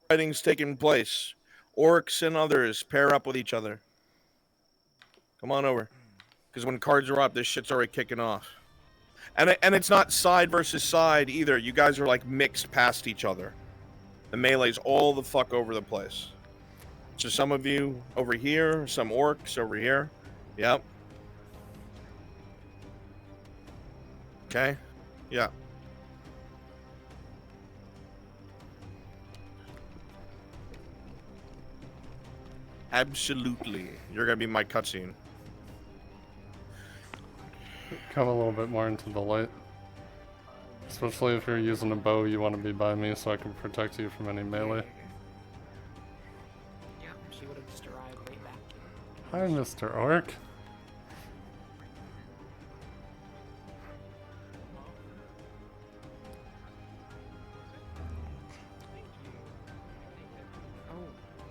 fighting's taking place. Orcs and others pair up with each other. Come on over. Because when cards are up, this shit's already kicking off. And it's not side versus side either. You guys are like mixed past each other. The melee's all the fuck over the place. So some of you over here, some orcs over here. Yep. Okay. Yeah. Absolutely. You're gonna be my cutscene. Come a little bit more into the light. Especially if you're using a bow, you want to be by me so I can protect you from any melee. Yeah, she would have just arrived way back. Hi, Mr. Orc.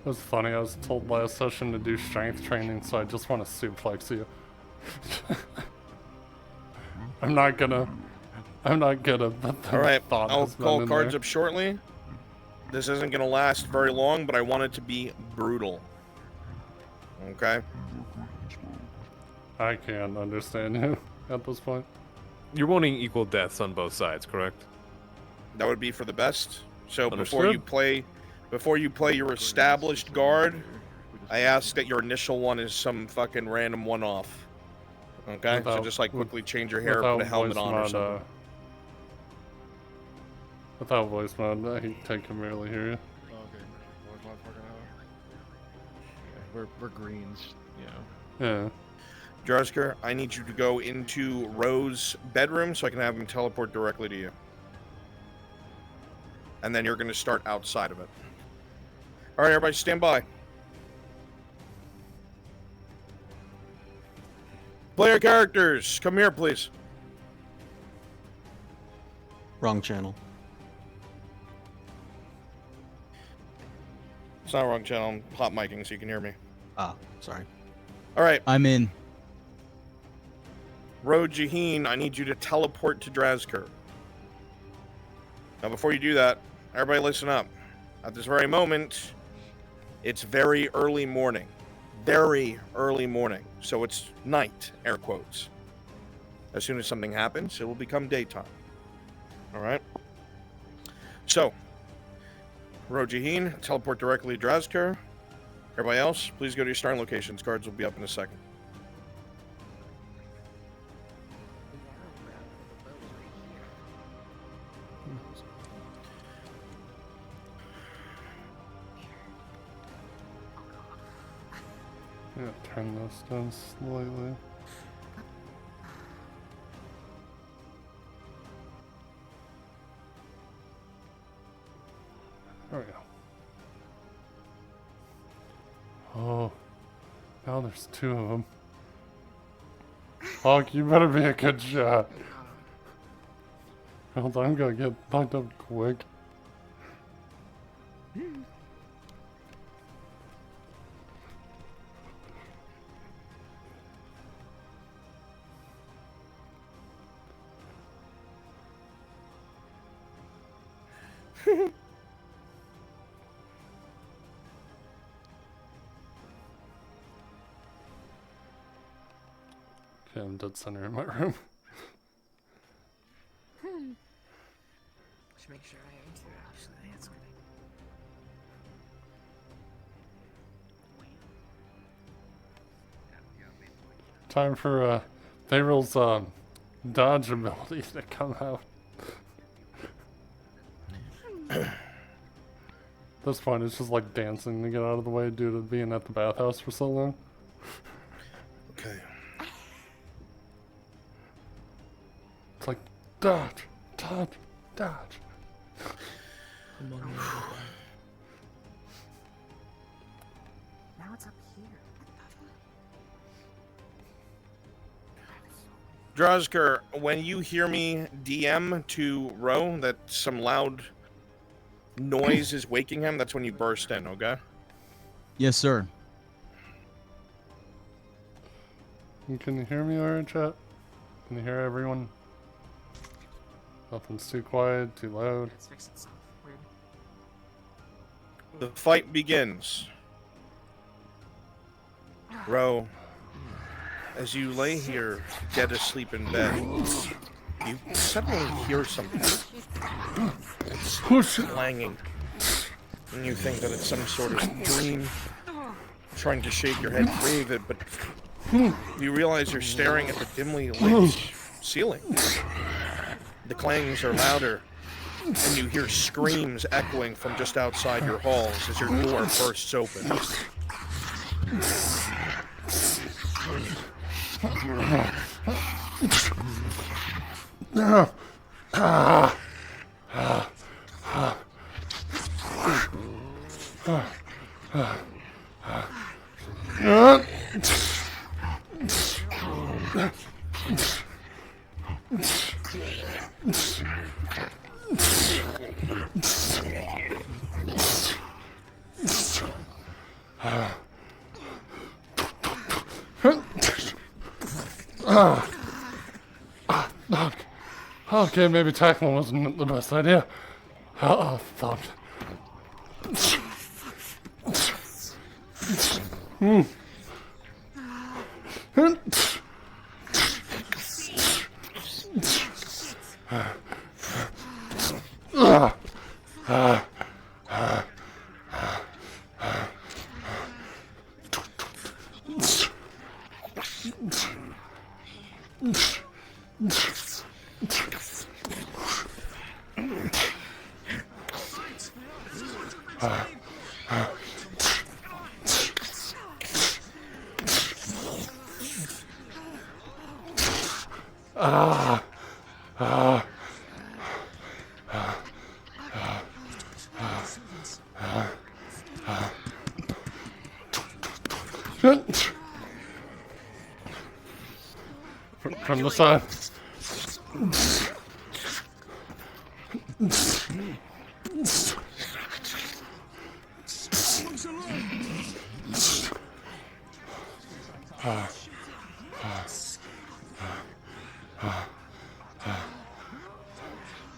It was funny, I was told last session to do strength training, so I just want to suplex you. I'm not gonna, but the Alright, thought I'll has been call in cards there. up shortly. This isn't gonna last very long, but I want it to be brutal. Okay? I can't understand you at this point. You're wanting equal deaths on both sides, correct? That would be for the best. So Understood. before you play your established guard, I ask that your initial one is some fucking random one-off. Okay? So just like quickly change your hair, put a helmet on or something. Without voice mod, I can barely hear you. Oh, okay. Voice mod fucking out. Yeah, we're greens, you know. Yeah. Jarsker, I need you to go into Rose's bedroom so I can have him teleport directly to you. And then you're going to start outside of it. All right, everybody, stand by. Player characters, come here, please. Wrong channel. It's not wrong channel. I'm hot micing so you can hear me. Ah, sorry. All right, I'm in. Ro Jaheen, I need you to teleport to Drazkur. Now, before you do that, everybody listen up. At this very moment, it's very early morning. Very early morning. So it's night, air quotes. As soon as something happens, it will become daytime. All right? So, Ro Jaheen, teleport directly to Drazkur. Everybody else, please go to your starting locations. Cards will be up in a second. Yeah, turn this down slightly. There we go. Oh, now there's two of them. Hawk, you better be a good shot. Hold on, I'm gonna get knocked up quick. Okay, I'm dead center in my room. Should make sure I answer it. Actually, that's good. Time for Tharil's dodge ability to come out. At this point, it's just like dancing to get out of the way due to being at the bathhouse for so long. Okay. It's like, dodge, dodge, dodge. Now it's up here. Drazker, when you hear me DM to Ro that some loud noise is waking him, that's when you burst in, okay? Yes, sir. Can you hear me alright, chat? Can you hear everyone? Nothing's too quiet, too loud. Let's fix itself. Weird. The fight begins. Ro, as you lay here, dead asleep in bed, you suddenly hear something. It's clanging. And you think that it's some sort of dream, trying to shake your head free of it, but you realize you're staring at the dimly lit ceiling. The clangs are louder, and you hear screams echoing from just outside your halls as your door bursts open. Okay, maybe tackling wasn't the best idea. Oh, fuck. From the side.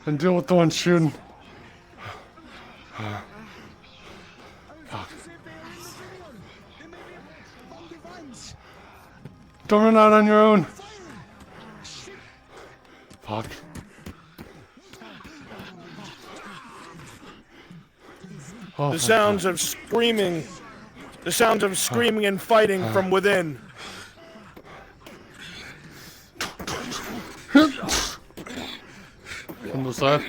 And deal with the one shooting. Don't run out on your own. Fuck. Oh, The sounds of screaming and fighting from within. From the side.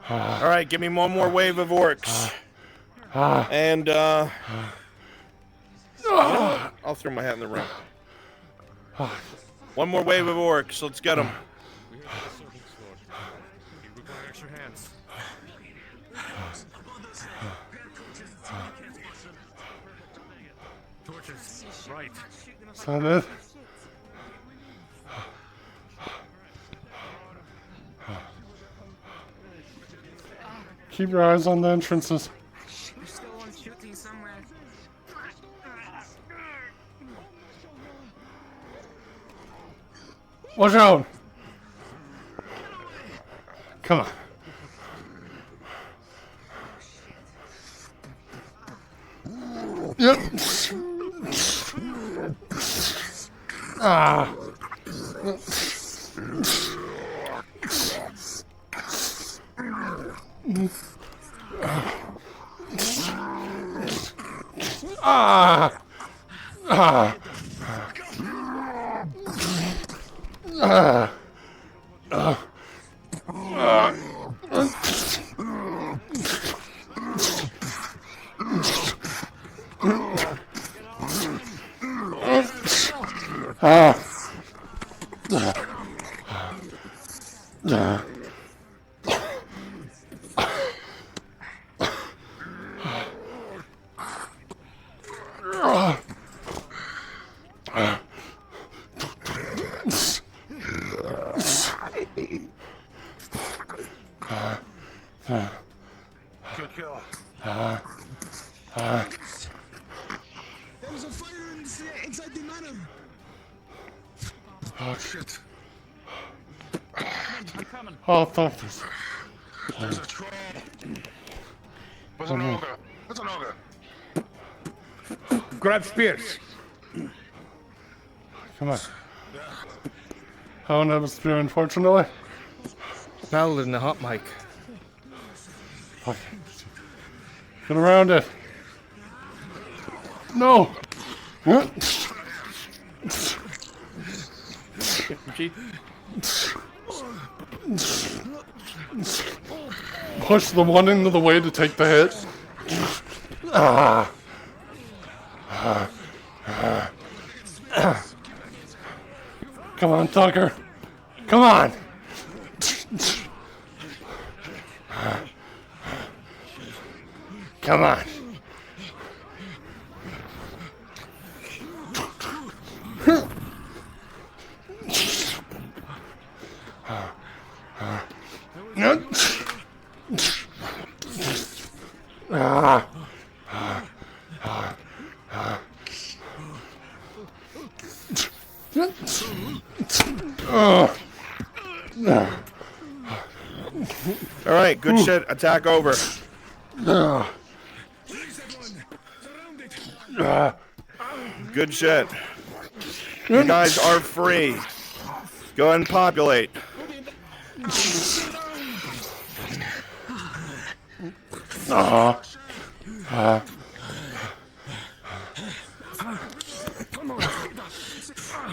All right, give me one more wave of orcs. And, I'll throw my hat in the ring. One more wave of orcs. Let's get them. We have a servant sword. We require extra hands. Torches, right. Is that it? Keep your eyes on the entrances. There's still one shooting somewhere. Watch out! Come on. Yep. Ah. Ah. Ah. Good kill. There's a fighter in inside the manor. Oh, Shit. I'm coming. oh, thumpers. There's a troll. There's an ogre. There's an ogre. Grab spears. Come on. I don't have a spear, unfortunately. Now in the hot mic. Fuck. Get around it. No. Push the one into the way to take the hit. Ah. Come on, Tucker. Come on. Come on. All right, good shit. Attack over. Good shit. You guys are free. Go ahead and populate.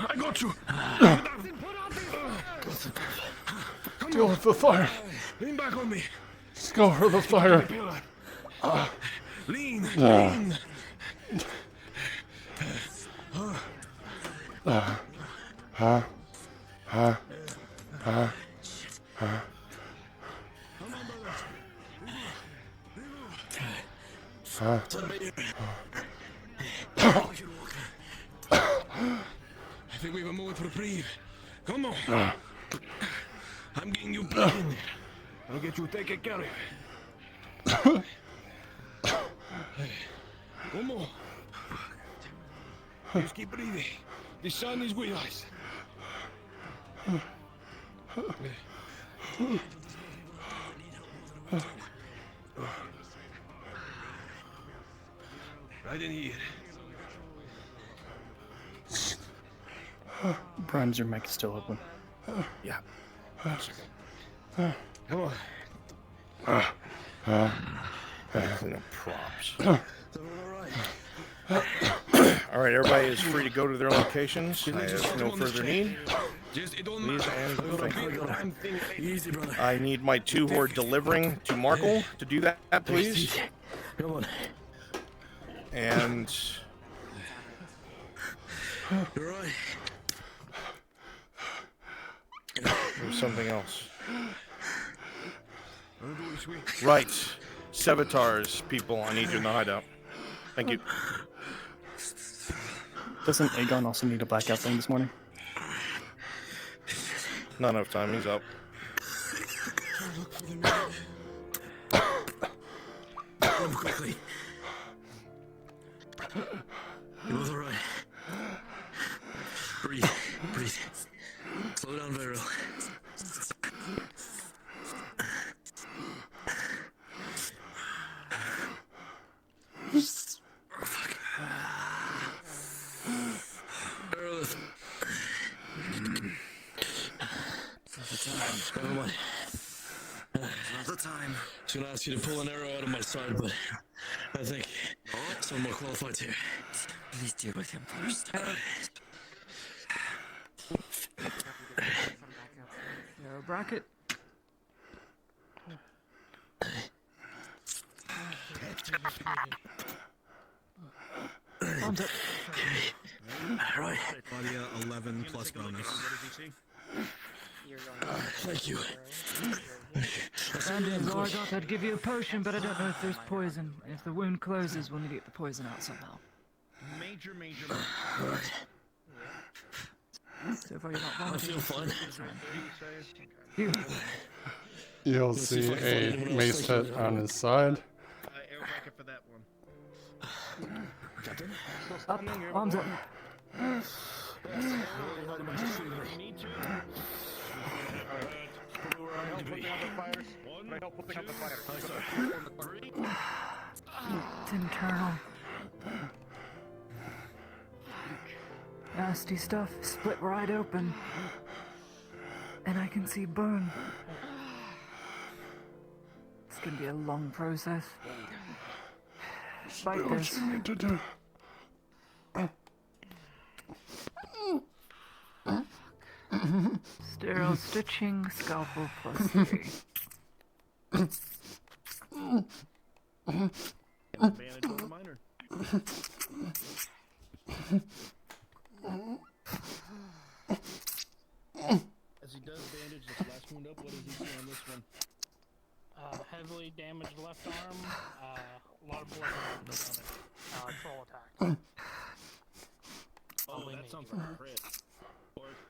I got you. Deal with the fire. Lean back on me. Let's go for the fire. Lean. Lean. I think we have a moment for reprieve. Come on. I'm getting you back in there. I'll get you taken care of. Come on. Just keep breathing. The sun is with us. Right in here. Brian, your mic is still open. Yeah. Come on. Clean up props. All right, everybody is free to go to their locations. I have no further need. Just, it don't Please matter. and thank you. I'm thinking, easy, brother. I need my two who are delivering to Markle to do that, please. Come on. And You're right. there's something else. Right. Sevatars, people, I need you in the hideout. Thank you. Doesn't Aegon also need a blackout thing this morning? Not enough time, he's up. Move quickly. It was alright. Breathe. Breathe. Slow down, Vero. Never mind. Not the time. I was gonna ask you to pull an arrow out of my side, but I think someone more qualified here. Please deal with him first. Arrow bracket. Arms up. Right. 11 plus bonus. Thank you. Bandits, all I got, I'd give you a potion, but I don't know if there's poison. If the wound closes, we'll need to get the poison out somehow. Major. So far, you're not I vomiting. feel fine. You. You'll see a mace hit on his side. Air bracket for that one. Captain? Up, arms up. It's internal. Nasty stuff, split wide open. And I can see bone. It's gonna be a long process. Fight this. What you need to do. Sterile stitching, scalpel +3. Advantage over minor. As he does bandage this last wound up, what does he see on this one? Heavily damaged left arm, a lot of blood on the stomach, troll attack. Oh, that sounds like a crit.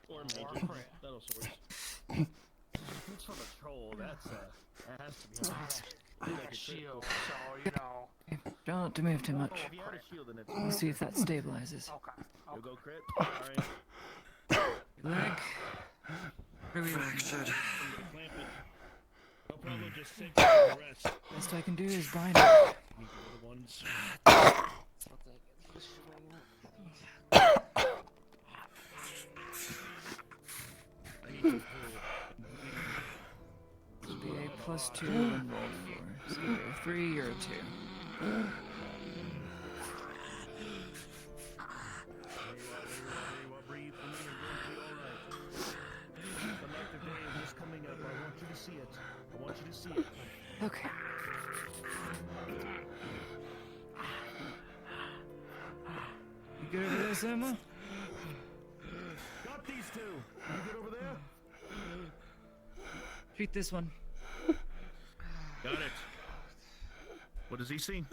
Or major. Crit. That also works. It's from a troll, that has to be hard. I got a shield, so, you know. Don't have to move too much. If you had a shield, then it's We'll see if that stabilizes. Okay. You'll go crit? Alright. Leg. Fractured. Clamp it. No problem, just sit and rest. Best I can do is bind it. Meet the other ones. Should be a +2 and roll 4. So either a 3 or a 2. Breathe for me, you're going to be alright. The light of day is coming up. I want you to see it. I want you to see it. Okay. You good over there, Selma? Got these two. You good over there? Treat this one. Got it. What does he see?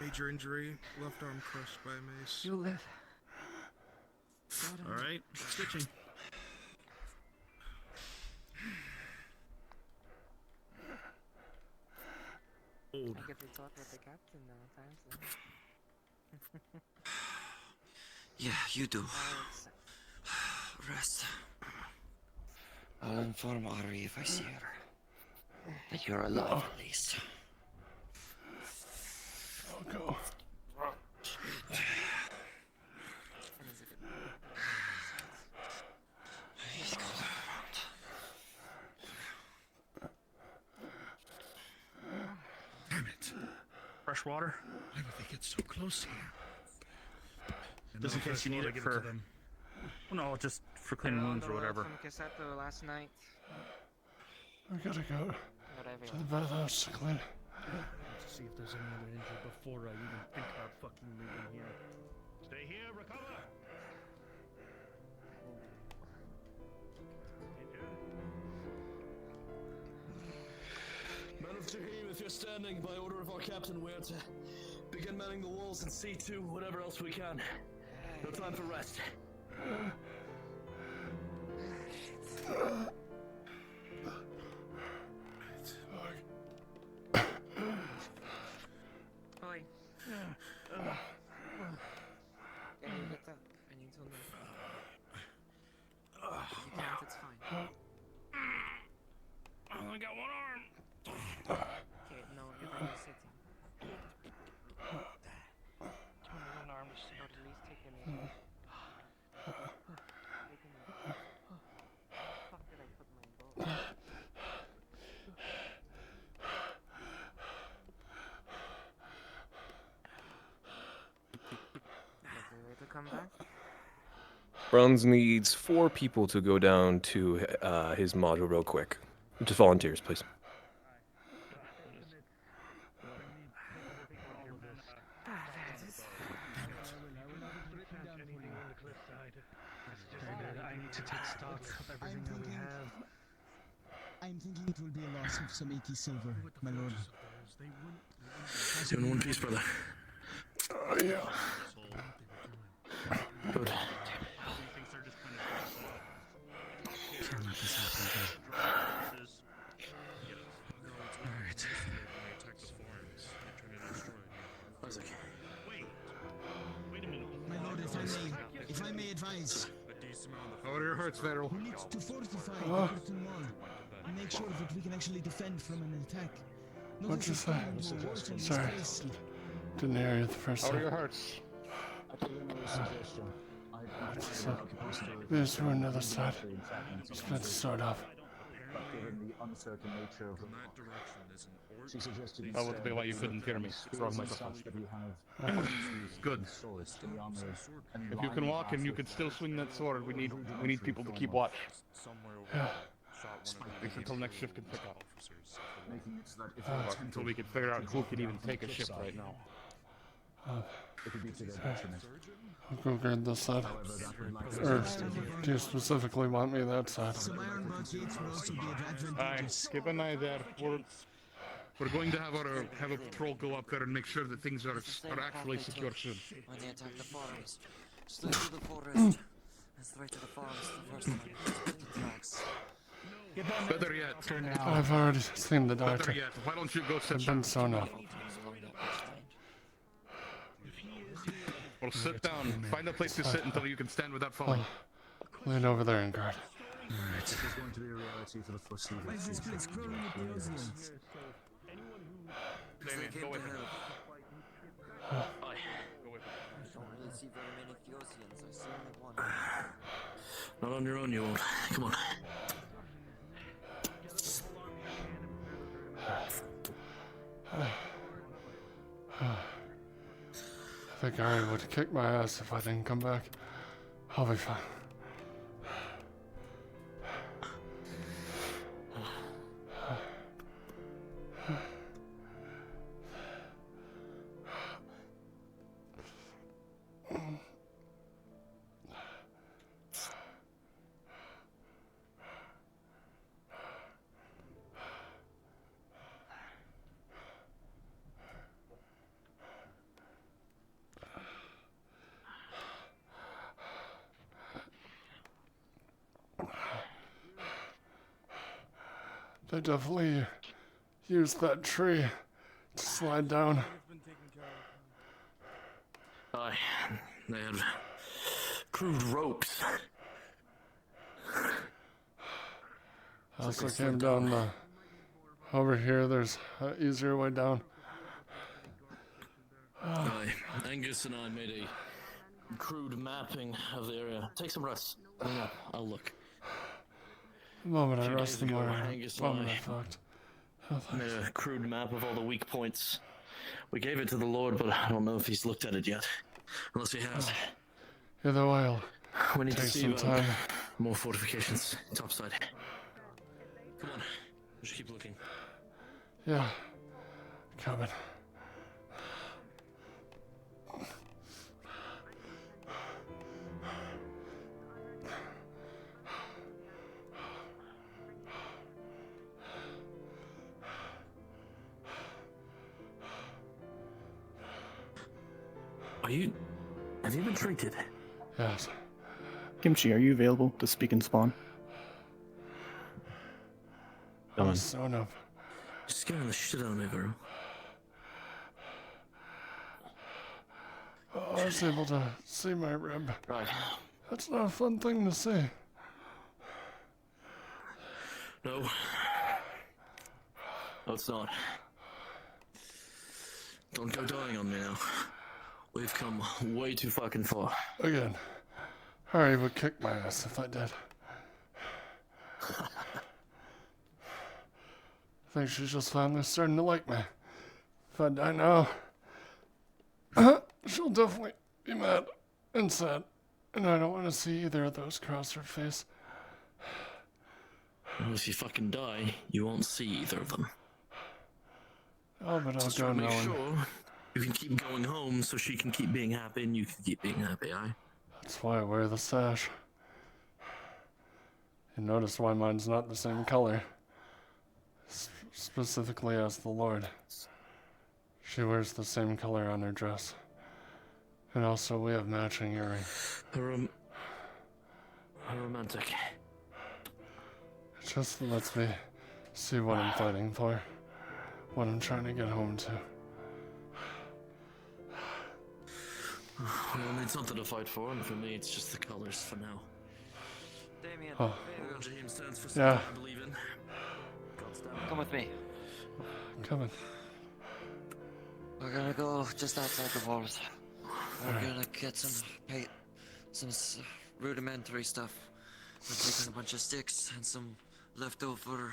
Major injury, left arm crushed by a mace. You'll live. Alright, stitching. Old. I get to talk with the captain now, thanks. Yeah, you do. Rest. I'll inform Ari if I see her. That you're alive at least. I'll go. He's going around. Damn it. Fresh water? Why would they get so close here? Just in case you need it for... No, just for cleaning wounds or whatever. From Casato last night. We gotta go Whatever. to the bathhouse to clean. Let's see if there's any other injury before I even think about fucking leaving here. Stay here, recover! Men of Jahim, if you're standing, by order of our captain, we're to begin manning the walls and see to whatever else we can. No time for rest. Oi. Can you get up? I need to know. You can't, it's fine. I only got one arm. Okay, no, you're sitting. Only one arm to Or at least take a minute. Take a minute. Fuck did I put my bow? To come back? Bruns needs 4 people to go down to his module real quick. Just volunteers, please. I need to take stock of everything that we have. I'm thinking it will be a loss of some 80 silver, my lord. In one piece, brother. Yeah. Good. Can't let this happen again. Alright. Isaac. If I may advise, How are your hurts, Vettel? we need to fortify the curtain wall and make sure that we can actually defend from an attack. What'd you say? Sorry, didn't hear you the first How are time. your hurts? There's to another side. Split the sword off. That would be why you couldn't hear me. Wrong microphone. Good. If you can walk and you can still swing that sword, we need people to keep watch. Yeah. At least until next shift can pick up. Until we can figure out who can even take a shift right now. I'll go guard this side. Or do you specifically want me that side? some iron blockades will also be Alright, advantageous. keep an eye there. We're going to have a patrol go up there and make sure that things are actually secure soon. When they attack the forest, straight to the forest, and straight to the forest the first time. Tracks. Better yet. I've already seen the Better doctor. yet. Why don't you go sit I've down? been sewn up. Well, sit down. Find a place to sit until you can stand without falling. Lean over there and guard. Why is this place crawling with the Ozians? Damien, go with me. I don't really see very many Theosians. I see only one. Not on your own, you won't. Come on. I think Ari would kick my ass if I didn't come back. I'll be fine. They definitely used that tree to slide down. Aye, they had crude ropes. I also came down the... Over here, there's an easier way down. Aye, Angus and I made a crude mapping of the area. Take some rest. I'll look. The moment I Few rest, the days ago, more Angus and moment I I fucked. made a crude map of all the weak points. We gave it to the Lord, but I don't know if he's looked at it yet. Unless he has. Either way, I'll We need take to see some time. more fortifications topside. Come on, just keep looking. Yeah, coming. Have you been treated? Yes. Kimchi, are you available to speak and spawn? I was sewn up. You're scaring the shit out of me, bro. Oh, I was able to see my rib. Right. That's not a fun thing to see. No. No, it's not. Don't go dying on me now. We've come way too fucking far. Again, Harry would kick my ass if I did. I think she's just finally starting to like me. If I die now, she'll definitely be mad and sad, and I don't want to see either of those cross her face. Well, if you fucking die, you won't see either of them. Oh, but I'll Just go try to make knowing. sure you can keep going home so she can keep being happy and you can keep being happy, aye? That's why I wear the sash. You notice why mine's not the same color. Specifically as the Lord. She wears the same color on her dress. And also we have matching earrings. A romantic. It just lets me see what I'm fighting for. What I'm trying to get home to. We'll need something to fight for, and for me, it's just the colors for now. Damien, Oh. James stands for Yeah. something I believe in. come with me. Coming. We're gonna go just outside the walls. We're gonna get some rudimentary stuff. We're taking a bunch of sticks and some leftover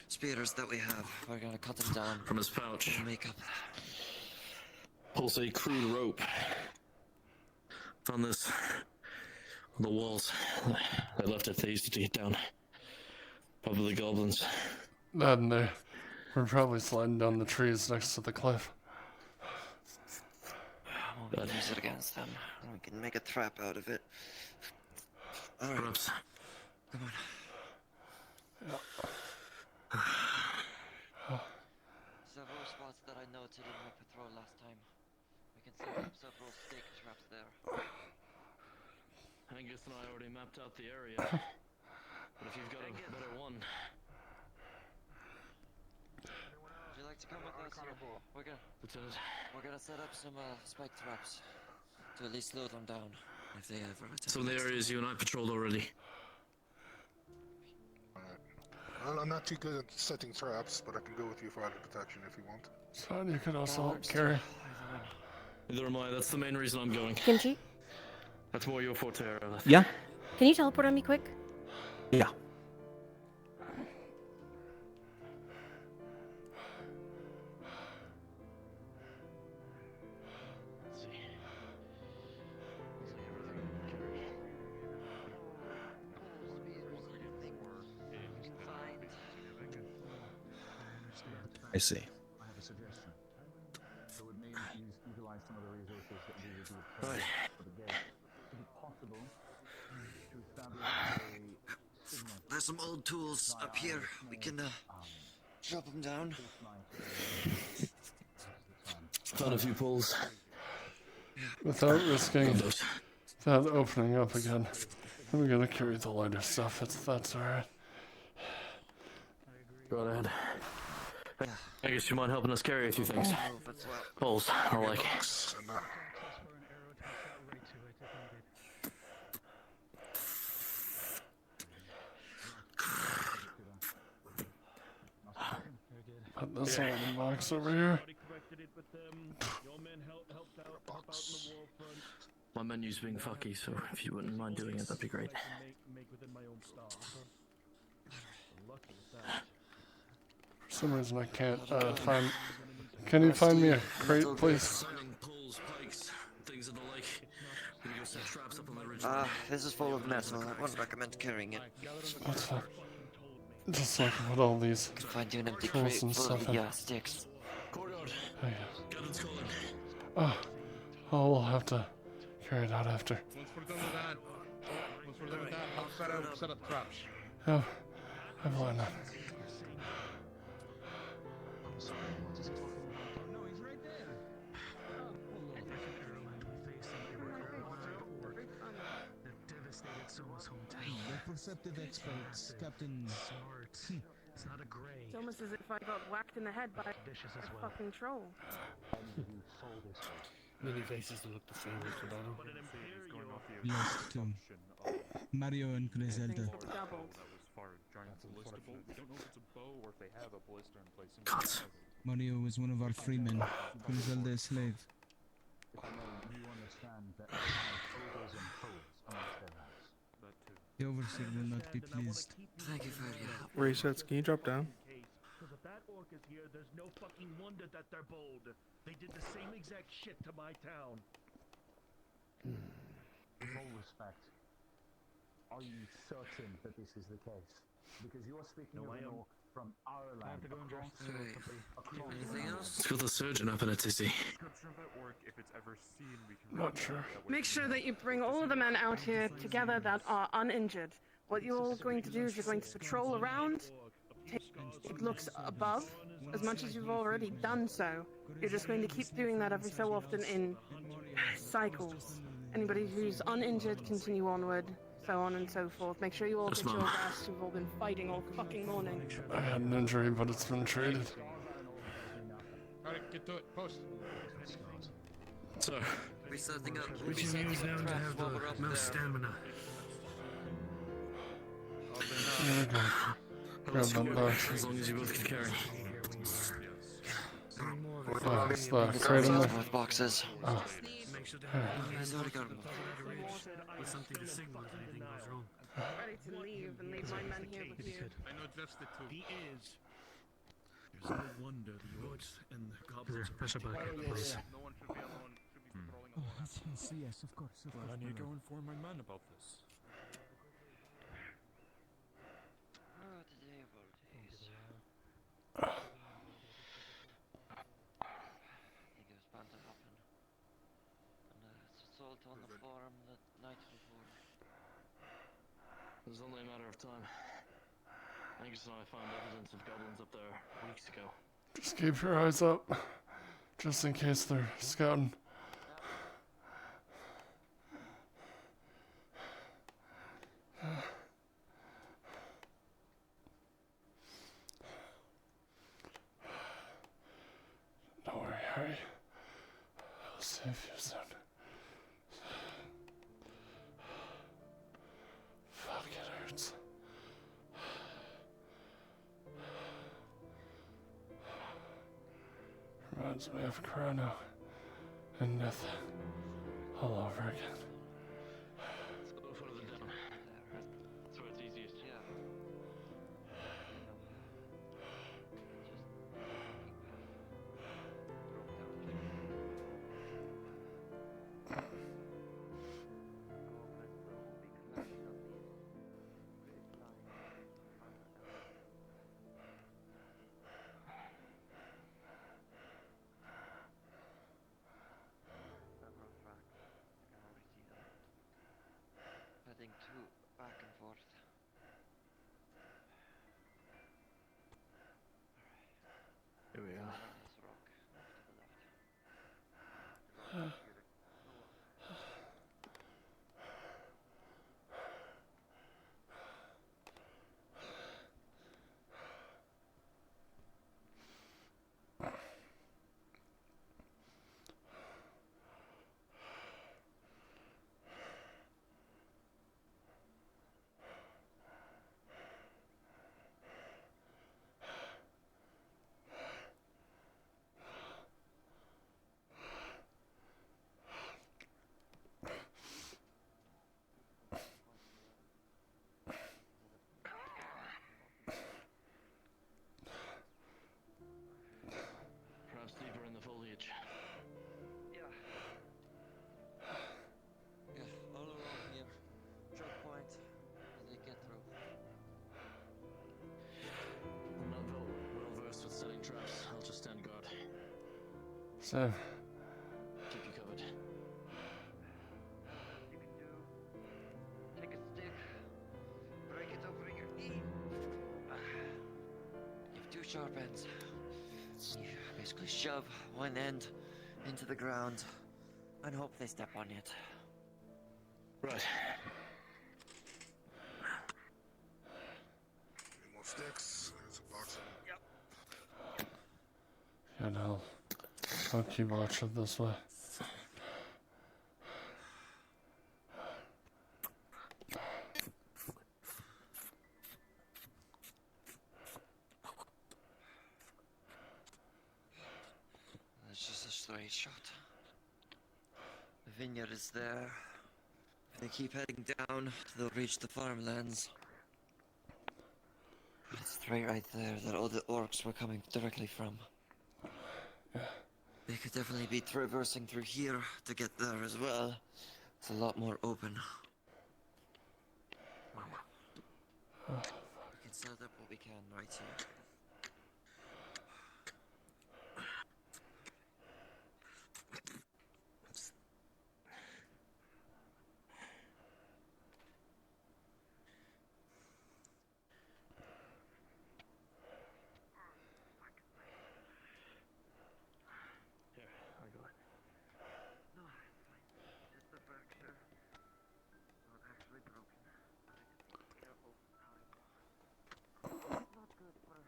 spears that we have. We're gonna cut them down From his pouch. and make up. Pulls a crude rope. Found this on the walls. I left it. They used it to get down. Probably goblins. That and there. We're probably sliding down the trees next to the cliff. We'll use it against them. And we can make a trap out of it. Alright. Perhaps. Come on. Several spots that I noted in my patrol last time. We can set up several stake traps there. Angus and I already mapped out the area. But if you've got a better one. Would you like to come with us? Lieutenant. We're gonna set up some spike traps to at least slow them down if they ever attack. Some of the areas you and I patrolled already. Well, I'm not too good at setting traps, but I can go with you for added protection if you want. So you could also carry. Neither am I. That's the main reason I'm going. Kimchi? That's more your forte, Aerolith. Yeah? Can you teleport on me quick? Yeah. I see. I have a suggestion. So it may utilize some of the resources that we would Right. for the gate. Is it possible to establish a signal? There's some old tools up here. We can drop them down. Found a few pulls. Without risking that opening up again. I'm gonna carry the lighter stuff. That's alright. Go ahead. I guess you mind helping us carry a few things. Poles, I like. Put this on the box over here. My menu's being fucky, so if you wouldn't mind doing it, that'd be great. For some reason I can't find. Can you find me a crate, please? Things of the like. We go set traps up on the ridge. This is full of metal. I wouldn't recommend carrying it. What's that? Just like what all these Can find you an empty tools crate and full stuff of in. sticks. Oh, yeah. Oh, we'll have to carry it out after. Once we're done with that, I'll set up traps. Oh, I've learned that. The perceptive experts, Captain. Smart. It's not a gray. It's almost as if I got whacked in the head by a fucking troll. Many faces look the same as the bottom. Lost too. Mario and Griselda. Mario was one of our freemen. Griselda a slave. You understand that they have ogres and poets amongst their ranks. The overseer will not be pleased. Thank you for your help. Resets, can you drop down? Because if that orc is here, there's no fucking wonder that they're bold. They did the same exact shit to my town. With all respect, are you certain that this is the case? Because you are speaking of an orc from our land. Anything else? Let's go the surgeon up in a tizzy. Not sure. Make sure that you bring all of the men out here together that are uninjured. What you're going to do is you're going to patrol around, take looks above, as much as you've already done so. You're just going to keep doing that every so often in cycles. Anybody who's uninjured, continue onward, so on and so forth. Make sure you all get your rest. You've all been fighting all fucking morning. I had an injury, but it's been treated. Alright, get to it. Post. Sir, We're setting up. We can use them to have the most stamina. Grab that box. As long as you both can carry. Oh, it's the crate in there. Boxes. Oh. He's already got them. With something to signal if anything goes wrong. Ready to leave and leave my men here with you. I know just the two. He is. There's no wonder the orcs and the goblins. Pressure bucket, please. No one should be alone. Should be patrolling Oh, alone. yes, of course, of course. I need to my go lord. inform my man about this. Oh, today of all days. I think it was bound to happen. And it's assault on the farm the night before. It was only a matter of time. Angus and I found evidence of goblins up there weeks ago. Just keep your eyes up, just in case they're scouting. Don't worry, Harry. I'll save you soon. Fuck, it hurts. Reminds me of Chrono and nothing all over again. Let's go further down. That's where it's easiest. Yeah. Heading two back and forth. Here we are. This rock off to the left. Perhaps deeper in the foliage. Yeah. Yeah, all along here. Choke point. As they get through. I'm not well versed with setting traps. I'll just stand guard. So, Keep you covered. You can do. Take a stick. Break it over your knee. You have two sharp ends. You basically shove one end into the ground and hope they step on it. Right. Any more sticks? There's a box of them. yeah, no. I'll keep watch of this way. It's just a straight shot. The vineyard is there. If they keep heading down, they'll reach the farmlands. It's straight right there that all the orcs were coming directly from. They could definitely be traversing through here to get there as well. It's a lot more open. We can set up what we can right here. Here, I got it. No, just the fracture. Not actually broken. Careful. Not good for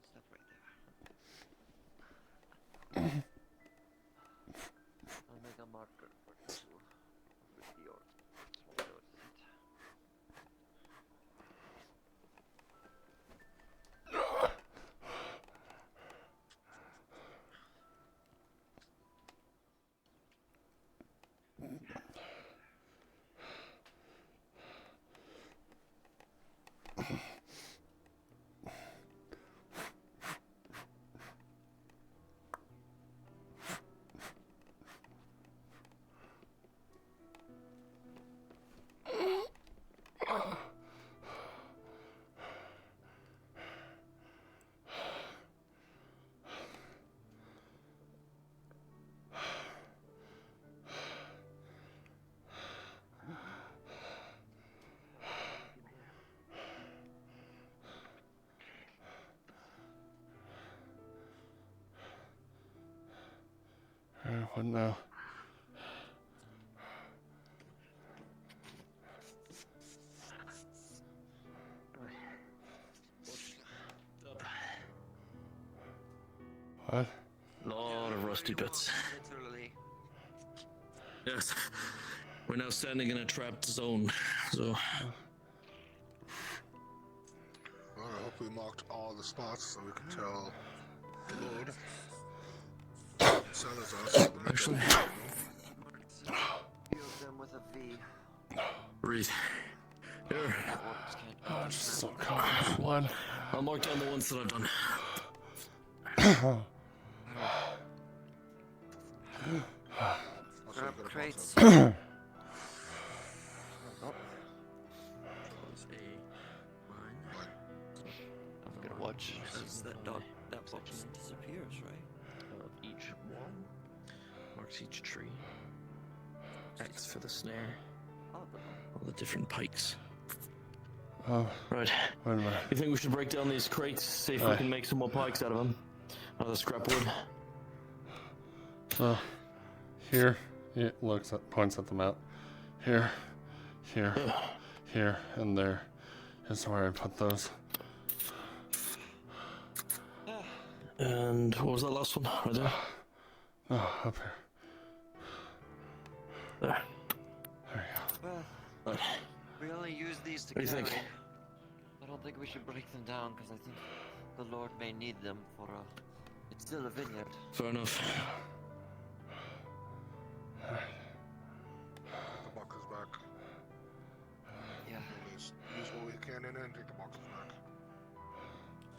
step right there. I'll make a marker for you with your small seat. What now? What? Lot of rusty bits. Literally. Yes. We're now standing in a trapped zone, so... Well, I hope we marked all the spots so we can tell the Lord. Salazar, actually... Field them with a V. Breathe. Here. Oh, it's just so covered in blood. I'll mark down the ones that I've done. Grab crates. I'm gonna watch As that box disappears, right? each one. Marks each tree. X for the snare. All the different pikes. Oh. Right. Wait a minute. You think we should break down these crates, see if we can make some more pikes out of them? Out of the scrap wood? Oh. Here. It points at the map. Here. Here. Here. And there is where I put those. And what was that last one? Right there? Oh, up here. There. There you Well, go. Right. we only use these to What do you carry. think? I don't think we should break them down because I think the Lord may need them for it's still a vineyard. Fair enough. The box is back. Yeah. Use what we can in and take the boxes back.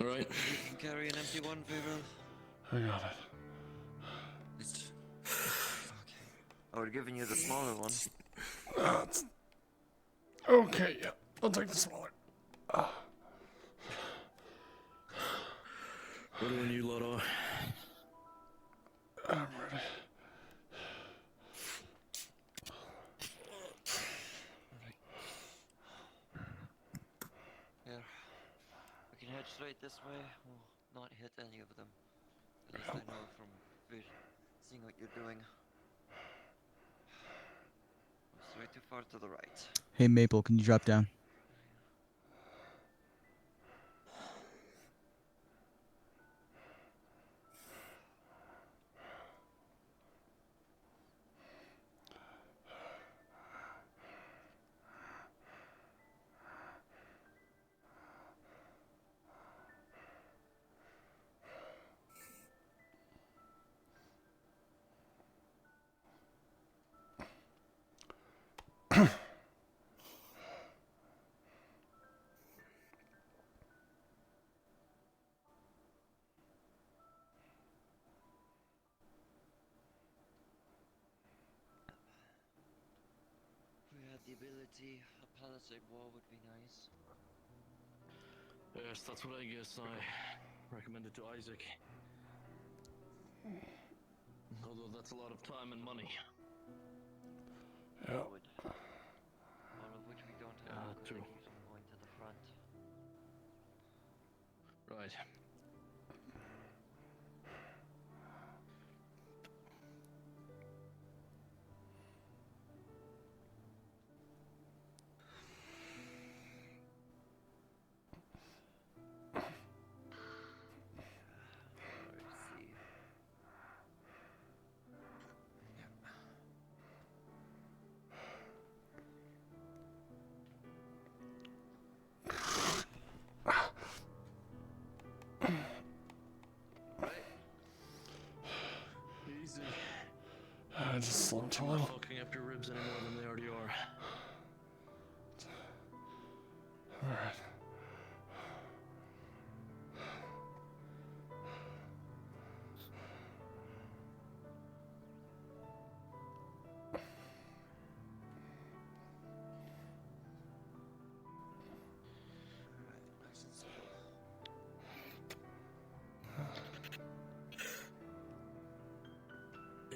Alright. You can carry an empty one, Favorite. I got it. Okay. I would have given you the smaller one. Okay, yeah. I'll take the smaller. Ready when you lot are. I'm ready. Here. We can head straight this way. We'll not hit any of them. At least I know from seeing what you're doing. Straight too far to the right. Hey Maple, can you drop down? The ability, a palisade wall would be nice. Yes, that's what I guess I recommended to Isaac. Although that's a lot of time and money. Yeah. All of which we don't have. True. Going to the front. Right. Easy. I just slumped a You're not little. fucking up your ribs any more than they already are. Alright.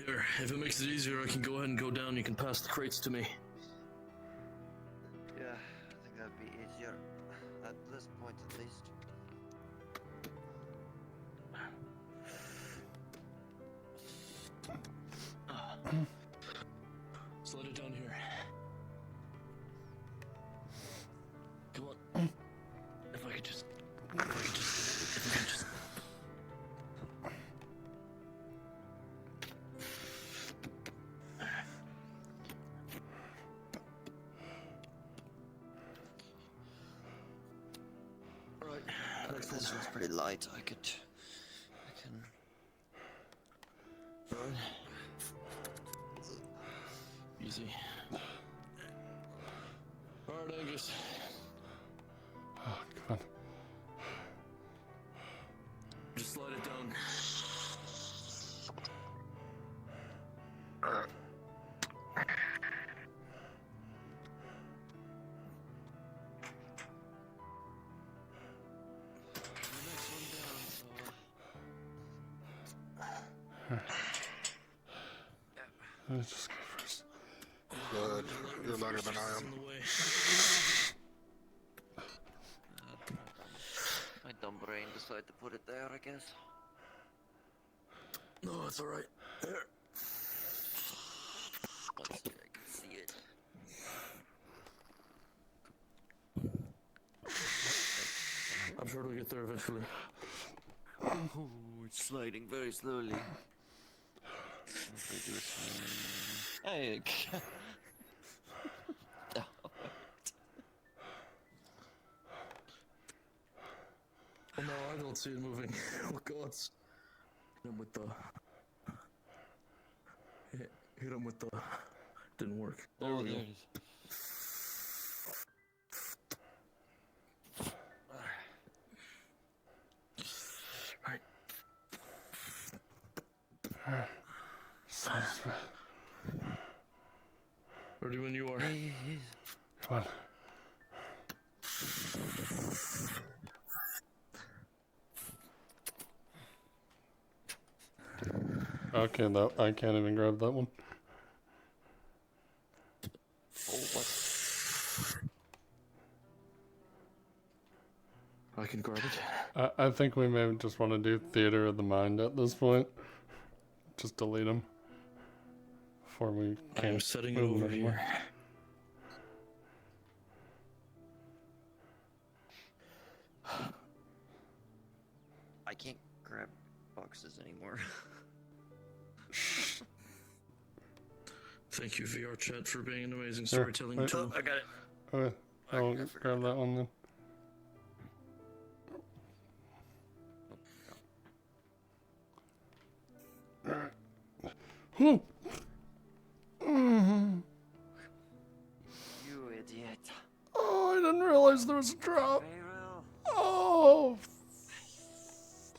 Here, if it makes it easier, I can go ahead and go down. You can pass the crates to me. Yeah, I think that'd be easier. At this point, at least. Slide it down here. Come on. If I could just. This one's pretty light. I can. Alright. Easy. Alright, Angus. Oh, come on. Just slide it down. Let's just go first. Good. You're lighter than I am. My dumb brain decided to put it there, I guess. No, it's alright. There. Let's see, I can see it. I'm sure we'll get there eventually. Oh, it's sliding very slowly. Hey. Oh no, I don't see it moving. Oh god. Hit him with the... Hit him with the... Didn't work. There we go. Right. Ready when you are. Come on. Okay, that I can't even grab that one. I can grab it. I think we may just want to do Theater of the Mind at this point. Just delete them. Before we can't I'm setting it move them over anymore. here. I can't grab boxes anymore. Thank you, VR chat, for being an amazing Here, storytelling wait. tool. I got it. Okay, I'll grab that one then. Alright. Whew. You idiot. Oh, I didn't realize there was a drop. Oh,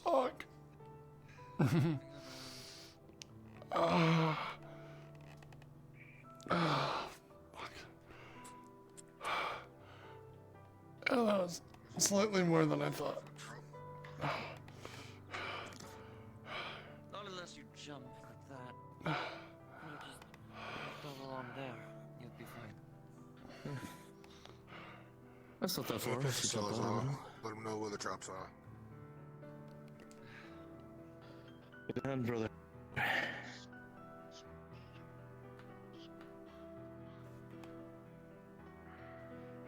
fuck. Fuck. Oh, that was slightly more than I thought. Not unless you jump like that. You just double on there. You'll be fine. That's not that far. Put the If you jump saws on out. it. Let them know where the traps are. Good hand, brother.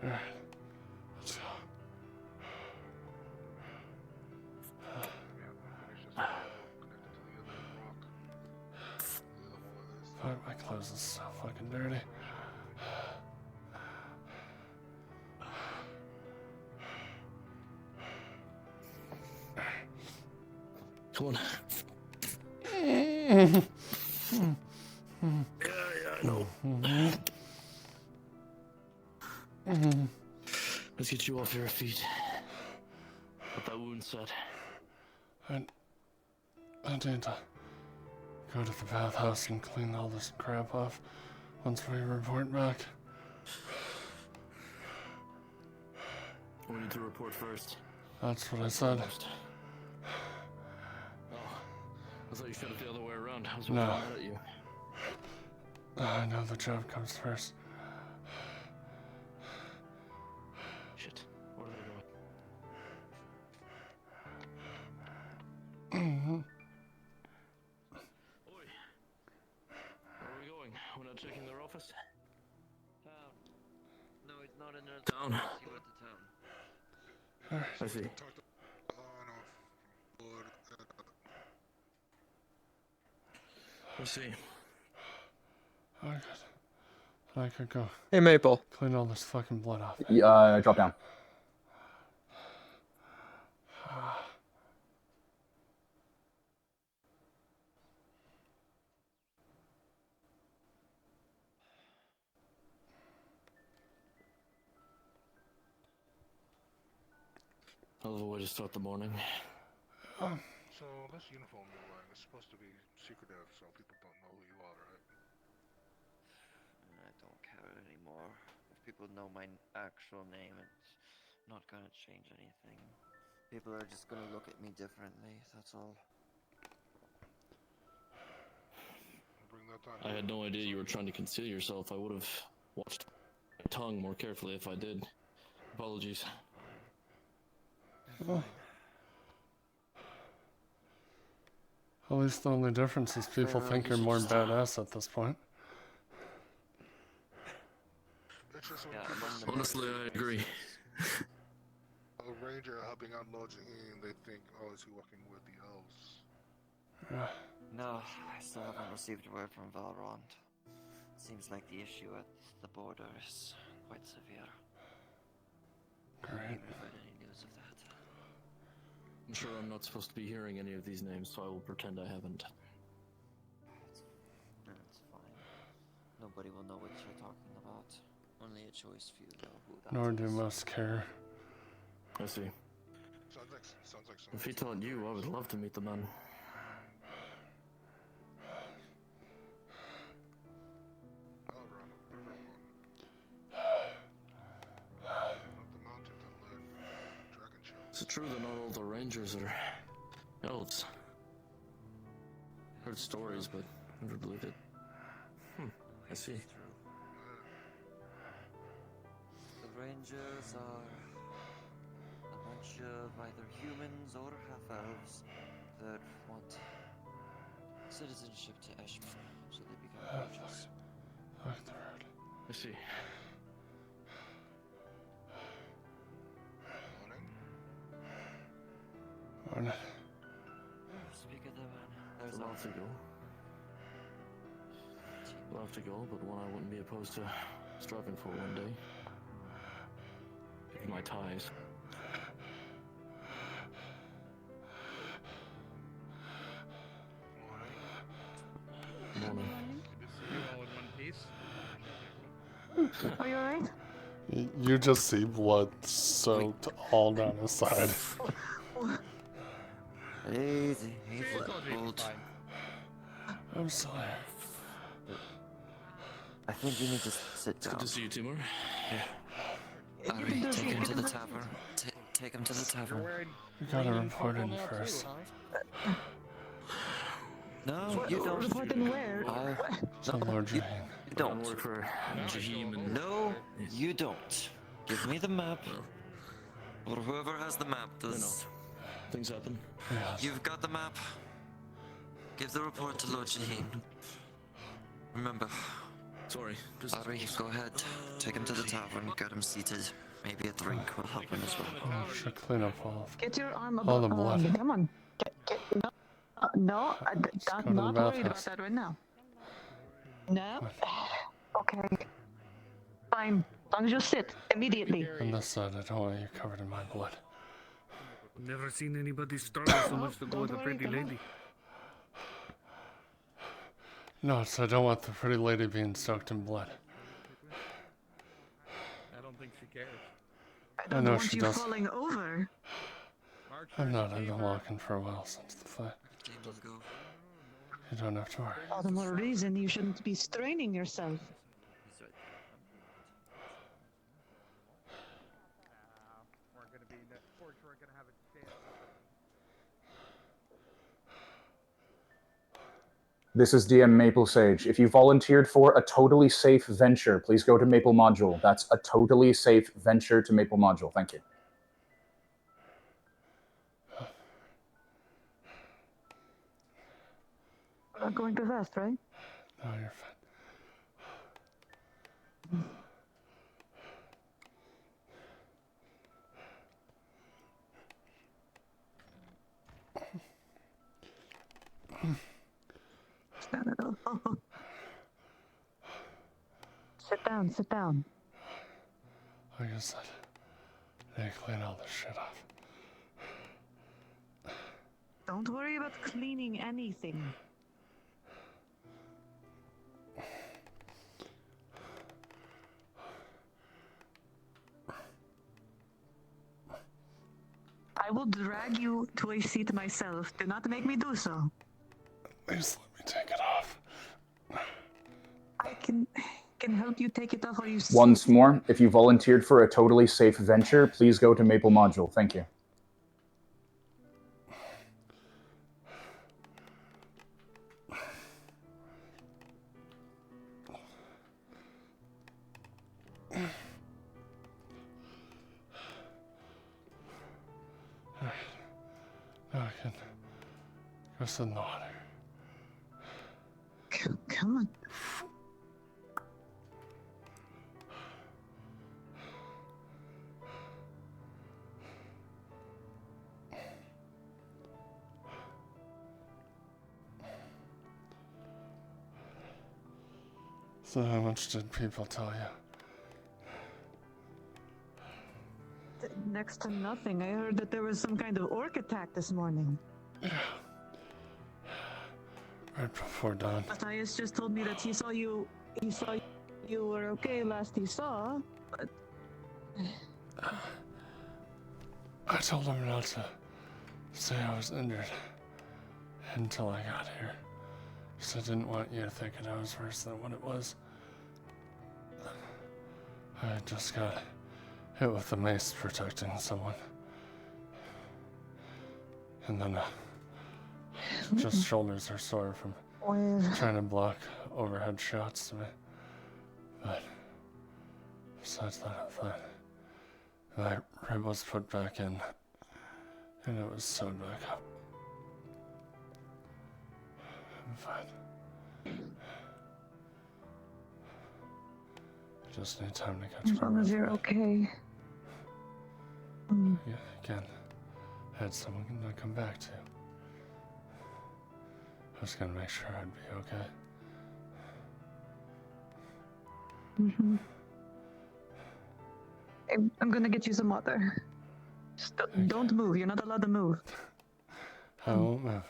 Alright, let's go. Fuck, my clothes is so fucking dirty. Come on. Yeah, I know. Let's get you off your feet. What that wound said. I need to go to the bathhouse and clean all this crap off once we report back. We need to report first. That's what I said. Oh, I thought you said it the other way around. I was No. mad at you. I know the job comes first. Shit. Where are they going? Oi. Where are we going? We're not checking their office? Town. No, it's not in the Town. You went to town. I see. I see. Oh, good. I could go Hey, Maple. clean all this fucking blood off. Drop down. Hell of a way to start the morning. So this uniform you're wearing is supposed to be secretive, so people don't know who you are, right? I don't care anymore. If people know my actual name, it's not gonna change anything. People are just gonna look at me differently, that's all. Bring that down. I had no idea you were trying to conceal yourself. I would have watched my tongue more carefully if I did. Apologies. Oh. At least the only difference is people think you're more badass at this point. Honestly, I agree. A ranger helping out Lord Jaheen, they think, oh, is he working with the elves? No, I still haven't received word from Valrond. Seems like the issue at the border is quite severe. Great. Have you heard any news of that? I'm sure I'm not supposed to be hearing any of these names, so I will pretend I haven't. That's fine. Nobody will know what you're talking about. Only a choice few know who that Nor do is. most care. I see. Sounds like If he told you, I would love to meet the man. Is it true that not all the rangers are elves? Heard stories, but never believed it. I see. The Rangers are a bunch of either humans or half-elves that want citizenship to Eshmir, so they become Rangers. Fuck the road. I see. Morning. Speak of the man, there's We'll have to go. We'll have to go, but one I wouldn't be opposed to striving for one day. Pick my ties. Morning. Are you alright? You just see blood soaked all down his side. Easy, Bolt. I'm sorry. I think you need to sit It's down. good to see you, Timur. Ari, take him to the tavern. Take him to the tavern. You gotta report in first. No, you don't. Reporting where? To Lord Jaheen. You don't. Work for Jaheen and No, you don't. Give me the map. Or whoever has the map does. things happen. You've got the map. Give the report to Lord Jaheen. Remember. Sorry. Ari, go ahead. Take him to the tavern. Get him seated. Maybe a drink will help him as well. Oh, should clean up Get your arm all the blood. come on. No, I'm to not the worried about bathhouse. that right now. No. Okay. Fine. As long as you sit immediately. On this side, I don't want you covered in my blood. Never seen anybody struggle so much to go with a pretty lady. No, so I don't want the pretty lady being soaked in blood. I don't think she cares. I don't know want she you does. falling over. I'm not. I've been walking for a while since the fight. You don't have to worry. All the more reason you shouldn't be straining yourself. This is DM Maple Sage. If you volunteered for a totally safe venture, please go to Maple Module. That's a totally safe venture to Maple Module. Thank you. Not going too fast, right? No, you're fine. Sit down, sit down. Like I said, I need to clean all this shit off. Don't worry about cleaning anything. I will drag you to a seat myself. Do not make me do so. Please let me take it off. I can help you take it off while you Once more, if you volunteered for a totally safe venture, please go to Maple Module. Thank you. Now I can go sit in the water. Come on. So how much did people tell you? Next to nothing. I heard that there was some kind of orc attack this morning. Yeah. Right before dawn. Matthias just told me that he saw you were okay last he saw, but... I told him not to say I was injured until I got here. Because I didn't want you thinking I was worse than what it was. I just got hit with a mace protecting someone. And then just shoulders are sore from trying to block overhead shots to me. But besides that, I'm fine. My rib was put back in, and it was sewed back up. I'm fine. I just need time to catch As my long as breath. you're okay. Yeah, again, I had someone to come back to. I was gonna make sure I'd be okay. Mm-hmm. I'm gonna get you some water. Just don't move. You're not allowed to move. I won't move.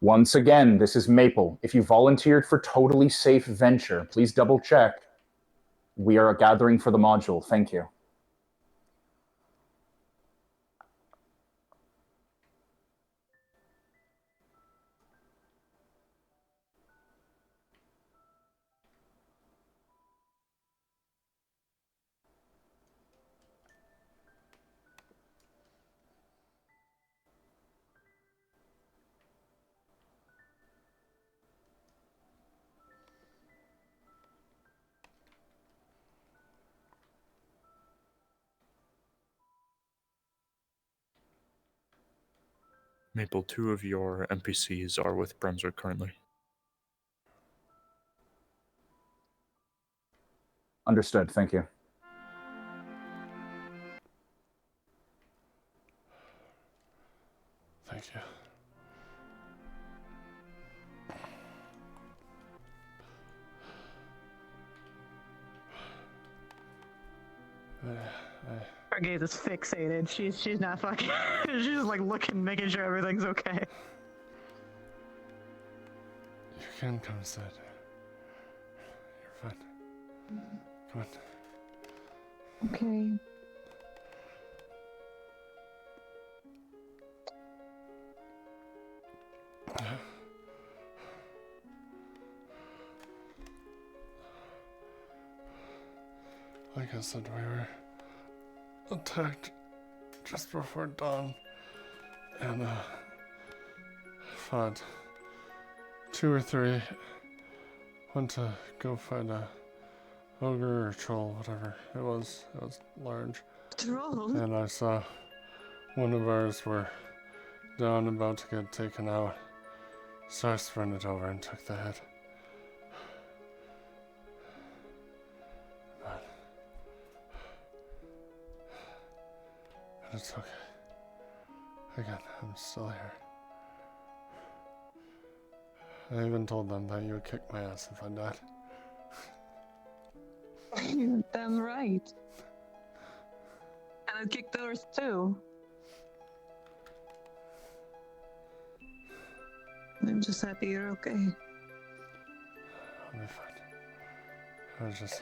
Once again, this is Maple. If you volunteered for totally safe venture, please double check. We are gathering for the module. Thank you. Maple, 2 of your NPCs are with Bremser currently. Understood. Thank you. Thank you. Her gaze is fixated. She's not fucking. She's just like looking, making sure everything's okay. You can come sit. You're fine. Come on. Okay. Like I said, we were attacked just before dawn, and fought 2 or 3. Went to go find a ogre or troll, whatever it was. It was large. Troll? And I saw one of ours were down, about to get taken out. So I sprinted over and took the hit. But it's okay. Again, I'm still here. I even told them that you would kick my ass if I died. You're damn right. And I'd kick theirs too. I'm just happy you're okay. I'll be fine. I was just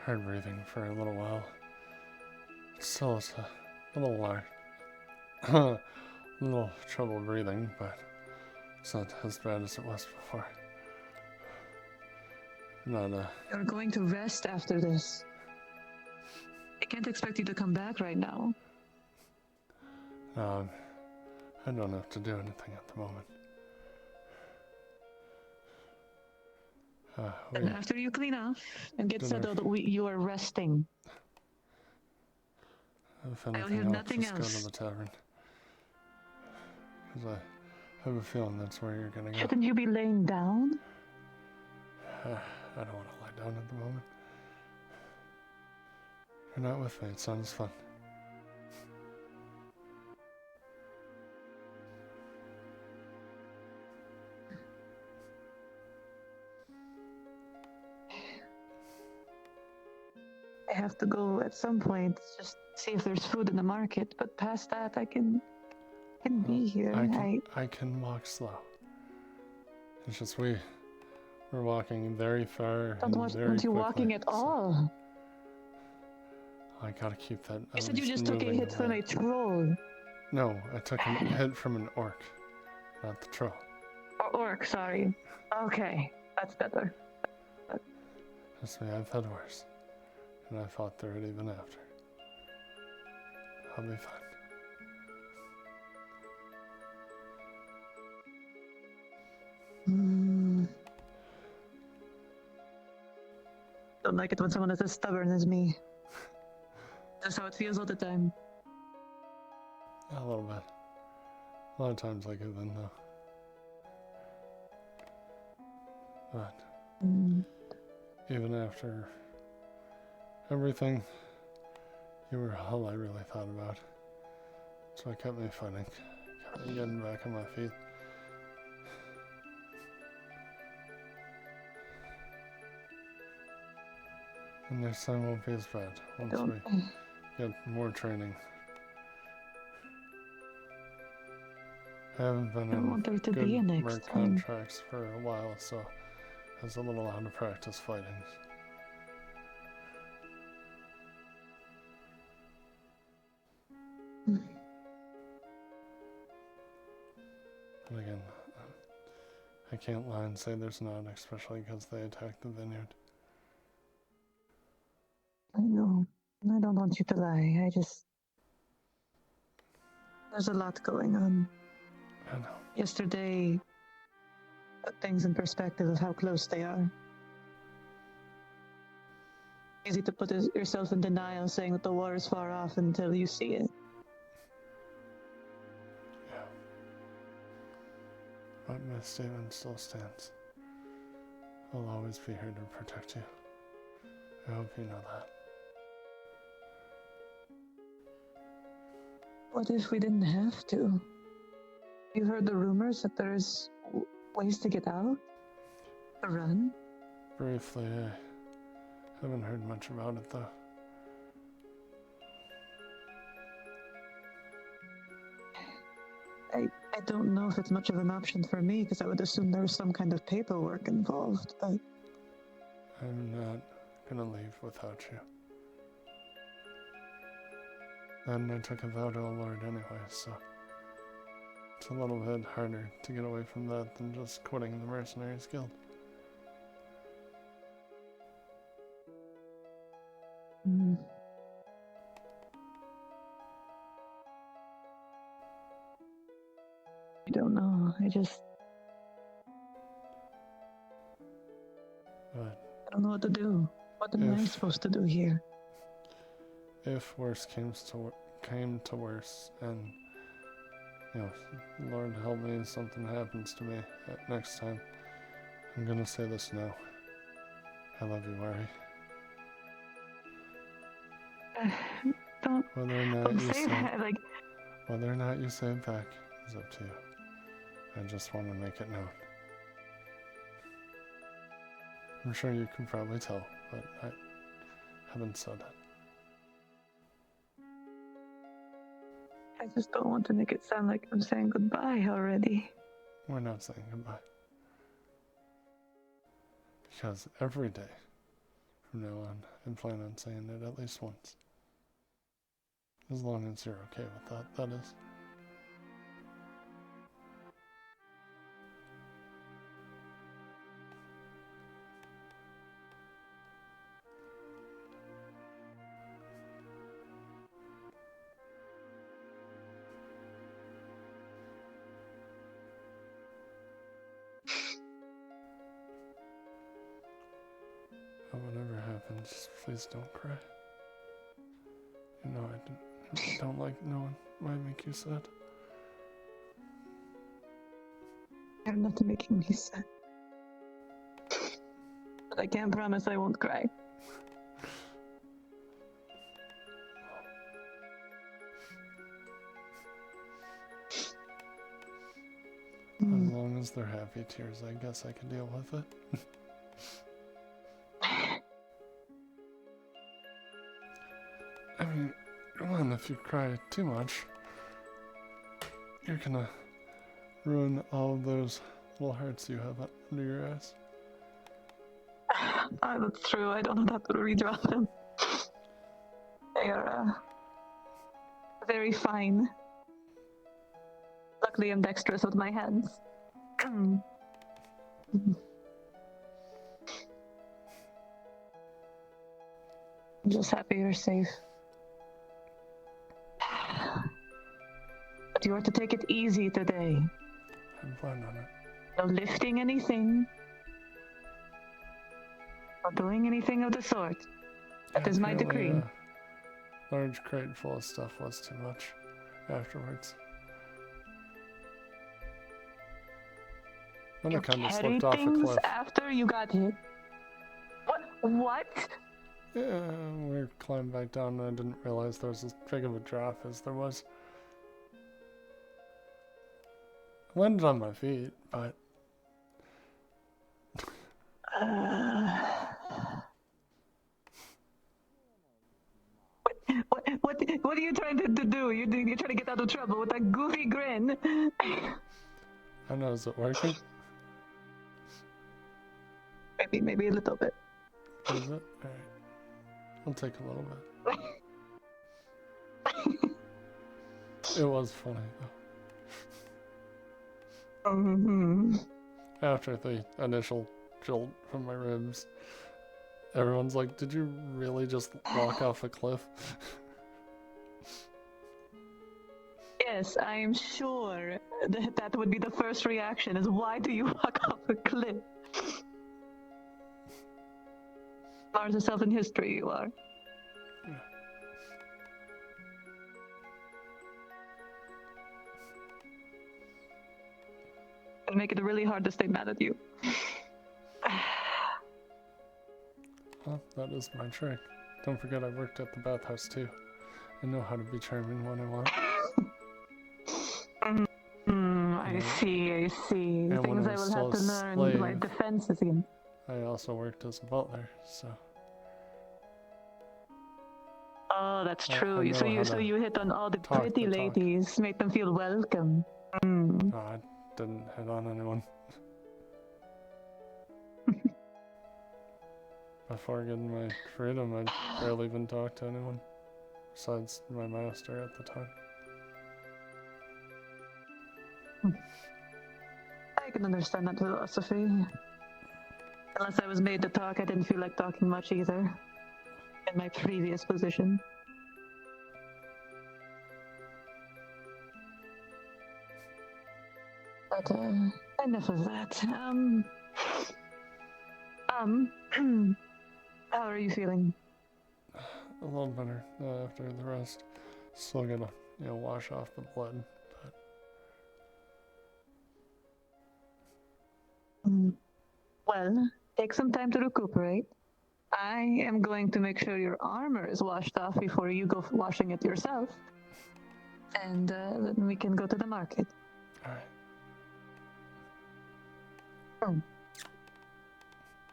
hard breathing for a little while. Still, it's a little a little trouble breathing, but it's not as bad as it was before. Not You're going to rest after this. I can't expect you to come back right now. I don't have to do anything at the moment. And after you clean off and get dinner. settled, you are resting. If I'll anything, hear I'll nothing just else. go to the tavern. Because I have a feeling that's where you're gonna go. Shouldn't you be laying down? I don't want to lie down at the moment. You're not with me, it sounds fun. I have to go at some point, just see if there's food in the market. But past that, I can be here. I can walk slow. It's just we're walking very far. Don't want you walking at all. I gotta keep that. You said you just took a hit from a troll. No, I took a hit from an orc, not the troll. Orc, sorry. Okay, that's better. Trust me, I've had worse. And I fought through it even after. I'll be fine. Don't like it when someone is as stubborn as me. That's how it feels all the time. A little bit. A lot of times I give in though. But even after everything, you were all I really thought about. So it kept me fighting. Kept me getting back on my feet. And next time won't be as bad once we get more training. I haven't been in good work contracts for a while, so I was a little out of practice fighting. But again, I can't lie and say there's not, especially because they attacked the vineyard. I know. I don't want you to lie. There's a lot going on. I know. Yesterday put things in perspective of how close they are. Easy to put yourself in denial saying that the war is far off until you see it. Yeah. But my statement still stands. I'll always be here to protect you. I hope you know that. What if we didn't have to? You heard the rumors that there's ways to get out? To run? Briefly, I haven't heard much about it though. I don't know if it's much of an option for me, because I would assume there was some kind of paperwork involved, but... I'm not gonna leave without you. And I took a vow to the Lord anyway, so... It's a little bit harder to get away from that than just quitting the Mercenaries Guild. Mm. I don't know, I don't know what to do. What am I supposed to do here? If worse came to worse, and you know, Lord help me if something happens to me next time, I'm gonna say this now. I love you, Ari. Don't say that, like... Whether or not you say it back is up to you. I just want to make it known. I'm sure you can probably tell, but I haven't said it. I just don't want to make it sound like I'm saying goodbye already. We're not saying goodbye. Because every day from now on, I plan on saying it at least once. As long as you're okay with that, that is. Whatever happens, please don't cry. You know I don't like knowing why I make you sad. I have nothing making me sad. But I can't promise I won't cry. As long as they're happy tears, I guess I can deal with it. I mean, come on, if you cry too much, you're gonna ruin all of those little hearts you have under your eyes. Oh, that's true. I don't know how to redraw them. They are very fine. Luckily, I'm dexterous with my hands. I'm just happy you're safe. But you are to take it easy today. I'm fine on it. No lifting anything. Not doing anything of the sort. That is my decree. A large crate full of stuff was too much afterwards. Then I kind of slipped off a cliff. After you got hit? What? Yeah, we climbed back down and I didn't realize there was as big of a drop as there was. I landed on my feet, but... What are you trying to do? You're trying to get out of trouble with that goofy grin. I know, is it working? Maybe a little bit. Is it? Alright. I'll take a little bit. It was funny though. Mm-hmm. After the initial jolt from my ribs, everyone's like, did you really just walk off a cliff? Yes, I am sure that would be the first reaction, is why do you walk off a cliff? Mars yourself in history, you are. Yeah. And make it really hard to stay mad at you. Well, that is my trick. Don't forget I worked at the bathhouse too. I know how to be charming when I want. I see, I see. And when Things I I was will still have a to learn my slave, defenses again. I also worked as a butler, so Oh, that's I true. So know how you to you hit on all the talk pretty the talk. ladies, make them feel welcome. Mm. No, I didn't hit on anyone. Before getting my freedom, I'd barely even talked to anyone, besides my master at the time. I can understand that philosophy. Unless I was made to talk, I didn't feel like talking much either. In my previous position. But, enough of that. How are you feeling? A little better after the rest. Still gonna, wash off the blood, but Well, take some time to recuperate. I am going to make sure your armor is washed off before you go washing it yourself. And then we can go to the market. Alright.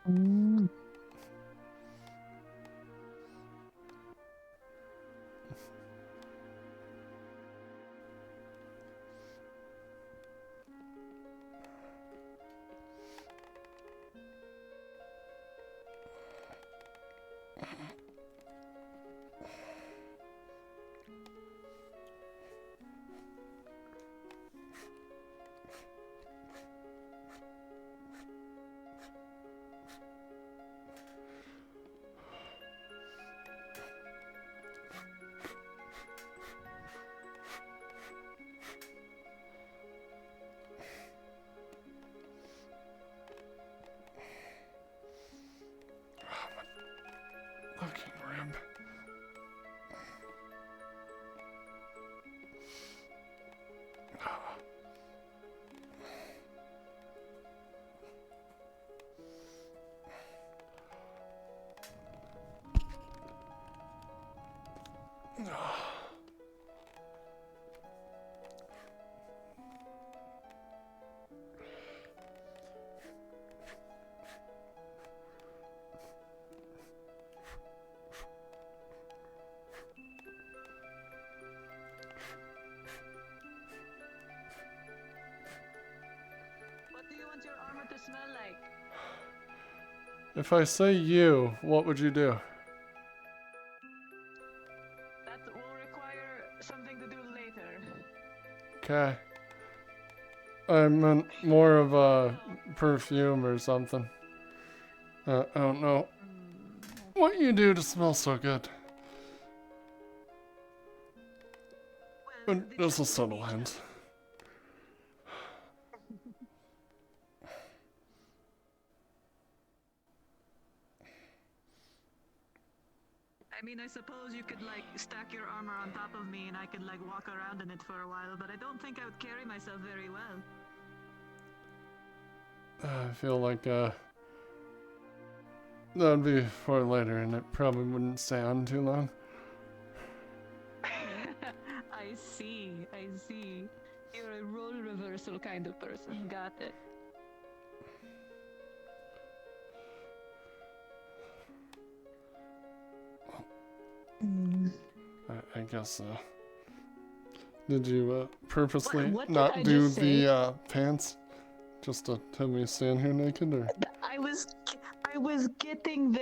Mm. fucking rib. What do you want your armor to smell like? If I say you, what would you do? That will require something to do later. Okay. I meant more of a perfume or something. I don't know what you do to smell so good. But just a subtle hint. I mean, I suppose you could, like, stack your armor on top of me and I could, like, walk around in it for a while, but I don't think I would carry myself very well. I feel like that'd be for later, and it probably wouldn't stay on too long. I see, I see. You're a role reversal kind of person. Got it. I guess did you purposely What did not I do just say? the pants just to have me stand here naked, or? I was getting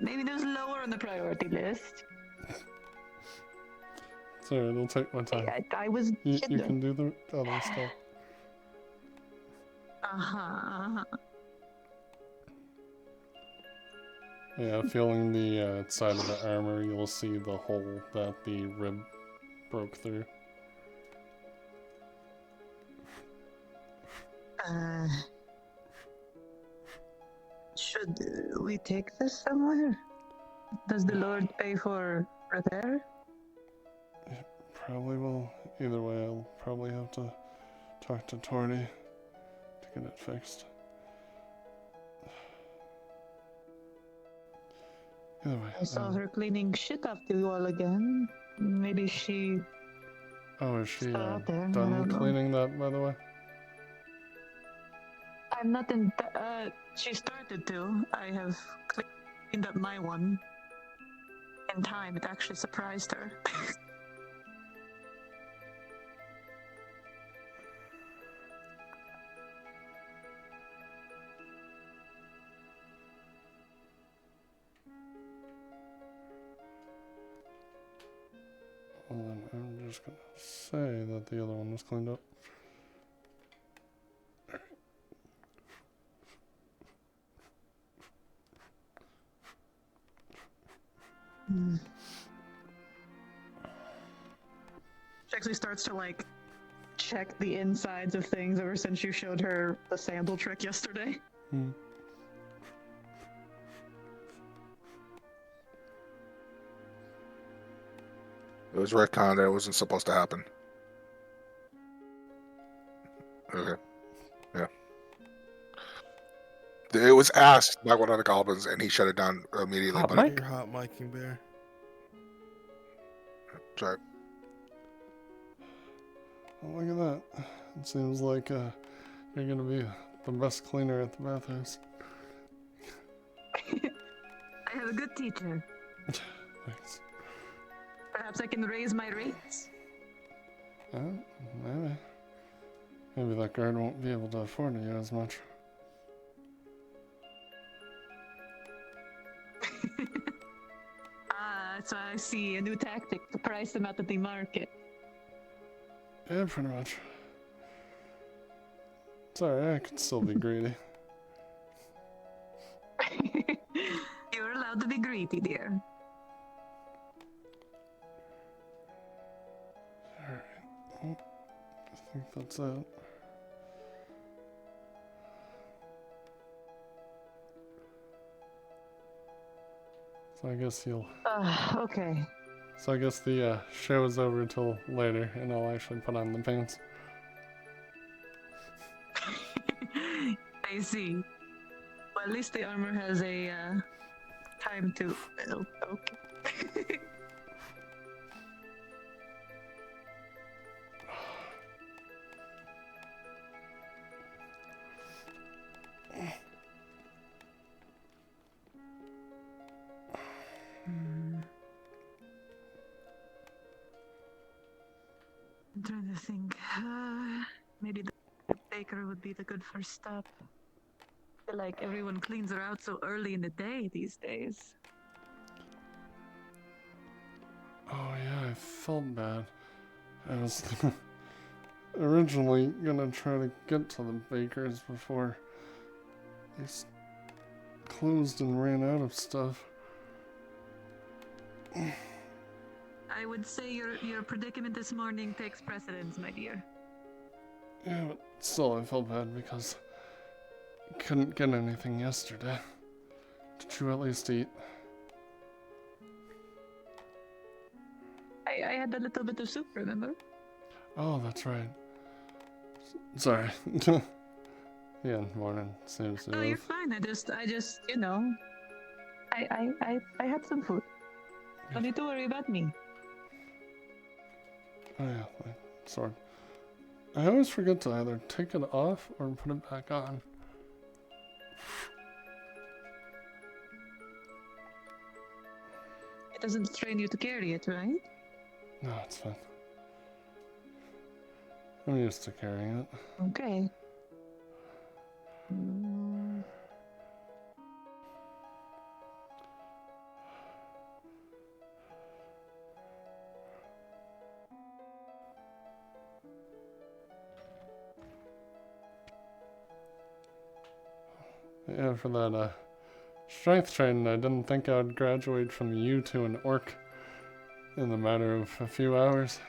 maybe those lower on the priority list. Sorry, it'll take my time. I was. You can do the other stuff. Uh-huh. Yeah, feeling the side of the armor, you'll see the hole that the rib broke through. Should we take this somewhere? Does the Lord pay for repair? Probably will. Either way, I'll probably have to talk to Torny to get it fixed. Either way. I saw her cleaning shit off the wall again. Maybe she... Oh, is she out there, I done don't know. cleaning that, by the way? I'm not in. She started to. I have cleaned up my one. In time, it actually surprised her. Hold on, I'm just gonna say that the other one was cleaned up. She actually starts to like check the insides of things ever since you showed her the sandal trick yesterday. It was retconned. It wasn't supposed to happen. Okay. Yeah. It was asked by one of the goblins, and he shut it down immediately. Hot but mic? You're hot micing, Bear. Sorry. Oh, look at that. It seems like you're gonna be the best cleaner at the bathhouse. I have a good teacher. Thanks. Perhaps I can raise my rates. Maybe. Maybe that guard won't be able to afford you as much. So I see a new tactic to price them out at the market. Yeah, pretty much. Sorry, I could still be greedy. You're allowed to be greedy, dear. Alright. Well, I think that's it. So I guess you'll... Okay. So I guess the show is over till later, and I'll actually put on the pants. I see. Well, at least the armor has a time to. Oh, okay. I'm trying to think. Maybe the baker would be the good first step. I feel like everyone cleans her out so early in the day these days. Oh yeah, I felt bad. I was originally gonna try to get to the baker's before they closed and ran out of stuff. I would say your predicament this morning takes precedence, my dear. Yeah, but still I felt bad because I couldn't get anything yesterday. Did you at least eat? I had a little bit of soup, remember? Oh, that's right. Sorry. Yeah, morning seems to No, you're fine. I just, you know, I had some food. Don't need to worry about me. Oh yeah, my sword. I always forget to either take it off or put it back on. It doesn't strain you to carry it, right? No, it's fine. I'm used to carrying it. Okay. Yeah, for that strength training, I didn't think I would graduate from you to an orc in the matter of a few hours.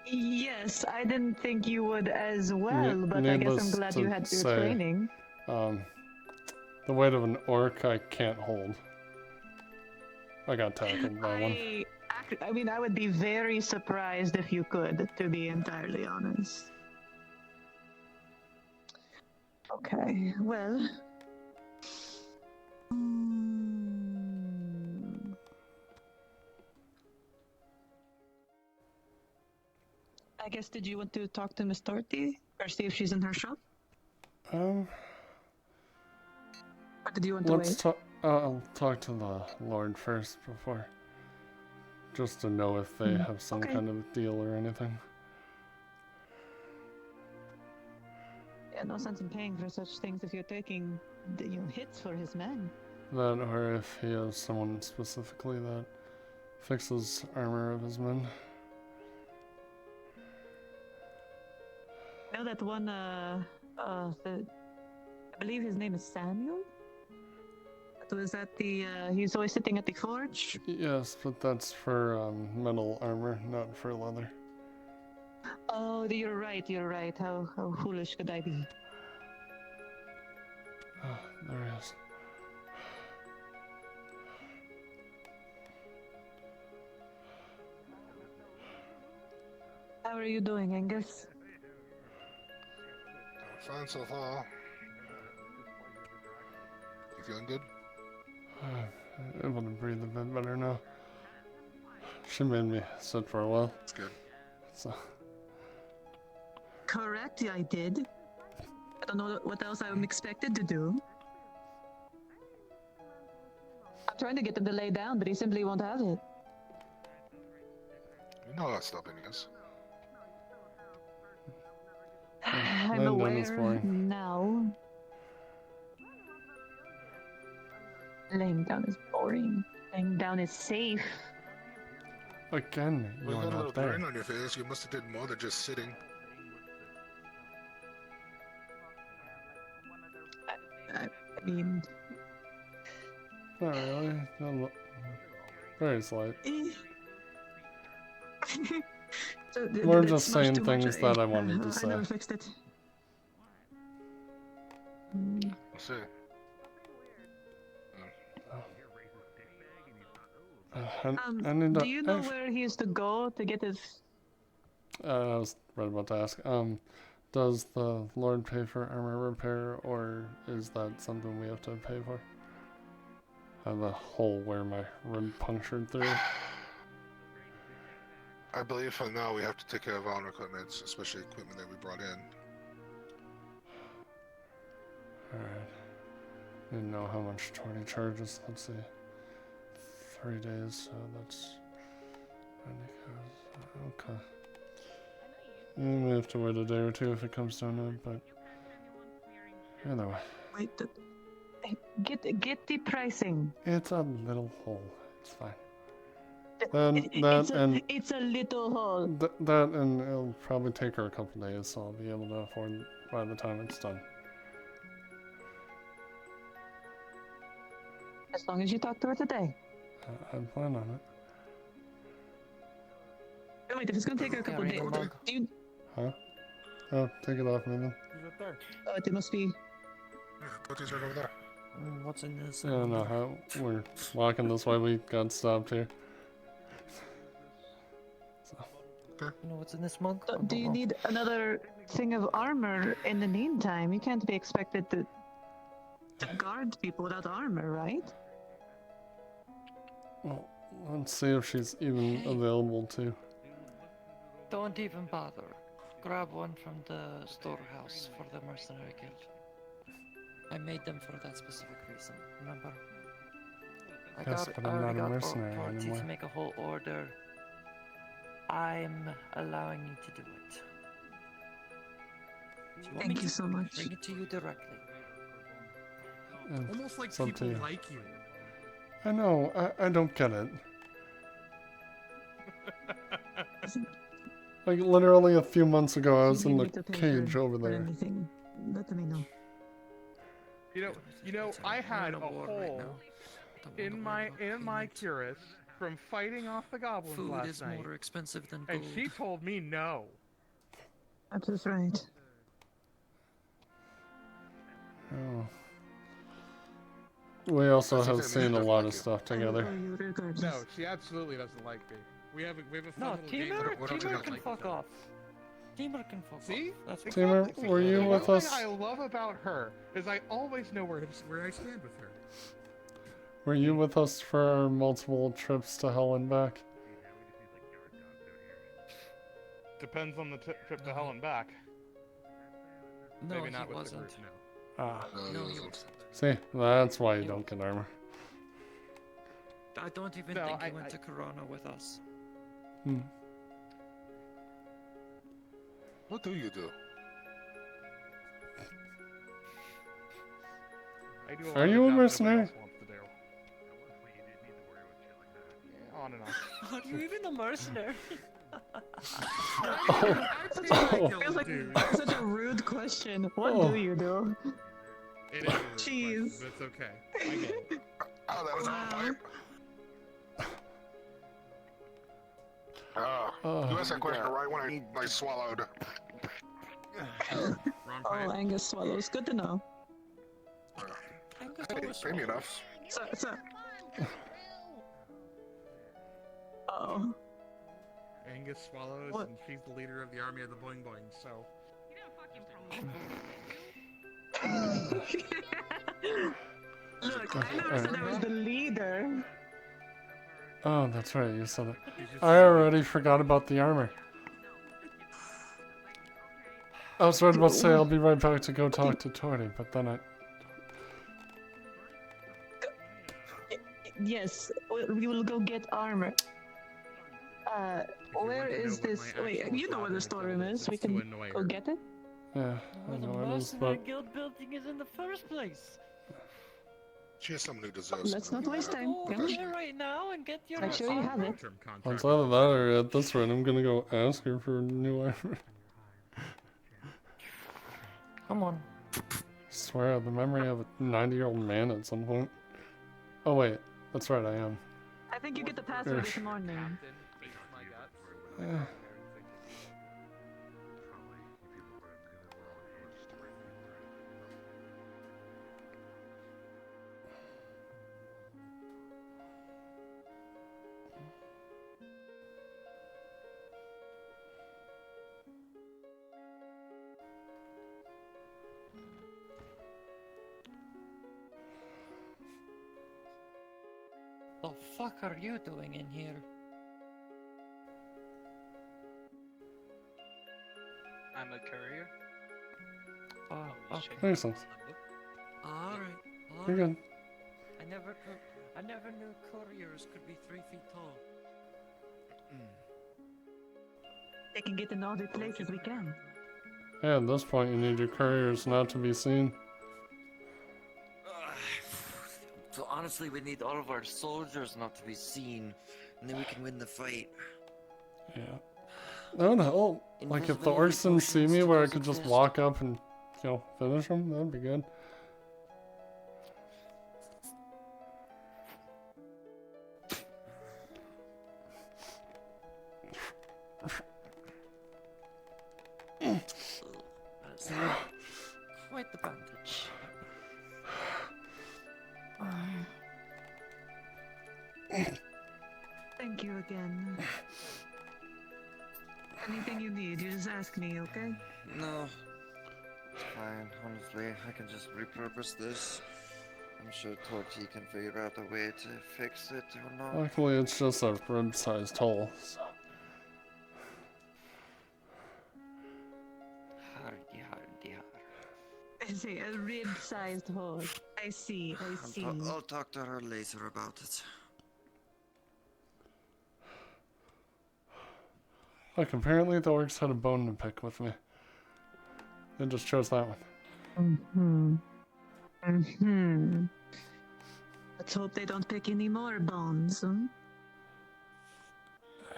Yes, I didn't think you would as well, but I guess I'm glad you had your training. The weight of an orc I can't hold. I got tackled by one. I mean, I would be very surprised if you could, to be entirely honest. Okay, well. I guess, did you want to talk to Miss Torty? Or see if she's in her shop? Um, Or did you want to let's wait? talk. I'll talk to the Lord first before, just to know if they have some okay. kind of deal or anything. Yeah, no sense in paying for such things if you're taking, hits for his men. That, or if he has someone specifically that fixes armor of his men. You know that one, I believe his name is Samuel? Was that he's always sitting at the forge? Yes, but that's for metal armor, not for leather. Oh, you're right. How foolish could I be? Oh, there he is. How are you doing, Angus? Fine so far. You feeling good? Able to breathe a bit better now. She made me sit for a while. That's good. So. Correct, I did. I don't know what else I'm expected to do. I'm trying to get him to lay down, but he simply won't have it. You know that's stopping us. I'm Laying down is aware boring. now. Laying down is boring. Laying down is safe. Again, Well, you're you got a not little there. grin on your face. You must have did more than just sitting. I mean, Not really. Very slight. We're it's just much saying too much. things that I wanted to I say. never fixed it. We'll see. I need to, Do you know where he used to go to get his? I was right about to ask. Does the Lord pay for armor repair, or is that something we have to pay for? I have a hole where my rib punctured through. I believe for now we have to take care of our own equipment, especially equipment that we brought in. Alright. Didn't know how much 20 charges. Let's see. 3 days, so that's 90 cows. Okay. We may have to wait a day or two if it comes down to it, but either way. Wait, get the pricing. It's a little hole. It's fine. It's a little hole. That and it'll probably take her a couple days, so I'll be able to afford it by the time it's done. As long as you talk to her today. I plan on it. Oh, wait, if it's gonna take her a couple days, do you? Huh? Oh, take it off, Nathan. Oh, it must be. Put these right over there. What's in this? I don't know how we're walking this way. We got stopped here. You know what's in this mug? Do you need another thing of armor in the meantime? You can't be expected to guard people without armor, right? Well, let's see if she's even available too. Don't even bother. Grab one from the storehouse for the mercenary guild. I made them for that specific reason, remember? Yes, but I'm not a mercenary authority anymore. to make a whole order. I'm allowing you to do it. Do you want me Thank you to so much. bring it to you directly? Almost like It's up to people you. like you. I know. I don't get it. Like literally a few months ago, I was in the cage over there. Anything, let me know. You know, I had a hole in my cuirass from fighting off the goblins Food last is night, more expensive than and gold. she told me no. That is right. Oh. We also have seen a lot of stuff together. No, she absolutely doesn't like me. We have a fun No, little game. Teamer can fuck off. Teamer can fuck See? off. That's Teamer, were you The with one us? thing I love about her is I always know where I stand with her. Were you with us for our multiple trips to hell and back? Depends on the trip to hell and back. No, Maybe he not with wasn't. the group. Ah. No, he wasn't. See, that's why you don't get armor. I don't even No, think he went to Corona with us. Hmm. What do you do? I do a lot Are of you the a jobs mercenary? nobody else wants to do. Yeah, on and off. Are you even a mercenary? Feels like such a rude question. What do you do? It is a rude Jeez. question, but it's okay. I get it. Oh, that was on pipe. You asked that question right when I swallowed. Oh, Angus swallows. Good to know. Hey, pay me enough. So. Oh. Angus swallows, What? and she's the leader of the army of the Boing Boing, so. Look, I never said I was the leader. Oh, that's right, you said it. I already forgot about the armor. I was right about to say I'll be right back to go talk to Tori, but then I... Yes, we will go get armor. Where is this? Wait, you know where the storeroom is. We can go get it. Yeah, I know it is, but... Guild building is in the first place. She has someone who deserves Let's not waste time. Go Come over on. there right now and get your Make sure you have it. Outside of that, or at this rate, I'm gonna go ask her for new armor. Come on. Swear I have the memory of a 90-year-old man at some point. Oh wait, that's right, I am. I think you get the password this morning. Yeah. The fuck are you doing in here? I'm a courier. Oh, okay. Makes sense. Alright. You're good. I never knew couriers could be 3 feet tall. They can get in all the places we can. Yeah, at this point, you need your couriers not to be seen. So honestly, we need all of our soldiers not to be seen, and then we can win the fight. Yeah. That would help. Like, if the orcs didn't see me where I could just walk up and, you know, finish them, that'd be good. That's quite the bandage. Thank you again. Anything you need, you just ask me, okay? No. It's fine, honestly. I can just repurpose this. I'm sure Torty can figure out a way to fix it or not. Luckily, it's just a rib-sized hole, so... Hardy, hardy, hardy. I say a rib-sized hole. I see, I see. I'll talk to her later about it. Look, apparently the orcs had a bone to pick with me. They just chose that one. Let's hope they don't pick any more bones.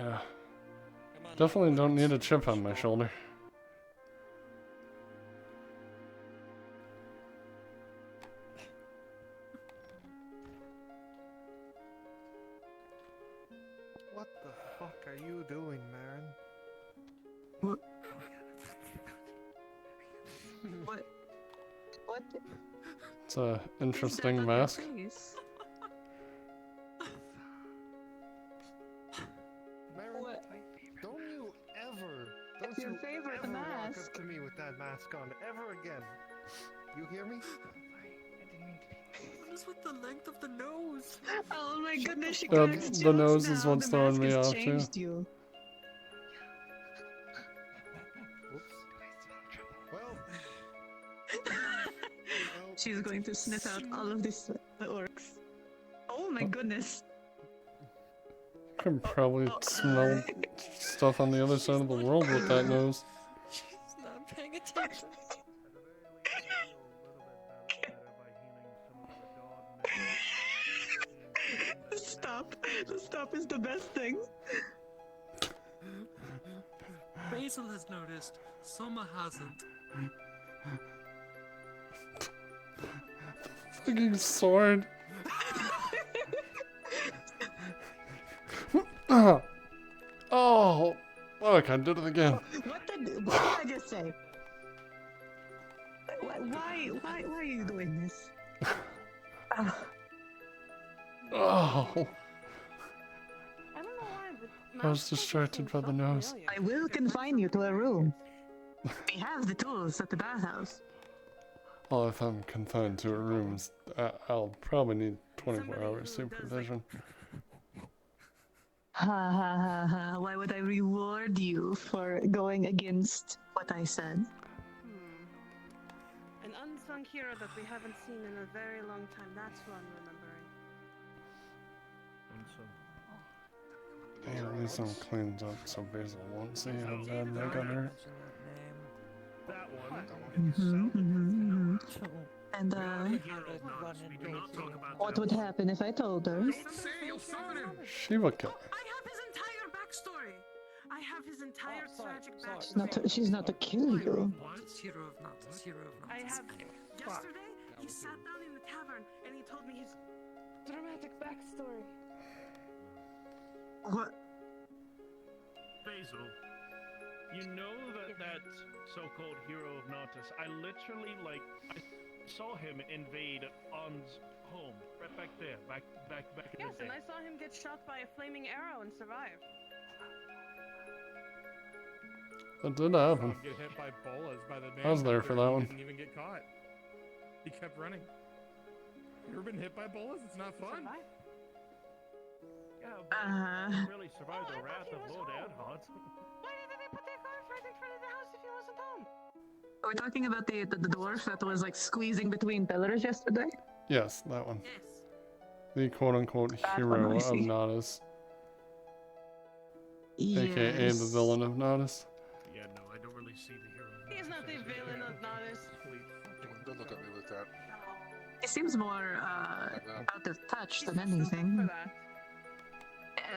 Yeah. Definitely don't need a chip on my shoulder. What the fuck are you doing, Marin? What? What? What? It's a interesting mask. Marin, What? don't you ever, It's your favorite ever walk mask. up to me with that mask on ever again. You hear me? What is with the length of the nose? Oh my goodness, she The cracks nose jokes is now. what's The throwing mask me has off, too. changed you. Well, She's going to sniff out all of these orcs. Oh my goodness. I can probably smell stuff on the other side of the world with that nose. She's not paying attention. The stop is the best thing. Basil has noticed, Soma hasn't. Fucking sword. Oh, look, I did it again. What did I just say? Why are you doing this? Oh, I don't know why, but I was distracted by the nose. I will confine you to a room. We have the tools at the bathhouse. Well, if I'm confined to a room, I'll probably need 24-hour supervision. Ha ha ha ha. Why would I reward you for going against what I said? An unsung hero that we haven't seen in a very long time. That's who I'm remembering. Yeah, at least I'm cleaned up so Basil won't see how bad that got hurt. That one. And what would happen if I told her? She would kill her. I have his entire backstory. I have his entire tragic backstory. She's not to kill you. Hero of Nautis, hero of Nautis. I have. Yesterday, he sat down in the tavern and he told me his dramatic backstory. What? Basil, you know that so-called hero of Nautis, I literally, I saw him invade On's home, right back there, back in Yes, the day. and I saw him get shot by a flaming arrow and survive. That did happen. Get hit by bolas by the man. I was there for that He one. didn't even get caught. He kept running. You ever been hit by bolas? It's not fun. Yeah, but he really survived the wrath of Lord Adhod. Why didn't they put their cars right in front of the house if he wasn't home? Are we talking about the dwarf that was like squeezing between pillars yesterday? Yes, that one. Yes. The quote-unquote That hero one I of see. Nautis. AKA the Yes. villain of Nautis. Yeah, no, I don't really see the hero. He is not the villain of Nautis. Don't look at me with that. It seems more out of touch than anything.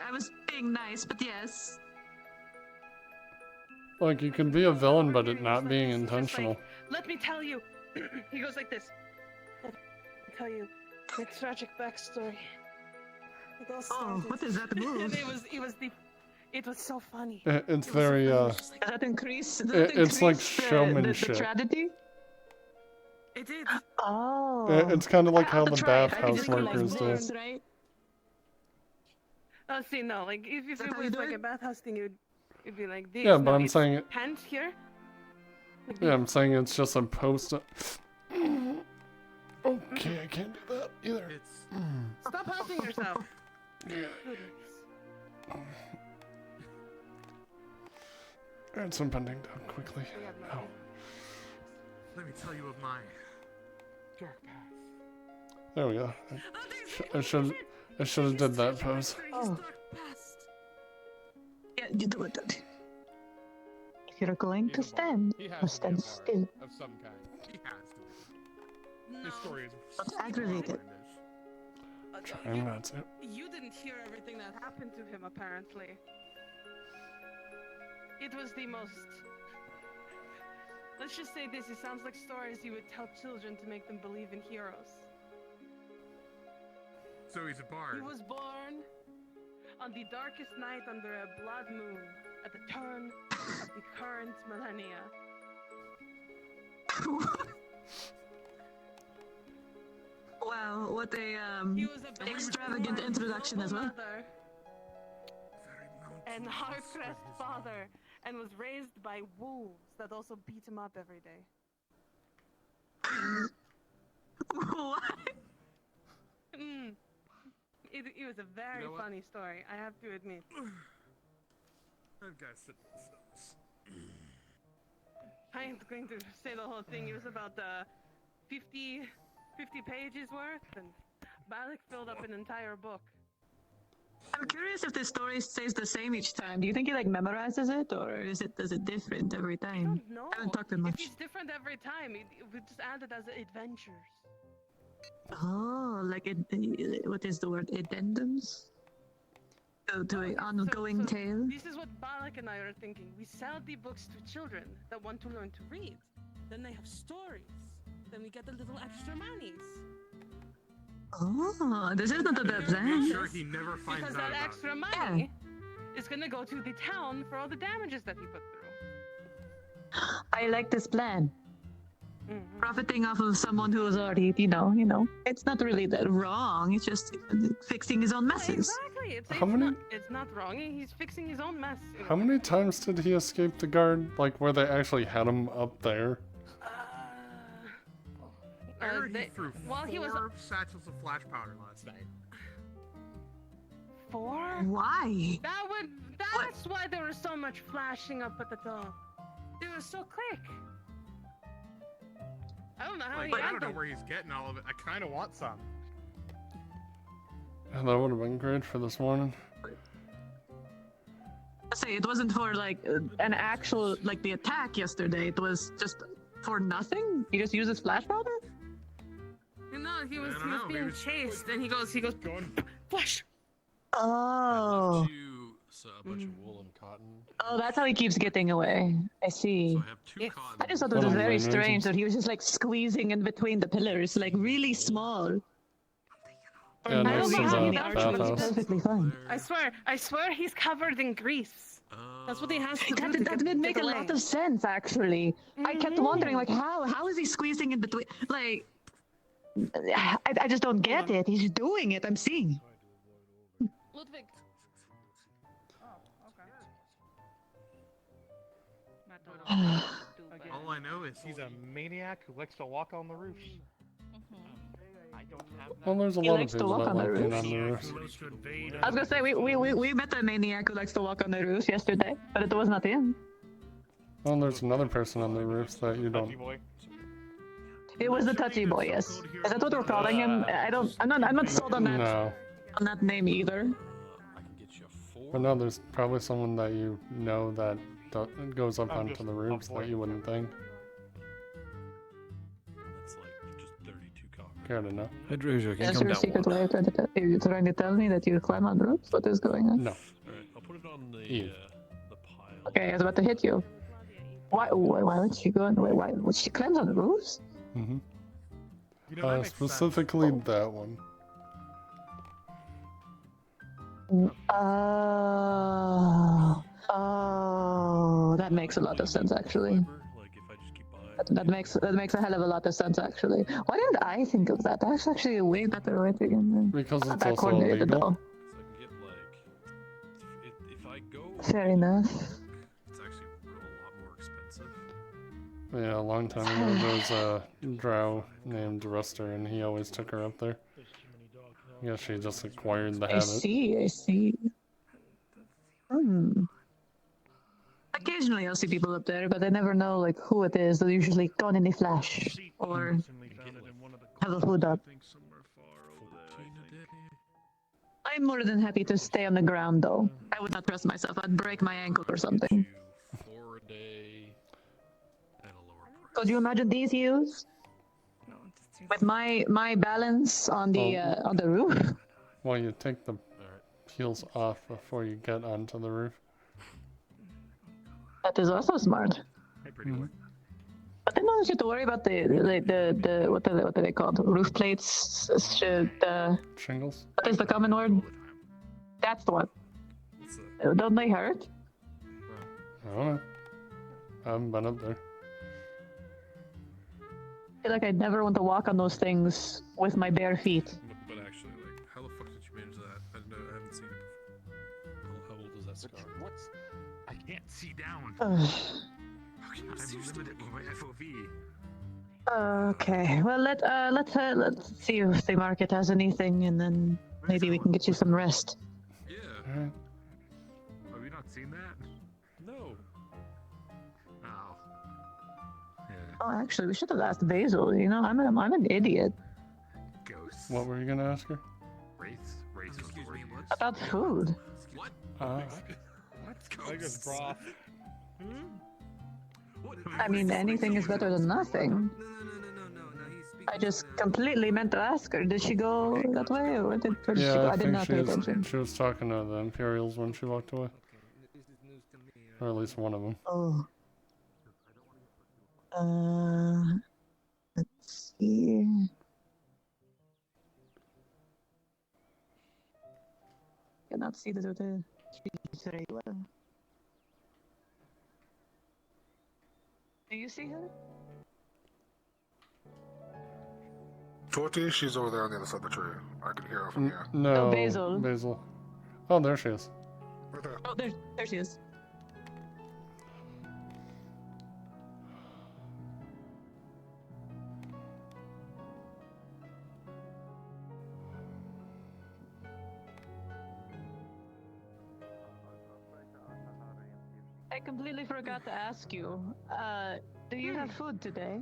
I was being nice, but yes. Like, you can be a villain, but it not being intentional. Let me tell you. He goes like this. Let me tell you the tragic backstory. It all started. what is that move? And it was so funny. It's very, Does that increase? it's like the showmanship. tragedy? It did. Oh. It's kind of like how the That's right. I bathhouse did like workers do. this, right? Oh, see, no, like if it how you was do like it? a bathhouse thing, it'd be like this. Yeah, but No, I'm it's saying it- hand here. Like Yeah, I'm saying it's just a post. Okay, I can't do that either. Stop hurting yourself. And some bending down quickly. Oh. Let me tell you of my dark past. There we go. I should have did that pose. Oh. Yeah, you do it. If you're going to stand, He you has to stand be a still. bard of some kind. He has to be. His story is Not aggravated. Trying not to. You didn't hear everything that happened to him, apparently. It was the most. Let's just say this: it sounds like stories you would tell children to make them believe in heroes. So he's a bard. He was born on the darkest night under a blood moon at the turn of the current millennia. Wow, what a extravagant introduction as well. Mother, and Harcrest father, and was raised by wolves that also beat him up every day. What? It was a very You know what? funny story, I have to admit. I've got to sit this. I ain't going to say the whole thing. It was about 50 50 pages worth, and Balak filled up an entire book. I'm curious if the story stays the same each time. Do you think he like memorizes it, or is it different every time? No, I haven't talked to him if much. it's different every time, we just add it as adventures. Oh, like what is the word? Addendums? To an ongoing tale? This is what Balak and I are thinking. We sell the books to children that want to learn to read. Then they have stories. Then we get the little extra monies. Oh, this is not a bad Make plan. sure he never finds Because out that about extra it. money is gonna go to the town for all the damages that he put through. I like this plan. Profiting off of someone who is already, you know, it's not really that wrong. It's just fixing his own messes. Exactly. It's not wrong. He's fixing his own mess. you know. How many times did he escape the guard? Like where they actually had him up there? I heard he threw well, he was- 4 satchels of flash powder last night. 4? Why? That's why there was so much flashing up at the top. It was so quick. I don't know how he I had don't know them. where he's getting all of it. I kind of want some. Yeah, that would have been great for this morning. I say it wasn't for like an actual like the attack yesterday. It was just for nothing. He just uses flash powder. No, he was being chased, and he goes, flash. Oh. A bunch of wool and cotton. Oh, that's how he keeps getting away. I see. I just thought it was very strange that he was just like squeezing in between the pillars, like really small. Yeah, I next don't to know how he the does it. It's bathhouse. perfectly fine. I swear he's covered in grease. That's what he has to do. That did make a lot of sense, actually. I kept wondering, like, how is he squeezing in between? Like, I just don't get it. He's doing it. I'm seeing. Ludwig. All I know is he's a maniac who likes to walk on the roofs. Well, there's a He lot of likes to people walk that on the like being roof. on the roofs. I was gonna say we met a maniac who likes to walk on the roofs yesterday, but it was not him. Well, there's another person on the roofs that you don't. It was the touchy boy. Yes, is that what we're calling him? I'm not sold on that. No. On that name either. But no, there's probably someone that you know that goes up onto the roofs that you wouldn't think. That's like just 32 copies. Care to know? Hydrosia, can you Is come your down secret one? way? Are you trying to tell me that you climb on roofs? What is going on? No. Alright, I'll put it on the pile. Okay, I was about to hit you. Why would she go? Why would she climb on the roofs? Mm-hmm. You know, that makes Specifically that one. Oh, that makes a lot of sense actually. That makes a hell of a lot of sense actually. Why didn't I think of that? That's actually a way better way to get in. Because Not it's that also coordinated illegal. though. If I go, Fair enough. it's actually a lot more expensive. Yeah, a long time ago there was a drow named Ruster, and he always took her up there. I guess she just acquired the I habit. see. Occasionally I'll see people up there, but I never know like who it is. They're usually gone in a flash or have a hood up. I'm more than happy to stay on the ground though. I would not trust myself. I'd break my ankle or something. 4 a day at a lower price. Could you imagine these views? With my balance on the roof. Well, you take the heels off before you get onto the roof. That is also smart. But then don't you have to worry about the what are they called? Roof plates? Shingles? What is the common word? That's the one. Don't they hurt? I don't know. I haven't been up there. I feel like I'd never want to walk on those things with my bare feet. But actually, like, how the fuck did you manage that? I haven't seen it before. How old is that scar? What's? I can't see down. Ugh. I'm limited with my FOV. Okay, well let's see if the market has anything, and then maybe we can get you some rest. Yeah. Have you not seen that? No. Oh. Oh, actually, we should have asked Basil. You know, I'm an idiot. What were you gonna ask her? Race was the word used. About food. What? Uh, I just broth. I mean, anything is better than nothing. I just completely meant to ask her. Did she go that way, or where did she yeah, go? I I did think not pay attention. she was talking to the Imperials when she walked away. Or at least one of them. Oh. Let's see. Cannot see the speech very well. Do you see her? Torty, she's over there on the other side of the tree. I can hear her from here. No, Basil. Basil. Oh, there she is. Right there. Oh, there she is. I completely forgot to ask you. Do you have food today?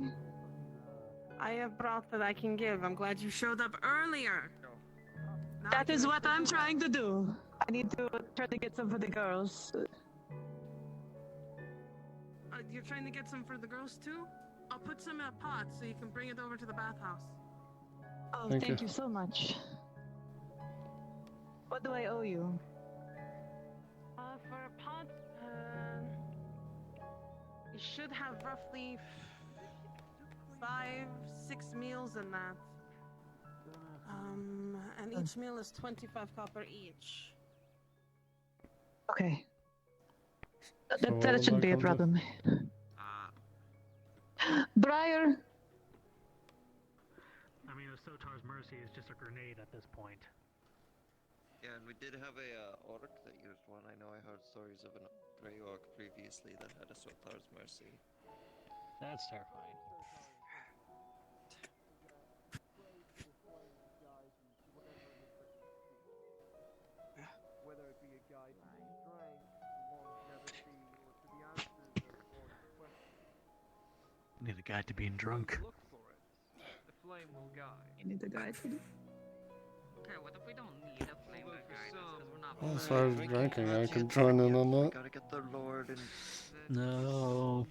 I have broth that I can give. I'm glad you showed up earlier. That is what I'm trying to do. I need to try to get some for the girls. You're trying to get some for the girls too? I'll put some in a pot so you can bring it over to the bathhouse. Oh, Thank thank you. you so much. What do I owe you? For a pot, you should have roughly 5-6 meals in that. And each meal is 25 copper each. Okay. So That what would shouldn't be a come to? problem. Briar! I mean, if Sotar's Mercy is just a grenade at this point. Yeah, and we did have a orc that used one. I know I heard stories of a grey orc previously that had a Sotar's Mercy. That's terrifying. Whether it be a guide to strength, longevity, or to the answers of important questions. Need a guide to being drunk. Look for it. The flame will guide. You need a guide for this? Okay, what if we don't need a flame to guide us because we're not Well, as far as drinking, I could join in on that. Gotta get the Lord and No,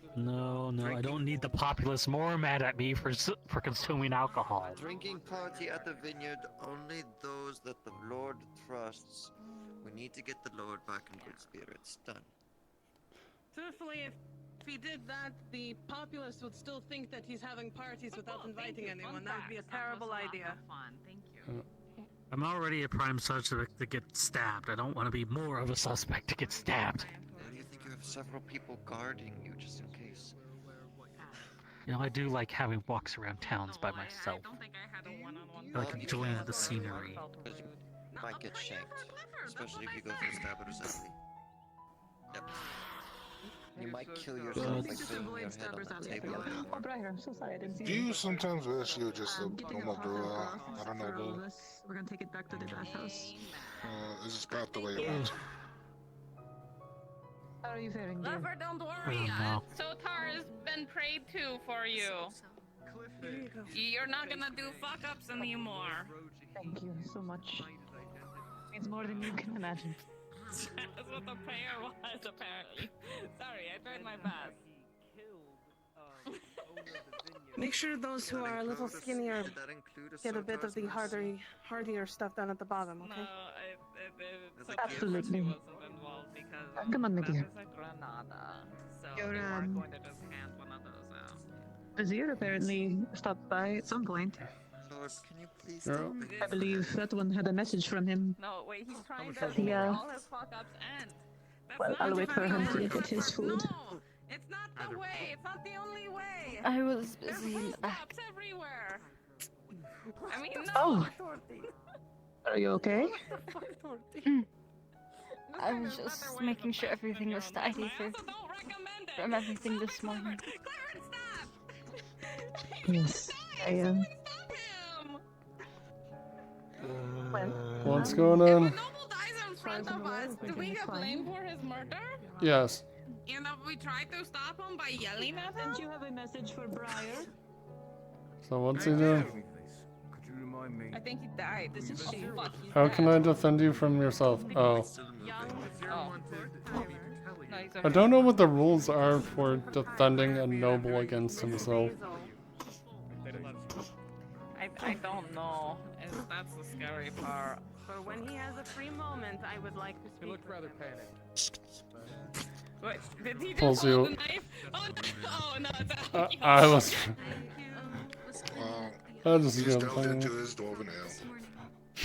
I don't need the populace more mad at me for consuming alcohol. drinking party at the vineyard. Only those that the Lord trusts. We need to get the Lord back in good spirits. Done. Truthfully, if he did that, the populace would still think that he's having parties without inviting anyone. That would be a terrible idea. Fun, thank you. I'm already a prime suspect to get stabbed. I don't want to be more of a suspect to get stabbed. Why do you think you have several people guarding you just in case? You know, I do like having walks around towns by myself. I don't think I had a one-on-one. I like enjoying the scenery. You might get shanked, especially if you go through Stabber's Alley. Yep. You might kill yourself by Just banging avoid your head on Stabber's the Alley. table. Oh, Briar, I'm so sorry I didn't see Do you. you sometimes wish you were just a Getting normal pot of brewer? broth I don't for all know, of us. We're gonna take it back to the bathhouse. is this path the way you want? How are you faring, dear? Lover, don't worry. Sotar has been prayed to for you. You're not gonna do fuck-ups anymore. Thank you so much. Means more than you can imagine. That's what the prayer was, apparently. Sorry, I tried my best. Make sure those who are a little skinnier get a bit of the hardier stuff down at the bottom, okay? No, Absolutely. wasn't involved because Come on, my that dear. is a Granada. So You're, they weren't going to just hand one of those out. Azir apparently stopped by at some point. Lord, can you please Girl. stop being I believe that one had a message from him. No, wait, he's trying sure to he make is. all his fuck-ups end. That's Well, not I'll wait for him to funny. get his food. No, it's not the way. It's not the only way. I was There's busy. fuck-ups everywhere. I mean, no. Oh. Are you okay? I was just making sure everything was tidy from everything this morning. Yes, I am. Well, What's going on? Noble dies in front of us. Do we get blamed for his murder? Yes. And if we tried to stop him by yelling at him? Did you have a message for Briar? So what's he doing? Could you remind me? I think he died. This is she. Fuck, he's How dead. can I defend you from yourself? Oh. Oh. No, he's okay. I don't know what the rules are for defending a noble against himself. I don't know. That's the scary part. For when he has a free moment, I would like to speak. He looked rather panicked. What? Did he just Pulls hold you. the knife? Oh no! Oh no! It's I was. Wow. I just He's gonna delved play. into his dwarven ale.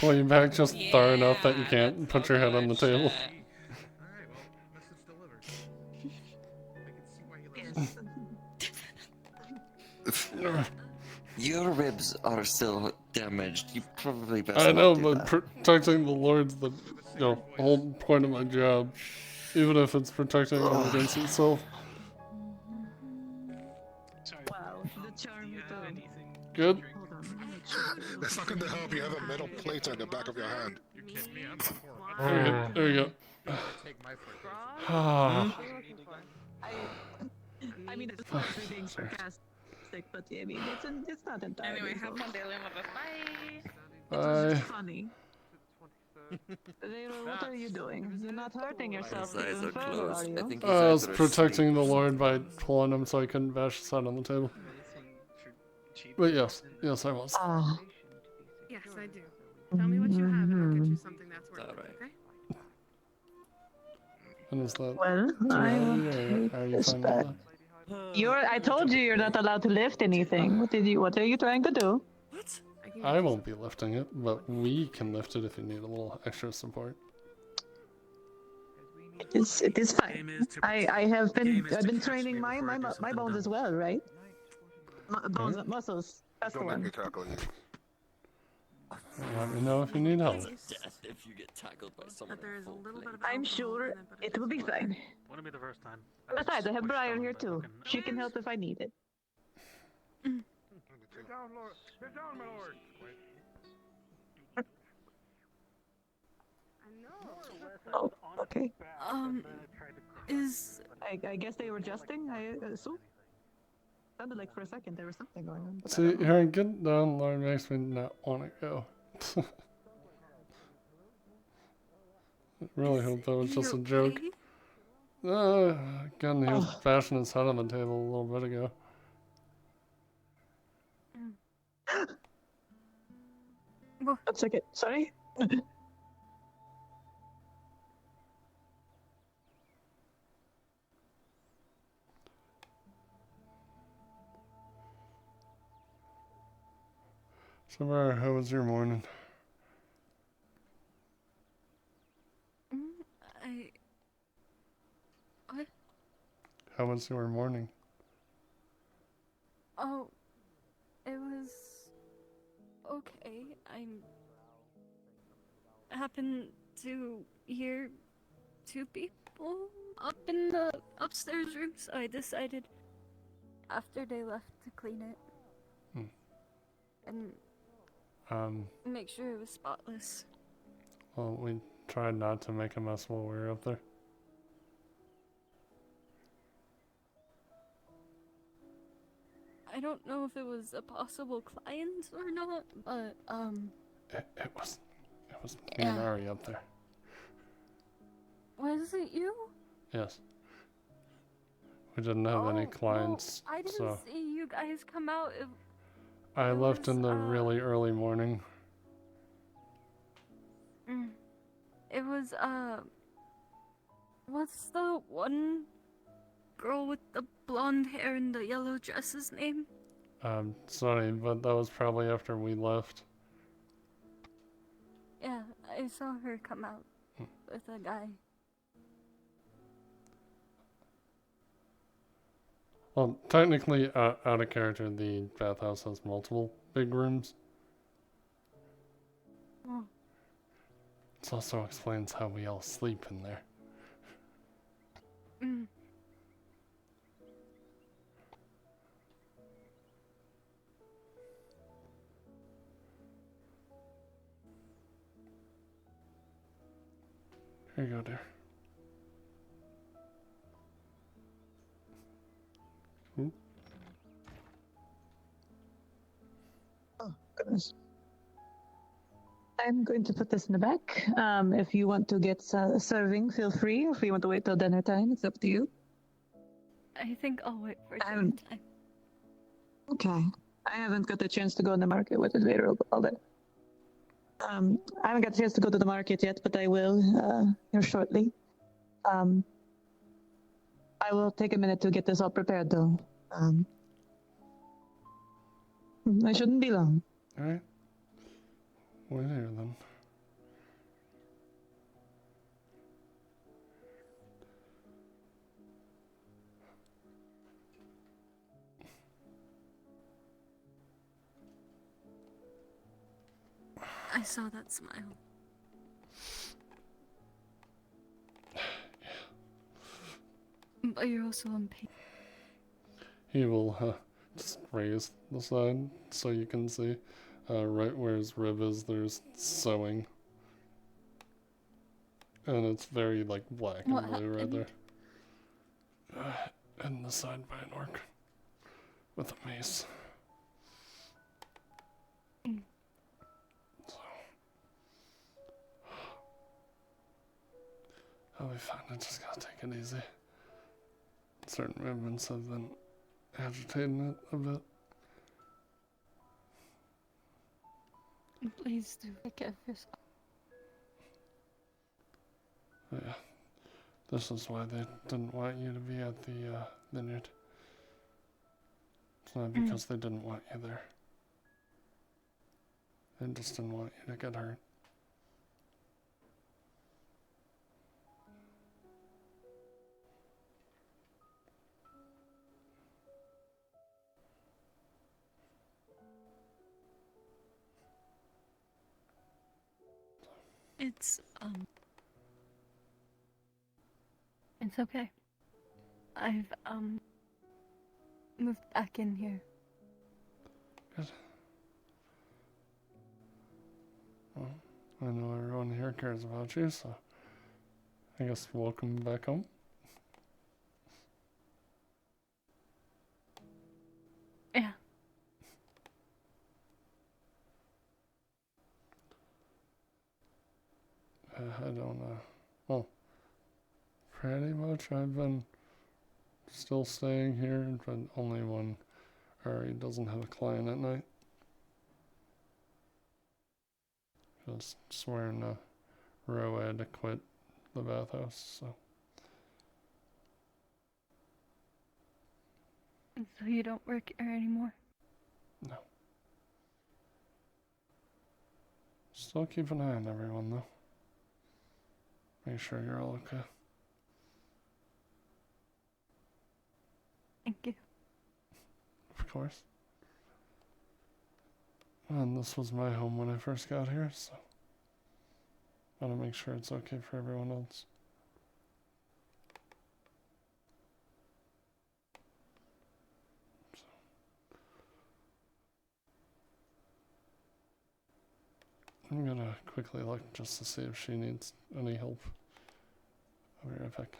Pull you back just far enough that you can't put your head on the table. Your ribs are still damaged. You probably best I not know, do but that. protecting the Lord's the whole point of my job, even if it's protecting him against himself. Wow, the charm you told. Good. That's not going to help. You have a metal plate on the back of your hand. There you go. Ah. I mean, it's not being sarcastic, but I mean, it's not entirely. Anyway, have fun dealing with us. Bye. Bye. It's funny. Zero, what are you doing? You're not hurting yourself His eyes even are further, closed. are I you? think his I was eyes are protecting asleep. the Lord by pulling him so I couldn't bash his head on the table. But yes, I was. Ah. Yes, I do. Tell me what you have, and I'll get you something that's worth it. Okay? And is that? Well, Are you fine with that? I told you you're not allowed to lift anything. What are you trying to do? I won't be lifting it, but we can lift it if you need a little extra support. It is fine. I've been training my bones as well, right? Bones, muscles. That's the Don't make one. me tackle you. Let me know if you need help. Death if you get tackled by someone. I'm sure it will be fine. Wouldn't be the first time. Besides, I have Briar here too. She can help if I need it. Sit down, Lord. Sit down, my lord. Oh, okay. Is I guess they were adjusting. I assume. Sounded like for a second there was something going on. But I See, don't know. hearing getting down, Lord makes me not want to go. I really hope that was just a joke. Again, he was bashing his head on the table a little bit ago. One second. Sorry. Samara, how was your morning? What? How was your morning? Oh, it was okay. I happened to hear two people up in the upstairs room, so I decided after they left to clean it and make sure it was spotless. Well, we tried not to make a mess while we were up there. I don't know if it was a possible client or not, but It was me and Ari up there. was it you? Yes. We didn't have any clients, I didn't so see you guys come out. I left in the really early morning. It was what's the one girl with the blonde hair and the yellow dress's name? Sorry, but that was probably after we left. Yeah, I saw her come out with a guy. Well, technically, out of character, the bathhouse has multiple big rooms. Oh. This also explains how we all sleep in there. Here you go, dear. Oh, goodness. I'm going to put this in the back. If you want to get serving, feel free. If you want to wait till dinner time, it's up to you. I think I'll wait for dinner time. Okay. I haven't got the chance to go on the market with it later all day. I haven't got a chance to go to the market yet, but I will here shortly. I will take a minute to get this all prepared, though. I shouldn't be long. Alright. Wait here then. I saw that smile. But you're also in pain. He will just raise the side so you can see. Right where his rib is, there's sewing. And it's very, like, black and What blue right happened? there. And the side by an orc. With a mace. So. I'll be fine, I just gotta take it easy. Certain movements have been agitating it a bit. Please do take care of yourself. Yeah. This is why they didn't want you to be at the vineyard. It's not because they didn't want you there. They just didn't want you to get hurt. It's okay. I've moved back in here. Good. Well, I know everyone here cares about you, so I guess welcome back home. Yeah. I don't know. Well, pretty much I've been still staying here, but only when Ari doesn't have a client at night. Just swearing to Road to quit the bathhouse, so. So you don't work here anymore? No. Still keep an eye on everyone, though. Make sure you're all okay. Thank you. Of course. And this was my home when I first got here, so gotta make sure it's okay for everyone else. I'm gonna quickly look just to see if she needs any help. I'll be right back.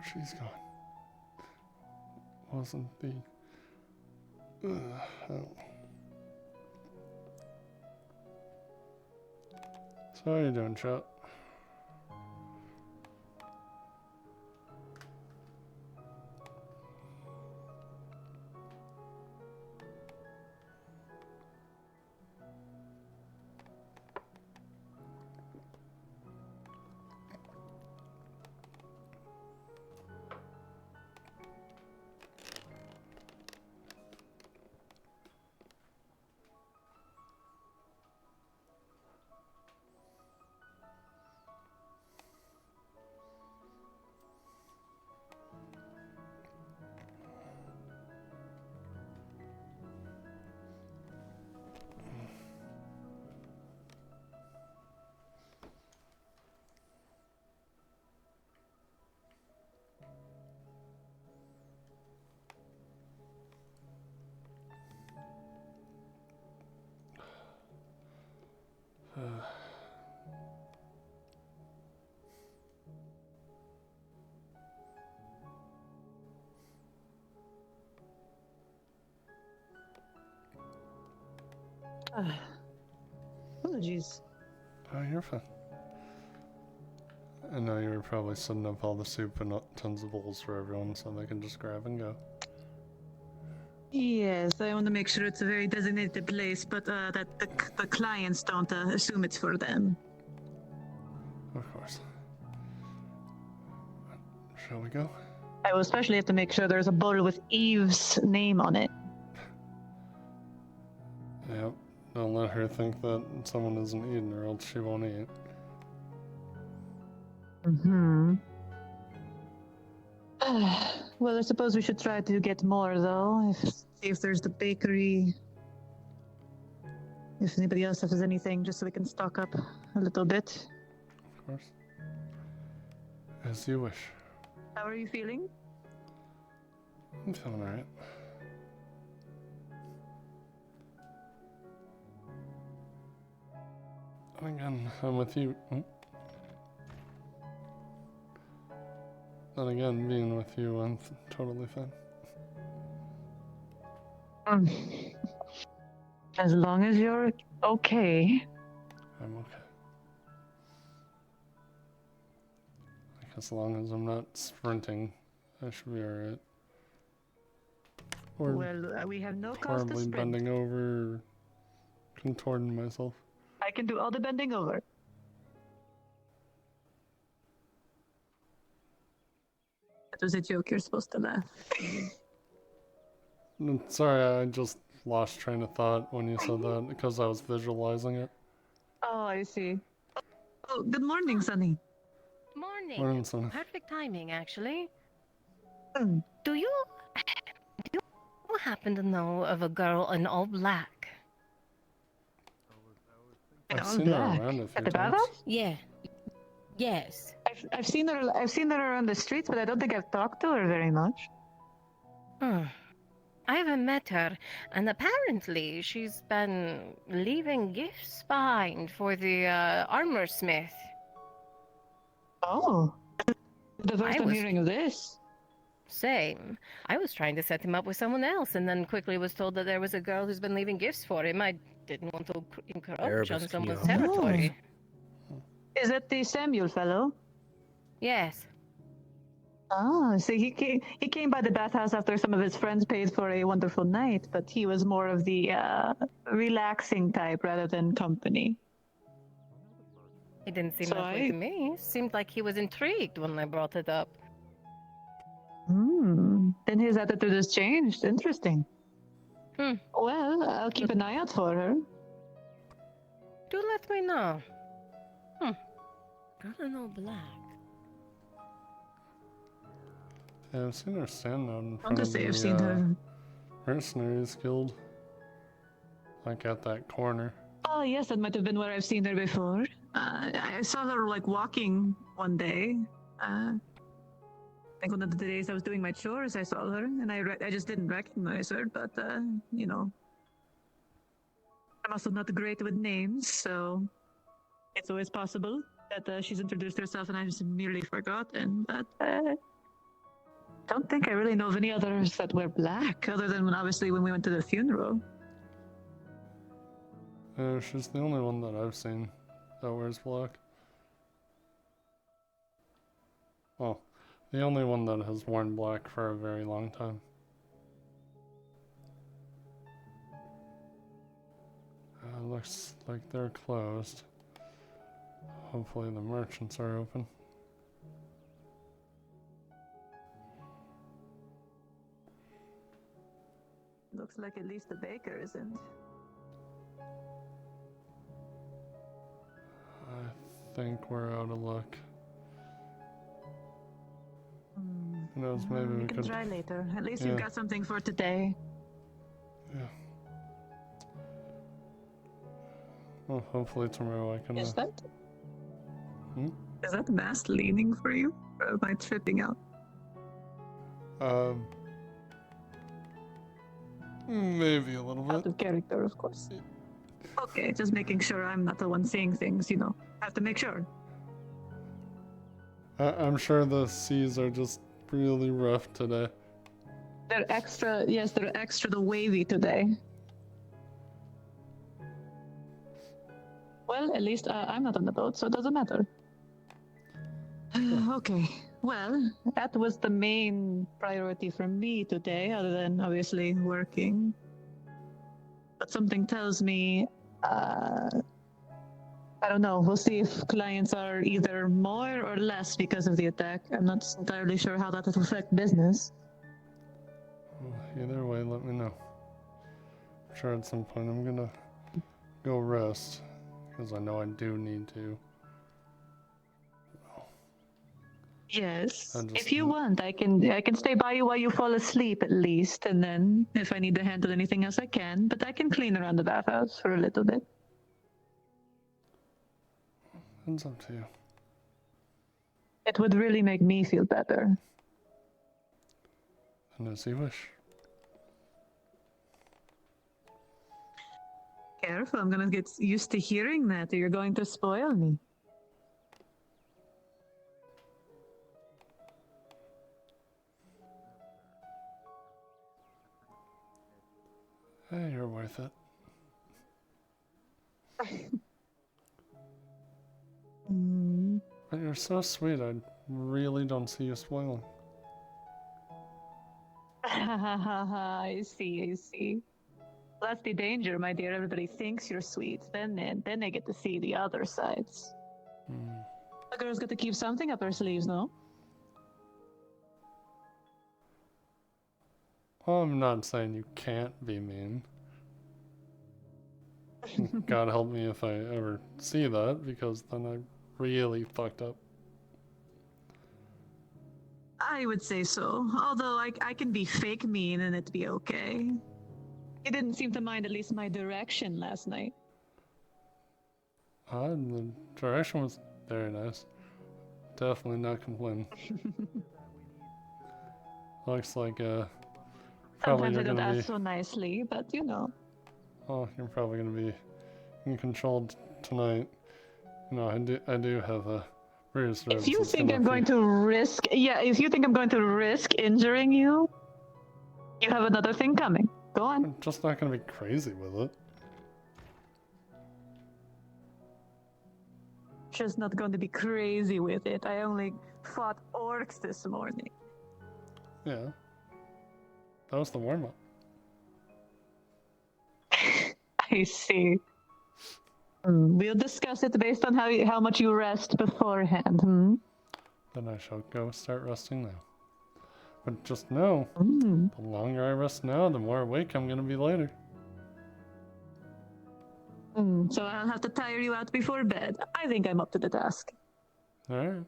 she's gone. Wasn't the hell. So how you doing, chat? Apologies. Oh, you're fine. I know you were probably setting up all the soup and tons of bowls for everyone so they can just grab and go. Yes, I want to make sure it's a very designated place, but that the clients don't assume it's for them. Of course. Shall we go? I will especially have to make sure there's a bowl with Eve's name on it. Yep. Don't let her think that someone isn't eating or else she won't eat. Mm-hmm. Well, I suppose we should try to get more, though. See if there's the bakery. If anybody else has anything, just so we can stock up a little bit. Of course. As you wish. How are you feeling? I'm feeling alright. Again, I'm with you. And again, being with you, I'm totally fine. As long as you're okay. I'm okay. Like, as long as I'm not sprinting, I should be alright. Or Well, we have no cause to horribly sprint. bending over, or contorting myself. I can do all the bending over. That was a joke. You're supposed to laugh. Sorry, I just lost train of thought when you said that because I was visualizing it. Oh, I see. Oh, good morning, Sunny. Morning. Morning, Sunny. Perfect timing, actually. Hmm. Do you happen to know of a girl in all black? I've seen her around a few At the times. bathhouse? Yeah. Yes. I've seen her. I've seen her around the streets, but I don't think I've talked to her very much. Hmm. I haven't met her, and apparently she's been leaving gifts behind for the armor smith. Oh, the first I'm hearing of this. Same. I was trying to set him up with someone else, and then quickly was told that there was a girl who's been leaving gifts for him. I didn't want to encroach on someone's territory. Is that the Samuel fellow? Yes. Ah, so he came by the bathhouse after some of his friends paid for a wonderful night, but he was more of the relaxing type rather than company. He didn't seem So that way to me. Seemed like he was intrigued when I brought it up. Then his attitude has changed. Interesting. Hmm. Well, I'll keep an eye out for her. Do let me know. Girl in all black. Yeah, I've seen her stand out in I'll front just of say I've the seen her. Mercenaries Guild. Like at that corner. Oh yes, that might have been where I've seen her before. I saw her like walking one day. I think one of the days I was doing my chores, I saw her, and I just didn't recognize her. But you know, I'm also not great with names, so it's always possible that she's introduced herself and I've just merely forgotten. But don't think I really know of any others that wear black, other than obviously when we went to the funeral. She's the only one that I've seen that wears black. Well, the only one that has worn black for a very long time. Looks like they're closed. Hopefully the merchants are open. Looks like at least the baker isn't. I think we're out of luck. Who knows, maybe we can could try later. At least you've got something for today. Yeah. Well, hopefully tomorrow I can... Is that? Hmm? Is that mask leaning for you? Or am I tripping out? Maybe a little bit. Out of character, of course. Okay, just making sure I'm not the one seeing things, you know. I have to make sure. I'm sure the seas are just really rough today. They're extra, yes, they're extra wavy today. Well, at least I'm not on the boat, so it doesn't matter. Okay, well, that was the main priority for me today, other than obviously working. But something tells me, I don't know, we'll see if clients are either more or less because of the attack. I'm not entirely sure how that will affect business. Well, either way, let me know. I'm sure at some point I'm gonna go rest, because I know I do need to. Yes. If you want, I can stay by you while you fall asleep at least, and then if I need to handle anything else, I can. But I can clean around the bathhouse for a little bit. It's up to you. It would really make me feel better. And as you wish. Careful, I'm gonna get used to hearing that, or you're going to spoil me. Hey, you're worth it. But you're so sweet, I really don't see you spoiling. I see, I see. Well, that's the danger, my dear. Everybody thinks you're sweet. Then they get to see the other sides. A girl's got to keep something up her sleeves, no? Well, I'm not saying you can't be mean. God help me if I ever see that, because then I really fucked up. I would say so. Although I can be fake mean and it'd be okay. He didn't seem to mind at least my direction last night. The direction was very nice. Definitely not complaining. Looks like probably Sometimes you're I don't gonna be. ask so nicely, but you know. Oh, you're probably gonna be in control tonight. You know, I do have a serious nerves. If you It's think gonna I'm going to risk, if you think I'm going to risk injuring you, you have another thing coming. Go on. I'm just not gonna be crazy with it. Just not going to be crazy with it. I only fought orcs this morning. Yeah. That was the warm-up. I see. We'll discuss it based on how much you rest beforehand. Then I shall go start resting now. But just know, the longer I rest now, the more awake I'm gonna be later. So I'll have to tire you out before bed. I think I'm up to the task. Alright.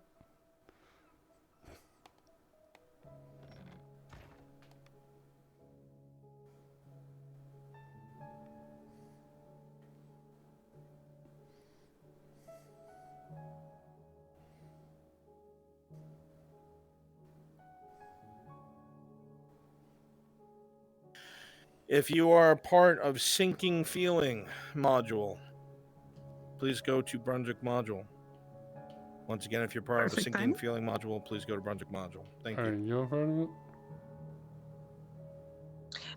If you are a part of Sinking Feeling module, please go to Brunswick module. Once again, if you're part of the Perfect, Sinking thanks. Feeling module, please go to Brunswick module. Thank Are you. you a part of it?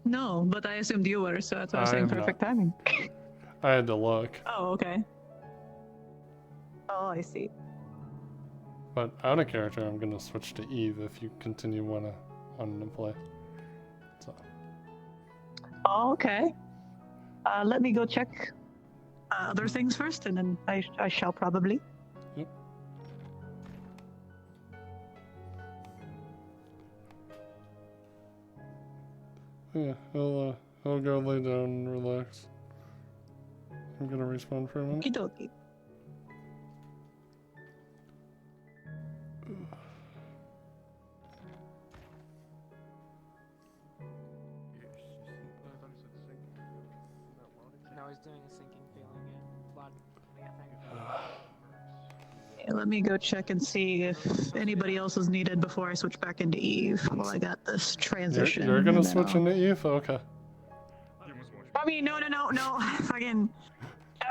No, but I assumed you were, so that's why I'm saying I'm perfect not. timing. I had to look. Oh, okay. Oh, I see. But out of character, I'm gonna switch to Eve if you continue wanting to play. So. Oh, okay. Let me go check other things first, and then I shall probably. Yep. Yeah, I'll go lay down and relax. I'm gonna respawn for a minute. Okie dokie. Now he's doing a sinking feeling in blood. Yeah, let me go check and see if anybody else is needed before I switch back into Eve while I got this transition. You're gonna and then switch I'll- into Eve? Okay. I mean, no. Fucking. You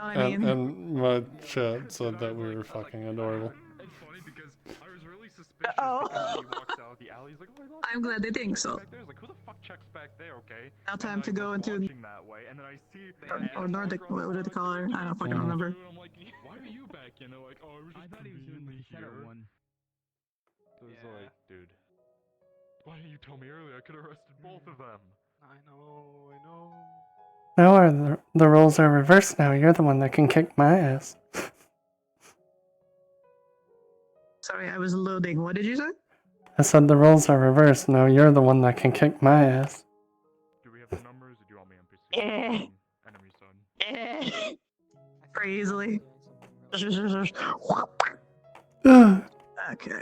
know what I mean? And my chat said that we were fucking adorable. It's funny because I was really suspicious Oh. when he walked out of the alley. He's like, oh my god. I'm glad they think so. Back there. I was like, who the fuck checks back there? Okay. Now time And to then I go was into watching that way, and then I see or Nordic. What did they call her? I don't fucking Mhm. remember. I'm like, why are you back? You know, like, oh, I thought he was doing the shadow one. So it's like, dude, why didn't you tell me earlier? I could have arrested both of them. I know. Now the roles are reversed now. You're the one that can kick my ass. Sorry, I was loading. What did you say? I said the roles are reversed. Now you're the one that can kick my ass. Do we have the numbers, or do you want me NPC? Yeah. Enemy son. Yeah. Pretty easily. Okay.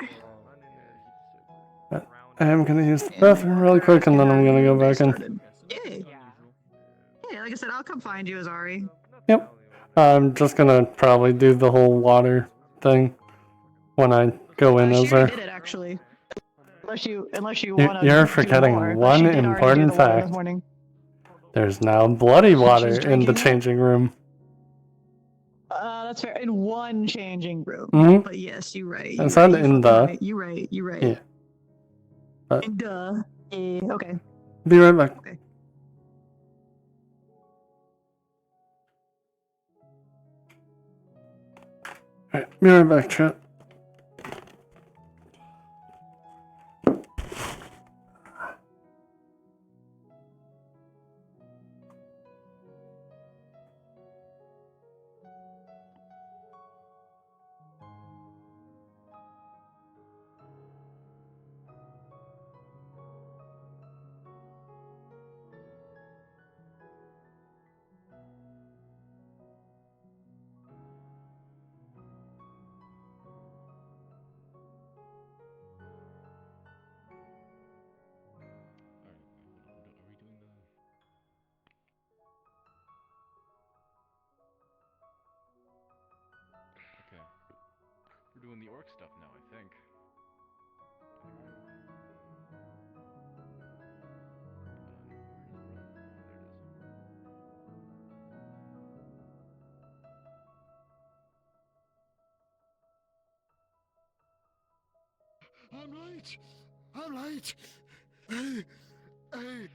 But I am gonna use the bathroom really quick and then I'm gonna go back in. Yeah, like I said, I'll come find you, Azari. Yep. I'm just gonna probably do the whole water thing when I go in She as already her. did it, actually. Unless you You- want to. You're forgetting one important fact. There's now bloody water in the drinking it? changing room. That's fair. In one changing room. Mhm. But yes, you're right. I said in the. You're right. Yeah. But In duh. Yeah, okay. be right back. Okay. Alright, be right back, chat. Okay. We're doing the orc stuff now, I think. I'm late. I'm late. Hey, hey,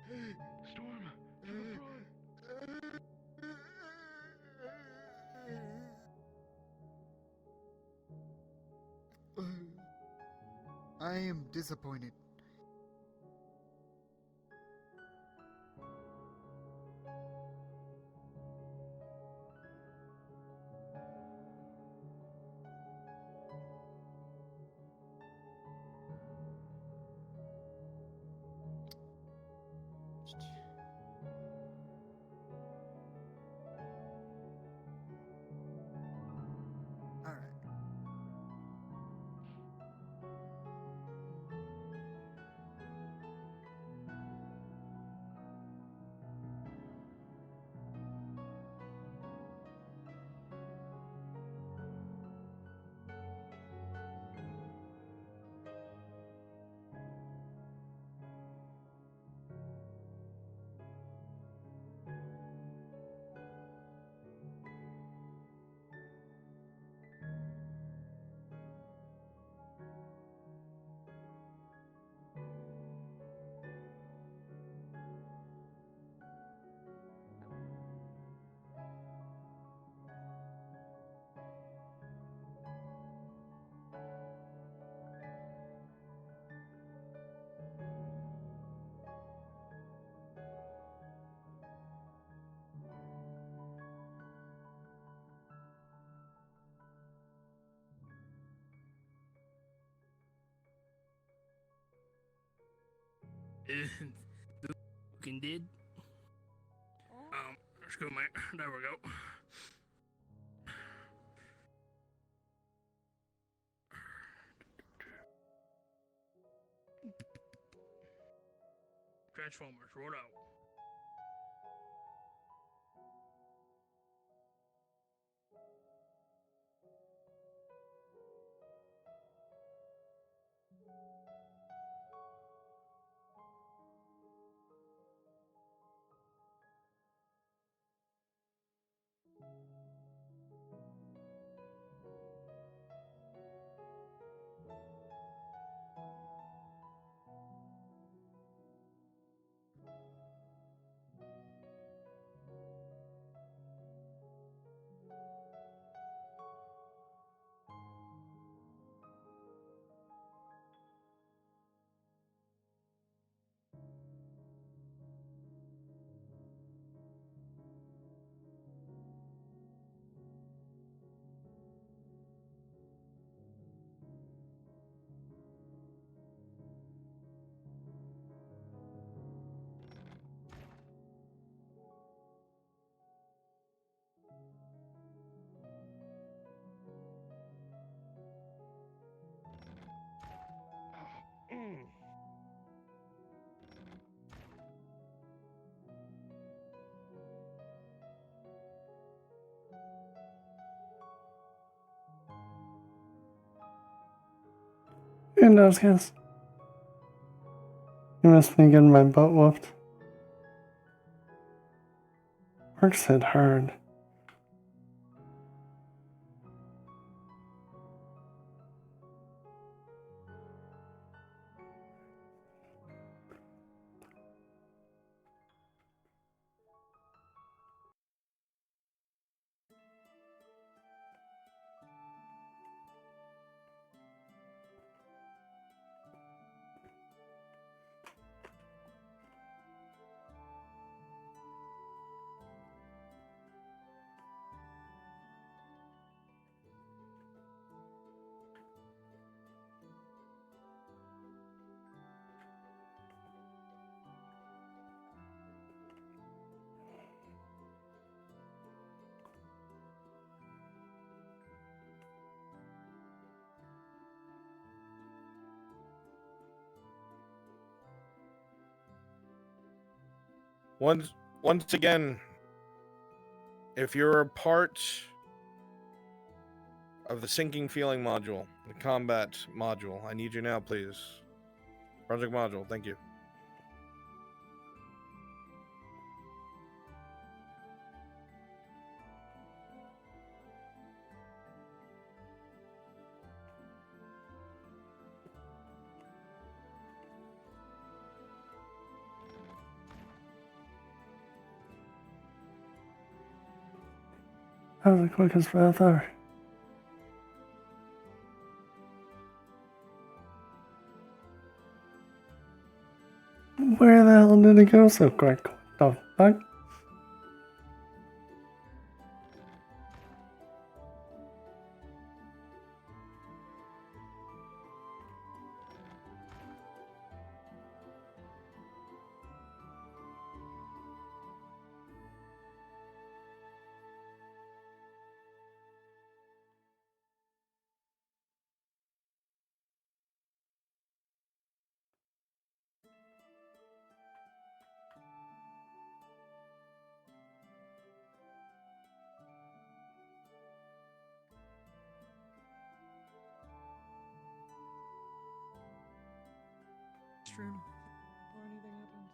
hey. Storm. I am disappointed. Alright. Fucking did. Excuse me. There we go. Transformers, roll out. Who knows, guys? You missed me getting my butt whooped. Works hit hard. Once again, if you're a part of the sinking feeling module, the combat module, I need you now, please. Project module, thank you. That was the quickest breath ever. Where the hell did it go so quick? What the fuck? Room before anything happens.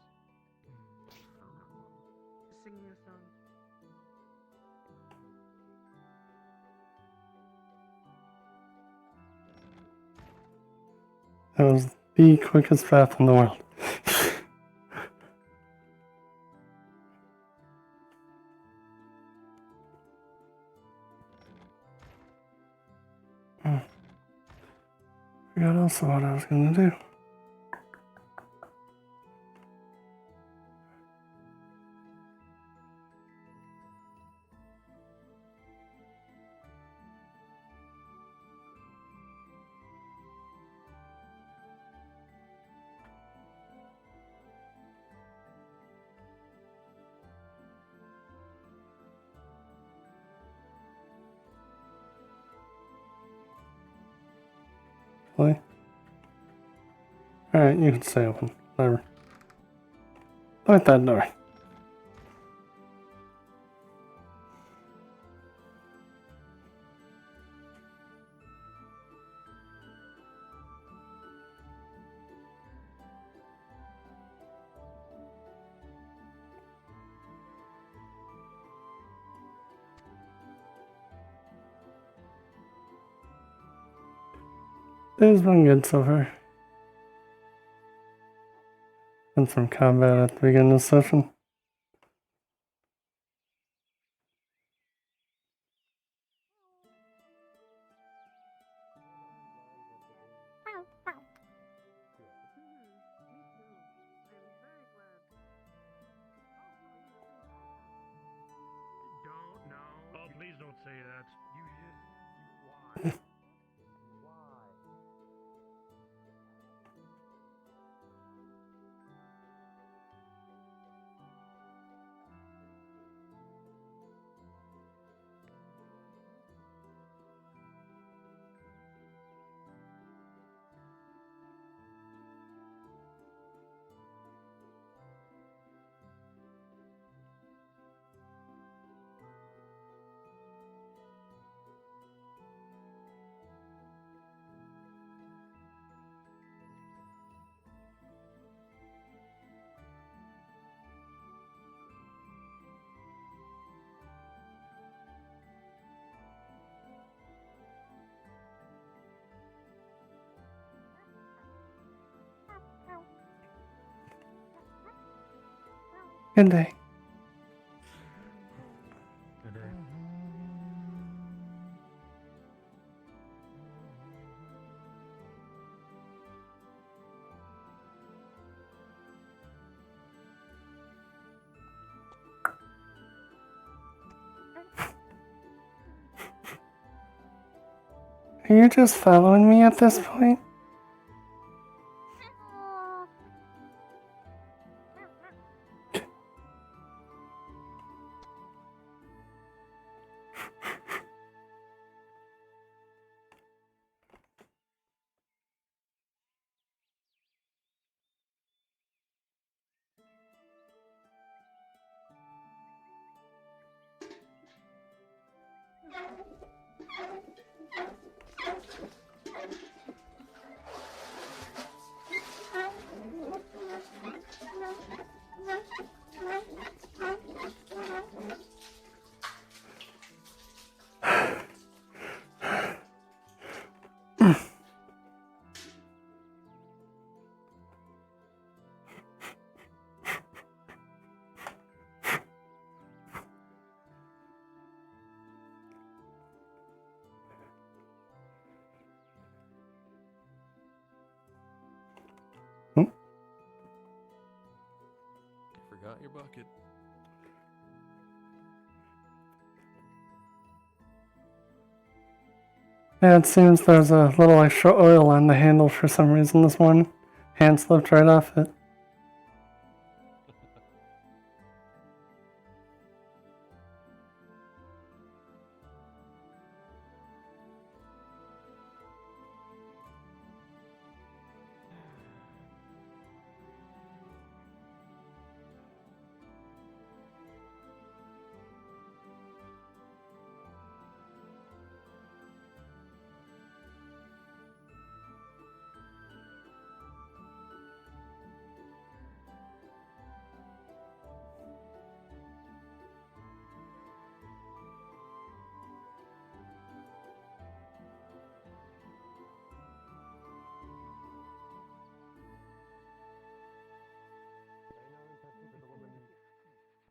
Just singing a song. That was the quickest breath in the world. Forgot also what I was gonna do. hopefully. Alright, you can stay open. Whatever. Look at that door. It's been good so far. And some combat at the beginning of the session. Oh, please don't say that. Good day. Good day. Are you just following me at this point? Forgot your bucket. Yeah, it seems there's a little extra oil on the handle for some reason this morning. Hand slipped right off it.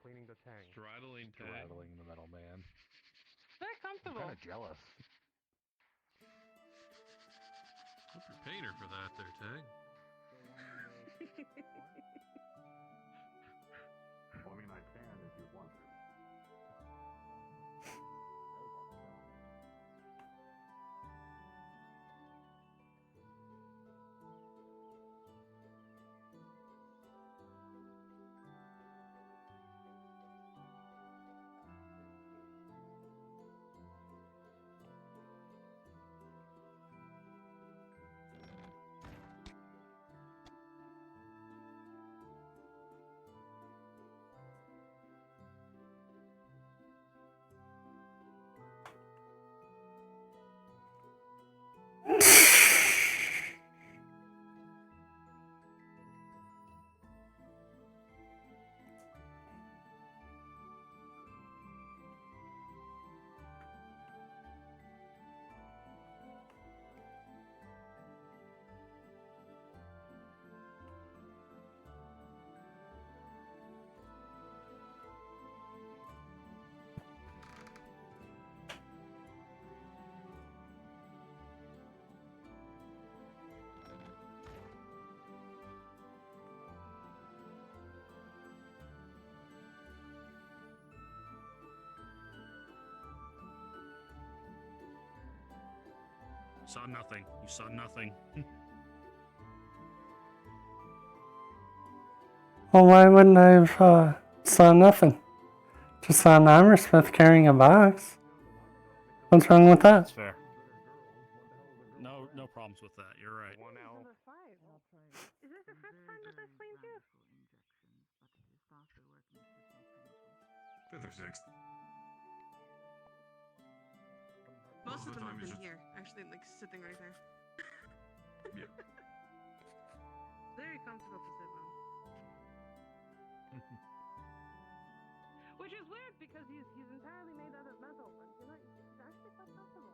Cleaning the tank. Straddling tank. Straddling the metal man. Very comfortable. I'm kind of jealous. Hope you're paying her for that there, Tang. Well, I mean, I can if you want to. Saw nothing. You saw nothing. Well, why wouldn't I have saw nothing? Just saw an armorsmith carrying a box. What's wrong with that? That's fair. No problems with that. You're right. Is this the first time that I've seen you? Fifth or sixth. Most of them time have is been just- here, actually, like sitting right there. Yeah. Very comfortable to sit on. Which is weird because he's entirely made out of metal, but you know, he's actually quite comfortable.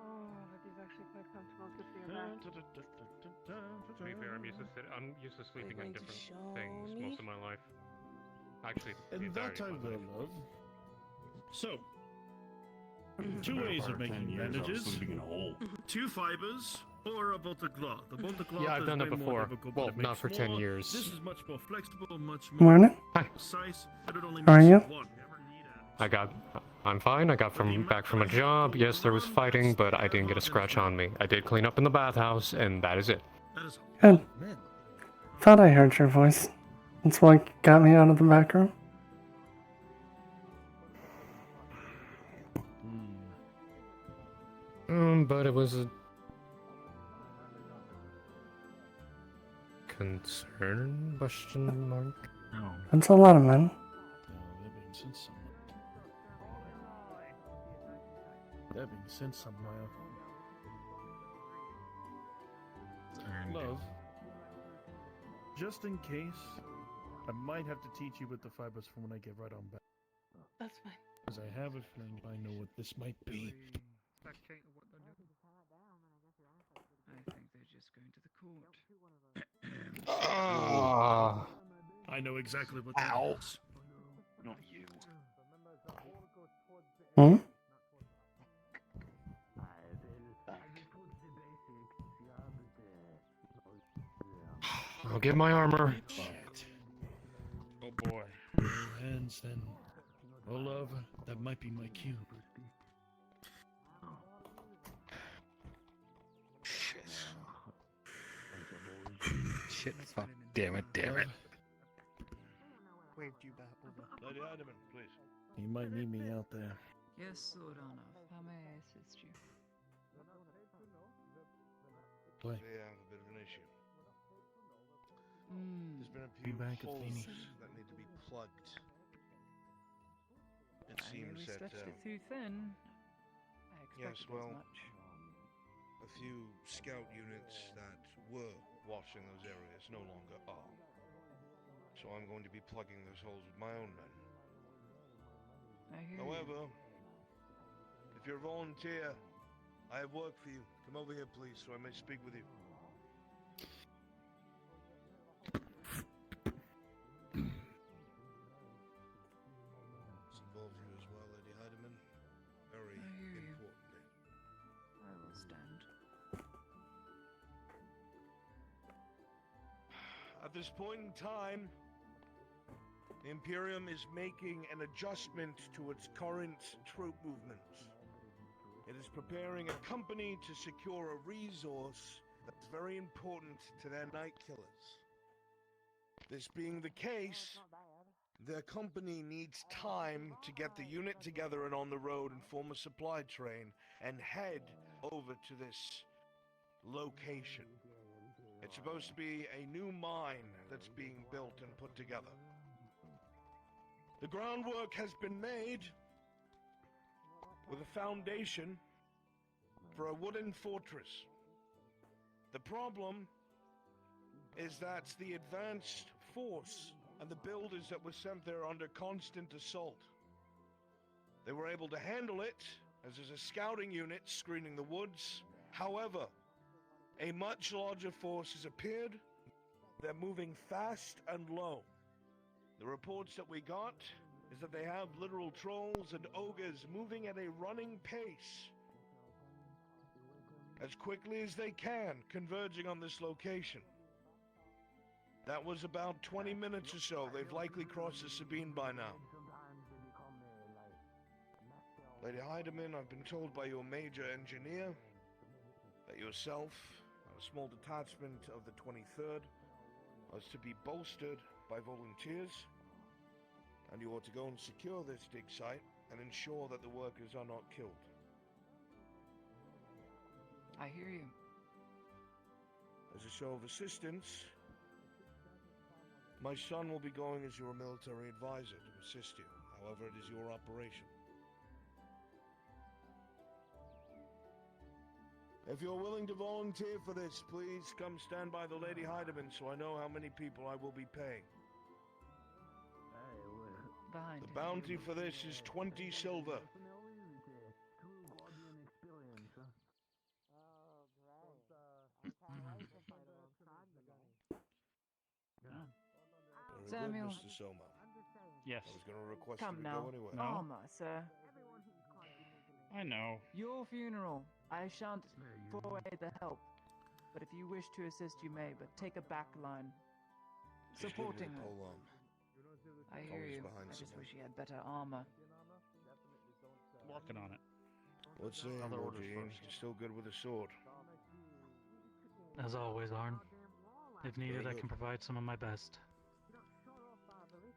Oh, but he's actually quite comfortable to see back. To be fair, I'm used to sleeping on different things most of my life. Actually, the And that entirety I of my will life. love. So, two ways of making bandages. Two fibers, or a bolt of cloth. The bolt of cloth Yeah, I've is done that way more before. difficult, Well, but it not makes for 10 more. years. This is much more flexible, much more Morning. precise, but it only How are makes you? one. I'm fine. I got back from a job. Yes, there was fighting, but I didn't get a scratch on me. I did clean up in the bathhouse, and that is it. Good. Thought I heard your voice. That's what got me out of the back room. But it was a concern? Question mark. No. That's a lot of men. That being said somewhere. Love, just in case, I might have to teach you with the fibers from when I get right on back. That's fine. Because I have a feeling I know what this might be. I think they're just going to the court. Ah. I know exactly what that is. Not you. Hmm? I'll get my armor. Oh boy. Hands then. Oh love, that might be my cue. Shit. Fuck. Damn it. Waved you back over. Lady Adamant, please. You might need me out there. Yes, Lord Arnav. How may I assist you? Play. They have a bit of an issue. There's been a Be few back at holes Phoenix. that need to be plugged. It I seems nearly that stretched it through thin. I yes, expected well, as much. a few scout units that were watching those areas no longer are. So I'm going to be plugging those holes with my own men. I hear However, if you're a volunteer, I have work for you. Come over here, please, so I may speak with you. This involves you as well, Lady Heidemann. Very importantly. I will stand. At this point in time, the Imperium is making an adjustment to its current troop movements. It is preparing a company to secure a resource that's very important to their Night Killers. This being the case, their company needs time to get the unit together and on the road and form a supply train and head over to this location. It's supposed to be a new mine that's being built and put together. The groundwork has been made with a foundation for a wooden fortress. The problem is that the advanced force and the builders that were sent there under constant assault. They were able to handle it as there's a scouting unit screening the woods. However, a much larger force has appeared. They're moving fast and low. The reports that we got is that they have literal trolls and ogres moving at a running pace as quickly as they can, converging on this location. That was about 20 minutes or so. They've likely crossed the Sabine by now. Lady Heidemann, I've been told by your major engineer that yourself and a small detachment of the 23rd is to be bolstered by volunteers, and you are to go and secure this dig site and ensure that the workers are not killed. I hear you. As a show of assistance, my son will be going as your military advisor to assist you. However, it is your operation. If you're willing to volunteer for this, please come stand by the Lady Heidemann so I know how many people I will be paying. The bounty for this is 20 silver. Very good, Samuel. Mr. Soma. Yes. I was going to request Come you to now. go anyway. Armor, sir. I know. Your funeral. I shan't forway the help. But if you wish to assist, you may, but take a back line. Just Supporting leave her. the pole on. I hear Always you. behind I just someone. wish he had better armor. Working on it. What's saying, Other Lord orders James? first. You're still good with a sword. As always, Arn. If needed, Very I good. can provide some of my best.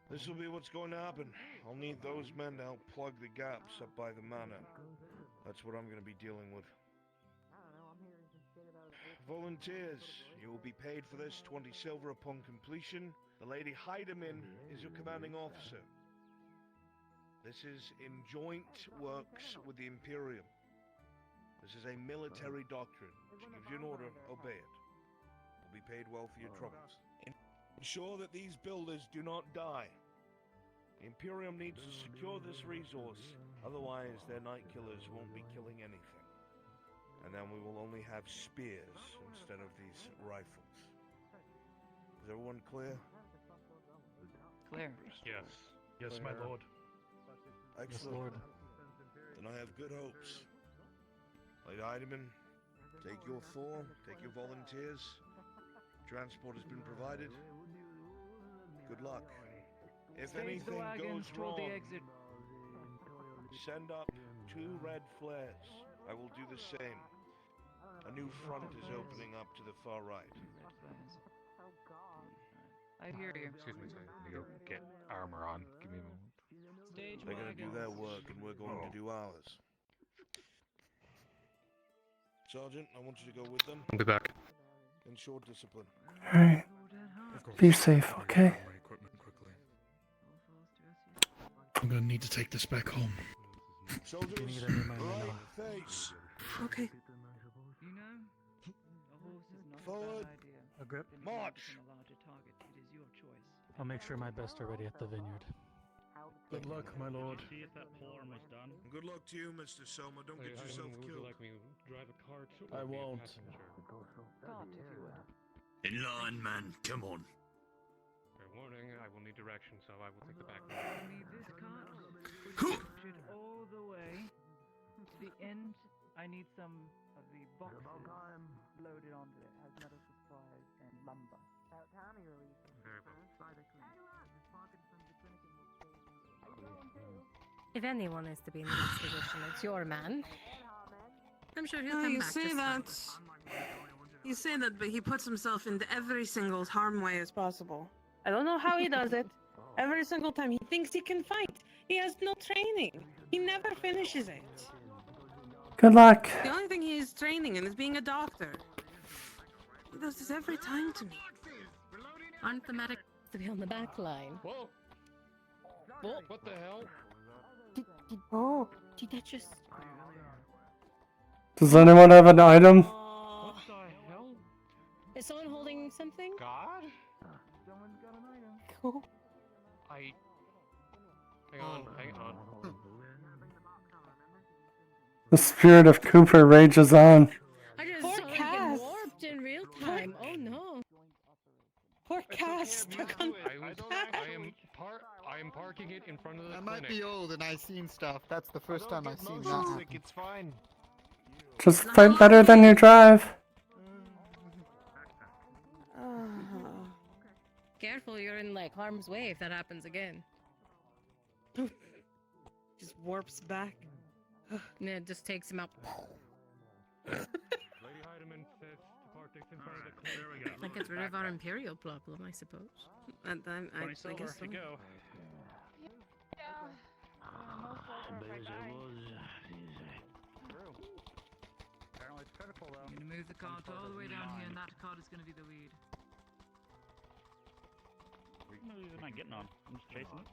This will be what's going to happen. I'll need those men to help plug the gaps up by the manor. That's what I'm going to be dealing with. Volunteers, you will be paid for this 20 silver upon completion. The Lady Heidemann is your commanding officer. This is in joint works with the Imperium. This is a military doctrine. She gives you an order, obey it. You'll be paid well for your troubles. Ensure that these builders do not die. The Imperium needs to secure this resource, otherwise their night killers won't be killing anything. And then we will only have spears instead of these rifles. Is everyone clear? Clear. Yes. Yes, my lord. Excellent. Lord. Then I have good hopes. Lady Heidemann, take your 4, take your volunteers. Transport has been provided. Good luck. If Stage the anything wagons goes toward wrong, the exit. send up 2 red flares. I will do the same. A new front is opening up to the far right. I hear you. Excuse me, sir. Let me go get armor on. Give me a moment. Stage They're going to do their work and we're going to do ours. Sergeant, I want you to go with them. I'll be back. Ensure discipline. Alright. Be safe, okay? My equipment quickly. I'm gonna need to take this back home. Soldiers, any of my men, right face. Okay. You know, a horse is not Forward. a bad idea. A grip. Then if you March. become a larger target, it is your choice. I'll make sure my best are ready at the vineyard. Good luck, my lord. See if that polearm was done. Good luck to you, Mr. Soma. Don't get yourself Would you killed. like me to drive a cart or I be a won't. passenger? Cart, if you would. In line, man. Come on. Fair warning, I will need direction, so I will take the back I road. need this cart structured all the way to the end. I need some of the boxes loaded onto it. Has metal supplies and lumber. Very well. If anyone is to be in this position, it's your man. I'm sure he'll Oh, come you back. say just that. fine. You say that, but he puts himself into every single harm way as possible. I don't know how he does it. Every single time he thinks he can fight. He has no training. He never finishes it. Good luck. The only thing he is training in is being a doctor. He does this every time to me. Aren't the medics to be on the back line? Whoa! Whoa. What the hell? Did that just... Does anyone have an item? What the hell? Is someone holding something? God? Cool. Hang on. The spirit of Cooper rages on. I just Poor saw it get Cass. warped in real time. Oh no. Poor Cass stuck on. I am parking it in front of the I clinic. might be old and I've seen stuff. That's the first time I've seen that happen. It's fine. Just fight better than you drive. Careful, you're in like harm's way if that happens again. Just warps back. Yeah, it just takes him out. Lady Heidemann says to park in front of the cliff. There we go. That gets rid of our imperial problem, I suppose. I 20 guess silver so. to go. Apparently it's critical though. I'm gonna move the cart all the way down here, and that cart is gonna be the lead. What am I getting on? I'm just chasing it.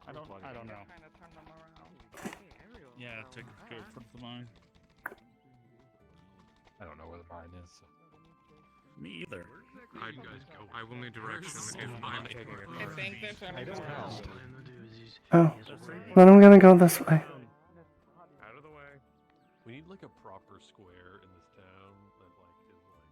I don't know. Kind of turn them around. Yeah, to go for the mine. I don't know where the mine is. So. Me either. I will need direction if I'm taking it. I think they're turning around. Oh. Then I'm gonna go this way. Out of the way. We need like a proper square in this town that like is like.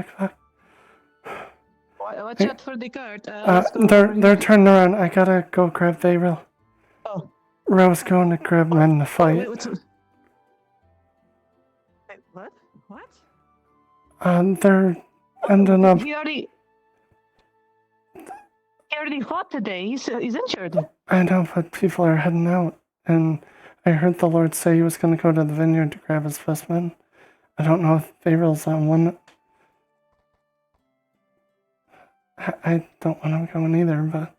Fuck. Watch Hey, out for the cart. Let's go. they're turning around. I gotta go grab Vayril. Oh. Rose going to grab him in the fight. Wait, what? What? They're ending up. He already fought today. He's injured. I know, but people are heading out, and I heard the Lord say he was gonna go to the vineyard to grab his best men. I don't know if Vayril's on one. I don't want him going either, but.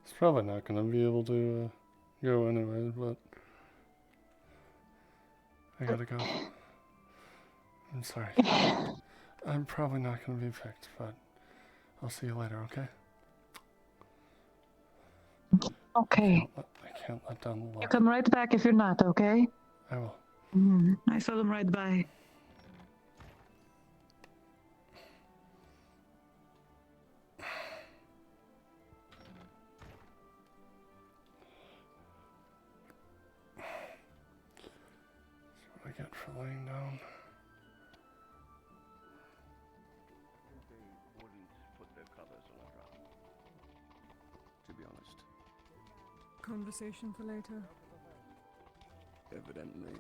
It's probably not gonna be able to go anyway, but I gotta go. I'm sorry. I'm probably not gonna be picked, but I'll see you later, okay? Okay. I can't let down the law. You come right back if you're not, okay? I will. I saw them right by. That's what I get for laying down. They wouldn't put their colors on the ground, to be honest. Conversation for later. Evidently.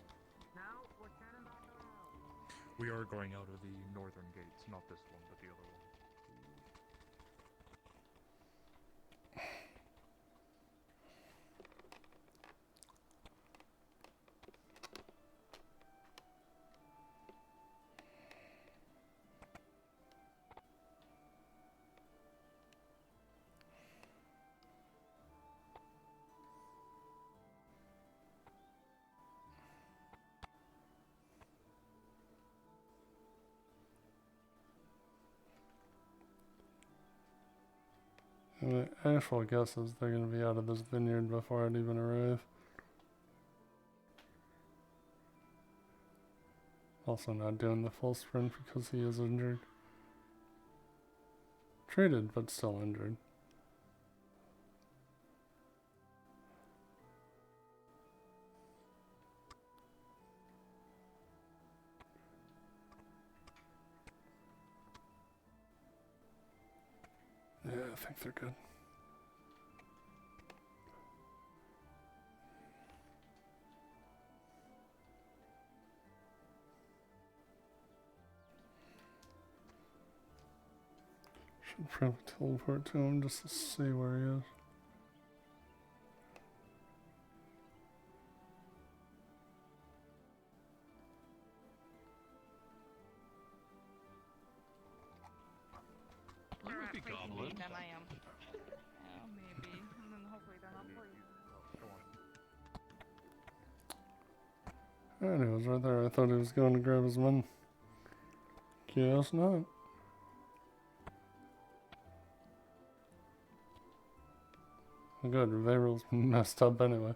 We are going out of the northern gates, not this one, but the other one. And my actual guess is they're gonna be out of this vineyard before I'd even arrive. Also not doing the full sprint because he is injured. Treated, but still injured. Yeah, I think they're good. Should probably teleport to him just to see where he is. And he was right there. I thought he was going to grab his men. Guess not. Good, Veril's messed up anyway.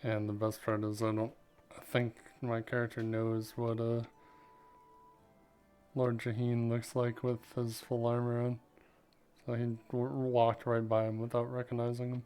And the best part is I think my character knows what Lord Jaheen looks like with his full armor on. So he walked right by him without recognizing him.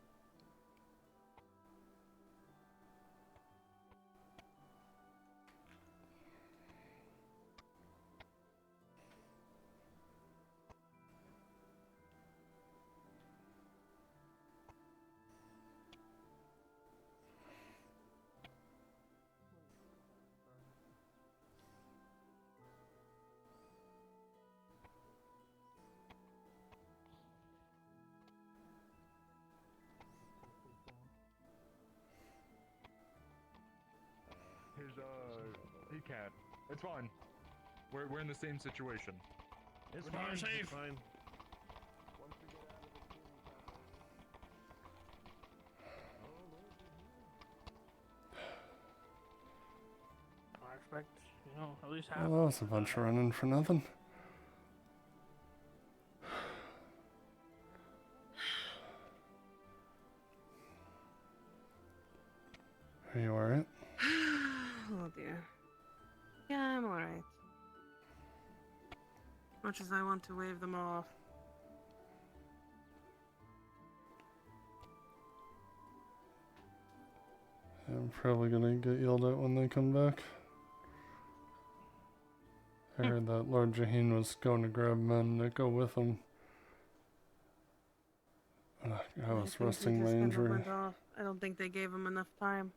He can't. It's fine. We're in the same situation. It's fine. Safe. Fine. I expect, at least half. Well, that was a bunch of running for nothing. Are you alright? Oh dear. Yeah, I'm alright. Much as I want to wave them off. I'm probably gonna get yelled at when they come back. I heard that Lord Jaheen was going to grab men that go with him. I was think resting he my just never injury. went off. I don't think they gave him enough time.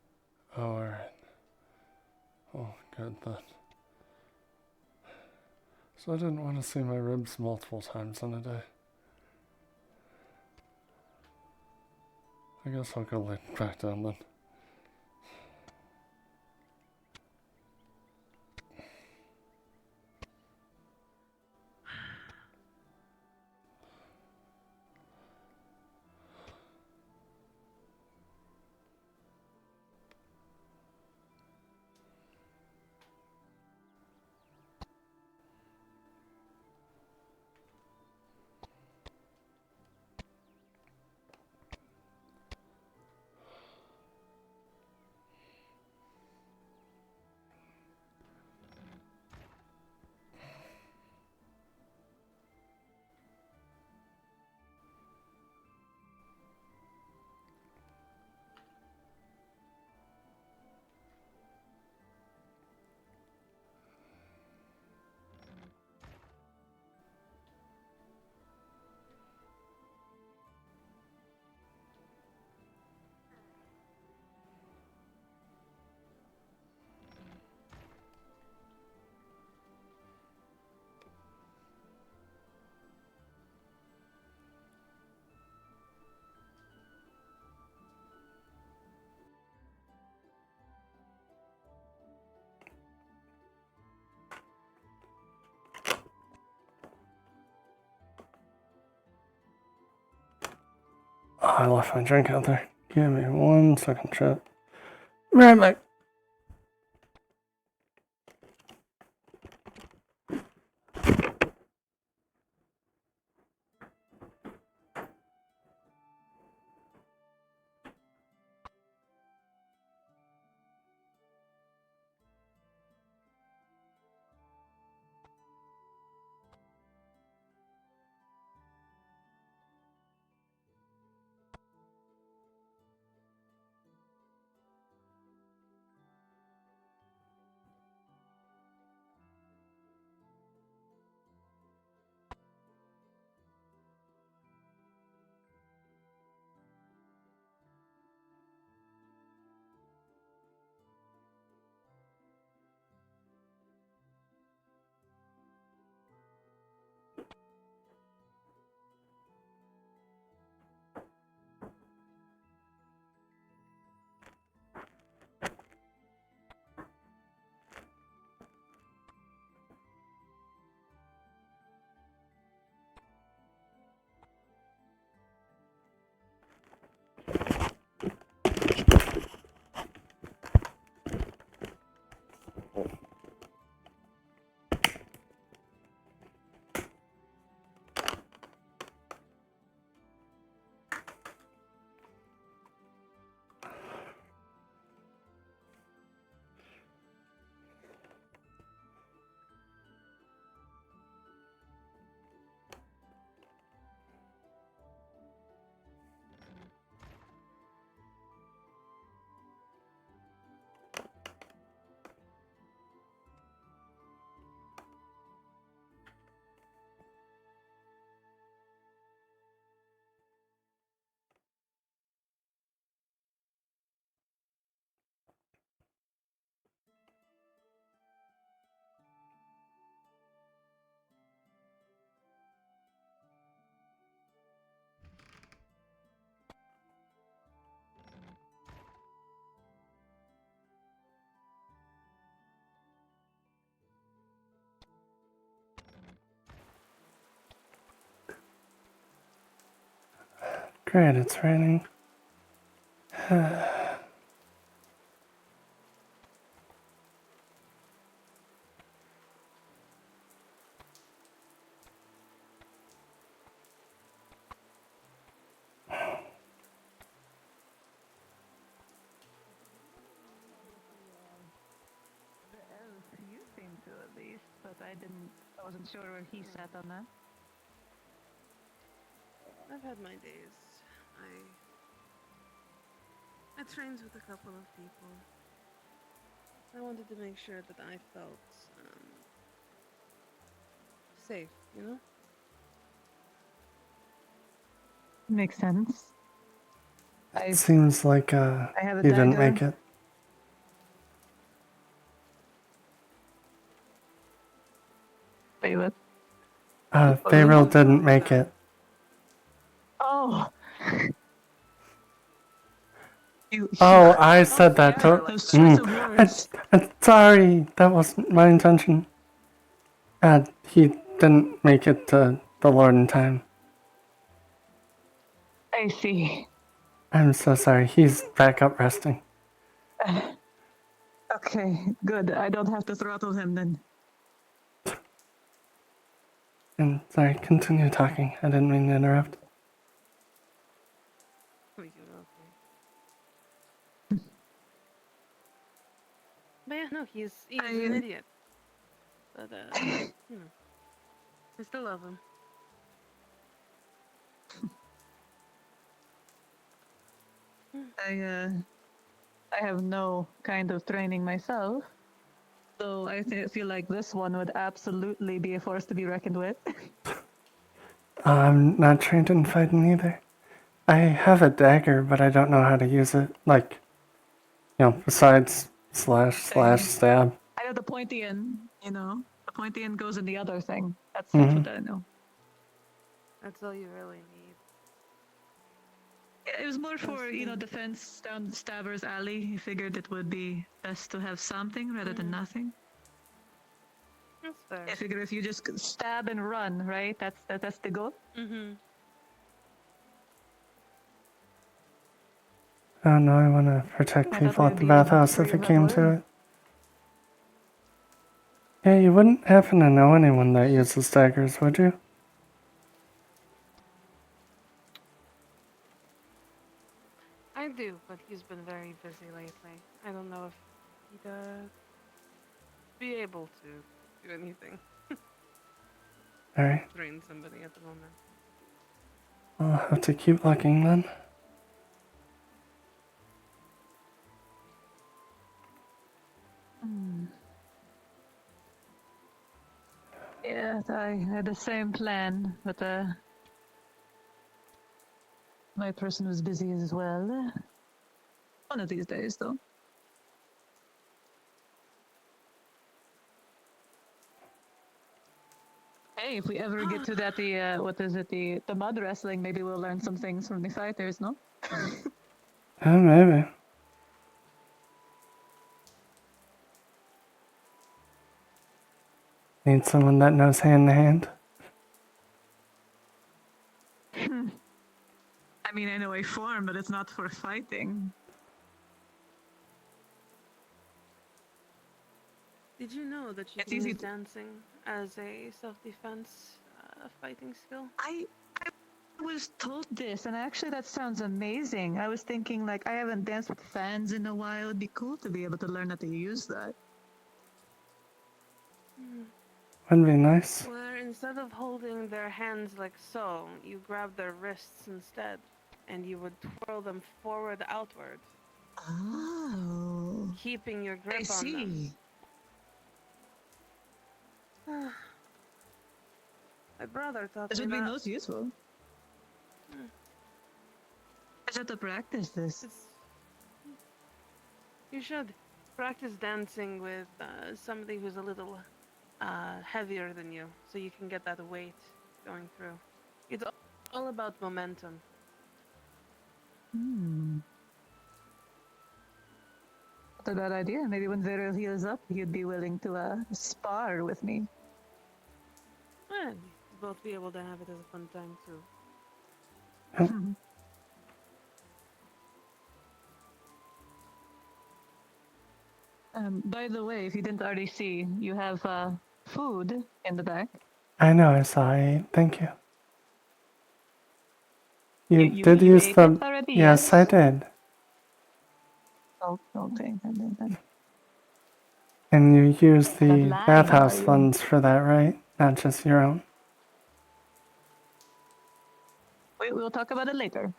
Oh, alright. Oh, good then. So I didn't want to see my ribs multiple times in a day. I guess I'll go lay back down then. Oh, I left my drink out there. Give me 1 second, chat. Be right back. Great, it's raining. You seem to at least, but I wasn't sure where he sat on that. I've had my days. I trained with a couple of people. I wanted to make sure that I felt safe, you know? Makes sense. It seems like I have a you didn't dagger. make it. Wait, what? Gabriel didn't make it. Oh. Oh, I said that to. I'm sorry, that wasn't my intention. He didn't make it to the Lord in time. I see. I'm so sorry. He's back up resting. Okay, good. I don't have to throttle him then. And sorry, continue talking. I didn't mean to interrupt. But yeah, no, he's an idiot. But you know, I still love him. I have no kind of training myself, so I feel like this one would absolutely be a force to be reckoned with. I'm not trained in fighting either. I have a dagger, but I don't know how to use it. Like, besides slash stab. I know the pointy end, the pointy end goes in the other thing. That's Mhm. what I know. That's all you really need. Yeah, it was more for, defense down Stabber's Alley. He figured it would be best to have something rather than nothing. That's fair. I figure if you just stab and run, right? That's the goal. Mm-hmm. Oh no, I want to protect I people thought at the maybe bathhouse if where it you came had to one. it. Yeah, you wouldn't happen to know anyone that uses daggers, would you? I do, but he's been very busy lately. I don't know if he'd be able to do anything. Alright, Train somebody at the moment. I'll have to keep looking then. Yeah, I had the same plan, but my person was busy as well. One of these days, though. Hey, if we ever get to that, the mud wrestling, maybe we'll learn some things from the fighters, no? Yeah, maybe. Need someone that knows hand to hand? I mean, I know a form, but it's not for fighting. Did you know that you It's can easy use to- dancing as a self-defense fighting skill? I was told this, and actually that sounds amazing. I was thinking, like, I haven't danced with fans in a while. It'd be cool to be able to learn how to use that. Would be nice. Where instead of holding their hands like so, you grab their wrists instead, and you would twirl them forward outward, Oh. keeping your grip I on see. them. My brother taught This me would be that. most useful. I just have to practice this. You should practice dancing with somebody who's a little heavier than you, so you can get that weight going through. It's all about momentum. Not a bad idea. Maybe when Vero heals up, he'd be willing to spar with me. And you'll both be able to have it as a fun time too. By the way, if you didn't already see, you have food in the back. I know, I saw. I ate. Thank you. You, You did use ate the. it already, Yes, I did. Oh, okay. And you used the lying, bathhouse are you? funds for that, right? Not just your own. We'll talk about it later.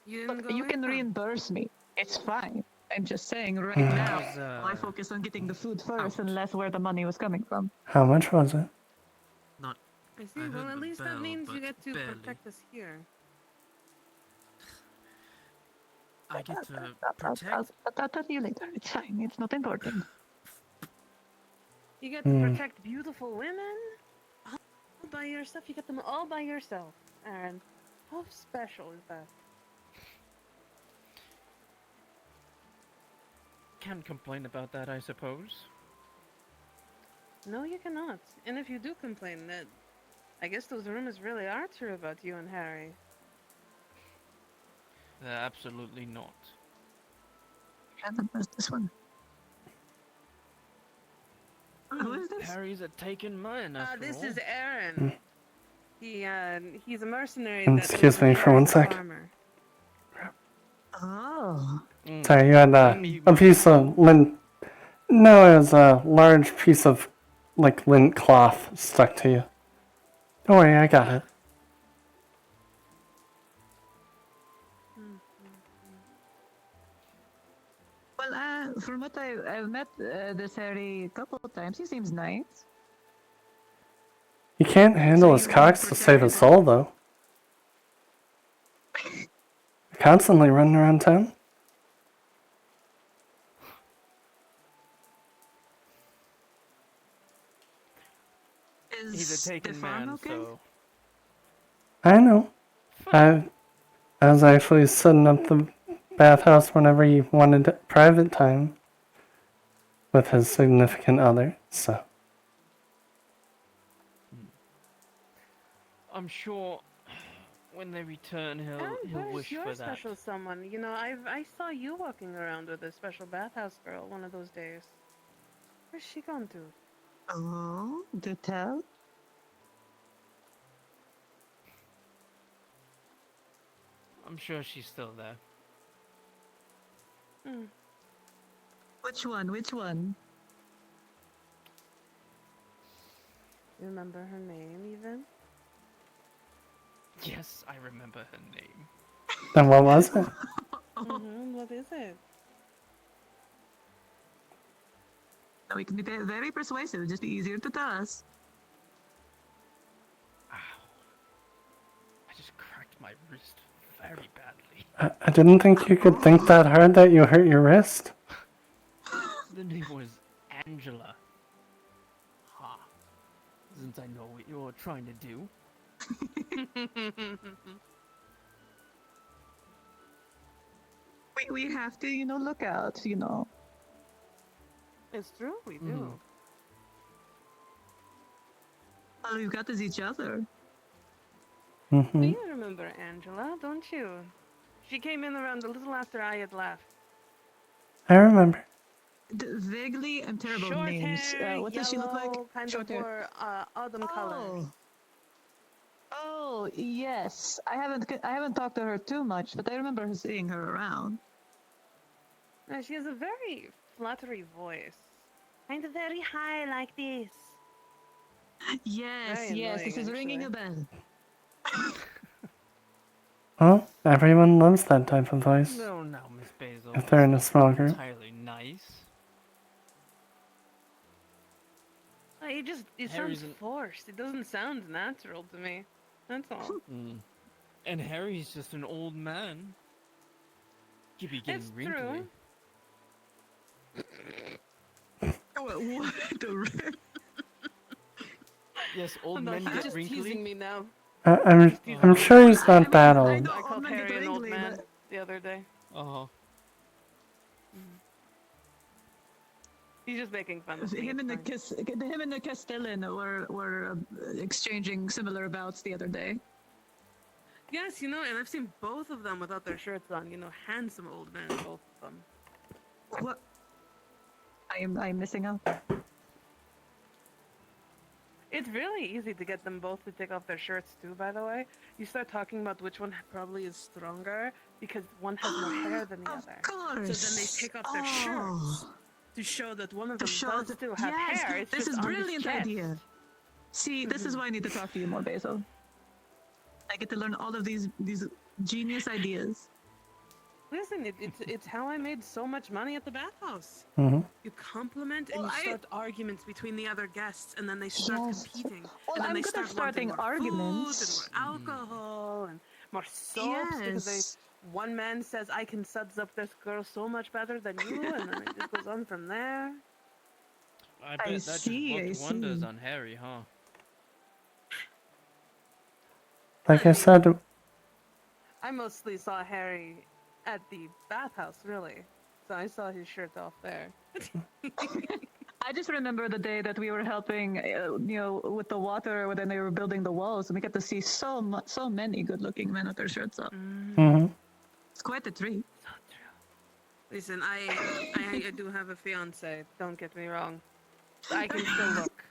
You can reimburse me. It's fine. I'm just saying right now, I focus on getting the food first and less where the money was coming from. How much was it? Not. I see. I Well, heard at the least that bell, means you but get to barely. protect us here. I get to I'll protect. tell you later. It's fine. It's not important. You get to protect beautiful women all by yourself. You get them all by yourself. Aaron, how special is that? Can't complain about that, I suppose. No, you cannot. And if you do complain, that I guess those rumors really are true about you and Harry. Absolutely not. And then there's this one. Who is this? Harry's a taken man after This all. is Aaron. He's a mercenary. Excuse that me for one Harry's sec. armor. Oh. Sorry, you had a piece of lint. No, it was a large piece of, like, lint cloth stuck to you. Don't worry, I got it. Well, from what I've met this Harry a couple of times, he seems nice. You can't handle his cocks to save his soul, though. Constantly running around town. He's a taken man, so. I know. I was actually setting up the bathhouse whenever he wanted private time with his significant other, so. I'm sure when they return, Aaron, he'll where's wish your for that. special someone? You know, I saw you walking around with a special bathhouse girl one of those days. Where's she gone to? Oh, do tell. I'm sure she's still there. Which one? Which one? You remember her name even? Yes, I remember her name. And what was it? What is it? No, we can be very persuasive. Just be easier to tell us. I just cracked my wrist very badly. I didn't think you could think that hard that you hurt your wrist. The name was Angela. Ha. Since I know what you're trying to do. We have to, look out, It's true, we do. All we've got is each other. Mm-hmm. You remember Angela, don't you? She came in around a little after I had left. I remember. Vaguely, I'm terrible Short with names. hair, What does she look like? yellow, kind Short of hair. more autumn colors. Oh, yes. I haven't talked to her too much, but I remember seeing her around. No, she has a very fluttery voice. Kind of very high like this. Yes, Very yes, this annoying, is ringing a actually. bell. Well, everyone loves that type of voice. No, no, Miss Basil. If they're in a it's small not group. Entirely nice. It Harry's sounds an- forced. It doesn't sound natural to me. That's all. And Harry's just an old man. He'd be getting It's wrinkly. true. What the? Yes, old No, men she's get just wrinkly. teasing me now. I'm sure he's not that old. I called Harry an old man the other day. Uh-huh. He's just making fun of me. Him and it's the fine. him and the Castellan were exchanging similar bouts the other day. Yes, and I've seen both of them without their shirts on. Handsome old men, both of them. What? I'm missing out. It's really easy to get them both to take off their shirts too, by the way. You start talking about which one probably is stronger because one has more hair than the other. course. So then they take off their shirts to show that one of them does still have yes, hair. It's this just is on his brilliant chest. idea. See, this is why I need to talk to you more, Basil. I get to learn all of these genius ideas. Listen, it's how I made so much money at the bathhouse. Mm-hmm. You compliment and Well, you start arguments between the other guests, and then they start Yes. competing. Well, and then I'm they good at start starting wanting more arguments. food and more alcohol and more soaps because one man says I can suds up this girl so much better than you, and then it just goes on from there. I bet that just worked wonders on Harry, huh? Like I said, I mostly saw Harry at the bathhouse, really. So I saw his shirt off there. I just remember the day that we were helping, with the water when they were building the walls, and we got to see so many good-looking men with their shirts off. Mm-hmm. It's quite a treat. Listen, I do have a fiance. Don't get me wrong. I can still look.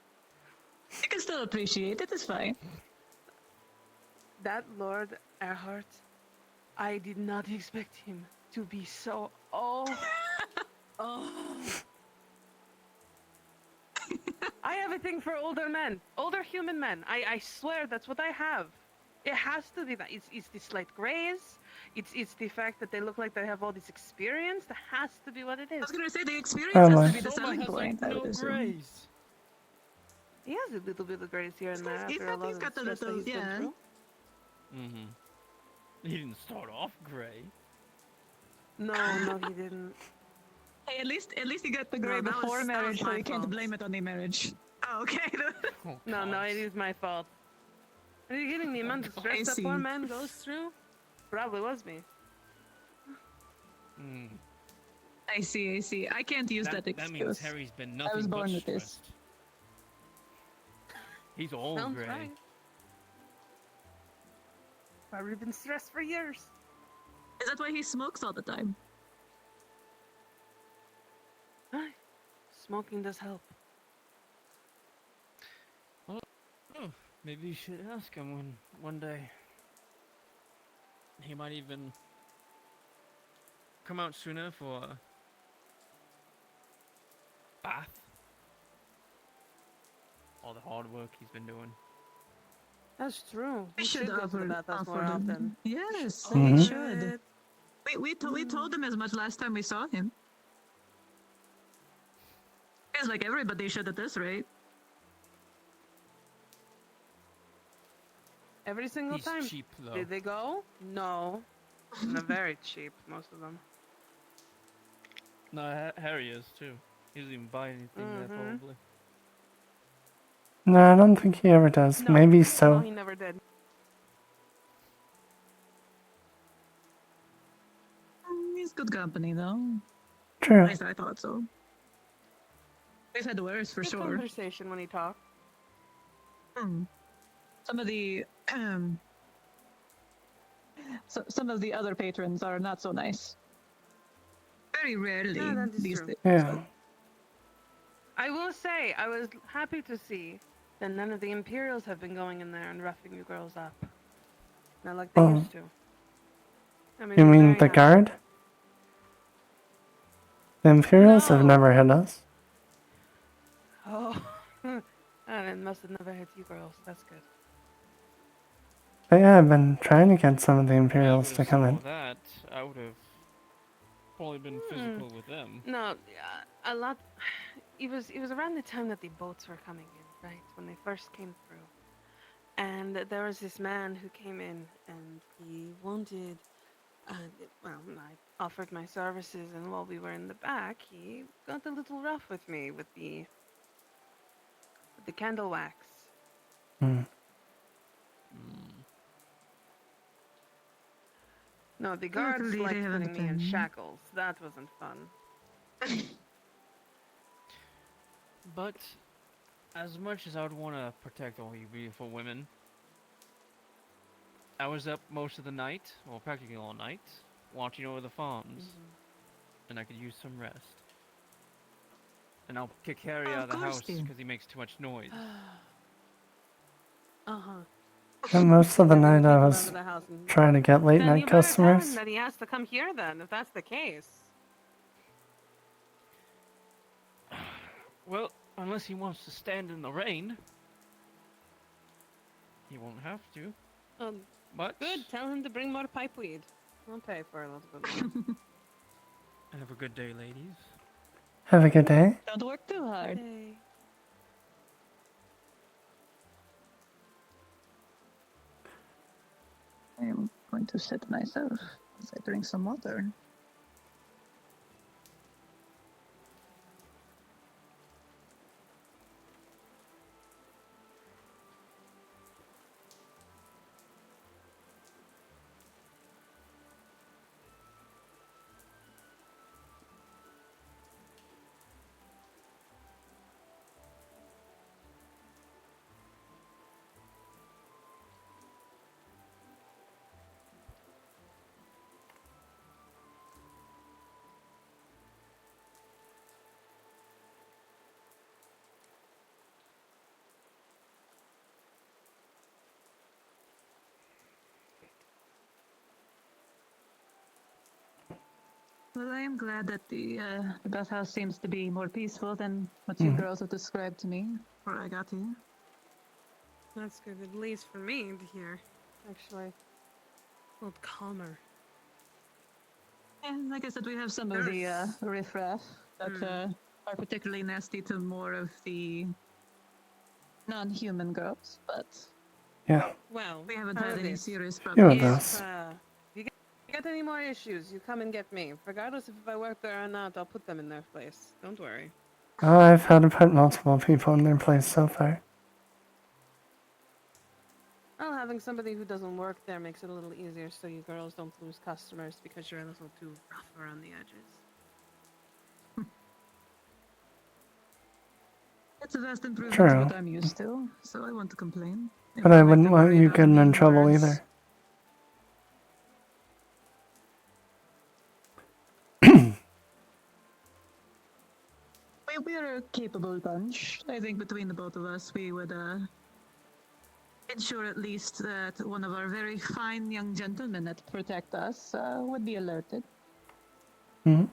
You can still appreciate it. It's fine. That Lord Erhard, I did not expect him to be so. Oh. I have a thing for older men, older human men. I swear that's what I have. It has to be that. It's the slight grays. It's the fact that they look like they have all this experience. That has to be what it is. I was gonna say the experience Probably. has to be the selling point. I would assume. He has a little bit of grays here and there. He's after a got- lot he's of got the stress that little- he's been yeah. through. Mm-hmm. He didn't start off gray. No, he didn't. Hey, at least he got the No, gray that was- before that marriage, was so my you can't fault. blame it on the marriage. Oh, okay. No, it is my fault. Are you kidding me? The amount of I stress that see. poor man goes through probably was me. I see. I can't use that excuse. That means Harry's been I nothing was but born with this. stressed. He's all Sounds gray. right. Probably been stressed for years. Is that why he smokes all the time? Smoking does help. Oh, maybe you should ask him one day. He might even come out sooner for a bath. All the hard work he's been doing. That's true. We You should go to the offer bathhouse more them. often. Yes, Mhm. we should. We told him as much last time we saw him. It's like everybody should at this rate. Every single He's time. cheap, though. Did they go? No. They're very cheap, most of them. No, Harry is too. He doesn't even buy anything there, probably. no, I don't think he ever does. No. Maybe No, so. he never did. He's good company, though. True. At least I thought so. We've had worse, for Good sure. conversation when he talked. Some of the So, some of the other patrons are not so nice. Very rarely Yeah, that is these true. days. Yeah. I will say, I was happy to see that none of the Imperials have been going in there and roughing you girls up. Not like they Oh. used to. I mean, You I'm mean very the happy. guard? The Imperials have never hit us. Oh, and it must have never hit you girls. That's good. But yeah, I've been trying to get some of the I Imperials to would've come saw in. that, I would have probably been physical with them. No, a lot. It was around the time that the boats were coming in, right? When they first came through. And there was this man who came in and he wanted, well, I offered my services, and while we were in the back, he got a little rough with me with the candle wax. Hmm. No, the guards Luckily, they liked haven't putting me in been- shackles. That wasn't fun. But as much as I would want to protect all you beautiful women, I was up most of the night, well, practically all night, watching over the farms, and I could use some rest. And I'll kick Harry out of the course, house dear. because he makes too much noise. Uh-huh. And most of the night I Over was the house and- trying to get late Then night you better tell him customers. that he has to come here then, if that's the case. Well, unless he wants to stand in the rain, he won't have to. But Good, tell him to bring more pipeweed. I'll pay for a little bit more. have a good day, ladies. Have a good day. Don't work too hard. I am going to sit myself as I drink some water. Well, I am glad that the bathhouse seems to be more peaceful than what you Mhm. girls have described to me before I got here. That's good, at least for me to hear. Actually, a little calmer. And like I said, we have some of the riffraff that are particularly nasty to more of the non-human girls, but Yeah. Well, we haven't how had are any these? serious Few of problems. those. If you get any more issues, you come and get me. Regardless if I work there or not, I'll put them in their place. Don't worry. Oh, I've had to put multiple people in their place so far. Well, having somebody who doesn't work there makes it a little easier so you girls don't lose customers because you're a little too rough around the edges. It's a vast improvement True. to what I'm used to, so I won't complain. But I wouldn't want you getting in trouble either. We're a capable bunch. I think between the both of us, we would ensure at least that one of our very fine young gentlemen that protect us would be alerted. Hmm.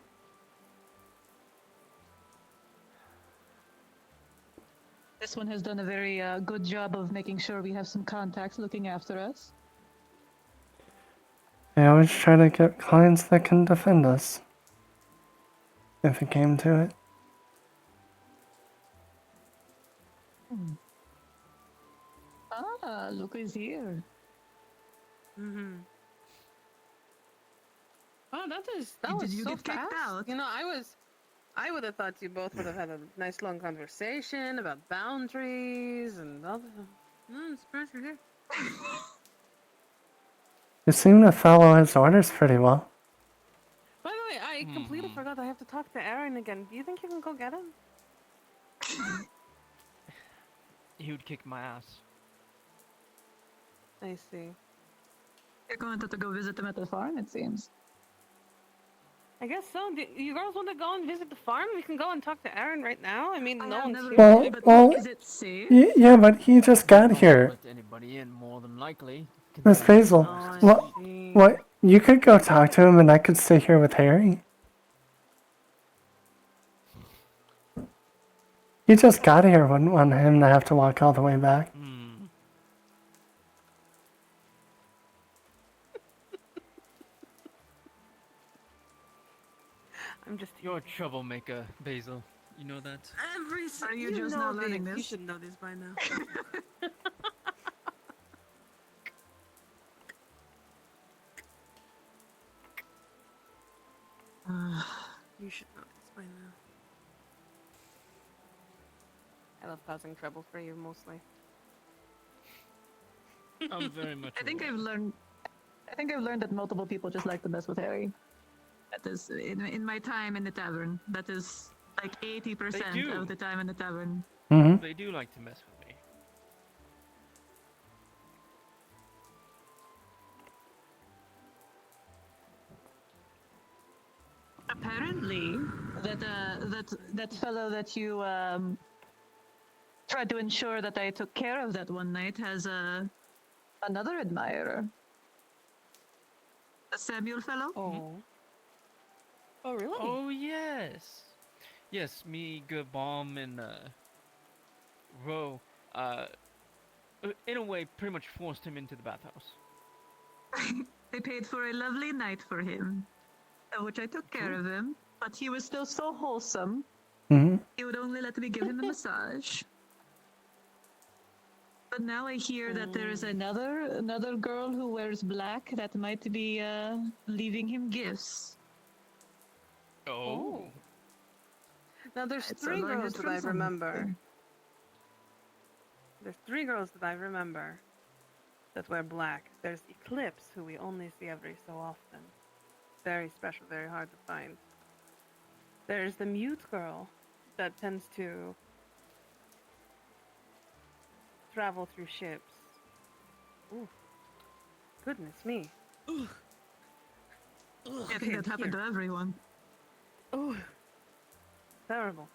This one has done a very good job of making sure we have some contacts looking after us. I always try to get clients that can defend us. If it came to it. Ah, look who's here. Mm-hmm. Oh, that Did was you so get kicked fast. out? You know, I would have thought you both would have had a nice long conversation about boundaries and all the. I'm surprised you're here. You seem to follow his orders pretty well. By the way, I completely forgot I have to talk to Aaron again. Do you think you can go get him? He would kick my ass. I see. You're going to go visit them at the farm, it seems. I guess so. Do you girls want to go and visit the farm? We can go and talk to Aaron right now. I mean, no one's here. Well, Is it safe? yeah, but he just got here. Let anybody in, more than likely. Miss Basil, what? You could go talk to him, and I could stay here with Harry. He just got here. Wouldn't want him to have to walk all the way back. I'm just. You're a troublemaker, Basil. You know that? Are you just know now learning this. this? You should know this by now. You should know this by now. I love causing trouble for you, mostly. I'm very much. I think I've learned that multiple people just like to mess with Harry. That is in my time in the tavern. That is like 80% of the time in the tavern. Mm-hmm. They do like to mess with me. Apparently, that fellow that you tried to ensure that I took care of that one night has another admirer. A Samuel fellow. Oh. Oh really? Oh yes. Yes, me, good bomb, and Ro, in a way, pretty much forced him into the bathhouse. They paid for a lovely night for him, of which I took care of him, but he was still so wholesome. Mm-hmm. He would only let me give him a massage. But now I hear that there is another girl who wears black that might be leaving him gifts. Oh. Now there's It's three a long girls that I history remember. somewhere. There's three girls that I remember that wear black. There's Eclipse, who we only see every so often. Very special, very hard to find. There's the mute girl that tends to travel through ships. Ooh. Goodness me. Ooh. I think that happened to everyone. Oh, terrible.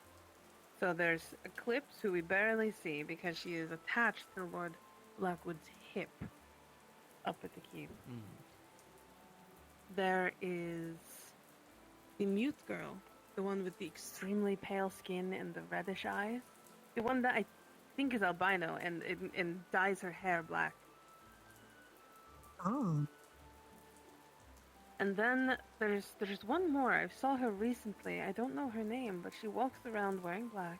So there's Eclipse, who we barely see because she is attached to Lord Blackwood's hip up at the keep. There is the mute girl, the one with the extremely pale skin and the reddish eyes. The one that I think is albino and dyes her hair black. Oh. And then there's one more. I saw her recently. I don't know her name, but she walks around wearing black,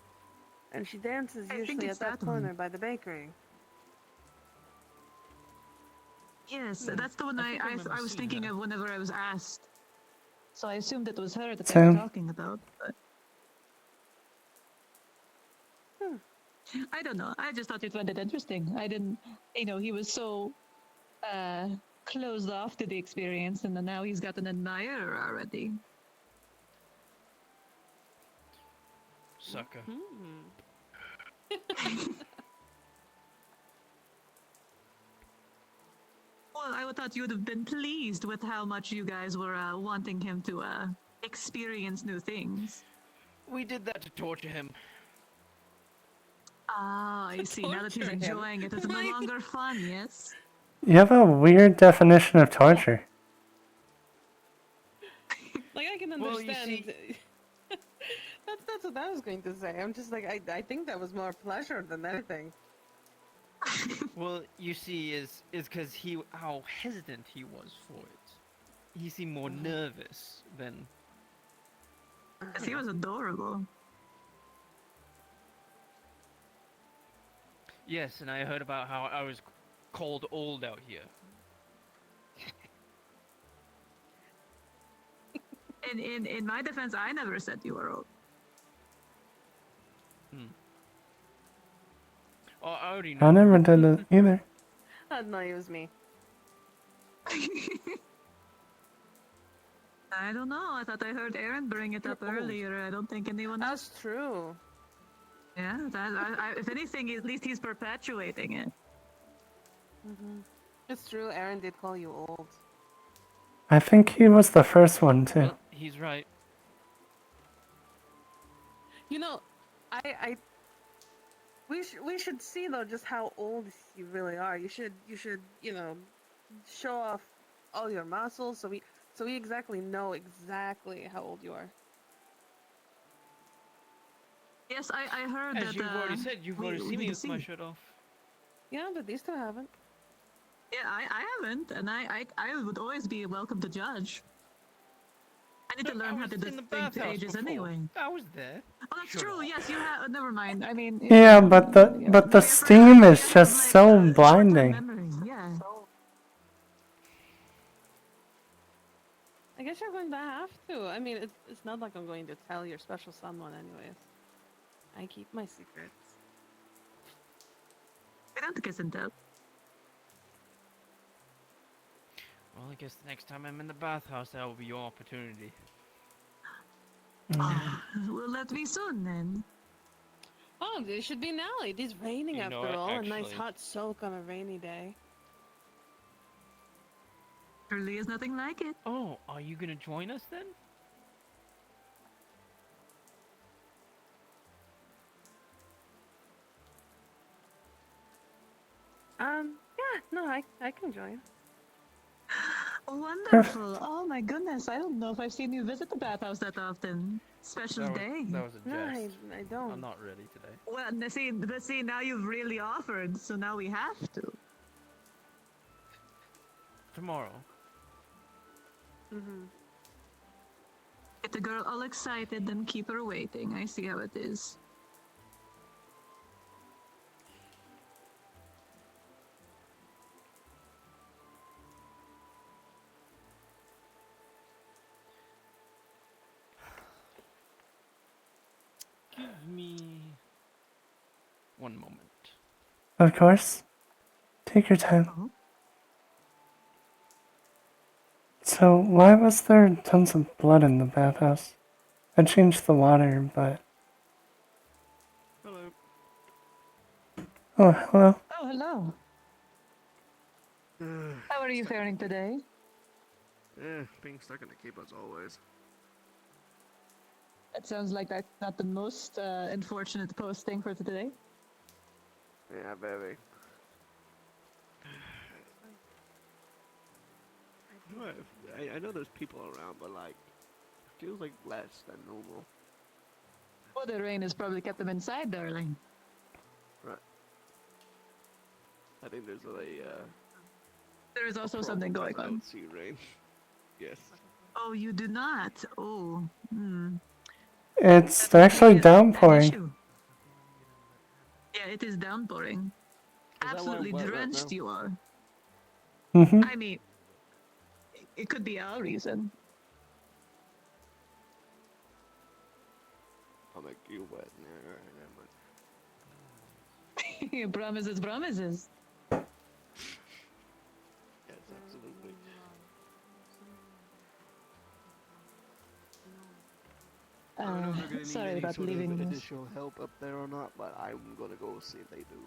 and she dances I think usually it's at that that one. corner by the bakery. Yes, that's the one I think I I remember was seeing thinking her. of whenever I was asked. So I assumed it was her that they Same. were talking about. But I don't know. I just thought you found it interesting. I didn't, he was so closed off to the experience, and then now he's got an admirer already. Sucker. Well, I thought you would have been pleased with how much you guys were wanting him to experience new things. We did that to torture him. Ah, I see. Now that he's torture him. enjoying it, it's no longer fun, yes? You have a weird definition of torture. Like, I can Well, you understand. That's what I was going to say. I'm just like, I think that was more pleasure than anything. Well, you see, is because how hesitant he was for it. He seemed more nervous than. Yes, he was adorable. Yes, and I heard about how I was called old out here. In my defense, I never said you were old. Oh, I already know. I never did it either. No, it was me. I don't know. I thought I heard Aaron bring it up earlier. I don't think anyone else. That's true. Yeah, if anything, at least he's perpetuating it. It's true, Aaron did call you old. I think he was the first one too. Well, he's right. You know, we should see though just how old you really are. You should show off all your muscles so we exactly know exactly how old you are. Yes, I heard As that. you've already said, you've already seen me with my shirt off. Yeah, but these two haven't. Yeah, I haven't, and I would always be welcome to judge. I need to learn how to distinct ages anyway. I was there. Oh, that's true. Yes, you have. Never mind. I mean. Yeah, but the steam is just so blinding. Yeah. I guess you're going to have to. I mean, it's not like I'm going to tell your special someone anyways. I keep my secrets. We don't kiss and tell. Well, I guess the next time I'm in the bathhouse, that will be your opportunity. Well, let me soon then. Oh, it should be now. It is raining You know after what, all. A nice actually- hot soak on a rainy day. Surely is nothing like it. Oh, are you gonna join us then? Yeah, no, I can join. Wonderful. Oh my goodness. I don't know if I've seen you visit the bathhouse that often. Special day. That was a No, jest. I don't. I'm not ready today. Well, see, now you've really offered, so now we have to. Tomorrow. Mm-hmm. Get the girl all excited, then keep her waiting. I see how it is. Give me one moment. Of course. Take your time. So, why was there tons of blood in the bathhouse? I changed the water, but... Hello. Oh, hello. Oh, hello. How are you faring today? Being stuck in the keep as always. It sounds like that's not the most unfortunate posting for today. Yeah, very. I know there's people around, but like, feels like less than normal. Well, the rain has probably kept them inside, darling. Right. I think there's There is also something going I on. don't see rain. Yes. Oh, you do not? Oh, It's actually downpouring. Yeah, it is downpouring. that why I'm Absolutely wet right drenched now? you are. Mm-hmm. I mean, it could be our reason. I'll make you wet. Never mind. Promises, promises. Yes, absolutely. I don't know if they're gonna need Sorry any about sort of leaving this. additional help up there or not, but I'm gonna go see if they do.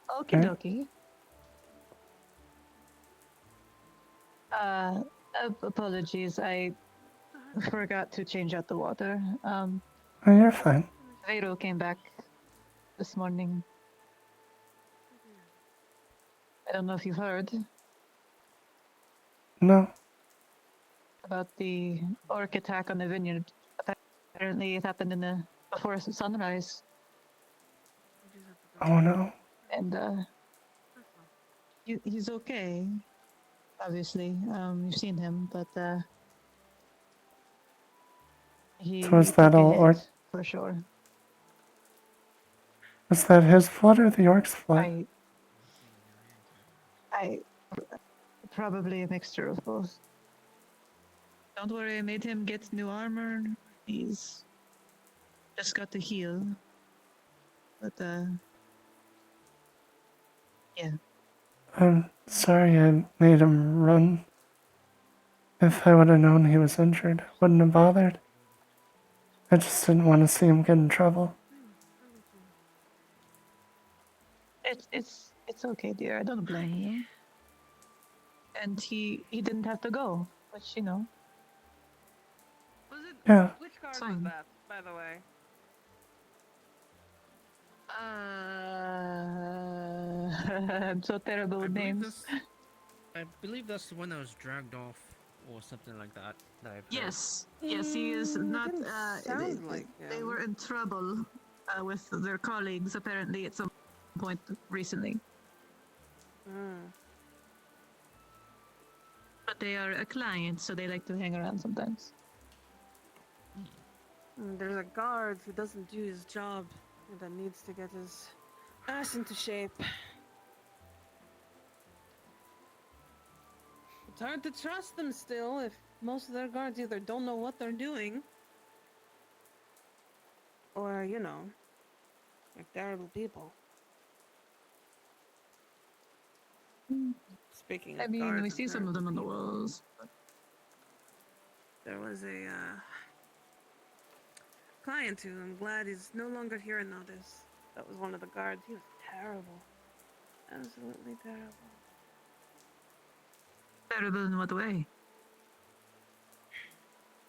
Okie dokie. Apologies, I forgot to change out the water. Oh, you're fine. Vero came back this morning. I don't know if you've heard No. about the orc attack on the vineyard. Apparently it happened before sunrise. Oh, no. And he's okay. Obviously, you've seen him, but he So is that took a all hit, orc? for sure. Was that his blood or the orc's blood? I probably a mixture of both. Don't worry, I made him get new armor. He's just got to heal. But yeah. I'm sorry I made him run. If I would have known he was injured, I wouldn't have bothered. I just didn't want to It's okay, dear. I don't blame you. And he didn't have to go, which you know. Was it? Yeah. Which card was Fine. that, by the way? I'm so terrible with names. I believe that's the one that was dragged off, or something like that. That I've heard. Yes, yes, he is not. sound like they him. were in trouble with their colleagues apparently at some point recently. But they are a client, so they like to hang around sometimes. There's a guard who doesn't do his job and that needs to get his ass into shape. It's hard to trust them still if most of their guards either don't know what they're doing or, you know, they're terrible people. Speaking of I mean, guards we and see some of them on the terrible people, walls. there was a client who I'm glad is no longer here in Notice. That was one of the guards. He was terrible. Absolutely terrible. Terrible in what way?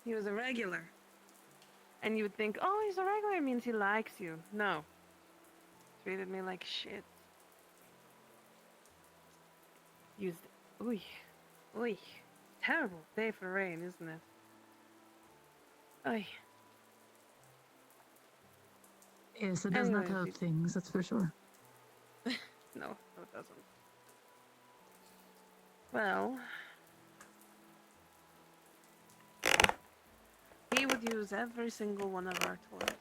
He was a regular. And you would think, oh, he's a regular, it means he likes you. No. Treated me like shit. Used, oy. Terrible day for rain, isn't it? Oy. Yes, it does not Anyways, help things, that's for sure. No, it doesn't. Well, he would use every single one of our toys.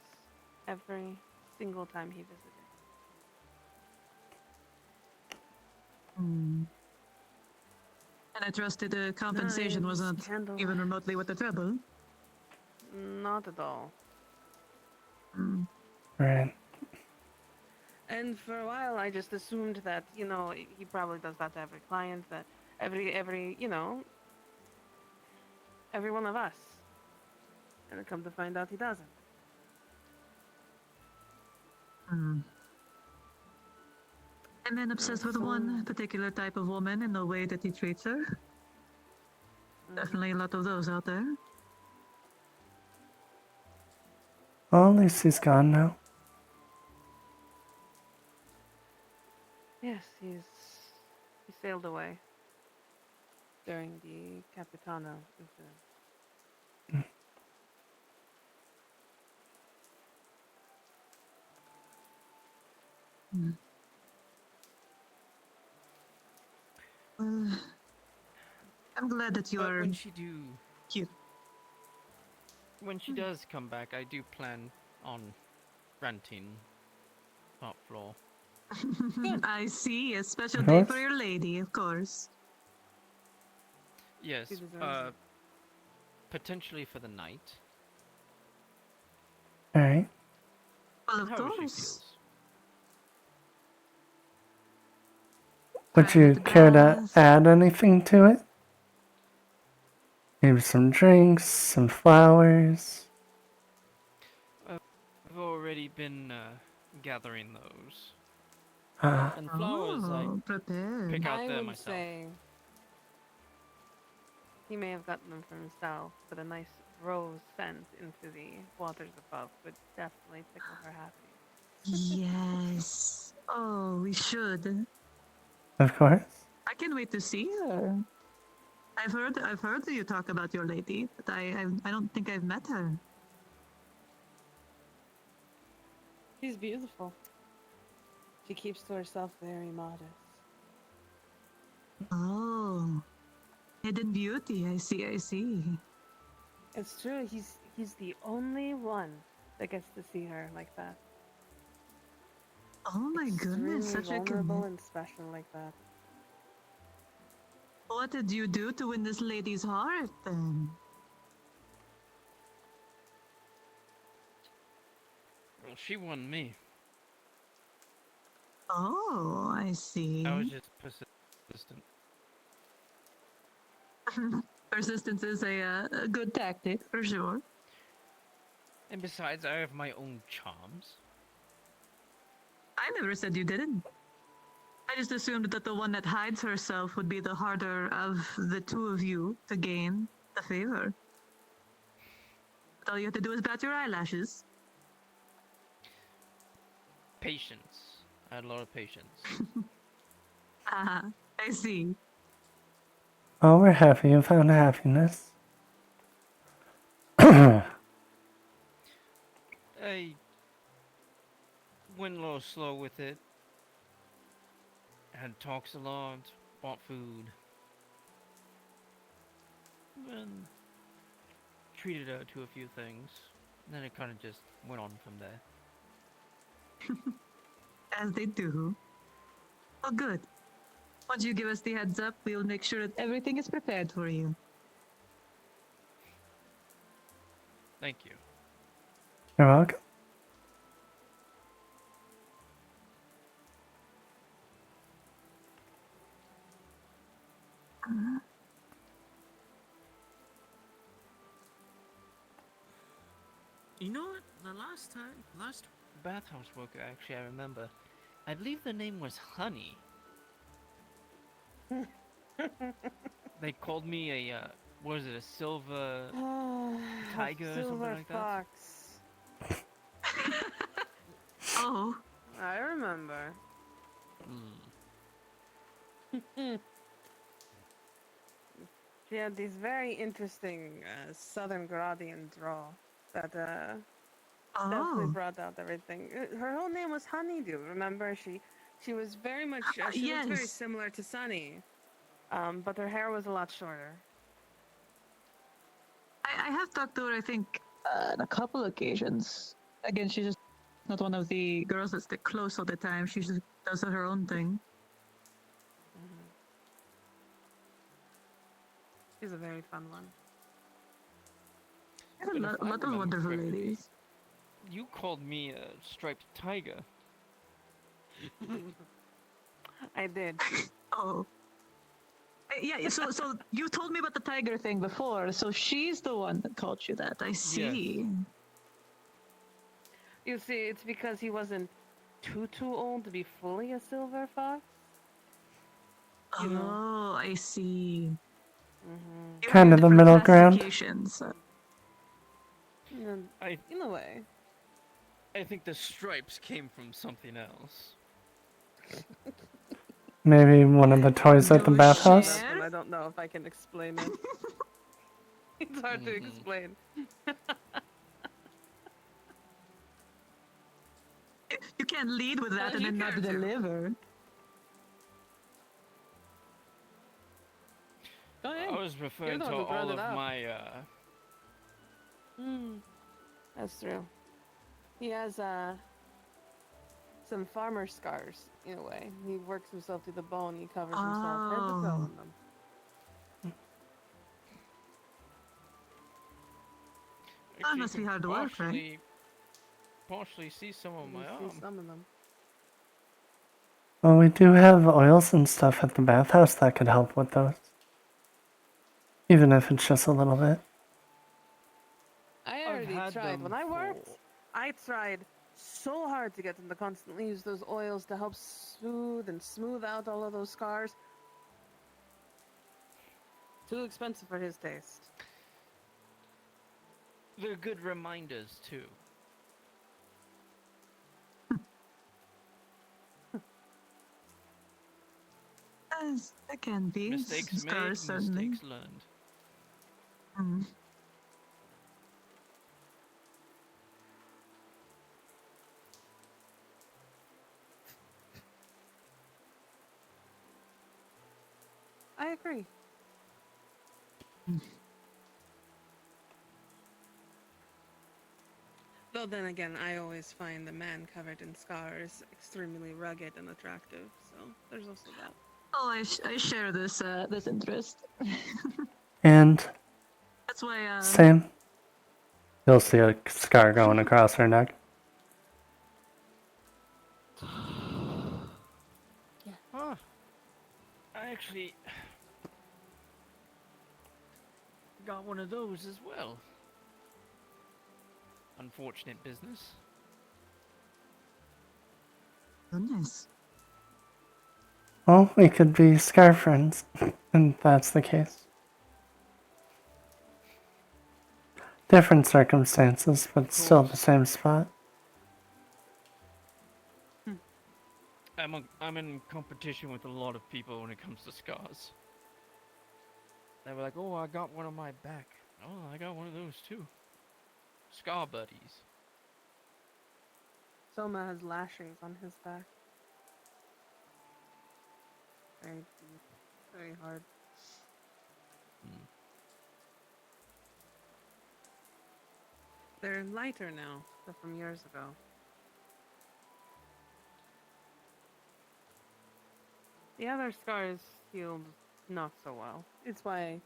Every single time he visited. Hmm. And I trusted the compensation Knives, wasn't candles. even remotely with the trouble. Not at all. Right. And for a while, I just assumed that, you know, he probably does that to every client, that every, you know, every one of us. And I come to find out he doesn't. Hmm. And then obsessed with one particular type of woman and the way that he treats her. Definitely a lot of those out there. Well, at least he's gone now. Yes, he sailed away during the Capitano incident. Hmm. Well, I'm glad that you But are when she do, cute. when she does come back, I do plan on renting top floor. I see, a special Of day course. for your lady, of course. Yes, She deserves it. potentially for the night. Alright. Well, of However she course. feels. Would you care to add anything to it? Maybe some drinks, some flowers. I've already been gathering those. Ah. And flowers, I prepared. pick out I there would myself. say he may have gotten them for himself, but a nice rose scent into the waters above would definitely tickle her happy. Yes. Oh, we should. Of course. I can't wait to see her. I've heard you talk about your lady, but I don't think I've met her. She's beautiful. She keeps to herself very modest. Oh, hidden beauty. I see. I see. It's true. He's the only one that gets to see her like that. Oh my goodness, Extremely such a vulnerable and special like that. What did you do to win this lady's heart then? Well, she won me. Oh, I see. I was just persistent. Persistence is a good tactic for sure. And besides, I have my own charms. I never said you didn't. I just assumed that the one that hides herself would be the harder of the two of you to gain the favor. All you have to do is bat your eyelashes. Patience. I had a lot of patience. Ah, I see. Oh, we're happy you found happiness. I went a little slow with it. Had talks a lot, bought food. And treated her to a few things. And then it kind of just went on from there. As they do. Oh, good. Once you give us the heads up, we'll make sure that everything is prepared for you. Thank you. You're welcome. You know what? The last bathhouse worker actually I remember, I believe the name was Honey. They called me a, what is it, a silver tiger or something Silver like fox. Oh. I remember. She had these very interesting Southern Gradian draw that definitely brought out everything. Her whole name was Honeydew. Remember, she was very much she was very Yes. similar to Sunny, but her hair was a lot shorter. I have talked to her, I think, on a couple occasions. Again, she's just not one of the girls that stick close all the time. She just does her own thing. She's a very fun one. There's a lot of remember wonderful correctly, ladies. You called me a striped tiger. I did. Oh. Yeah, so you told me about the tiger thing before, so she's the one that called you that. I see. You see, it's because he wasn't too old to be fully a silver fox. You know? Oh, I see. Mm-hmm. Kind of the middle ground. In a way. I think the stripes came from something else. Maybe one of the toys at the bathhouse? And I don't know if I can explain it. It's hard to explain. You can't lead with that Well, and you then not care to. deliver. Go ahead. I was You're referring the to one who brought all it of up. my That's true. He has some farmer scars in a way. He works himself to the bone. He covers himself head to toe in them. That must be hard to work, right? Partially see some of my arm. Some of them. Well, we do have oils and stuff at the bathhouse that could help with those. Even if it's just a little bit. I already had tried. them When I worked, for- I tried so hard to get them to constantly use those oils to help soothe and smooth out all of those scars. Too expensive for his taste. They're good reminders too. As it can be. Mistakes made, Scars, certainly. mistakes learned. Mm. I agree. Though then again, I always find the man covered in scars extremely rugged and attractive. So there's also that. Oh, I share this this interest. And That's why. same. You'll see a scar going across her neck. Huh. I actually got one of those as well. Unfortunate business. Goodness. Well, we could be scar friends, and that's the case. Different circumstances, but still the same spot. I'm in competition with a lot of people when it comes to scars. They were like, "Oh, I got one on my back." Oh, I got one of those too. Scar buddies. Soma has lashings on his back. Very deep, very hard. They're lighter now than from years ago. The other scars healed not so well. It's why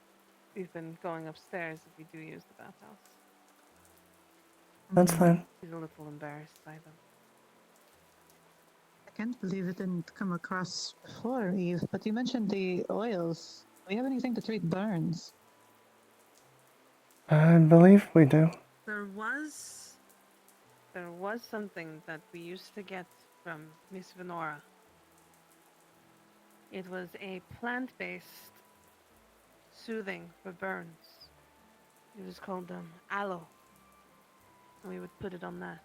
we've been going upstairs if we do use the bathhouse. That's fine. He's a little embarrassed by them. I can't believe it didn't come across before, Eve, but you mentioned the oils. Do we have anything to treat burns? I believe we do. There was something that we used to get from Miss Venora. It was a plant-based soothing for burns. It was called aloe. And we would put it on that.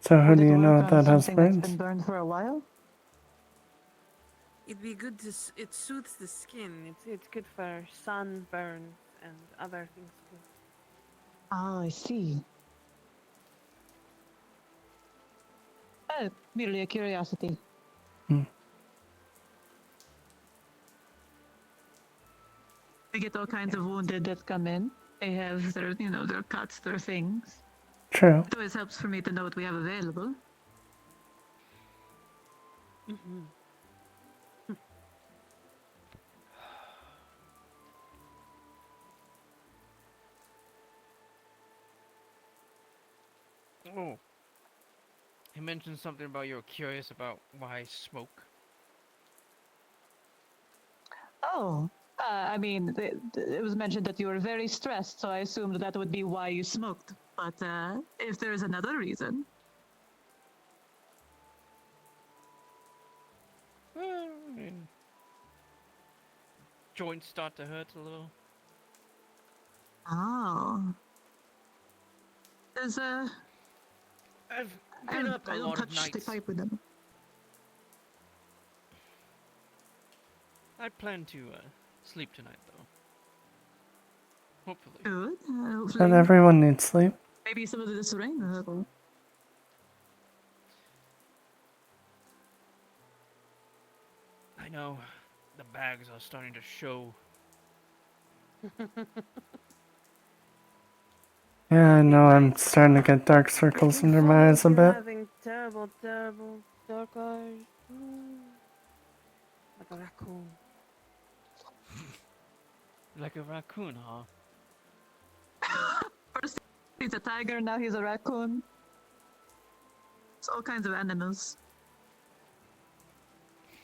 So how Would do it you know work that on has something that's burns? been burned for a while? It'd be good to. It soothes the skin. It's good for sunburns and other things too. Oh, I see. Merely a curiosity. We get all kinds of wounded that come in. They have their, their cuts, their things. True. It always helps for me to know what we have available. Oh. He mentioned something about you're curious about why I smoke. Oh, I mean, it was mentioned that you were very stressed, so I assumed that would be why you smoked. But if there is another reason, Well, I mean, joints start to hurt a little. oh, there's a. I've been up a I don't lot of touch the nights. pipe with them. I plan to sleep tonight, though. Hopefully. Good. And Hopefully, everyone needs sleep. maybe some of this rain will help. I know the bags are starting to show. Yeah, I know I'm starting to get dark circles under my eyes a You're bit. having terrible, terrible dark eyes. Like a raccoon. Like a raccoon, huh? First he's a tiger, now he's a raccoon. It's all kinds of animals.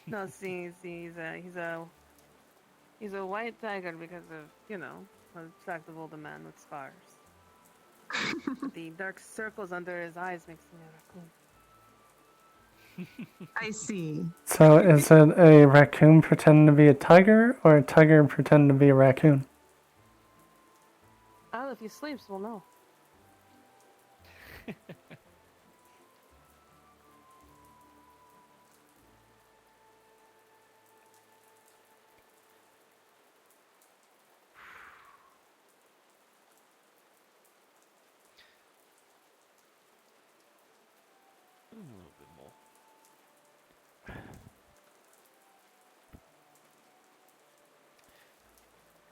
No, see, he's a white tiger because of, the fact of older man with scars. But the dark circles under his eyes makes him a raccoon. I see. So is it a raccoon pretending to be a tiger, or a tiger pretending to be a raccoon? Oh, if he sleeps, we'll know. A little bit more.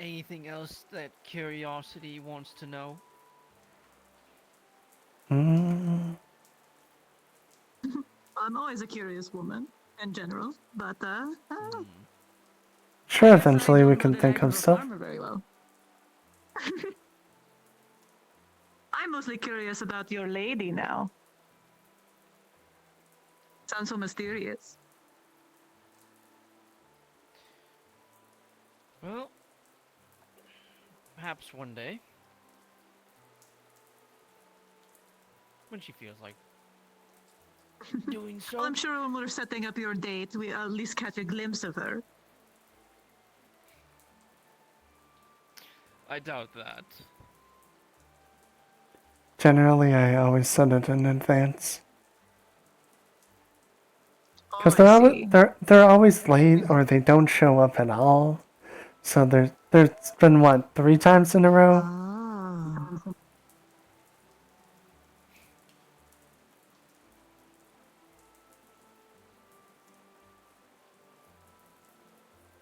Anything else that curiosity wants to know? Mm, I'm always a curious woman in general, but sure, eventually we can think of stuff. armor very well. I'm mostly curious about your lady now. Sounds so mysterious. Well, perhaps one day. When she feels like doing so. Well, I'm sure when we're setting up your date, we at least catch a glimpse of her. I doubt that. Generally, I always set it in advance. Because I they're always late or they don't show up at all. So there's been what, 3 times in a row? Ah.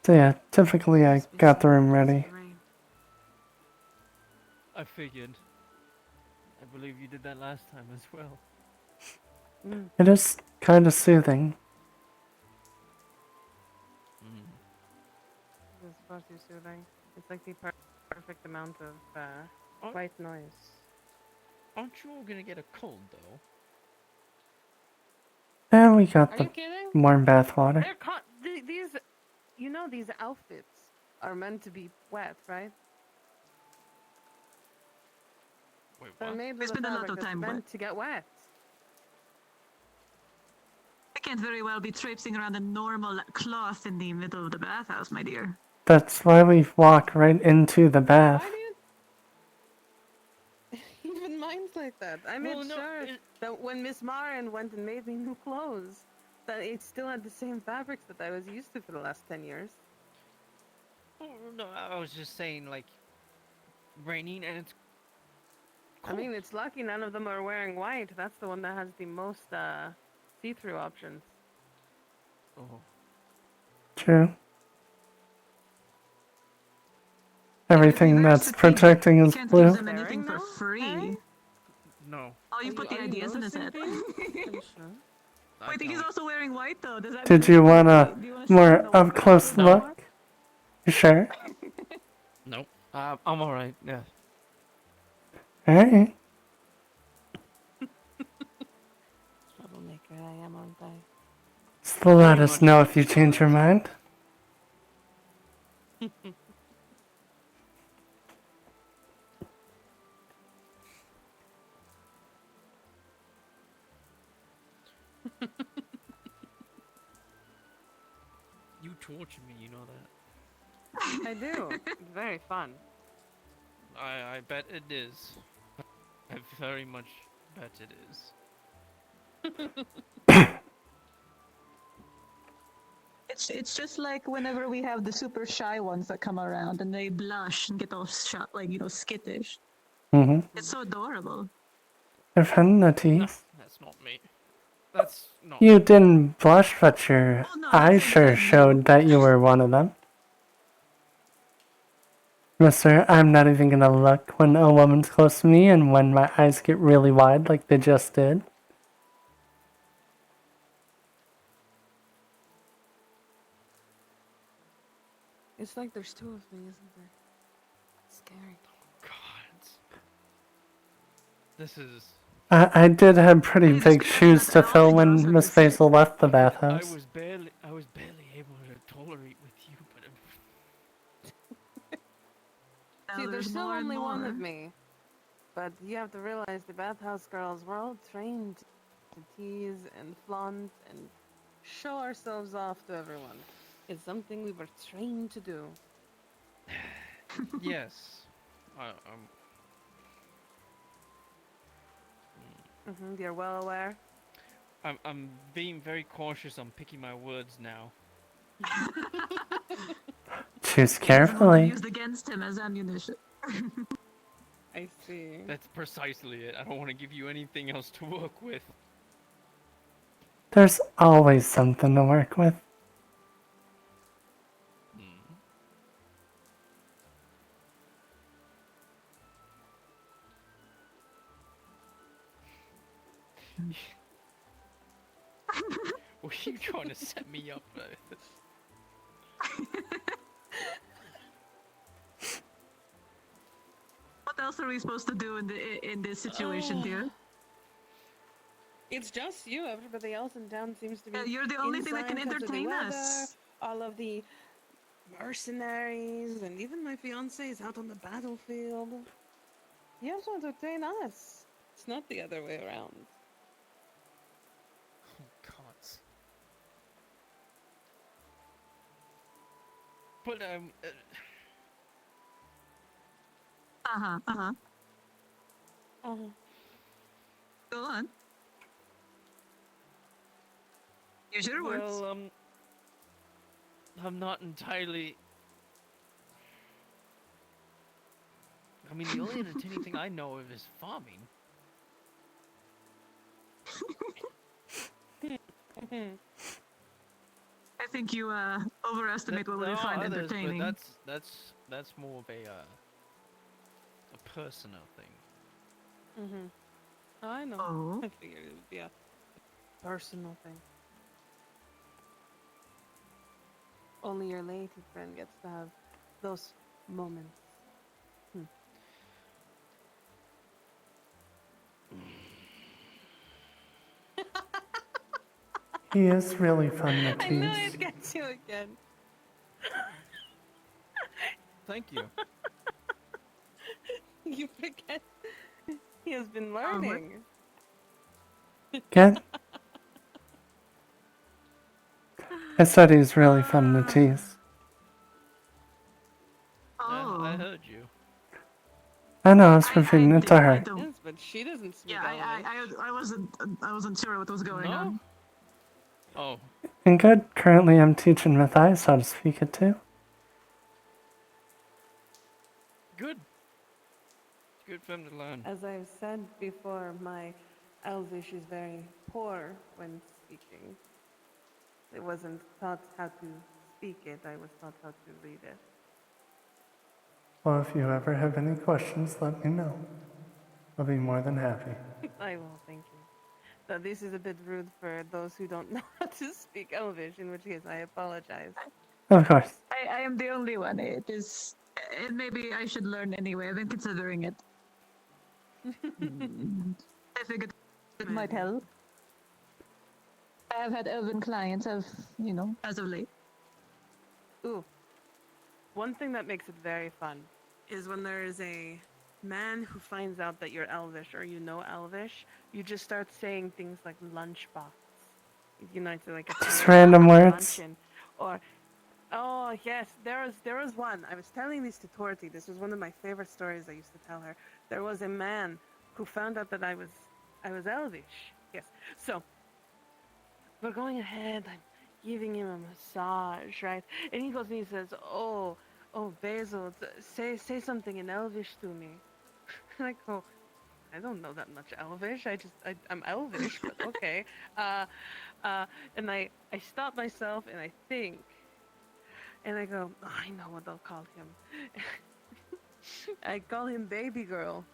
So yeah, typically I got the room ready. I figured. I believe you did that last time as well. It is kind of soothing. It's supposed to be soothing. It's like the perfect amount of white noise. Aren't you all gonna get a cold though? And we got Are the you kidding? warm bath water. These, you know, these outfits are meant to be wet, right? Wait, They're what? made with We a spend a lot fabric of that's time meant wet. to get wet. I can't very well be traipsing around a normal cloth in the middle of the bathhouse, my dear. That's why we walk right into the bath. Even mine's like that. I made sure that when Miss Marin went and made me new clothes, that it still had the same fabrics that I was used to for the last 10 years. Oh no, I was just saying like raining and it's I mean, it's lucky none of them are wearing white. That's the one that has the most see-through options. Oh. True. Everything that's protecting is Can't blue. give them anything for free. No. Oh, you put the ideas in his head. Wait, he's also wearing white though. Does that Did mean you want a do you wanna show more him the up close look? You sure? Nope. I'm alright, yeah. Alright. Troublemaker I am, aren't I? Still let us know if you change your mind. You torture me, you know that. I do. It's very fun. I bet it is. I very much bet it is. It's just like whenever we have the super shy ones that come around and they blush and get all shot, like, you know, skittish. Mm-hmm. It's so adorable. They're fun nutties. That's not me. That's not You didn't blush, but your eyes sure showed that you were one of them. Mister, I'm not even gonna look when a woman's close to me and when my eyes get really wide like they just did. It's like there's two of me, isn't there? It's scary. God. This is. I did have pretty big shoes to fill when Miss Basil left the I bathhouse. was barely able to tolerate with you, but See, there's still more and only one more. of me. But you have to realize the bathhouse girls, we're all trained to tease and flaunt and show ourselves off to everyone. It's something we were trained to do. yes. You're well aware. I'm being very cautious on picking my words now. Choose carefully. Used against him as ammunition. I see. That's precisely it. I don't want to give you anything else to work with. There's always something to work with. Were you trying to set me up? What else are we supposed to do in this situation, dear? It's just you. Everybody else in town seems to be. You're the only thing that can inside 'cause of the entertain weather, us. All of the mercenaries, and even my fiance is out on the battlefield. You have to entertain us. It's not the other way around. But Go on. Use your words. well, I'm not entirely. I mean, the only entertaining thing I know of is farming. I think you overestimate what we There are find others, but entertaining. that's more of a personal thing. Mm-hmm. Oh, I know. Oh. I figured it would be a personal thing. Only your lady friend gets to have those moments. He is really fun to I knew tease. I'd get you again. Thank you. You forget. He has been learning. Get? I said he's really fun to tease. I heard you. I know, I was repeating it to her. Yes, but she doesn't speak Yeah, I wasn't sure what was going No? on. Oh. And good, currently I'm teaching Matthias how to speak it too. Good. It's good for him to learn. As I've said before, my Elvish is very poor when speaking. I wasn't taught how to speak it, I was taught how to read it. Well, if you ever have any questions, let me know. I'll be more than happy. I will, thank you. So this is a bit rude for those who don't know how to speak Elvish, in which case I apologize. Of course. I am the only one. It is. And maybe I should learn anyway. I've been considering it. I figured it might help. I have had elven clients as of late. Ooh. One thing that makes it very fun is when there is a man who finds out that you're Elvish or you know Elvish, you just start saying things like lunchbox. You know, it's like a Just random words. luncheon. Or, oh yes, there was one. I was telling this to Torty. This was one of my favorite stories I used to tell her. There was a man who found out that I was Elvish. Yes. So we're going ahead. I'm giving him a massage, right? And he goes and he says, "Oh, Basil, say something in Elvish to me." And I go, "I don't know that much Elvish. I'm Elvish, but okay." And I stop myself and I think, and I go, oh, "I know what I'll call him." I call him Baby Girl.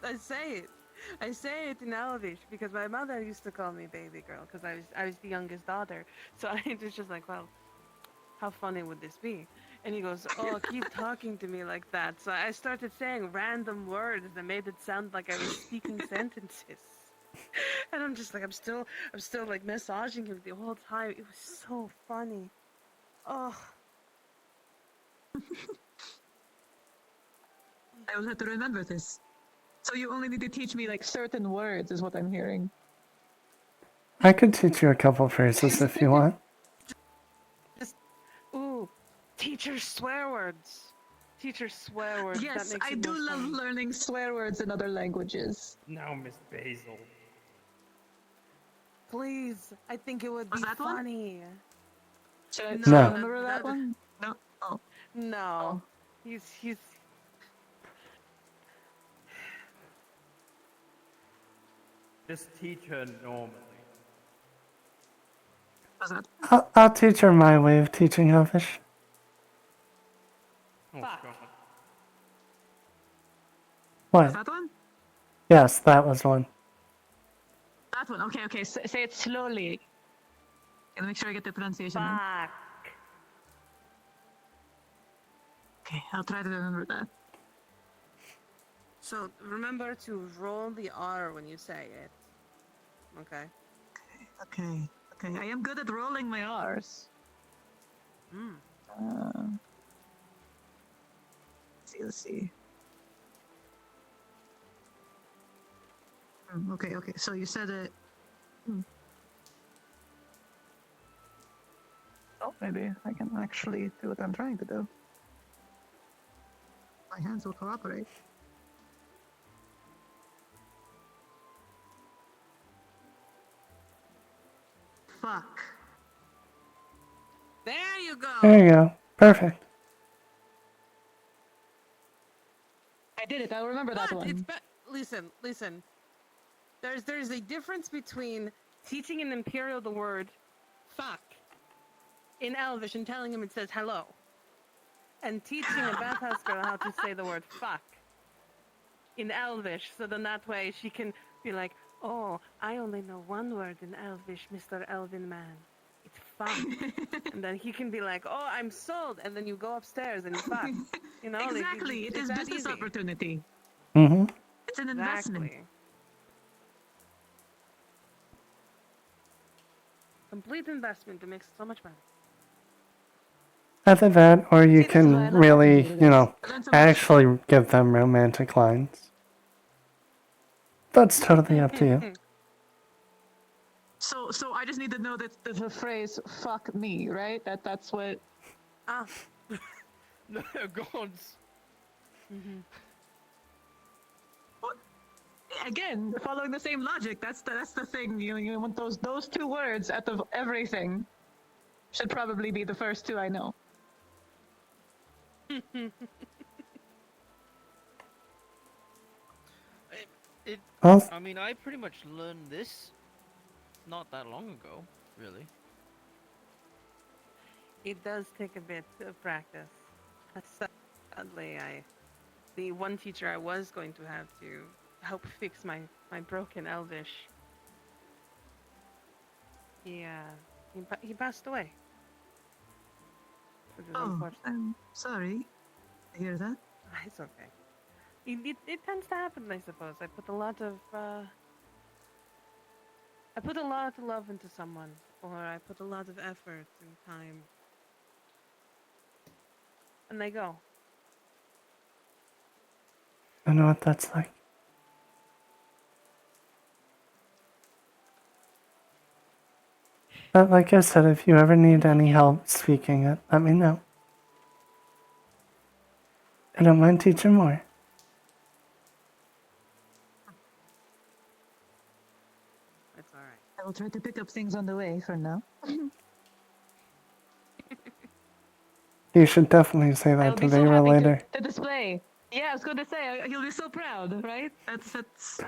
I say it. I say it in Elvish because my mother used to call me Baby Girl because I was the youngest daughter. So I was just like, well, how funny would this be? And he goes, "Oh, keep talking to me like that." So I started saying random words that made it sound like I was speaking sentences. And I'm just like, I'm still like massaging him the whole time. It was so funny. Oh. I will have to remember this. So you only need to teach me like certain words, is what I'm hearing. I could teach you a couple phrases if you want. Ooh, teacher swear words. Teacher swear words. Yes, that makes I it do more love fun. learning swear words in other languages. Now, Miss Basil. Please, I think it would be that one? funny. Should I No. remember that one? No. Oh. No. He's Just teach her normally. What's that? I'll teach her my way of teaching Elvish. Oh, Fuck. God. What? That one? Yes, that was one. That one. Okay. Say it slowly. And make sure I get the pronunciation right. Fuck. Okay, I'll try to remember that. So remember to roll the R when you say it. Okay. Okay. I am good at rolling my R's. Let's see. Okay. So you said it. Oh. maybe I can actually do what I'm trying to do. My hands will cooperate. Fuck. There you go. There you go. Perfect. I did it. I'll remember that But one. it's listen. There's a difference between teaching an Imperial the word fuck in Elvish and telling him it says hello, and teaching a bathhouse girl how to say the word fuck in Elvish, so then that way she can be like, oh, I only know one word in Elvish, Mr. Elvin man. It's fuck. And then he can be like, oh, I'm sold, and then you go upstairs and you fuck. You know, Exactly. It is that business easy. opportunity. Mm-hmm. It's an investment. Exactly. Complete investment that makes so much money. Either that, or you See, this is why I can love really, talking to you know, this. I learned so much. actually give them romantic lines. That's totally up to you. So I just need to know that the phrase "fuck me," right? That's what. Ah. No, gods. Again, following the same logic. That's the thing. You want those two words out of everything. Should probably be the first two I know. Well- I mean, I pretty much learned this not that long ago, really. It does take a bit of practice. Sadly, the one teacher I was going to have to help fix my broken Elvish, he passed away. Which was Oh, unfortunate. I'm sorry to hear that. It's okay. It tends to happen, I suppose. I put a lot of love into someone, or I put a lot of effort and time, and they go. I know what that's like. But like I said, if you ever need any help speaking it, let me know. I don't mind teaching more. It's all right. I will try to pick up things on the way for now. You should definitely say I'll that be to so Vera happy later. to display. Yeah, I was going to say he'll be so proud, right? That's.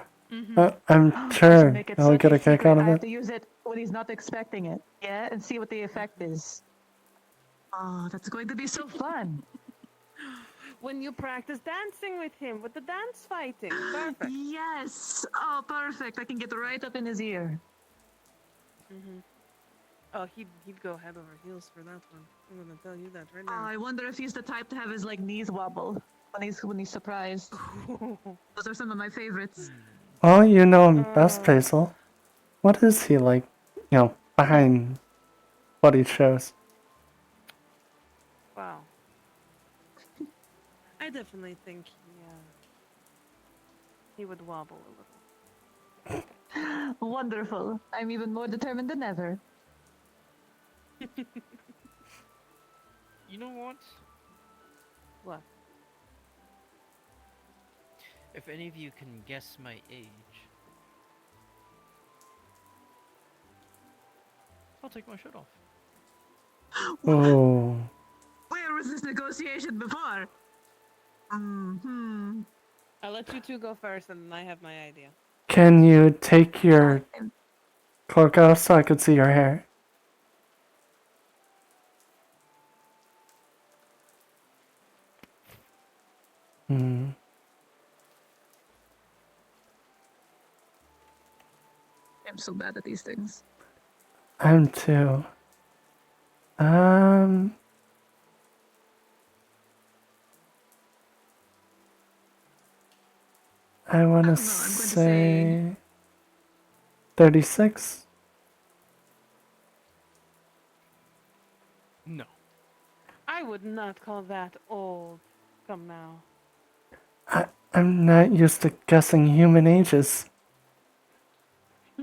I'm I sure should make it he'll such get a kick secret. out of I have it. to use it when he's not expecting it. Yeah, and see what the effect is. Oh, that's going to be so fun. When you practice dancing with him, with the dance fighting, perfect. Yes. Oh, perfect. I can get right up in his ear. Oh, he'd go head over heels for that one. I'm gonna tell you that right Oh, now. I wonder if he's the type to have his knees wobble when he's surprised. Those are some of my favorites. Oh, you know him best, Basil. What is he like, behind what he shows? Wow. I definitely think he would wobble a little. Wonderful. I'm even more determined than ever. You know what? What? If any of you can guess my age, I'll take my shirt off. Oh. Where was this negotiation before? I'll let you two go first, and then I have my idea. Can you take your cloak off so I could see your hair? Hmm. I'm so bad at these things. I'm too. I want to say 36. No. I would not call that old. Come now. I'm not used to guessing human ages.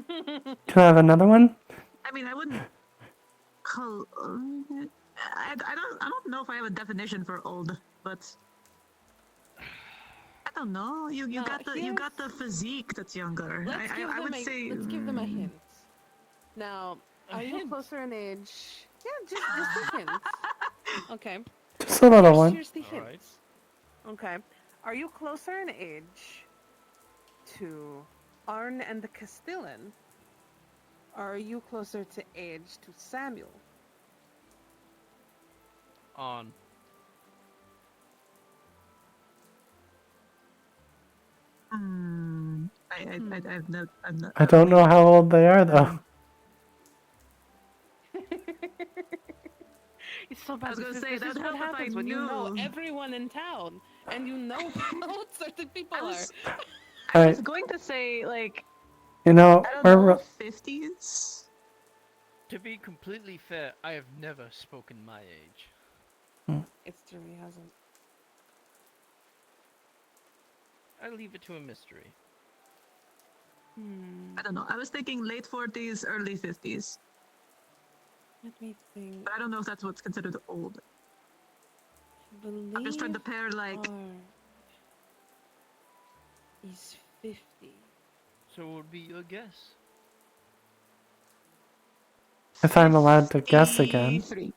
Can I have another one? I mean, I wouldn't I don't know if I have a definition for old, but I don't know. You got the physique that's younger. I would say let's give them a hint. Now, are you closer in age? Yeah, just a hint. Okay. Just a little one. Here's the hint. Okay. Are you closer in age to Arn and the Castellan? Or are you closer to age to Samuel? On. I'm not. I don't know how old they are though. It's so bad. I was gonna because say, this is that'd what help if I happens when you know knew. everyone in town and you know how old certain people are. I Alright. was going to say like You know, I we're don't know, 50s. To be completely fair, I have never spoken my age. It's true, he hasn't. I leave it to a mystery. I don't know. I was thinking late 40s, early 50s. Let me think. But I don't know if that's what's considered old. I'm just trying to pair like. He's 50. So what would be your guess? If I'm allowed to guess again. 53.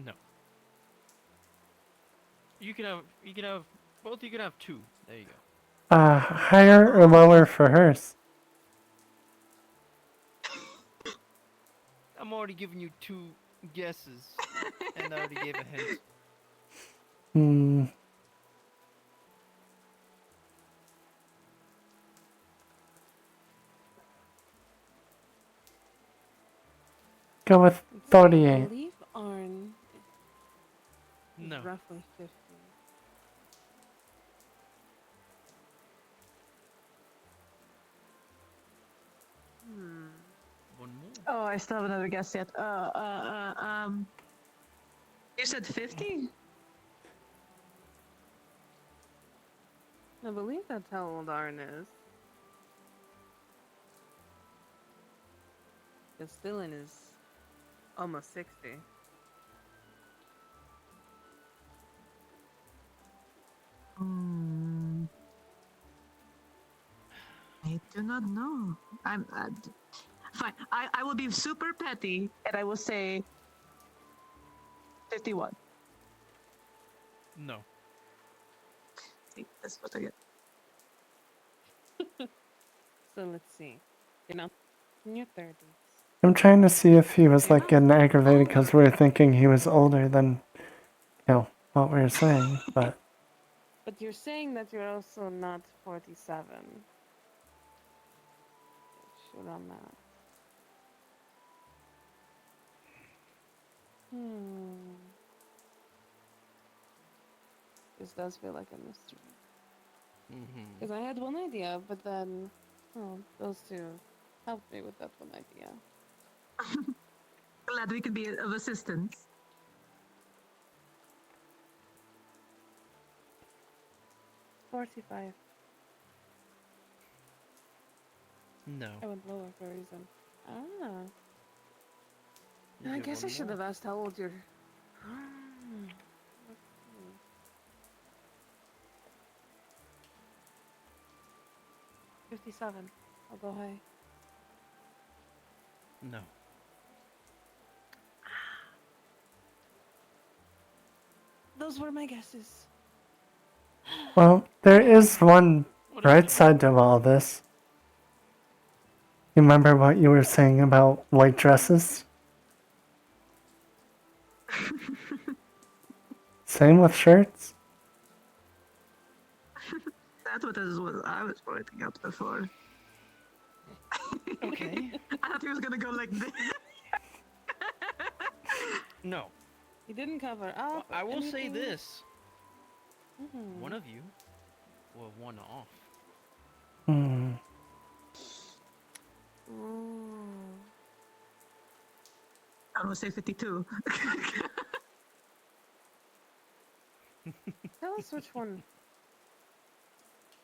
No. You can have both. You can have two. There you go. Higher or lower for hers? I'm already giving you two guesses, and I already gave a hint. Hmm. Go with I 38. believe Arn is No. roughly 50. One more. Oh, I still have another guess yet. You said 50? I believe that's how old Arn is. Castellan is almost 60. I do not know. I'm fine. I will be super petty and I will say 51. No. See, that's what I get. So let's see. You're not in your 30s. I'm trying to see if he was like getting aggravated because we were thinking he was older than, what we were saying, but. But you're saying that you're also not 47. Shoot on that. This does feel like a mystery. Because I had one idea, but then, those two helped me with that one idea. Glad we can be of assistance. $45. No. I went lower for a reason. You I get guess I one should more. have asked how old you're. $57. I'll go high. No. Those were my guesses. Well, there is one bright side to all this. You remember what you were saying about white dresses? Same with shirts? That's what I was pointing out before. Okay. I thought he was gonna go like this. No. He didn't cover up. Well, I will say anything. this. Mhm. One of you were one off. Hmm. I don't say 52. Tell us which one.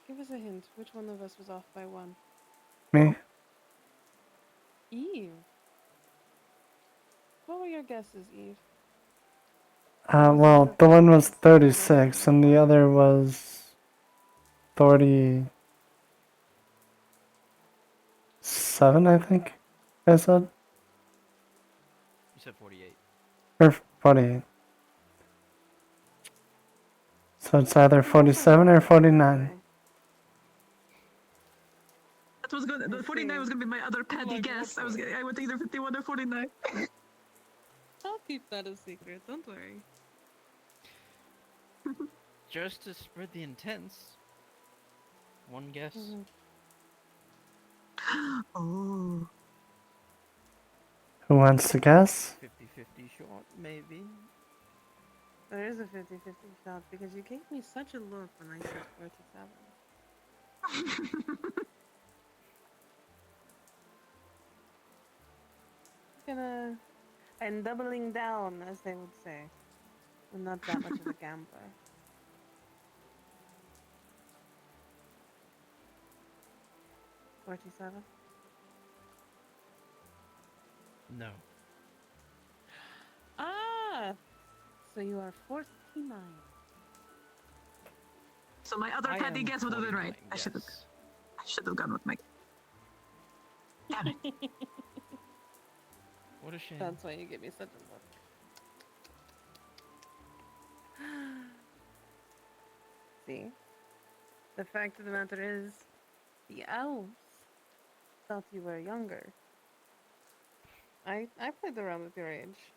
Give us a hint. Which one of us was off by one? Me? Eve. your guesses, Eve? Well, the one was 36 and the other was 47, I think I said. You said 48. Or 48. So it's either 47 or 49. That was good. The 49 was gonna be my other petty guess. I went either 51 or 49. I'll keep that a secret. Don't worry. Just to spread the intense. One guess. Oh. Who wants to guess? 50-50 short, maybe. There is a 50-50 shot because you gave me such a look when I said 47. I'm doubling down, as they would say. I'm not that much of a gambler. $47? No. Ah! So you are 49. So my other petty guess would have been right. I should have gone with my. Damn it. What a shame. That's why you give me such a look. See? The fact of the matter is, the elves thought you were younger. I played around with your age.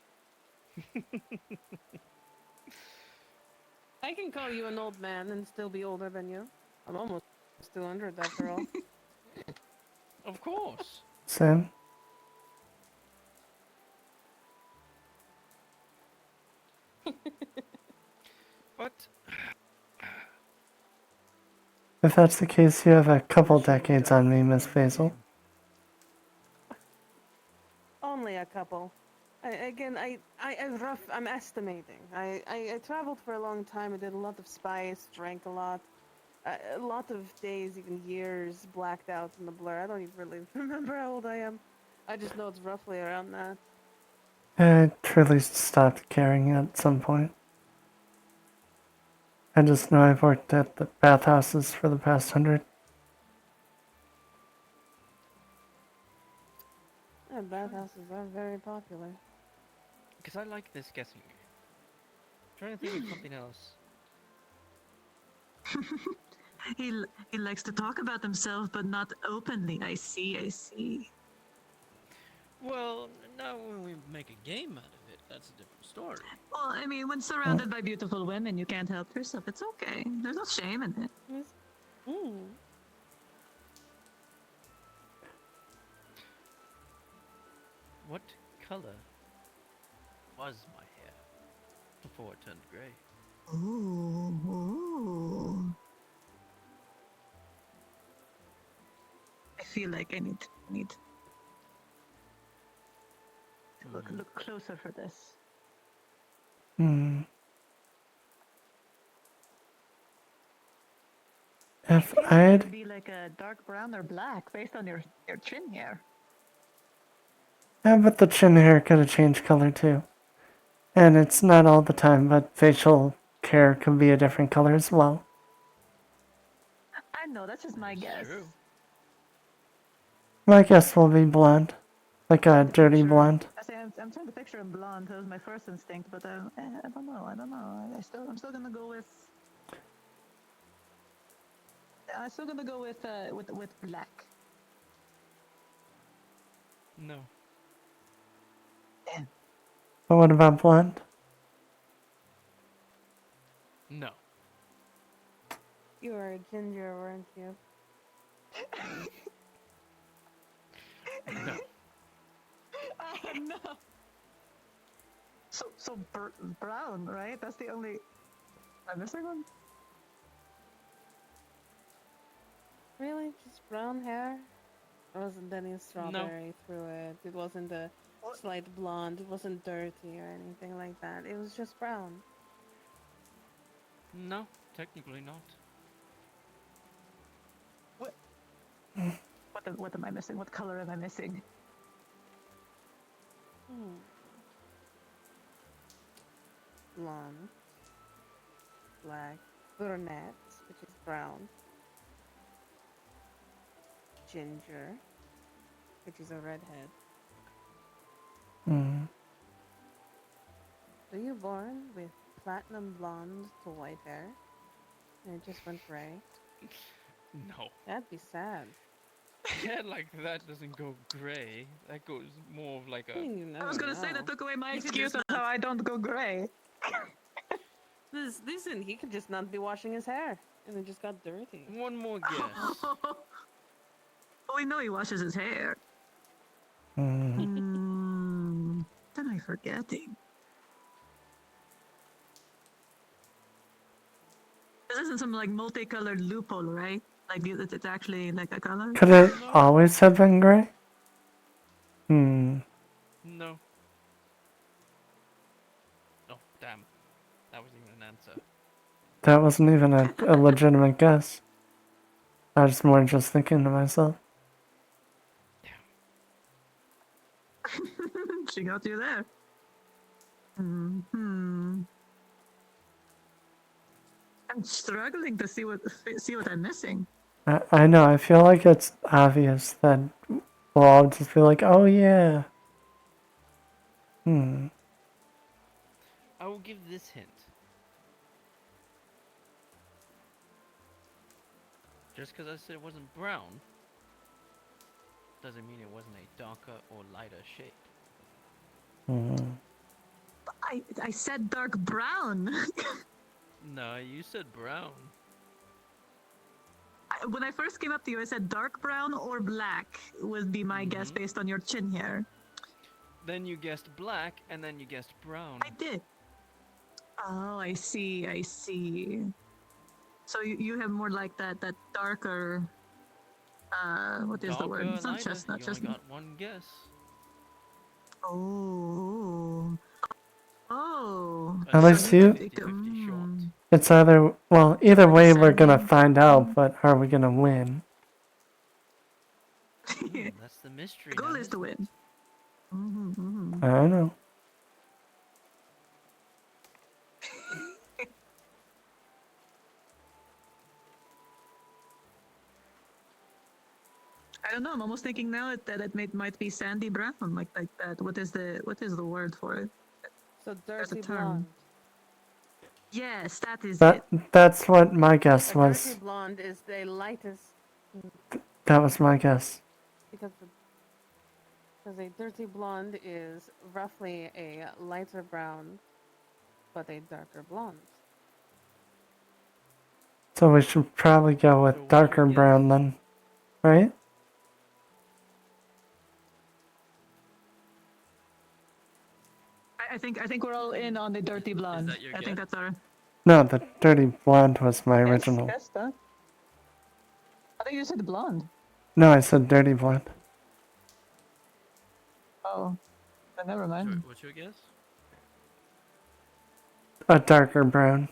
I can call you an old man and still be older than you. I'm almost 200 after all. Of course. Same. But If that's the case, you have a couple decades on me, Miss Basil. Only a couple. I'm estimating. I traveled for a long time. I did a lot of spice, drank a lot of days, even years, blacked out in the blur. I don't even really remember how old I am. I just know it's roughly around that. I truly stopped caring at some point. I just know I've worked at the bathhouses for the past 100. Yeah, bathhouses are very popular. because I like this guessing game. I'm trying to think of something else. He likes to talk about himself, but not openly. I see. Well, now when we make a game out of it, that's a different story. Well, I mean, when surrounded by beautiful women, you can't help yourself. It's okay. There's no shame in it. What color was my hair before it turned gray? Ooh. I feel like I need to look closer for this. If It I'd would be like a dark brown or black based on your chin hair. Yeah, but the chin hair could have changed color too. And it's not all the time, but facial hair can be a different color as well. I know, that's just my guess. My guess will be blonde. Like a dirty blonde. I'm trying to picture him blonde. That was my first instinct, but I don't know. I'm still gonna go with. I'm still gonna go with black. No. Damn. But what about blonde? No. You were a ginger, weren't you? No. No. So brown, right? That's the only. I'm missing one. Really? Just brown hair? It wasn't any strawberry through it. It wasn't a slight blonde. It wasn't dirty or anything like that. It was just brown. No, technically not. What am I missing? What color am I missing? blonde, black, brunette, which is brown, ginger, which is a redhead. Hmm. Were you born with platinum blonde to white hair? And it just went gray? No. That'd be sad. Hair like that doesn't go gray. That goes more of like a. I was gonna say that took away my You could excuse just of how I don't go gray. Listen, he could just not be washing his hair, and it just got dirty. One more guess. Oh, we know he washes his hair. Hmm. What am I forgetting? This isn't some like multicolored loophole, right? Like it's actually like a color. Could it always have been gray? Hmm. No. Oh, damn. That wasn't even an answer. That wasn't even a legitimate guess. I was more just thinking to myself. She got you there. Hmm. I'm struggling to see what I'm missing. I know, I feel like it's obvious that we'll all just be like, oh yeah. Hmm. I will give this hint. Just because I said it wasn't brown, doesn't mean it wasn't a darker or lighter shade. Hmm. I said dark brown. No, you said brown. When I first came up to you, I said dark brown or black would be my guess based on your chin hair. Then you guessed black, and then you guessed brown. I did. Oh, I see. So you have more like that darker. What is the word? Darker, It's not lighter. chestnut. You only Chestnut. got one guess. Oh. At least you. It's either, well, either way we're gonna find out, but are we gonna win? That's the mystery. The goal is to win. I don't know. I don't know. I'm almost thinking now that it might be sandy brown, like that. What is the word for it? So There's a dirty term. blonde. Yes, that is That it. that's what my guess A was. dirty blonde is the lightest That was my guess. because a dirty blonde is roughly a lighter brown, but a darker blonde. So we should probably go with darker brown then, right? I think we're all in on the dirty blonde. I think that's our. No, the dirty blonde was my original. Yes, that. I think you said blonde. No, I said dirty blonde. Oh, then never mind. What's your guess? A darker brown.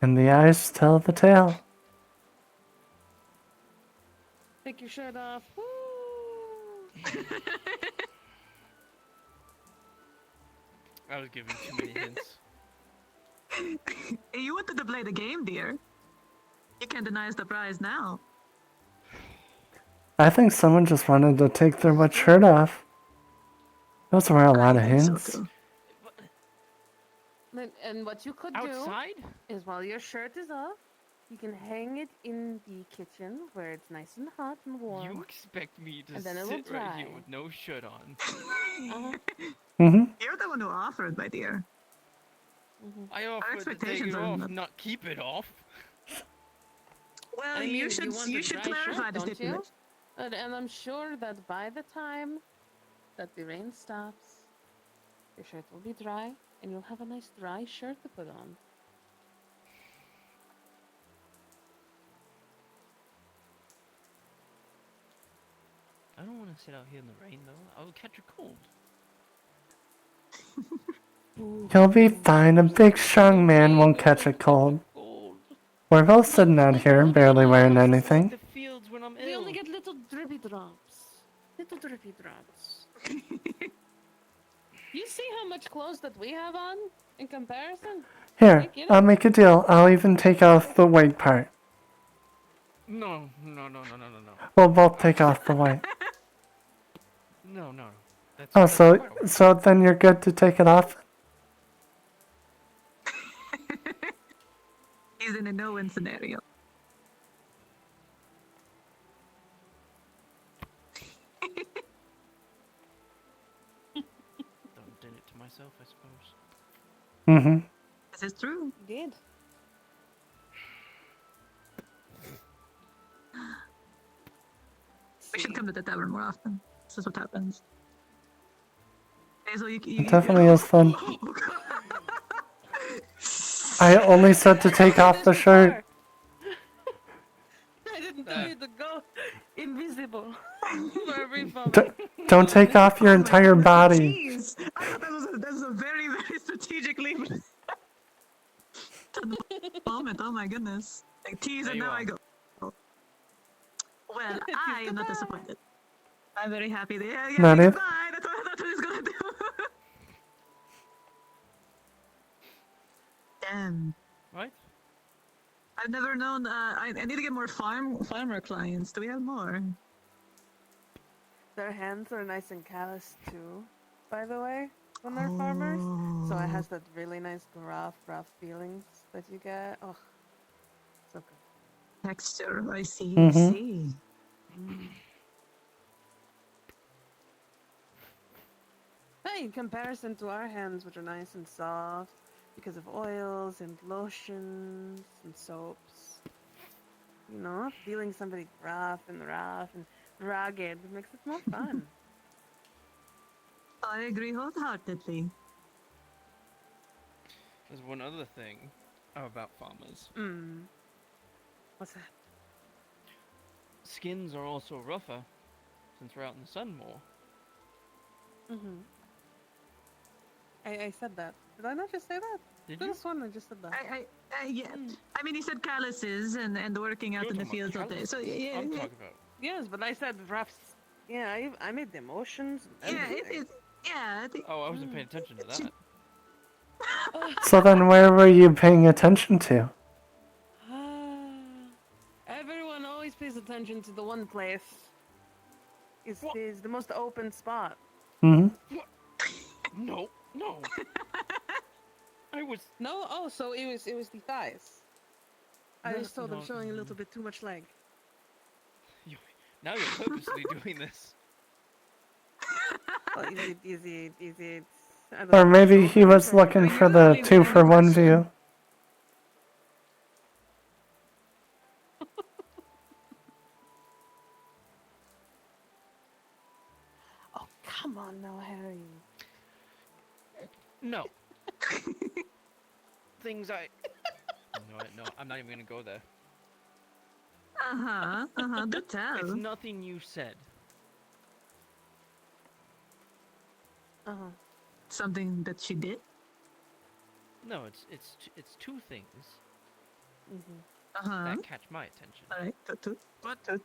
And the eyes tell the tale. Take your shirt off. Woo! I was giving too many hints. You wanted to play the game, dear. You can't deny us the prize now. I think someone just wanted to take their wet shirt off. Those were a lot of hints. And what you could Outside? do is while your shirt is off, you can hang it in the kitchen where it's nice and hot and warm. You expect me to And then it will sit right here dry. with no shirt on? You're the one who offered, my dear. I offered to take expectations it are off, not- not keep it off. Well, I mean, you should want you a should dry clarify shirt, the don't you? stipulation. And I'm sure that by the time that the rain stops, your shirt will be dry, and you'll have a nice dry shirt to put on. I don't want to sit out here in the rain, though. I will catch a cold. You'll be fine. A big, strong man won't catch a cold. We're both sitting out here, barely wearing anything. The fields when I'm We ill. only get little drippy drops. Little drippy drops. You see how much clothes that we have on in comparison? Here, You get I'll it? make a deal. I'll even take off the white part. No. We'll both take off the white. No. That's, Oh, that's so not- so then you're good to take it off? He's in a no-win scenario. did it to myself, I suppose. Mm-hmm. This is true. You did. We should come to the tavern more often. This is what happens. Hazel, It definitely is fun. Oh, I only said to take off the shirt. I didn't tell you to go invisible for every phone. Don't take off your entire body. Jeez! I thought that was a very, very strategic leap. To the moment, oh my goodness. Like tease and now I go. Well, I am not disappointed. I'm very happy. Yeah, Not it? goodbye. That's what he's gonna do. Damn. Right? I've never known. I need to get more farmer clients. Do we have more? Their hands are nice and calloused too, by the way, when they're farmers. So it has that really nice rough feelings that you get. Oh, so good. Texture, I see. Mhm. I see. Hey, in comparison to our hands, which are nice and soft because of oils and lotions and soaps. You know, feeling somebody rough and rugged makes it more fun. I agree wholeheartedly. There's one other thing about farmers. What's that? Skins are also rougher since we're out in the sun more. I said that. Did I not just say that? Did Could you? have sworn I just said that. Yeah. I mean, he said calluses and working out You're in the talking about fields all day. calluses. So yeah, I'm yeah. talking about. Yes, but I said rough. Yeah, I made the emotions. And Yeah, everything. I think. Oh, I wasn't paying attention to that. So then where were you paying attention to? Everyone always pays attention to the one place. Is the most open spot. Mm-hmm. No. I was no. Oh, so it was the thighs. I No, just told them no, showing a little bit too much leg. Now you're purposely doing this. Well, is it? I don't Or know, maybe he was shoulders or- looking for the 2-for-1 view. Oh, come on now, Harry. No. Things I. No, I'm not even gonna go there. Do tell. It's nothing you said. Something that she did. No, it's two things Uh-huh. that catch my attention. All right,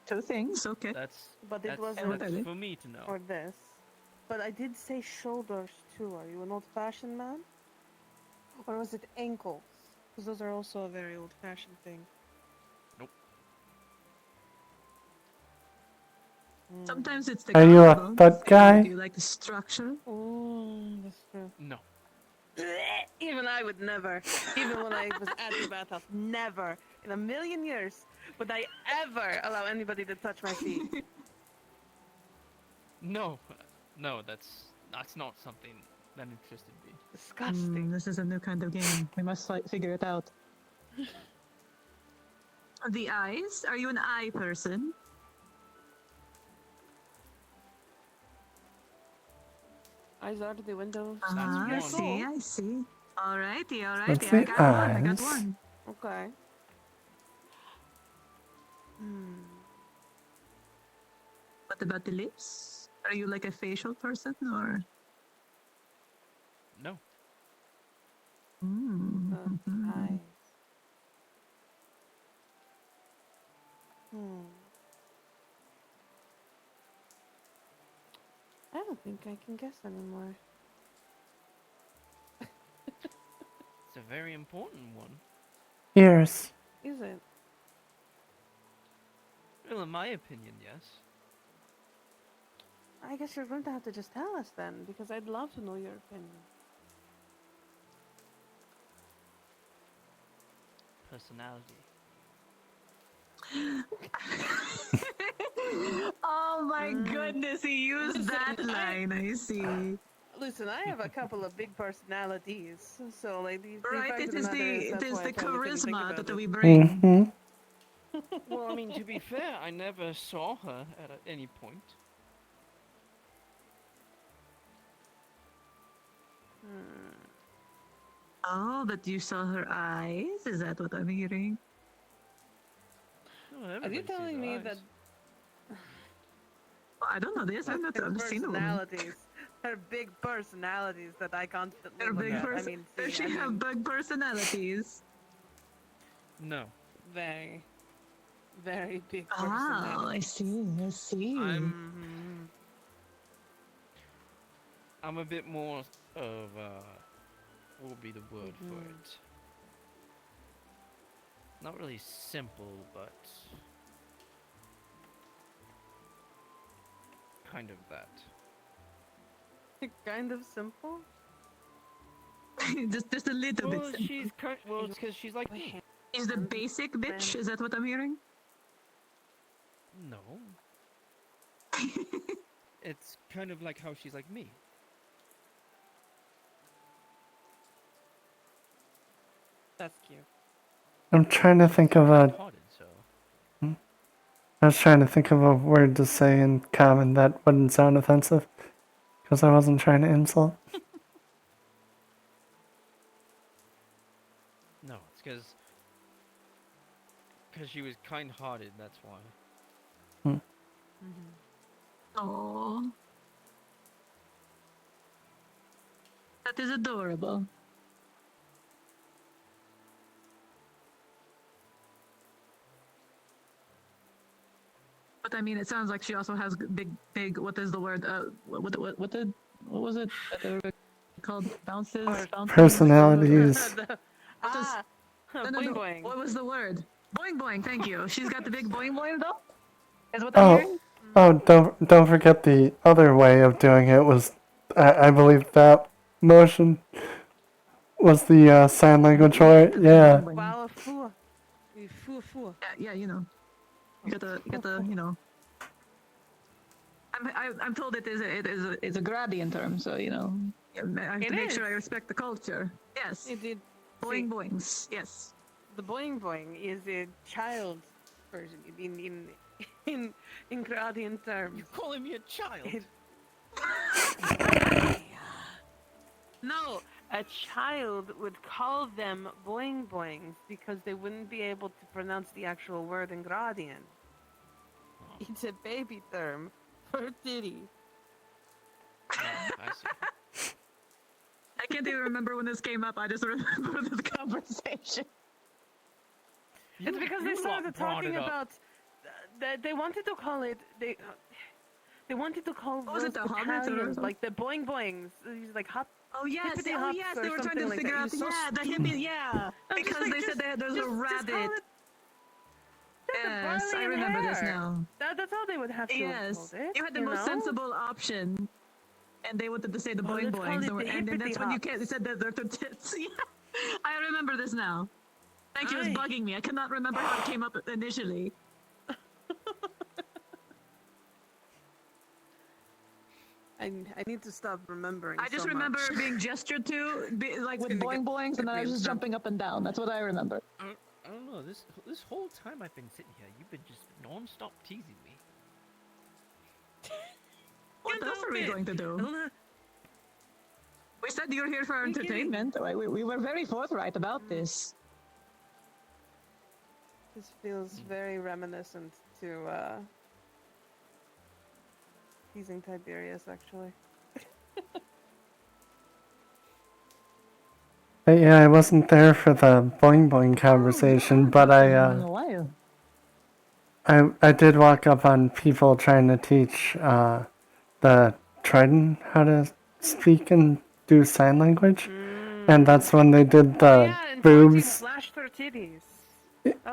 two things. Okay. That's But it that's, wasn't that's for me to know. or this. But I did say shoulders too. Are you an old-fashioned man? Or was it ankles? Because those are also a very old-fashioned thing. Nope. Sometimes it's the. Are you a collarbones. butt guy? Do you like the structure? Oh, that's true. No. Even I would never, even when I was at the bathhouse, never in a million years would I ever allow anybody to touch my feet. No, that's not something that interested me. Disgusting. This is a new kind of game. We must figure it out. The eyes? Are you an eye person? Eyes are to the windows. I see. Alrighty. Let's I see, got one. I got eyes. one. Okay. What about the lips? Are you like a facial person or? No. Eyes. I don't think I can guess anymore. It's a very important one. Years. Is it? Well, in my opinion, yes. I guess you're going to have to just tell us then, because I'd love to know your opinion. Personality. Oh my goodness, he used that line. I see. Listen, I have a couple of big personalities, so like the Right, fact it of the is matter is it that's is why the I probably couldn't think charisma about that it. we bring. Mm-hmm. Well, I mean, to be fair, I never saw her at any point. Oh, but you saw her eyes? Is that what I'm hearing? Oh, Are everybody you sees telling me eyes. that Well, I don't know this. I've never seen a woman. personalities, her big personalities that I constantly Her look big at? I person. mean, Does see, she I have mean, big personalities? No. very, very big Oh, personalities. I see. I see. I'm a bit more of what would be the word for it? Not really simple, but kind of that. Kind of simple. just a little Well, bit. she's well, it's because she's like me. Is the basic bitch? Is that what I'm hearing? No. It's kind of like how she's like me. That's cute. I'm trying to think of a. Hearted, so. I was trying to think of a word to say in common that wouldn't sound offensive, because I wasn't trying to insult. No, it's because she was kind-hearted. That's why. Oh, that is adorable. But I mean, it sounds like she also has big. What is the word? What was it that they were called? Bounces. Personalities. Boing boing. What was the word? Boing boing. Thank you. She's got the big boing boing though. Is what I'm Oh, hearing. don't forget the other way of doing it was, I believe that motion was the sign language for it. Yeah. Wow, fu. Fu. Yeah, you know. You got the, you know. I'm told it's a Gradian term, so you know. I have to make sure I respect the culture. Yes. It did. Boing boings. Yes. The boing boing is a child version in Gradian terms. You're calling me a child. No, a child would call them boing boings because they wouldn't be able to pronounce the actual word in Gradian. It's a baby term for titty. I see. I can't even remember when this came up. I just remember this conversation. It's because they started talking about. They wanted to call it. They wanted to call Was it those the Hobbits or battalions something? like the boing boings. These like hop. Oh yes, hippity oh hops yes, or they were trying to something like figure that. out. It was so Yeah, the stupid. hippie. Yeah, I'm just because like, they said there's a just call rabbit. it- Yes, I barley and remember this hair. now. That's how they would have to have Yes, called it. you had the you most know? sensible option, and they wanted to say the Well, boing let's call boings, it and, the and then that's hippity when you hops. can't. They said that they're tits. Yeah, I remember this now. Thank you, it was bugging me. I could not remember how it came up initially. I need to stop remembering. I just so remember much. being gestured to, like with gonna boing boings, and then I was just jumping up and down. That's what I remember. I don't know. This whole time I've been sitting here, you've been just non-stop teasing me. What else are we going to do? We said you're here for our entertainment. We were very forthright about this. This feels very reminiscent to teasing Tiberius, actually. But yeah, I wasn't there for the boing boing conversation, but I did walk up on people trying to teach the tried how to speak and do sign language, and that's when they did the And boobs. flashed her titties.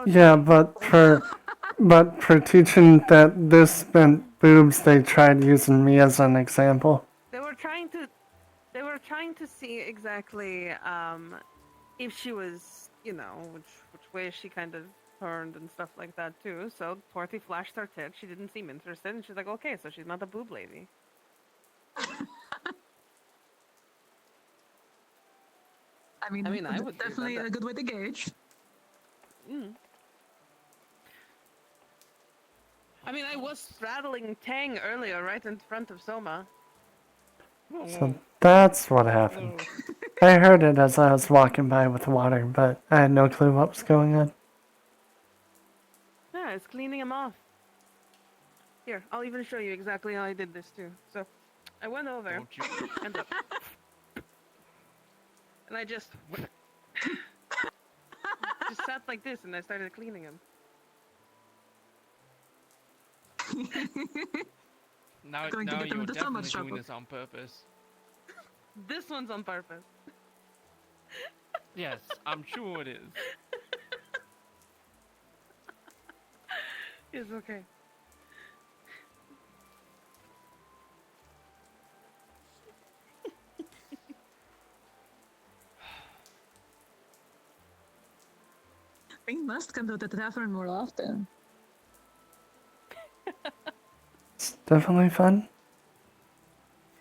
Yeah, but for teaching that this meant boobs, they tried using me as an example. They were trying to see exactly if she was, which way she kind of turned and stuff like that too. So Dorothy flashed her tit. She didn't seem interested, and she's like, okay, so she's not a boob lady. I mean, I would do definitely that. a good way to gauge. I mean, I was straddling Tang earlier, right in front of Soma. So that's what happened. I heard it as I was walking by with water, but I had no clue what was going on. Yeah, it's cleaning him off. Here, I'll even show you exactly how I did this too. So, I went over and I just sat like this, and I started cleaning him. Now, Going to now get them you're into so much definitely doing trouble. this on purpose. This one's on purpose. Yes, I'm sure it is. It's okay. We must come to the tavern more often. It's definitely fun.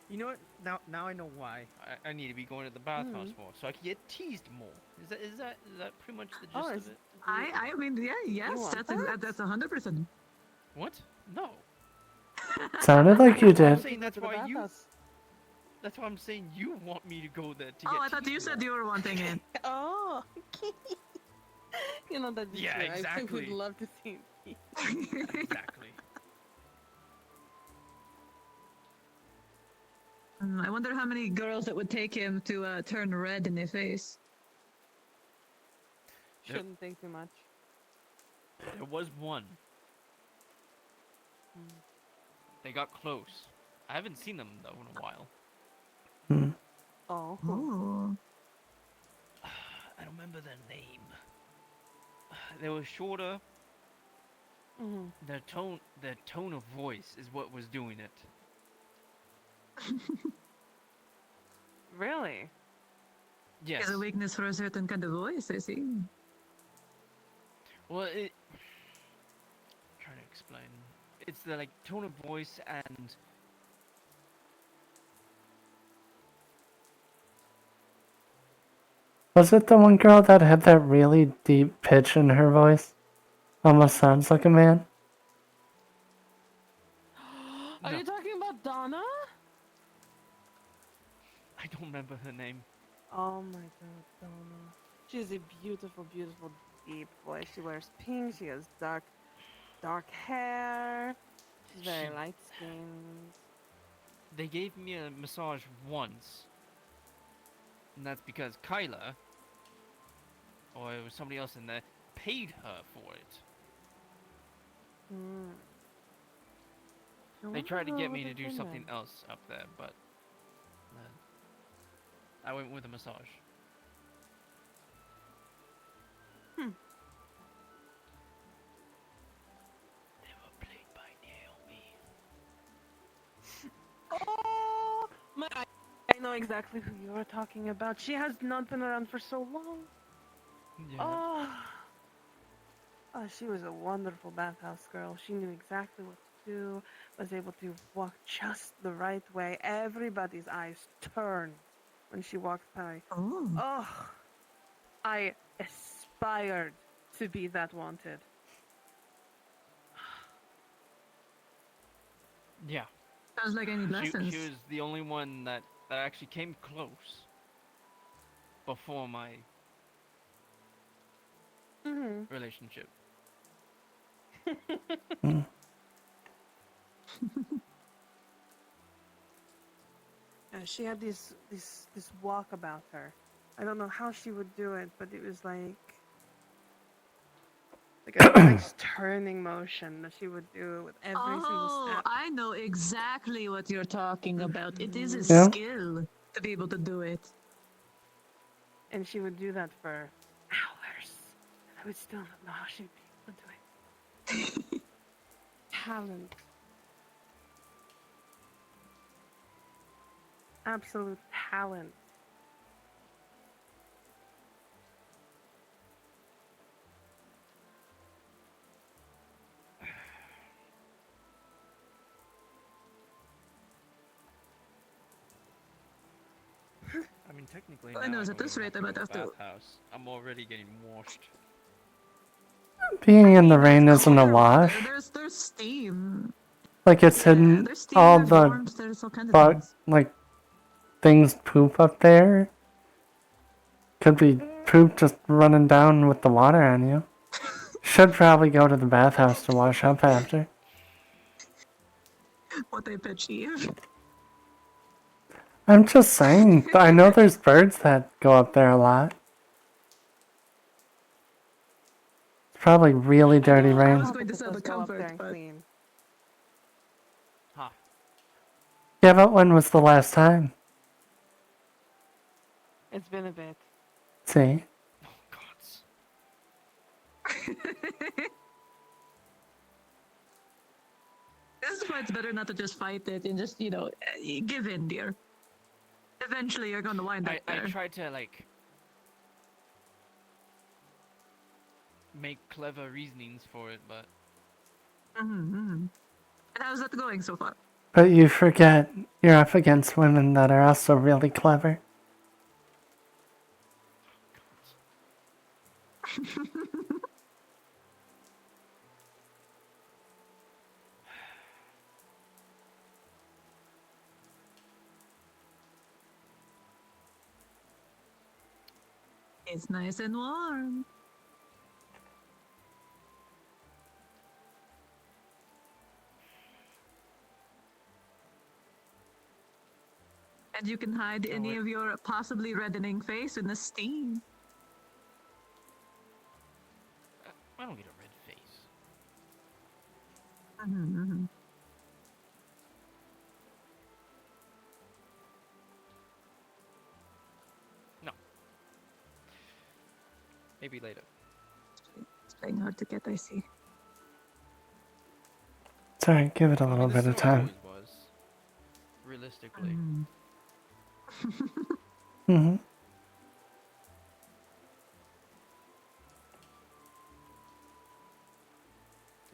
You know what? Now I know why I need to be going to the bathhouse more, so I can get teased more. Is that pretty much the gist of it? I mean, yeah, yes, want that's 100%. What? No. Sounded like you I'm did. saying that's To the why you. bathhouse. That's why I'm saying you want me to go there to get. Oh, I thought you teased said more. you were wanting it. Oh, that's Yeah, true. I exactly. would love to see. Exactly. I wonder how many girls it would take him to turn red in the face. Shouldn't think too much. There was one. They got close. I haven't seen them though in a while. Oh. Oh. I don't remember their name. They were shorter. Their tone of voice is what was doing it. Really? He Yes. has a weakness for a certain kind of voice, I see. Well, I'm trying to explain. It's the like tone of voice and Was it the one girl that had that really deep pitch in her voice? Almost sounds like a man. Are you talking about Donna? I don't remember her name. Oh my god, Donna. She has a beautiful, beautiful deep voice. She wears pink, she has dark hair. She's very light skinned. They gave me a massage once. And that's because Kyla, or it was somebody else in there, paid her for it. They tried to get me to do something else up there, but I went with a massage. They were played by Naomi. Oh, I know exactly who you are talking about. She has not been around for so long. Yeah. Oh, she was a wonderful bathhouse girl. She knew exactly what to do, was able to walk just the right way. Everybody's eyes turned when she walked by. Oh, I aspired to be that wanted. Yeah. Sounds like any lessons. She was the only one that actually came close before my relationship. She had this walk about her. I don't know how she would do it, but it was like Like a nice turning motion that she would do with every single Oh, step. I know exactly what you're talking about. It is a Yeah. skill to be able to do it. And she would do that for hours. I would still not know how she'd be able to do it. Talent. Absolute talent. I mean, technically, I now know, I at don't this even rate, have I to might go have to to. bathhouse. I'm already getting washed. Being in the rain isn't a wash. There's steam. Like it's hidden There's steam, all there's the warmth, there's all kinds of but things. like things poop up there. Could be poop just running down with the water on you. Should probably go to the bathhouse to wash up after. What they pitch Eve. I'm just saying, I know there's birds that go up there a lot. It's probably really dirty I rain. was going to say the Go up there comfort, and but clean. Huh. Yeah, but when was the last time? It's been a bit. See? this is why it's better not to just fight it and just, give in, dear. Eventually you're going to wind up I there. tried to, like, make clever reasonings for it, but Mm-hmm. And how's that going so far? But you forget you're up against women that are also really clever. It's nice and warm. And you can hide any of your possibly reddening face in the steam. I don't get a red face. Mm-hmm. No. Maybe later. It's playing hard to get, I see. It's alright, give it a I mean, little this bit of is what it time. always was. Realistically. Mm-hmm.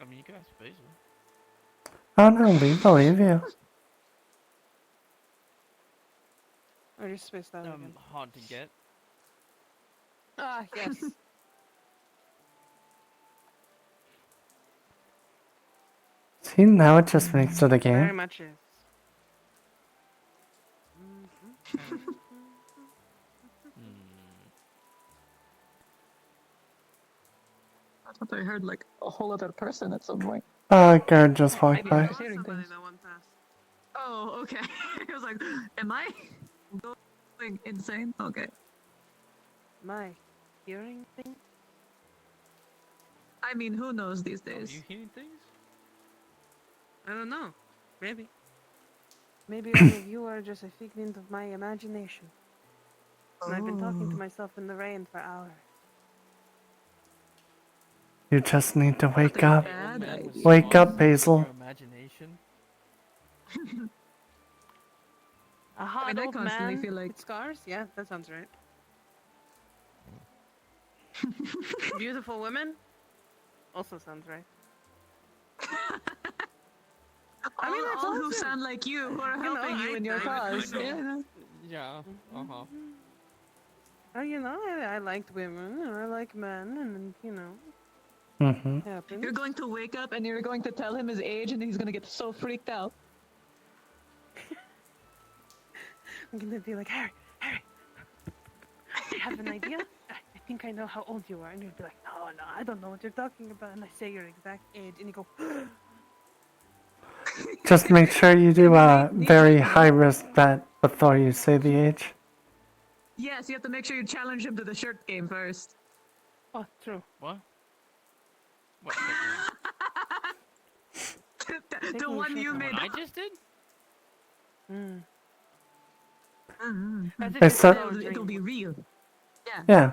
I mean, you can ask Basil. Oh no, we believe you. I just spaced that again. Hard to get. Ah, yes. See, now it just makes it a Very game. much is. I thought I heard like a whole other person at some point. Guard just walked Maybe I by. was hearing things. Oh, okay. I was like, am I going insane? Okay. Am I hearing things? I mean, who knows these Are days? you hearing things? I don't know. Maybe. Maybe all of you are just a figment of my imagination. And I've been talking to myself in the rain for hours. You just need to wake up. One man with Wake up, scars Basil. in your imagination. A hot I old constantly man feel like- with scars? Yeah, that sounds right. Beautiful women? Also sounds right. I mean, that's all who awesome. sound like you, who are You know, helping you I- in your I- cause. I know. Yeah. Yeah. Uh-huh. Oh, you know, I liked women, and I like men, and, you know, Mm-hmm. happens. You're going to wake up and you're going to tell him his age and he's going to get so freaked out. I'm gonna be like, Harry, I have an idea. I think I know how old you are. And you'll be like, no, I don't know what you're talking about. And I say your exact age, and you go, Just make sure you do a very high risk bet before you say the age. Yes, you have to make sure you challenge him to the shirt game first. oh, true. What? What? The one you made I up. just did? Except, It'll be real. Yeah. yeah.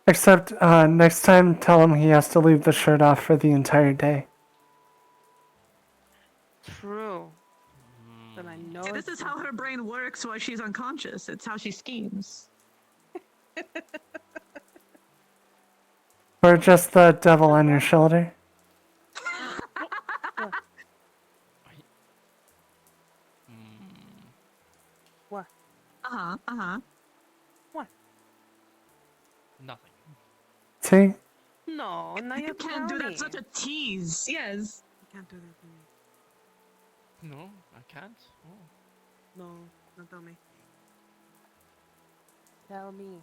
Except, next time tell him he has to leave the shirt off for the entire day. True. Then I know. See, this is how her brain works while she's unconscious. It's how she schemes. Or just the devil on your shoulder. What? Uh-huh. What? Nothing. See? No, now You can't do that. Such a tease. Yes. You can't do that to me. No, I can't. Oh. No, don't tell me. Tell me.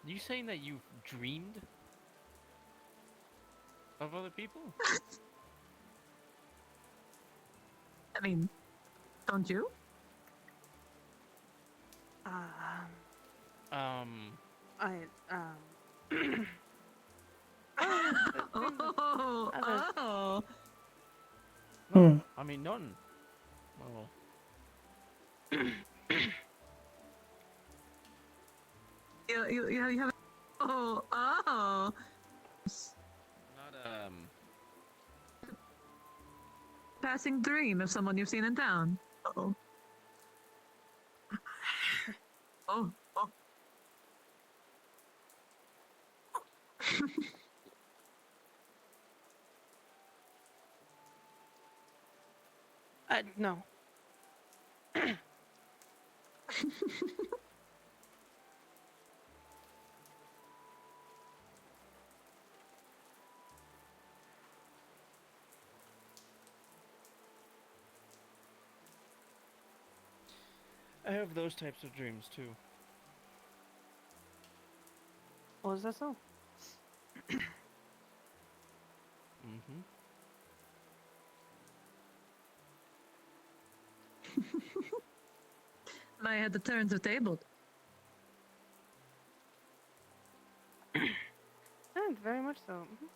You saying that you've dreamed of other people? I mean, don't you? Oh. No, I mean none. Well. You have. Oh. Not Passing dream of someone you've seen in town. Uh-oh. Oh. No. I have those types of dreams too. Oh, is that so? Mm-hmm. I had the turns of table. Very much so. Mhm.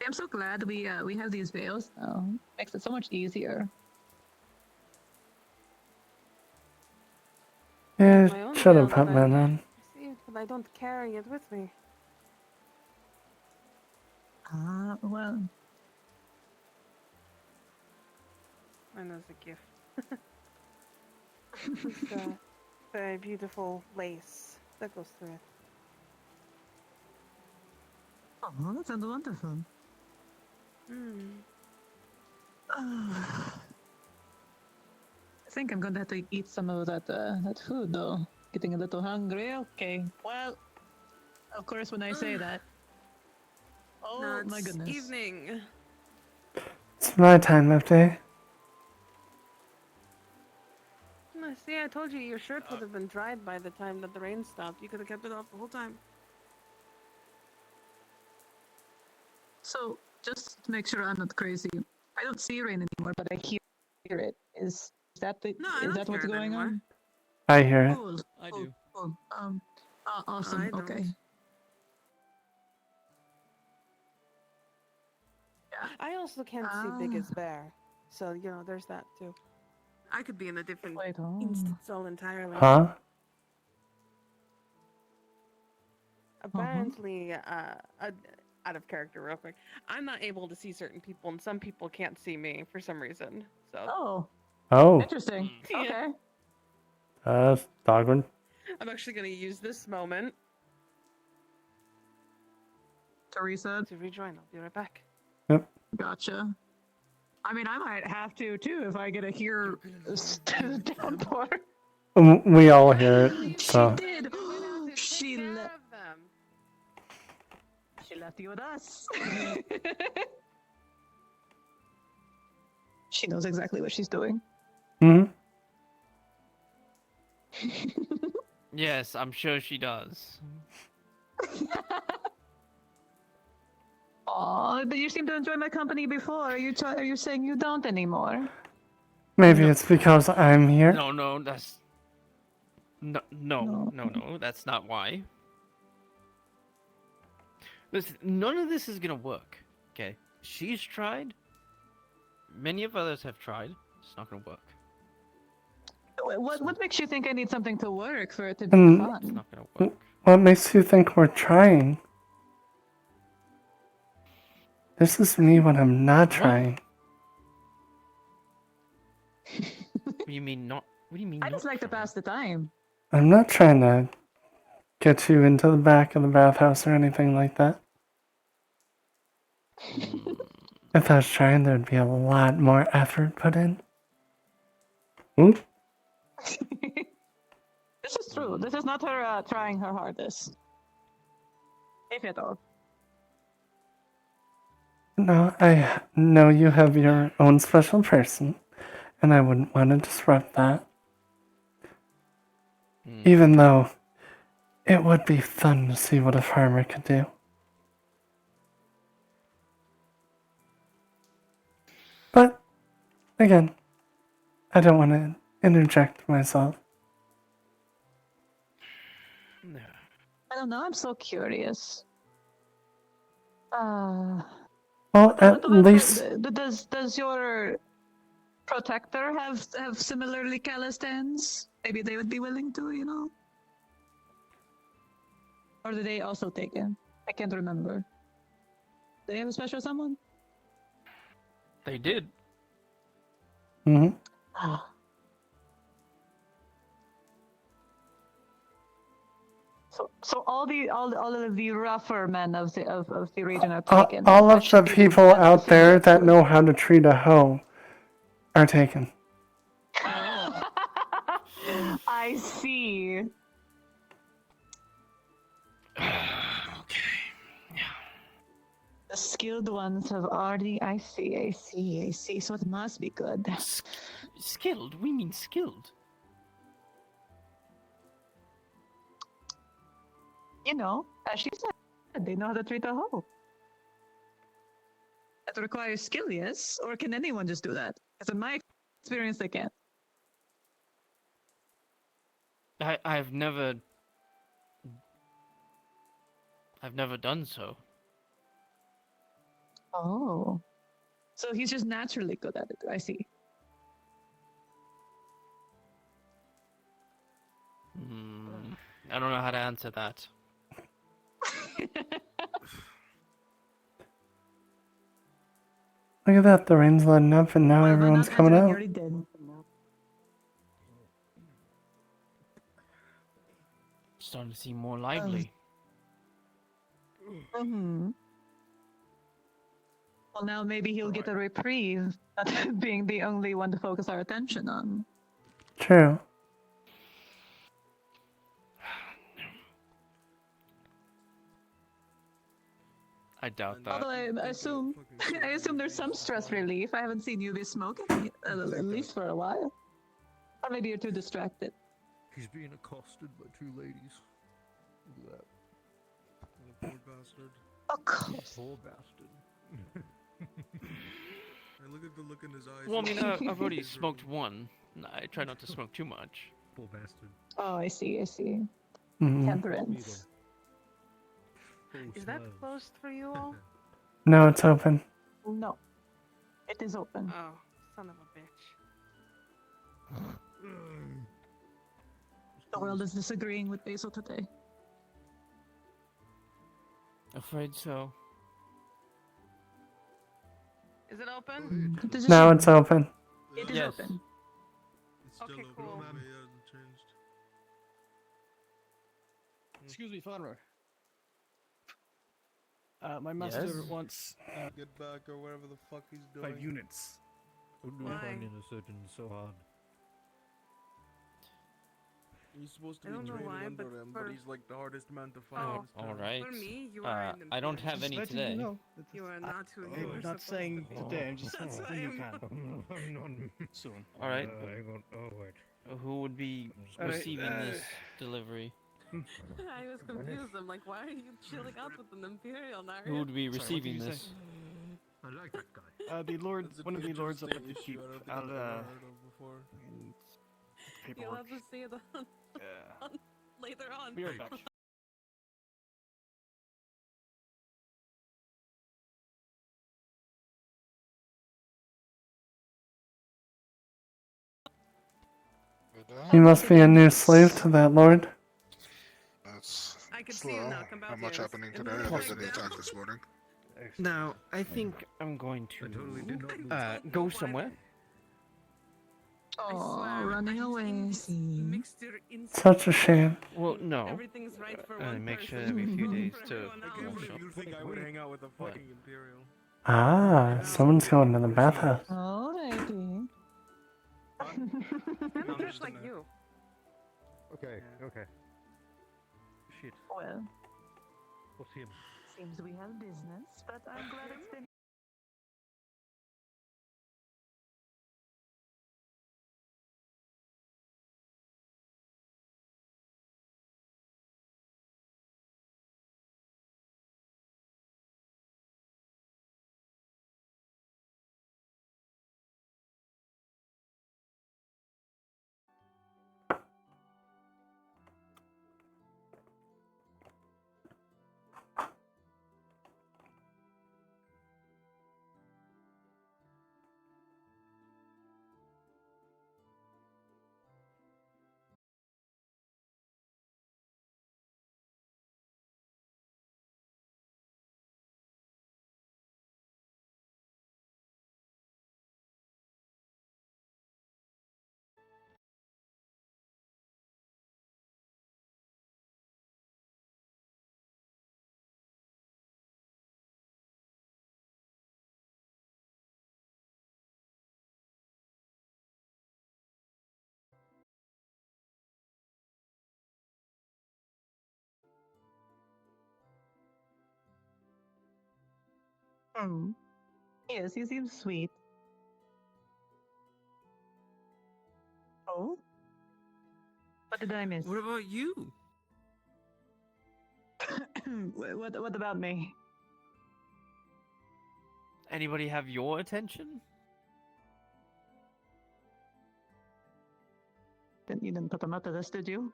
I'm so glad we have these veils now. Makes it so much easier. Yeah, My own should have veil put that mine on. See, but I don't carry it with me. Well. Mine is a gift. It's a very beautiful lace that goes through it. Oh, that sounds wonderful. I think I'm going to have to eat some of that food, though. Getting a little hungry. Okay. Well, of course, when I say that. Oh No, my it's goodness. Evening. It's my time of day. No, see, I told you your shirt would have been dried by the time that the rain stopped. You could have kept it off the whole time. So, just to make sure I'm not crazy, I don't see rain anymore, but I hear it. Is that No, I is don't that what's hear it going anymore. on? I hear it. Cool. I cool, do. Cool. Awesome. I don't. Okay. I also can't see Big as Bear, so you know, there's that too. I could be in a different instance all entirely. Huh? Apparently, out of character, real quick. I'm not able to see certain people, and some people can't see me for some reason. So. Oh. Interesting. Yeah. Okay. Dogwood. I'm actually going to use this moment to reset. To rejoin. I'll be right back. Yep. Gotcha. I mean, I might have to too if I get to hear this downpour. We all hear it, so. She did. She left them. She left you with us. She knows exactly what she's doing. Hmm. Yes, I'm sure she does. Oh, but you seem to enjoy my company before. Are you saying you don't anymore? Maybe it's because I'm here. No, that's no, that's not why. Listen, none of this is gonna work. Okay, she's tried. Many of others have tried. It's not gonna work. What makes you think I need something to work for it to be fun? It's not gonna work. What makes you think we're trying? This is me when I'm not trying. What do you mean not? What do you mean? I just like to pass the time. I'm not trying to get you into the back of the bathhouse or anything like that. If I was trying, there'd be a lot more effort put in. Oop. This is true. This is not her trying her hardest. If at all. No, I know you have your own special person, and I wouldn't want to disrupt that. Even though it would be fun to see what a farmer could do. But, again, I don't want to interject myself. I don't know. I'm so curious. Well, at least Does your protector have similarly calloused hands? Maybe they would be willing to, you know? Or do they also take it? I can't remember. Do they have a special someone? They did. Mm-hmm. So all of the rougher men of the region are all taken. of the people out there that know how to treat a hoe are taken. I see. The skilled ones have already. I see. So it must be good. Skilled? We mean skilled. You know, as she said, they know how to treat a hoe. That requires skill, yes? Or can anyone just do that? Because in my experience, they can't. I've never done so. Oh. So he's just naturally good at it, I see. I don't know how to answer that. Look at that, the rain's letting up and now everyone's coming out. Already did. Starting to seem more lively. Mm-hmm. Well, now maybe he'll get a reprieve, not being the only one to focus our attention on. True. I doubt that. Although I assume there's some stress relief. I haven't seen you be smoking at least for a while. Or maybe you're too distracted. He's being accosted by two ladies. Look at that. What a poor bastard. Accosted. Poor bastard. And look at the look in his eyes. Well, I mean, I've already smoked one. I try not to smoke too much. Poor bastard. Oh, I see. Mhm. Temperance. Is that closed for you all? No, it's open. No. It is open. Oh, son of a bitch. The world is disagreeing with Basil today. Afraid so. Is it open? Now it's open. It is open. It's still Okay, open. cool. Maybe it hasn't changed. Excuse me, farmer. My master Yes? wants Get back or whatever the fuck he's doing. 5 units. Wouldn't be finding a surgeon so hard. He's supposed to I be don't know training why, under but him, for- but he's like the hardest man to find. Oh. this town. All right. For me, you are an I don't employee. have any Just letting you today. know. You are not who you I'm were not supposed saying to be. today, I'm just That's saying why you I'm- can. Soon. All right. Hang on. Oh wait. Who would be All right, receiving this delivery? I was confused. I'm like, why are you chilling out with an Imperial now? Who would be Sorry, what did receiving you say? this? I like that guy. The Lord, That's a one of the picture lords up state at the issue, keep. I don't think I'll, I've ever heard of before. You'll paperwork. have to see it on, Yeah. later on. Be right back. You must be a new slave to that lord. That's I could see you now. Come not back much here. happening In today. the Other than the morning. attack this morning. Now, I think I'm going to go somewhere. Oh, running away. See. Such a shame. Well, no. Everything's right for I one make sure person. every few days For to everyone I else. can't wash believe up. you think I would hang out with the But- fucking Imperial. Ah, someone's going to the bathhouse. Alrighty. I'm just like you. Okay, okay. Shit. Well, What's him? seems we have business, but I'm glad it's been. Hmm. Yes, he seems sweet. Oh? What did I miss? What about you? what about me? Anybody have your attention? You didn't put them up to this, did you?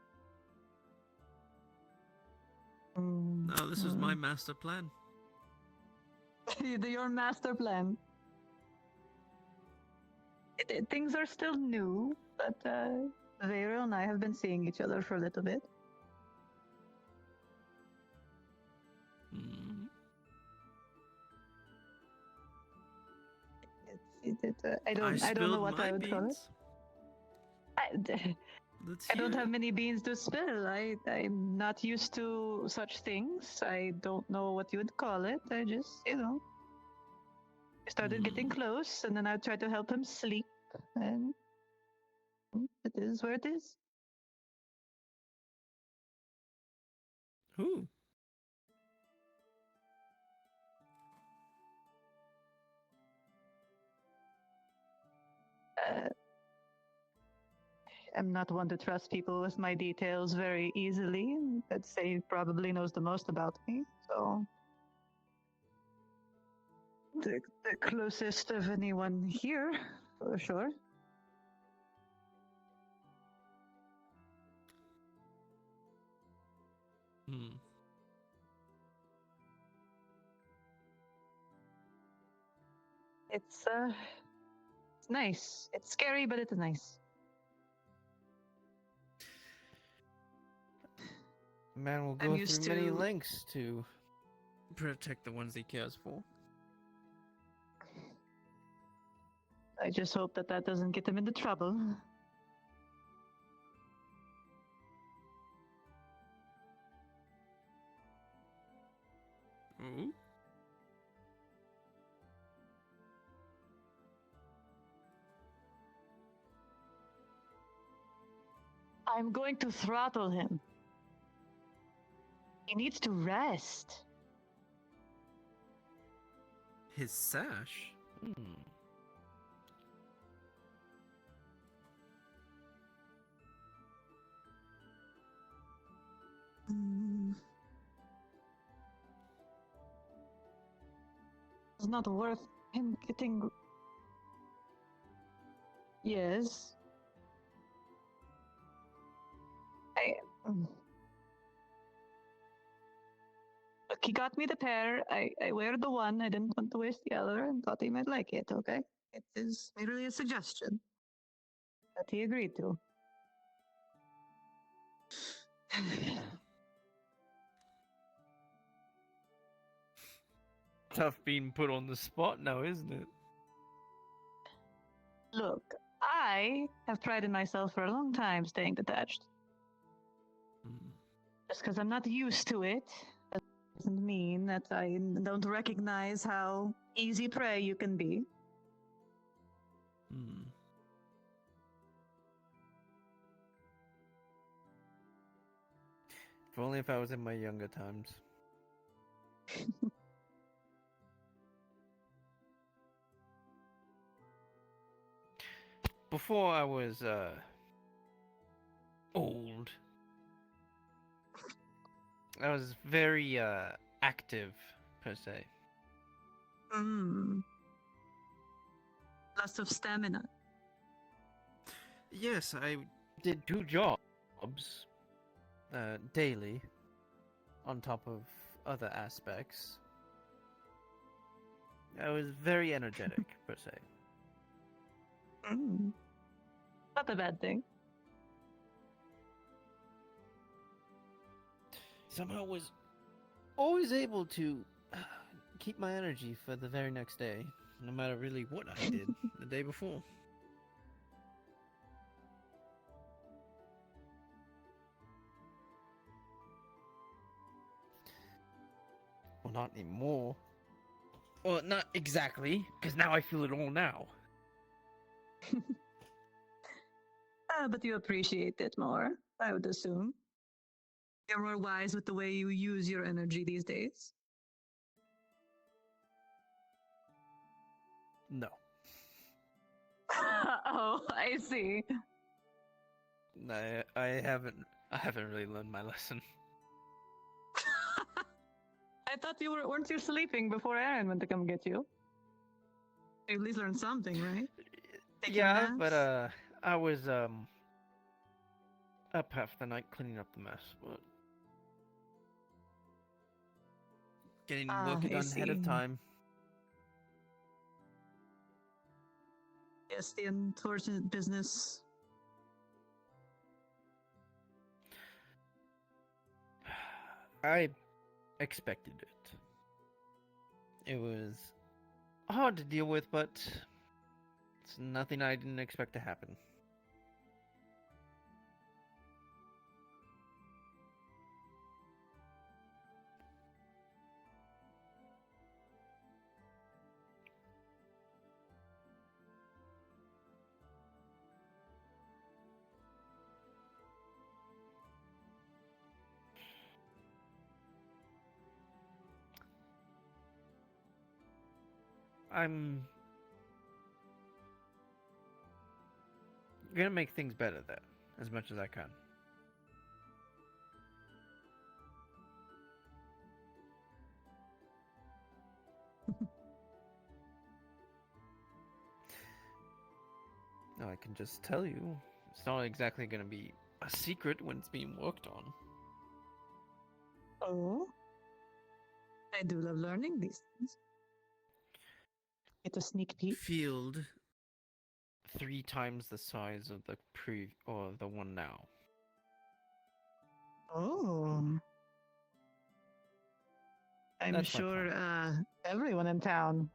No, this is my master plan. Your master plan. Things are still new, but Vero and I have been seeing each other for a little bit. I don't know what I would call it. I don't have many beans to spill. I'm not used to such things. I don't know what you would call it. I just, started getting close, and then I tried to help him sleep, and it is where it is. Who? I'm not one to trust people with my details very easily. I'd say he probably knows the most about me, so. The closest of anyone here, for sure. It's nice. It's scary, but it's nice. Man will I'm go used through many to- lengths to protect the ones he cares for. I just hope that doesn't get him into trouble. Ooh. I'm going to throttle him. He needs to rest. His sash? It's not worth him getting. Yes. Look, he got me the pair. I wear the one. I didn't want to waste the other and thought he might like it, okay? It is merely a suggestion that he agreed to. Tough being put on the spot now, isn't it? Look, I have prided myself for a long time staying detached. Just because I'm not used to it doesn't mean that I don't recognize how easy prey you can be. If only if I was in my younger times. Before I was, old. I was very, active, per se. Lots of stamina. Yes, I did 2 jobs, daily, on top of other aspects. I was very energetic, per se. Not a bad thing. Somehow was always able to keep my energy for the very next day, no matter really what I did the day before. Well, not anymore. Well, not exactly, because now I feel it all now. But you appreciate it more, I would assume. You're more wise with the way you use your energy these days. No. Oh, I see. I haven't really learned my lesson. I thought weren't you sleeping before Aaron went to come get you? You at least learned something, right? Taking Yeah, naps? but I was up half the night cleaning up the mess, but getting work I done ahead of see. time. Yes, the unfortunate business. I expected it. It was hard to deal with, but it's nothing I didn't expect to happen. I'm gonna make things better there, as much as I can. Now I can just tell you, it's not exactly gonna be a secret when it's being worked on. Oh? I do love learning these things. Get a sneak peek. Field 3 times the size of the the one now. Oh. I'm That's my sure everyone in town.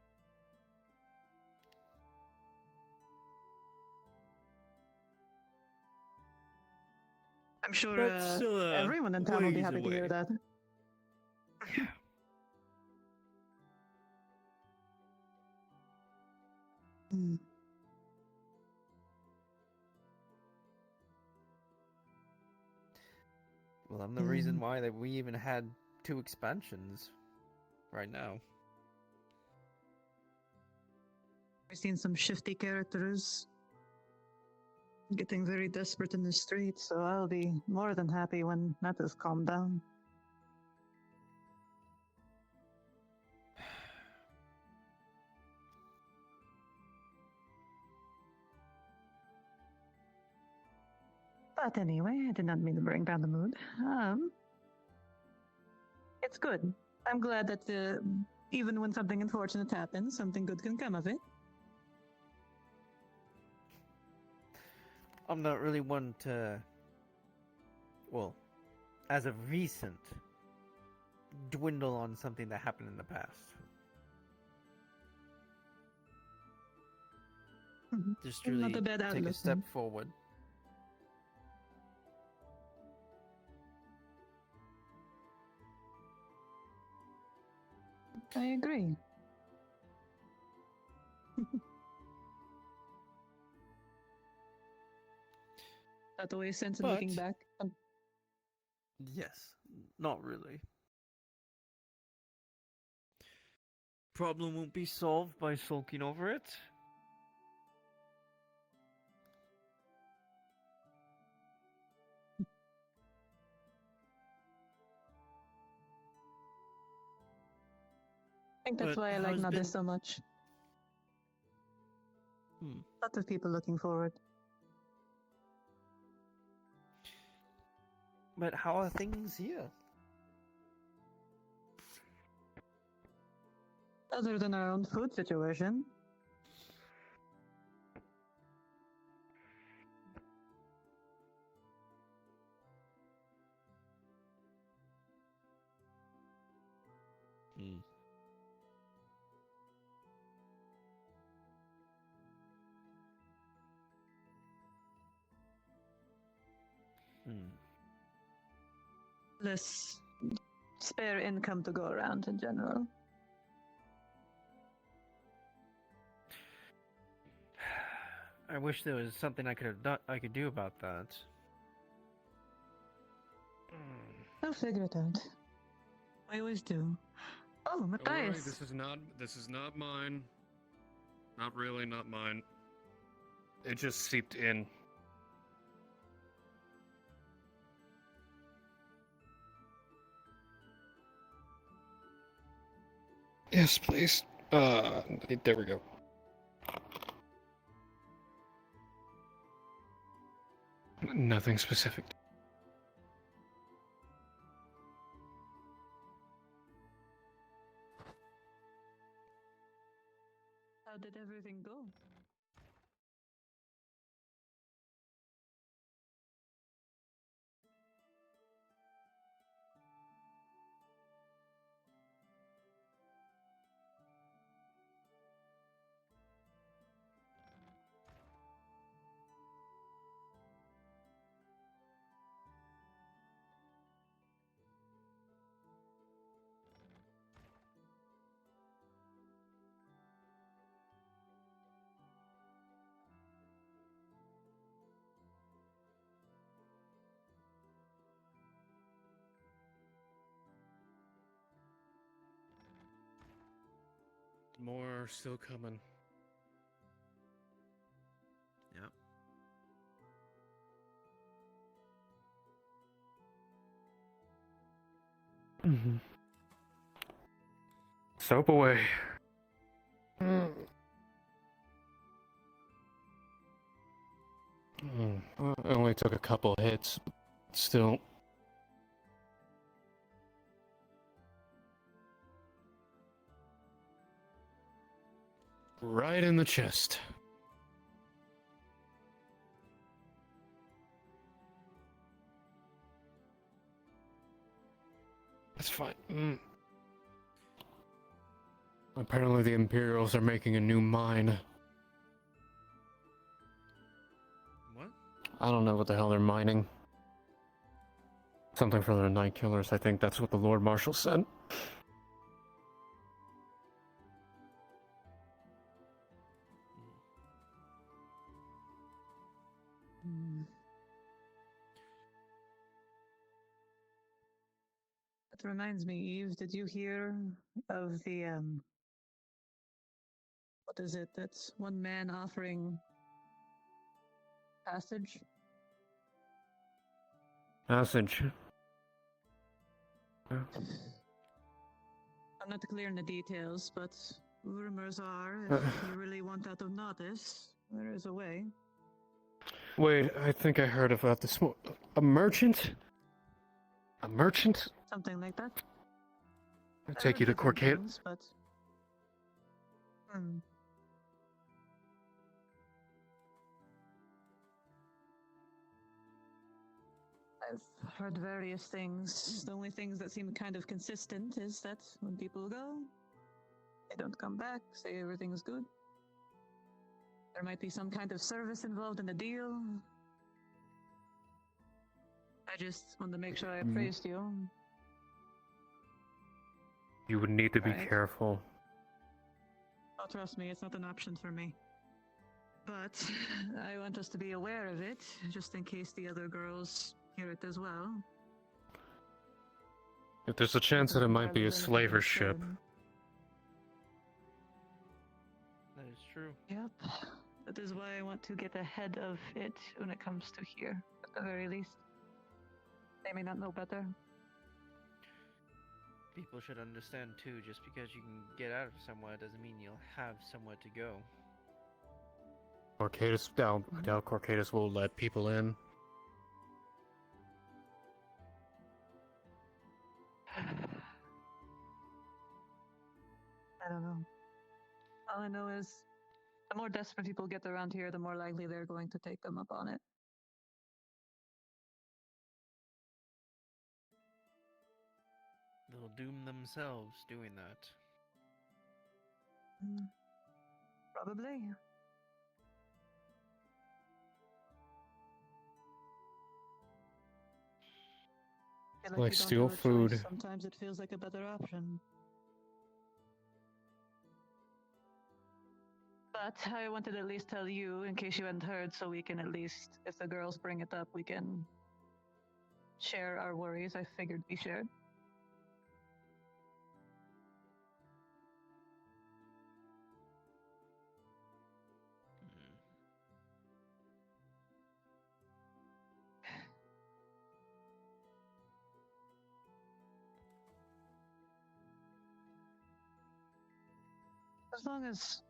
I'm sure That's still, everyone in town will be ways happy to hear away. that. Well, I'm the reason why that we even had 2 expansions right now. I've seen some shifty characters getting very desperate in the streets, so I'll be more than happy when that has calmed down. But anyway, I did not mean to bring down the mood. It's good. I'm glad that even when something unfortunate happens, something good can come of it. I'm not really one to, well, as of recent, dwindle on something that happened in the past. Just Not really a bad take a outlook, step then. forward. I agree. That always sense in looking But- back. Yes, not really. Problem won't be solved by sulking over it. I think that's But why I like how's Nada been- so much. Hmm. Lots of people looking forward. But how are things here? Other than our own food situation. Hmm. Hmm. Less spare income to go around in general. I wish there was something I could have done. I could do about that. I'll figure it out. I always do. Oh, Don't worry, Matthias. this is not mine. Not really, not mine. It just seeped in. Yes, please. There we go. Nothing specific. How did everything go? More still coming. Yep. Mm-hmm. Soap away. Well, I only took a couple hits. Still. Right in the chest. That's fine. Apparently the Imperials are making a new mine. What? I don't know what the hell they're mining. Something for the Night Killers, I think that's what the Lord Marshal said. That reminds me, Eve, did you hear of the what is it? That's one man offering passage? Passage. I'm not clear in the details, but rumors are if you really want out of Nodis, there is a way. Wait, I think I heard about this. A merchant? A merchant? Something like that. I'll There take are you to different Corcade. things, but... Hmm. I've heard various things. The only things that seem kind of consistent is that when people go, they don't come back, say everything's good. There might be some kind of service involved in the deal. I just want to make sure I appraised you. You would need to be Right. careful. Oh, trust me, it's not an option for me. But I want us to be aware of it, just in case the other girls hear it as well. If there's a chance that it might be a slaver ship. That is true. Yep. That is why I want to get ahead of it when it comes to here, at the very least. They may not know better. People should understand too, just because you can get out of somewhere doesn't mean you'll have somewhere to go. Corcadus, I doubt Corcadus will let people in. I don't know. All I know is the more desperate people get around here, the more likely they're going to take them up on it. They'll doom themselves doing that. Probably. Feel Like you don't steal have a choice. food. Sometimes it feels like a better option. But I wanted to at least tell you, in case you hadn't heard, so we can at least, if the girls bring it up, we can share our worries. I figured we shared. As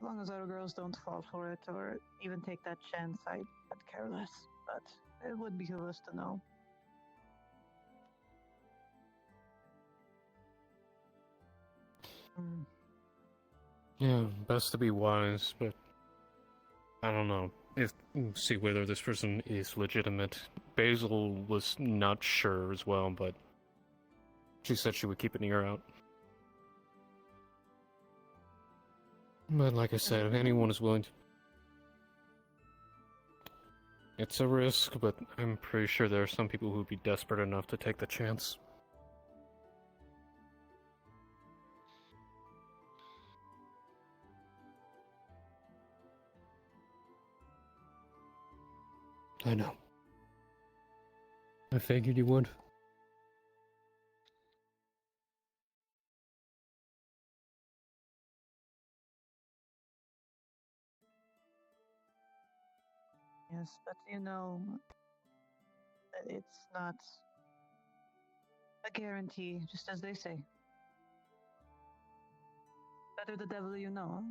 long as our girls don't fall for it or even take that chance, I'd care less. But it would behoove us to know. Yeah, best to be wise, but I don't know. See whether this person is legitimate. Basil was not sure as well, but she said she would keep an ear out. But like I said, if anyone is willing to... It's a risk, but I'm pretty sure there are some people who would be desperate enough to take the chance. I know. I figured you would. Yes, but you know, that it's not a guarantee, just as they say. Better the devil you know.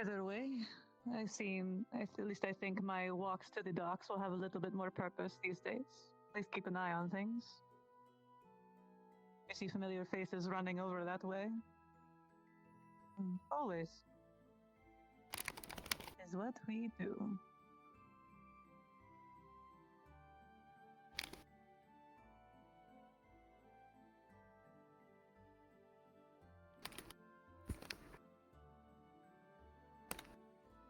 Either way, at least I think my walks to the docks will have a little bit more purpose these days. At least keep an eye on things. I see familiar faces running over that way. Always. Is what we do.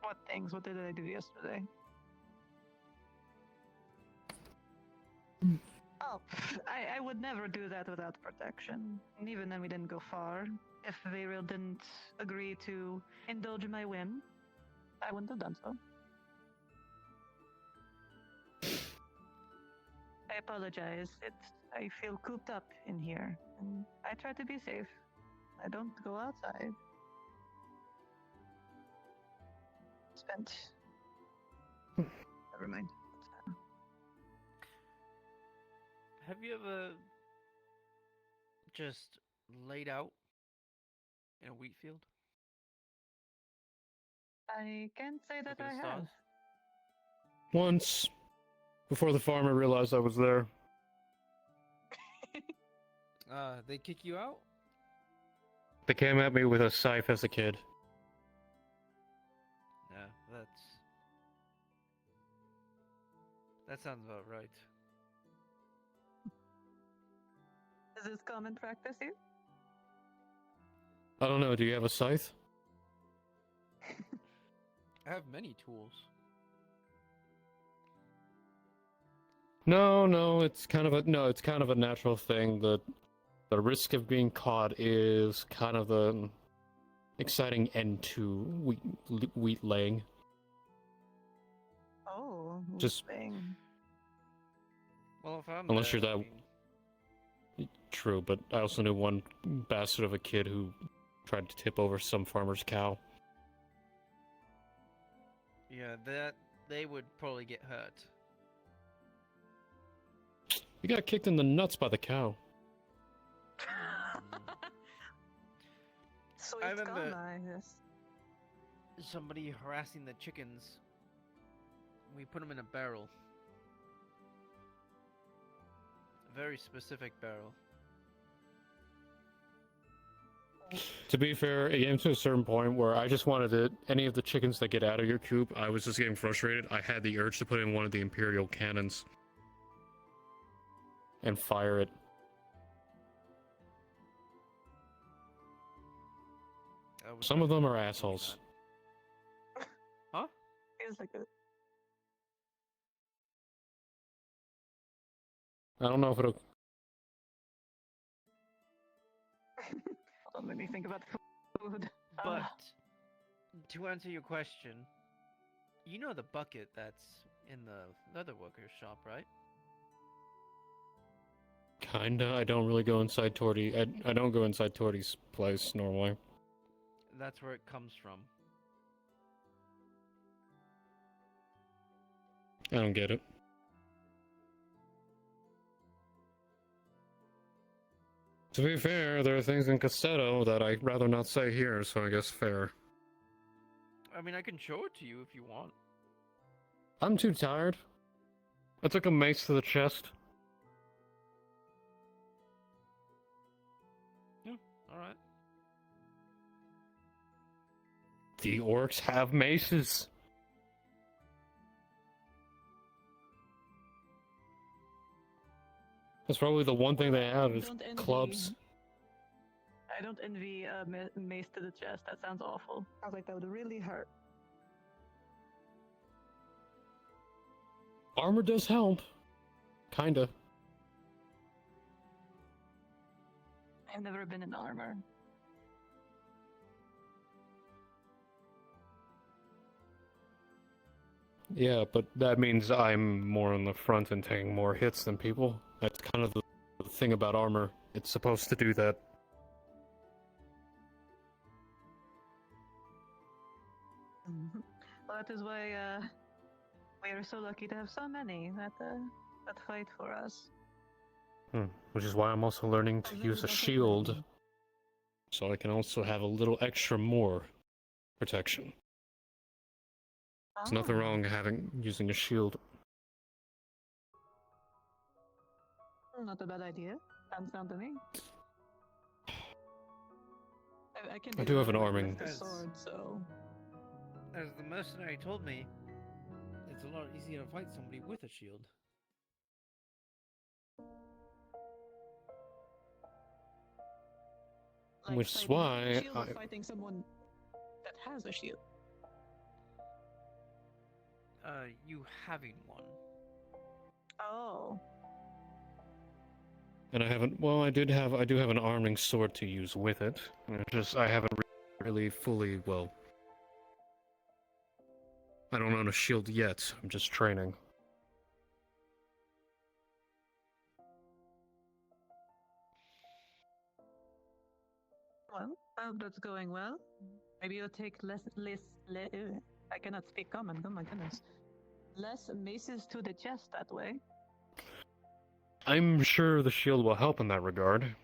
What things? What did I do yesterday? Oh, I would never do that without protection. And even then we didn't go far. If Variel didn't agree to indulge my whim, I wouldn't have done so. I apologize. I feel cooped up in here, and I try to be safe. I don't go outside. Spent. Never mind. Have you ever just laid out in a wheat field? I can't say that Look at I the have. stars? Once, before the farmer realized I was there. They kick you out? They came at me with a scythe as a kid. Yeah, that sounds about right. Is this common practice here? I don't know, do you have a scythe? I have many tools. No, it's kind of a natural thing. The risk of being caught is kind of the exciting end to wheat laying. Oh, Just thing. Well, if I'm unless you're there, I that mean, true, but I also knew one bastard of a kid who tried to tip over some farmer's cow. yeah, that they would probably get hurt. He got kicked in the nuts by the cow. Sweet I remember karma, I guess. somebody harassing the chickens. We put them in a barrel. A very specific barrel. To be fair, it came to a certain point where I just wanted to, any of the chickens that get out of your coop, I was just getting frustrated. I had the urge to put in one of the Imperial cannons and fire it. Some of them are assholes. Huh? Feels like it. I don't know if it'll... Don't let me think about food. But to answer your question, you know the bucket that's in the leatherworker's shop, right? Kinda. I don't really go inside Torty. I don't go inside Torty's place normally. That's where it comes from. I don't get it. To be fair, there are things in Castello that I'd rather not say here, so I guess fair. I mean, I can show it to you if you want. I'm too tired. I took a mace to the chest. Yeah, alright. The orcs have maces. That's probably the one thing they have is Don't envy- clubs. I don't envy a mace to the chest. That sounds awful. Sounds like that would really hurt. Armor does help. Kinda. I've never been in armor. Yeah, but that means I'm more on the front and taking more hits than people. That's kind of the thing about armor. It's supposed to do that. Well, that is why we are so lucky to have so many that fight for us. Which is why I'm also learning to use a shield. So I can also have a little extra more protection. There's nothing wrong using a shield. Not a bad idea. Sounds down to me. I do have an arming. Sword, so. As the mercenary told me, it's a lot easier to fight somebody with a shield. Like Which is fighting why a shield or I- fighting someone that has a shield. You having one. Oh. And I haven't. Well, I do have an arming sword to use with it. I haven't really fully. Well, I don't own a shield yet. I'm just training. I hope that's going well. Maybe you'll take I cannot speak common, oh my goodness. Less maces to the chest that way. I'm sure the shield will help in that regard.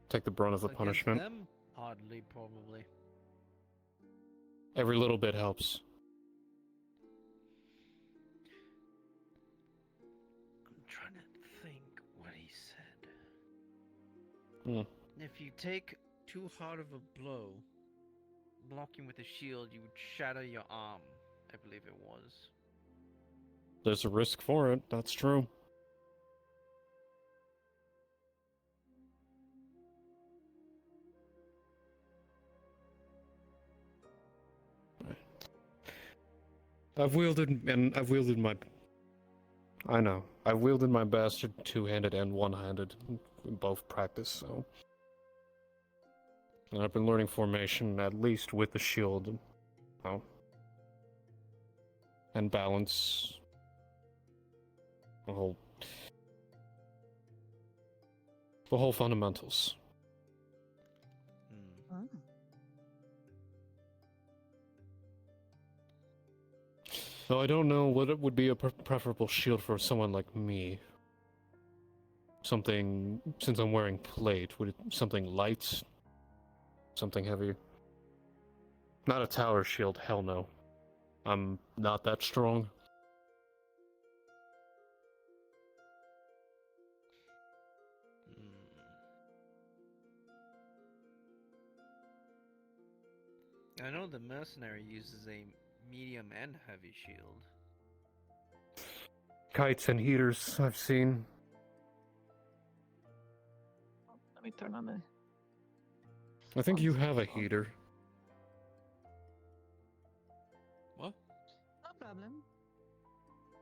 Take the brunt of the Against punishment. them? Hardly, probably. Every little bit helps. I'm trying to think what he said. Hmm. If you take too hard of a blow, blocking with a shield, you would shatter your arm, I believe it was. There's a risk for it, that's true. I've wielded my... I know. I've wielded my bastard two-handed and one-handed in both practice, so... And I've been learning formation, at least with the shield. Oh. And balance. The whole fundamentals. Oh. Though I don't know what it would be a preferable shield for someone like me. Something, since I'm wearing plate, would it something light? Something heavy? Not a tower shield, hell no. I'm not that strong. I know the mercenary uses a medium and heavy shield. Kites and heaters, I've seen. Let me turn on the... I think you have a heater. What? No problem.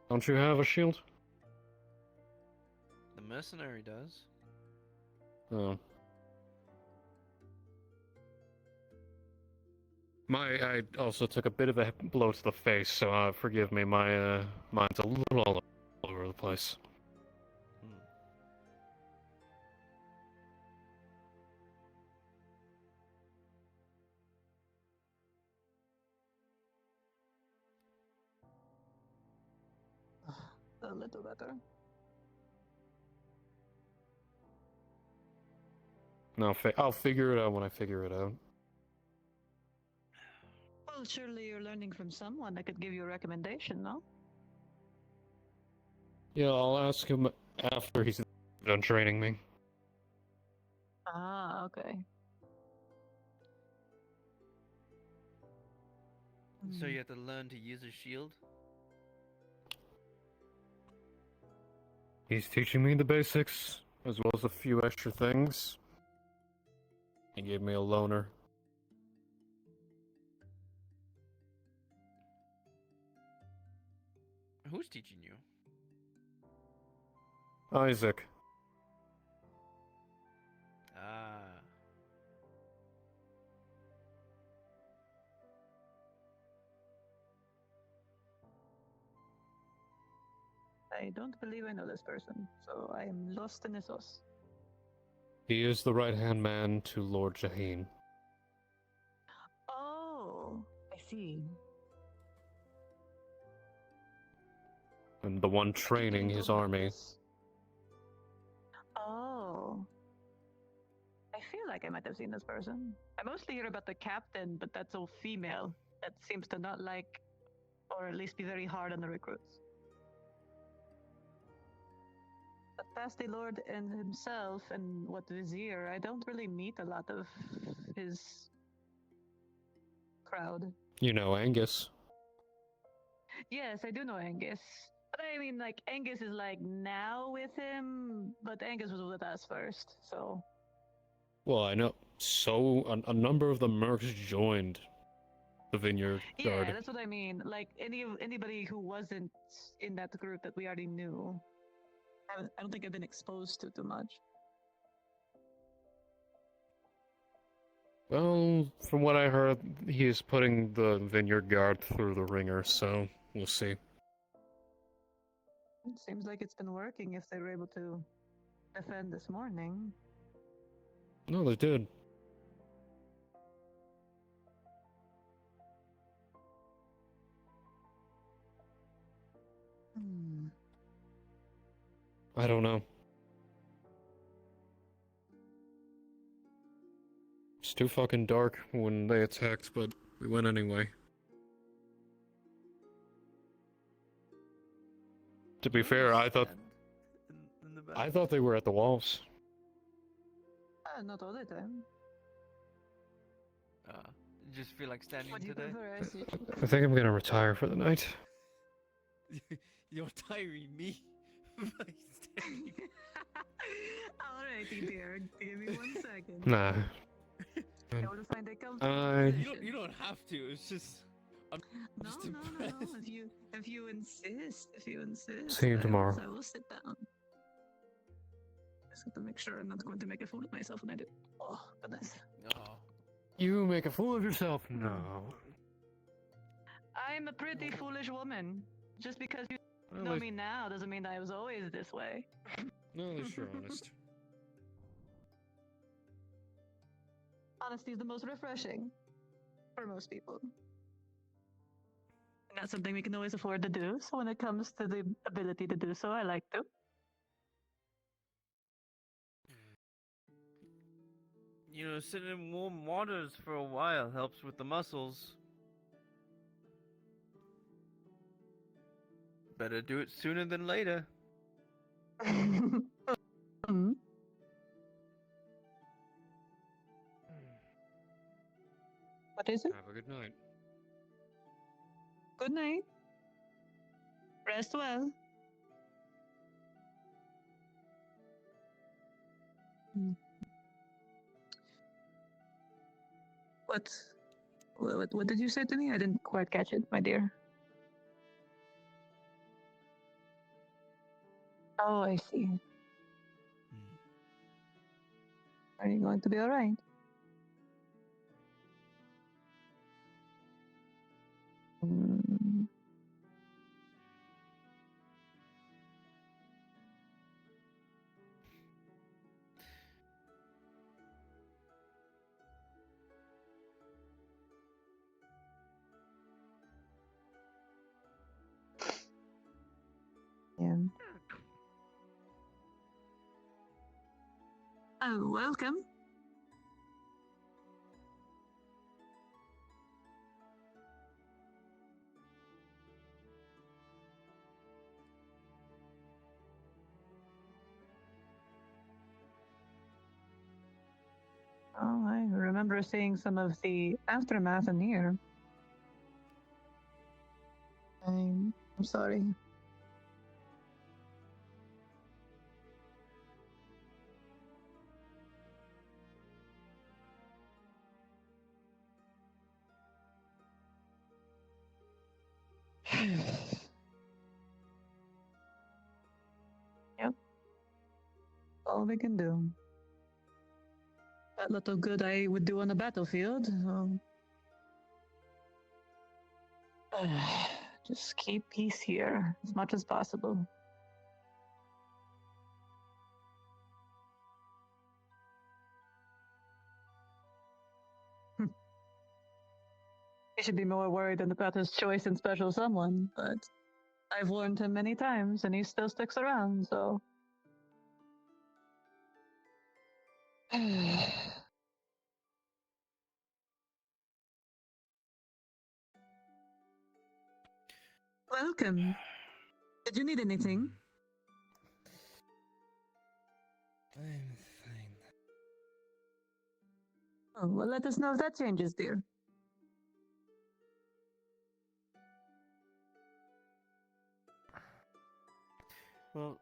Don't you have a shield? The mercenary does. Oh. I also took a bit of a blow to the face, so forgive me, my mind's a little all over the place. A little better. No, I'll figure it out when I figure it out. Well, surely you're learning from someone that could give you a recommendation, no? Yeah, I'll ask him after he's done training me. Ah, okay. So you have to learn to use a shield? He's teaching me the basics, as well as a few extra things. He gave me a loaner. Who's teaching you? Isaac. Ah. I don't believe I know this person, so I am lost in the sauce. He is the right-hand man to Lord Jaheen. Oh, I see. And the one training his army. Oh. I feel like I might have seen this person. I mostly hear about the captain, but that's all female. That seems to not like, or at least be very hard on the recruits. But past the Lord and himself and what Vizier, I don't really meet a lot of his crowd. You know Angus. Yes, I do know Angus. But I mean, like, Angus is, like, now with him, but Angus was with us first, so... Well, I know. So, a number of the mercs joined the Vineyard Guard. Yeah, that's what I mean. Like, anybody who wasn't in that group that we already knew. I don't think I've been exposed to too much. Well, from what I heard, he is putting the Vineyard Guard through the ringer, so we'll see. It seems like it's been working if they were able to defend this morning. No, they did. I don't know. It's too fucking dark when they attacked, but we went anyway. To be fair, I thought they were at the walls. Not all the time. Just feel like standing What do you today? prefer, I see? I think I'm gonna retire for the night. You're tiring me. Alrighty, dear. Give me 1 second. Nah. I want to find a comfortable You don't have to. It's just. I'm No. impressed. If you insist, See you tomorrow. I will sit down. Just have to make sure I'm not going to make a fool of myself when I do. Oh, goodness. Oh. You make a fool of yourself? No. I'm a pretty foolish woman. Just because you Well, know at- me now doesn't mean I was always this way. No, at least you're honest. Honesty is the most refreshing for most people. And that's something we can always afford to do. So when it comes to the ability to do so, I like to. You know, sitting in warm waters for a while helps with the muscles. Better do it sooner than later. What is it? Have a good night. Good night. Rest well. What did you say to me? I didn't quite catch it, my dear. Oh, I see. Are you going to be alright? Yeah. Oh, welcome. Oh, I remember seeing some of the aftermath in here. I'm sorry. Yep. All we can do. That little good I would do on the battlefield. Just keep peace here as much as possible. He should be more worried about his choice in special someone, but I've warned him many times and he still sticks around, so. Welcome. Did you need anything? I'm fine. Oh, well, let us know if that changes, dear. Well,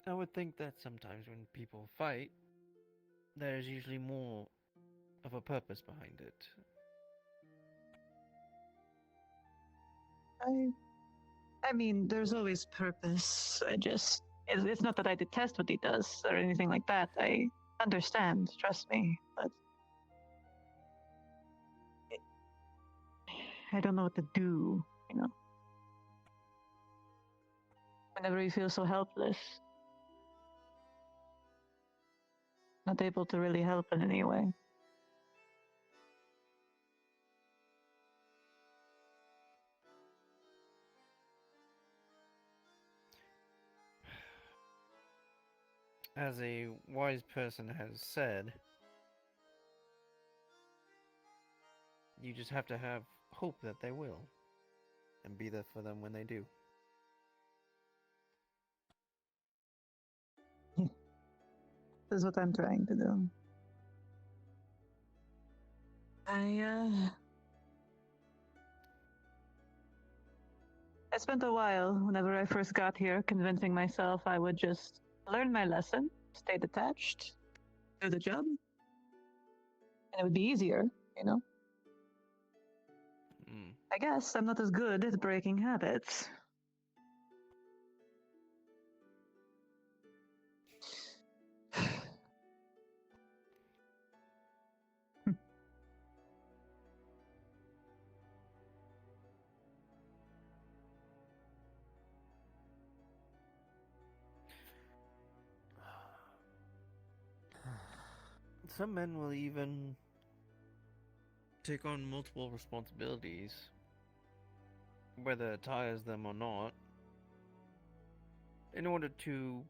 I would think that sometimes when people fight, there's usually more of a purpose behind it. I mean, there's always purpose. It's not that I detest what he does or anything like that. I understand, trust me, but I don't know what to do, you know. Whenever you feel so helpless. not able to really help in any way. As a wise person has said, you just have to have hope that they will, and be there for them when they do. This is what I'm trying to do. I spent a while, whenever I first got here, convincing myself I would just learn my lesson, stay detached, do the job, and it would be easier, you know? I guess I'm not as good at breaking habits. Some men will even take on multiple responsibilities, whether it tires them or not, in order to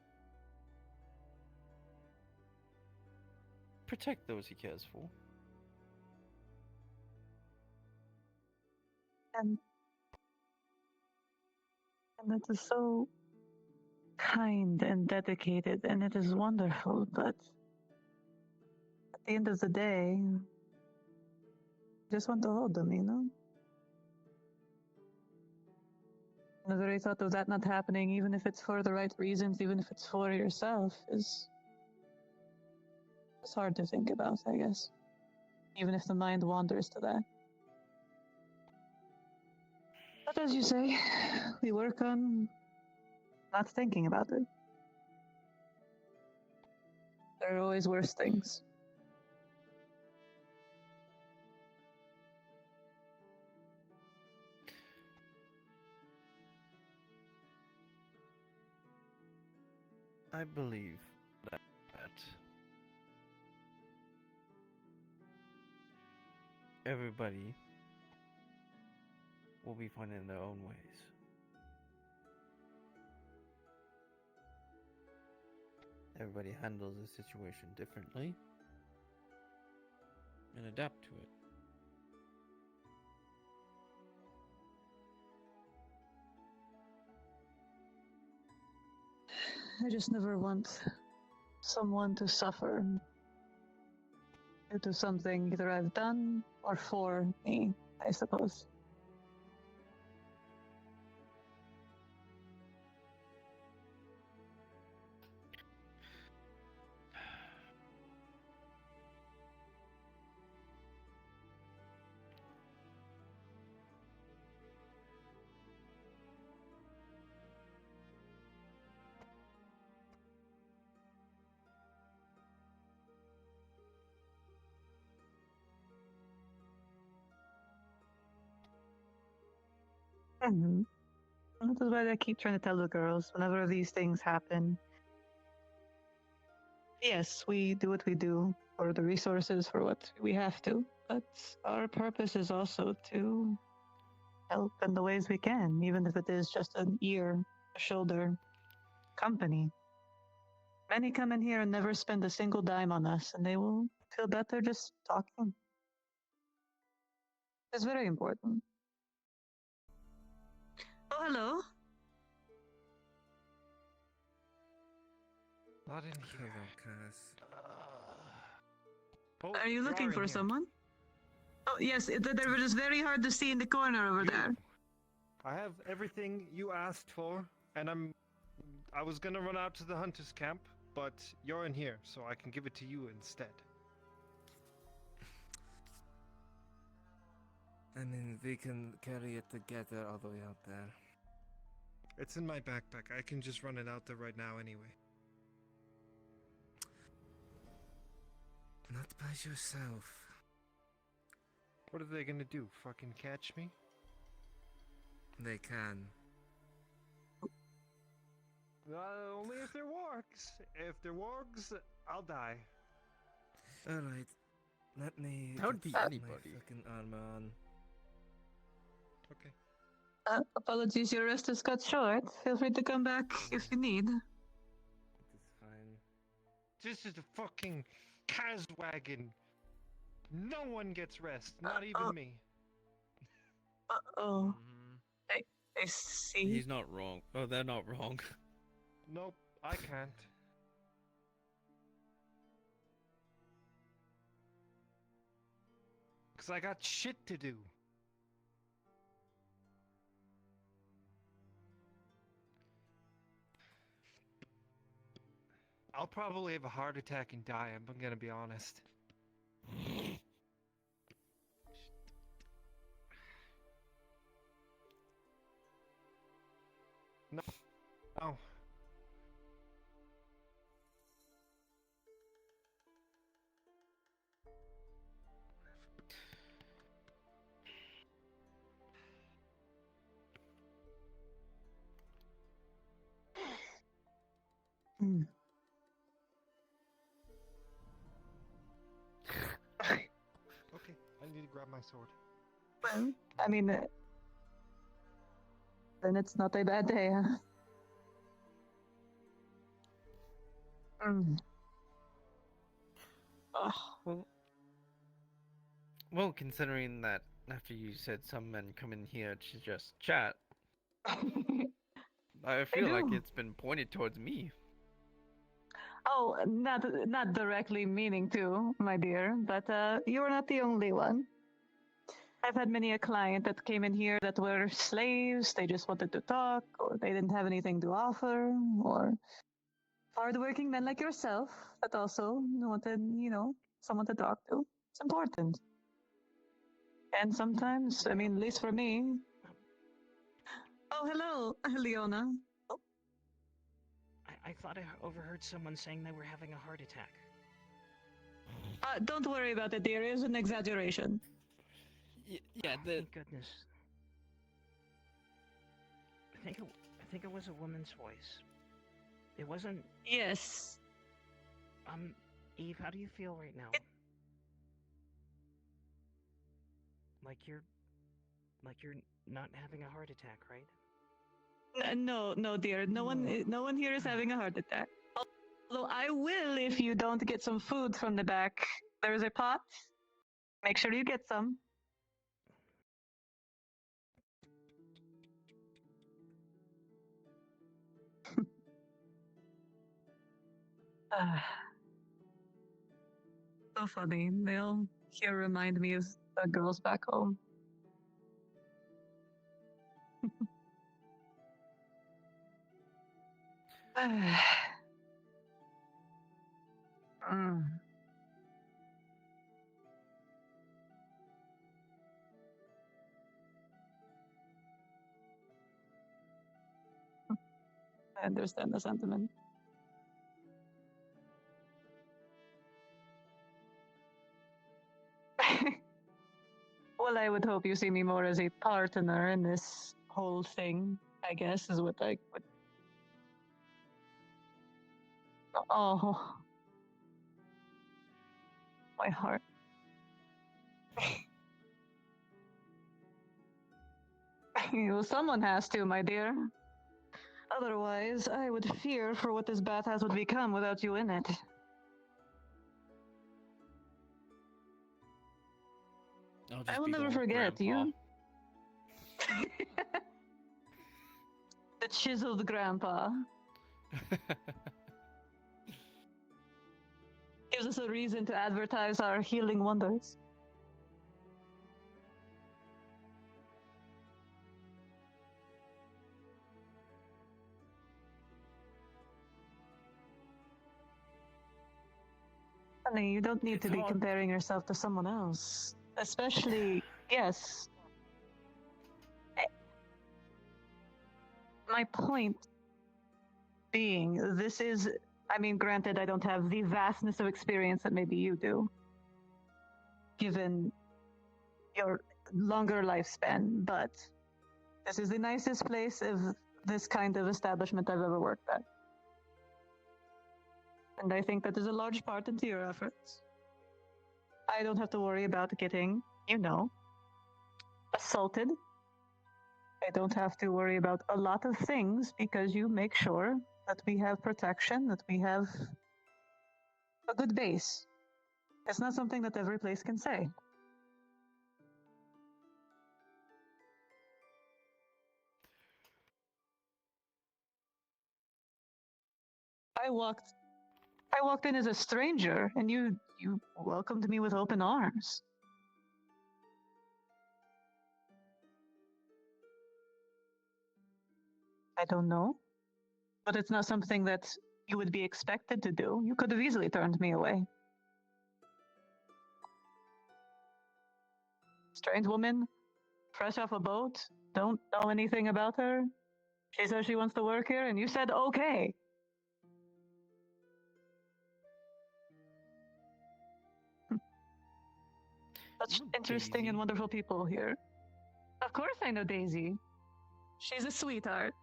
protect those he cares for. And it is so kind and dedicated, and it is wonderful, but at the end of the day, I just want to hold them, you know? And the very thought of that not happening, even if it's for the right reasons, even if it's for yourself, is it's hard to think about, I guess. Even if the mind wanders to that. But as you say, we work on not thinking about it. There are always worse things. I believe that everybody will be finding their own ways. Everybody handles the situation differently and adapt to it. I just never want someone to suffer due to something either I've done or for me, I suppose. Mm-hmm. That is why I keep trying to tell the girls whenever these things happen. Yes, we do what we do for the resources, for what we have to, but our purpose is also to help in the ways we can, even if it is just an ear, a shoulder company. Many come in here and never spend a single dime on us, and they will feel better just talking. It's very important. Oh, hello. Not in here though, cuz. Are you looking for someone? Oh, yes, they were just very hard to see in the corner over there. I have everything you asked for, and I was gonna run out to the hunter's camp, but you're in here, so I can give it to you instead. I mean, we can carry it together all the way out there. It's in my backpack. I can just run it out there right now anyway. Not by yourself. What are they gonna do? Fucking catch me? They can. Only if they're wargs. If they're wargs, I'll die. Alright. Let me That would get be my anybody. fucking armor on. Okay. Apologies, your rest is cut short. Feel free to come back if you need. It's fine. This is a fucking Kaz wagon. No one gets rest, not even me. Uh-oh. I see. He's not wrong. Oh, they're not wrong. Nope, I can't. Cause I got shit to do. I'll probably have a heart attack and die, I'm gonna be honest. No. No. Hmm. Okay, I need to grab my sword. Well, I mean, then it's not a bad day, huh? Mm. Ugh. Well, considering that after you said some men come in here to just chat, I feel like do. it's been pointed towards me. Oh, not directly meaning to, my dear, but you're not the only one. I've had many a client that came in here that were slaves, they just wanted to talk, or they didn't have anything to offer, or hardworking men like yourself that also wanted, someone to talk to. It's important. And sometimes, I mean, at least for me. Oh, hello, Leona. I thought I overheard someone saying they were having a heart attack. Don't worry about it, dear. It was an exaggeration. Yeah, Thank goodness. I think it was a woman's voice. It wasn't. Yes. Eve, how do you feel right now? Like you're not having a heart attack, right? No, dear. No one here is having a heart attack. Although I will if you don't get some food from the back. There's a pot. Make sure you get some. So funny. They'll here remind me of the girls back home. Mm. I understand the sentiment. Well, I would hope you see me more as a partner in this whole thing, I guess, is what I would. Oh. My heart. Well, someone has to, my dear. Otherwise, I would fear for what this bathhouse would become without you in it. I will never forget you. The chiseled grandpa. Gives us a reason to advertise our healing wonders. Honey, you don't need to be comparing yourself to someone else. Especially, yes. My point being, this is, I mean, granted, I don't have the vastness of experience that maybe you do, given your longer lifespan, but this is the nicest place of this kind of establishment I've ever worked at. And I think that is a large part into your efforts. I don't have to worry about getting, assaulted. I don't have to worry about a lot of things because you make sure that we have protection, that we have a good base. It's not something that every place can say. I walked in as a stranger, and you welcomed me with open arms. I don't know, but it's not something that you would be expected to do. You could have easily turned me away. Strange woman, fresh off a boat, don't know anything about her. She says she wants to work here, and you said okay. Such interesting and wonderful people here. Of course I know Daisy. She's a sweetheart.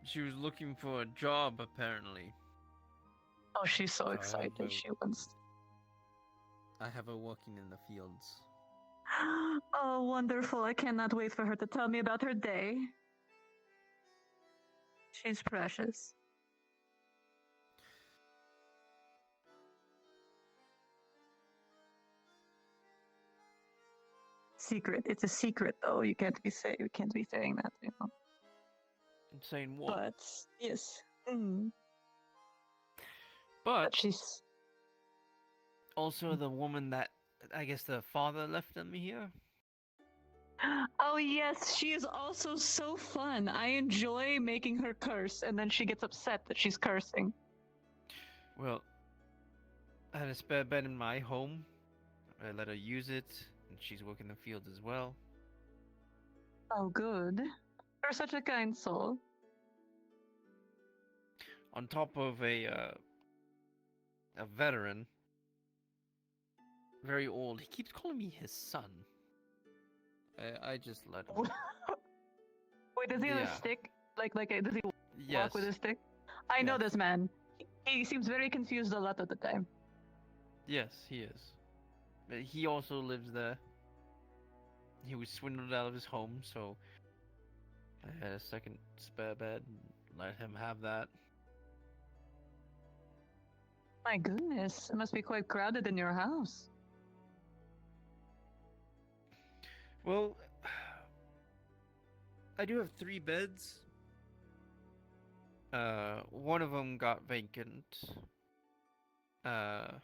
She was looking for a job, apparently. Oh, she's so excited. She wants. I have her working in the fields. Oh, wonderful. I cannot wait for her to tell me about her day. She's precious. Secret. It's a secret, though. You can't be saying that, Saying what? But yes. But she's also the woman that I guess the father left them here. Oh yes, she is also so fun. I enjoy making her curse, and then she gets upset that she's cursing. Well, I had a spare bed in my home. I let her use it, and she's working the field as well. Oh, good. You're such a kind soul. On top of a veteran, very old. He keeps calling me his son. I just let him. Wait, does he have a Yeah. stick? Does he Yes. walk with a stick? I know this man. He seems very confused a lot of the time. Yes, he is. But he also lives there. He was swindled out of his home, so I had a second spare bed and let him have that. My goodness, it must be quite crowded in your house. Well, I do have 3 beds. One of them got vacant. I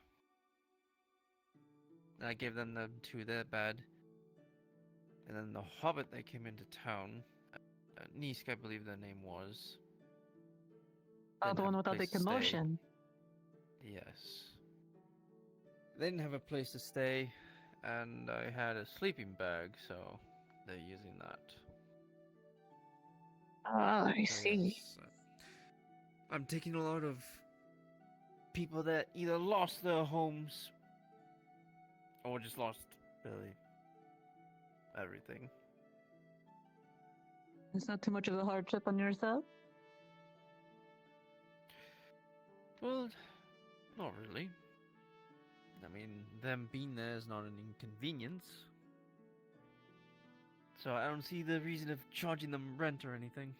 gave them to their bed. And then the hobbit that came into town, Nisk, I believe their name was. Oh, didn't the one have a without the place to stay. commotion. Yes. They didn't have a place to stay, and I had a sleeping bag, so they're using that. Ah, I So, see. yes, I'm taking a lot of people that either lost their homes or just lost really everything. It's not too much of a hardship on yourself? Well, not really. I mean, them being there is not an inconvenience. So I don't see the reason of charging them rent or anything.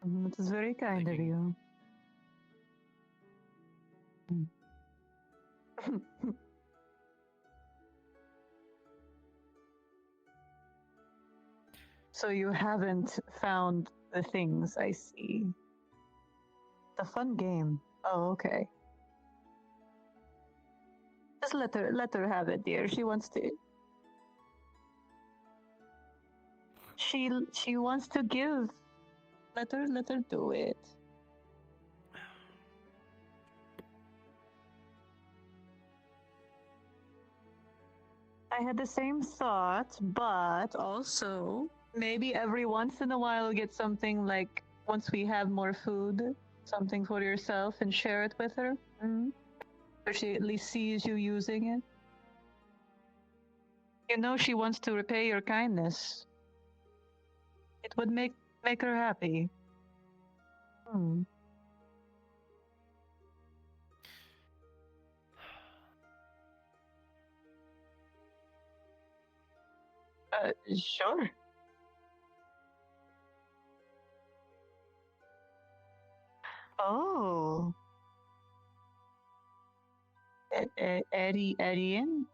It is very kind of you. So you haven't found the things, I see. It's a fun game. Oh, okay. Just let her have it, dear. She wants to. She wants to give. Let her do it. I had the same thought, but also maybe every once in a while get something like once we have more food, something for yourself and share it with her. So she at least sees you using it. You know she wants to repay your kindness. It would make her happy. Sure. Oh. Erin?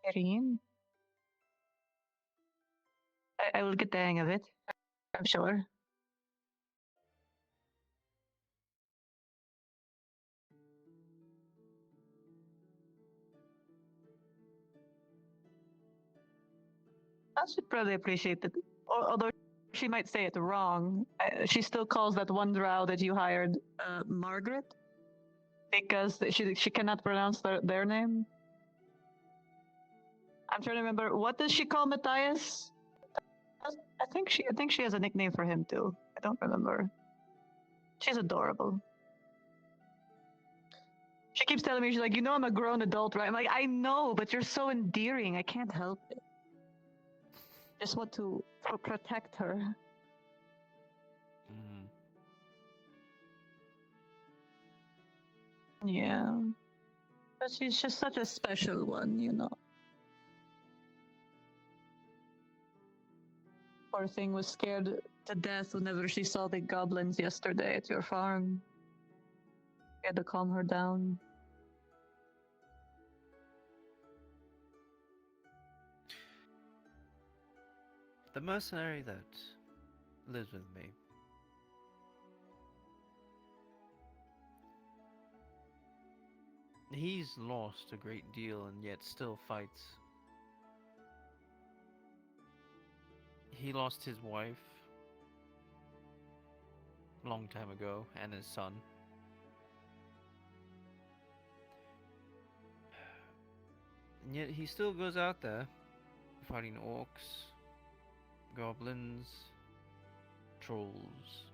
Erin? I will get the hang of it. I'm sure. I should probably appreciate that. Although she might say it wrong, she still calls that one drow that you hired Margaret because she cannot pronounce their name. I'm trying to remember, what does she call Matthias? I think she has a nickname for him too. I don't remember. She's adorable. She keeps telling me, she's like, I'm a grown adult, right? I'm like, I know, but you're so endearing. I can't help it. Just want to protect her. Yeah. But she's just such a special one. Poor thing was scared to death whenever she saw the goblins yesterday at your farm. You had to calm her down. The mercenary that lives with me. He's lost a great deal and yet still fights. He lost his wife a long time ago and his son. And yet he still goes out there fighting orcs, goblins, trolls.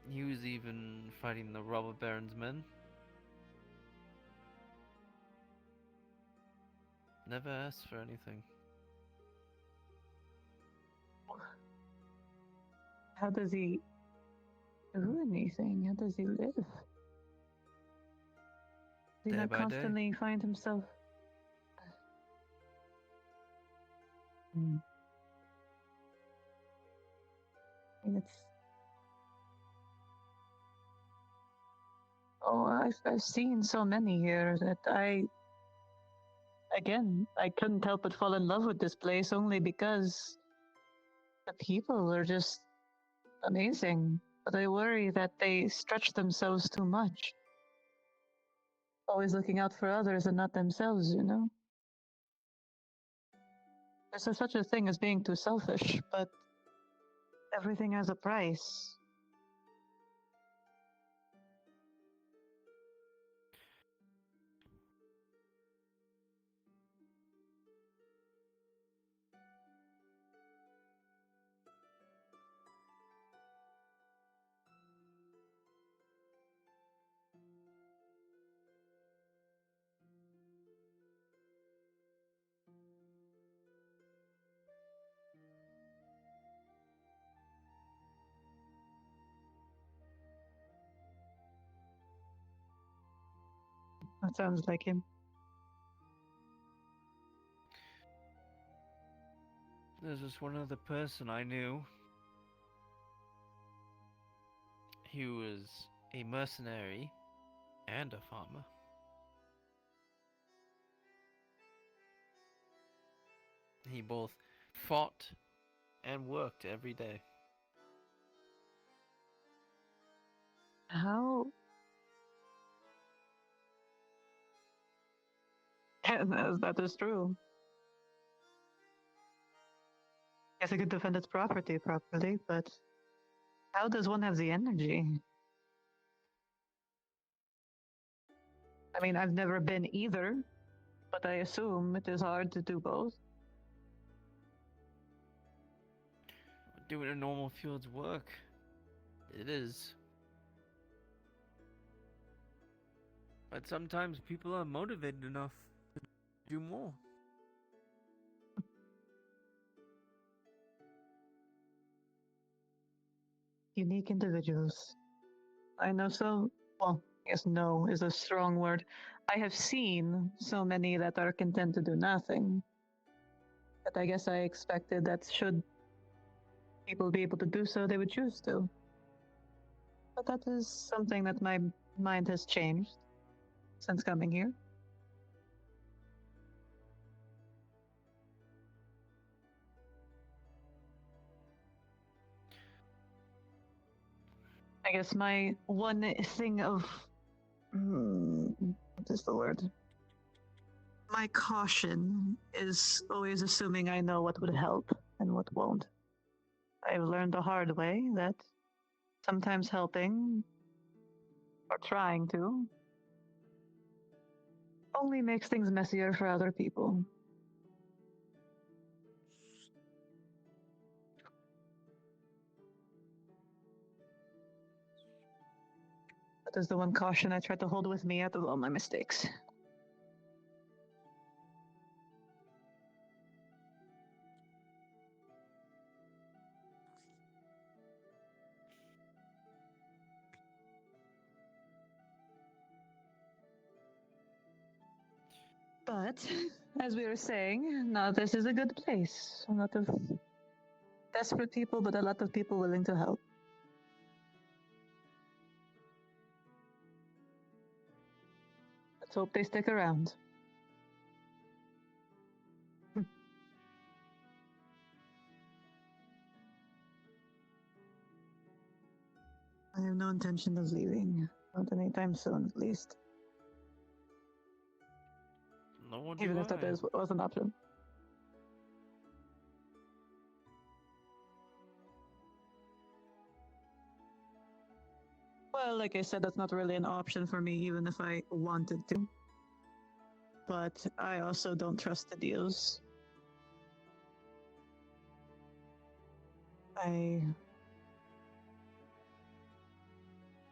He was even fighting the robber baron's men. Never asked for anything. How does he do anything? How does he live? Does he Day not by day. constantly find himself? I mean, it's. Oh, I've seen so many here that I couldn't help but fall in love with this place only because the people are just amazing. But I worry that they stretch themselves too much. Always looking out for others and not themselves, There's such a thing as being too selfish, but everything has a price. That sounds like him. There's just one other person I knew. He was a mercenary and a farmer. He both fought and worked every day. How? That is true. Guess it could defend its property properly, but how does one have the energy? I mean, I've never been either, but I assume it is hard to do both. Doing a normal field's work. It is. But sometimes people are motivated enough to do more. Unique individuals. I know so. Well, I guess no is a strong word. I have seen so many that are content to do nothing. But I guess I expected that should people be able to do so, they would choose to. But that is something that my mind has changed since coming here. I guess my one thing of what is the word? My caution is always assuming I know what would help and what won't. I've learned the hard way that sometimes helping or trying to only makes things messier for other people. That is the one caution I try to hold with me out of all my mistakes. But, as we were saying, now this is a good place. A lot of desperate people, but a lot of people willing to help. Let's hope they stick around. I have no intention of leaving. Not anytime soon, at least. No one Even do if that I. was an option. Well, like I said, that's not really an option for me, even if I wanted to. But I also don't trust the deals. I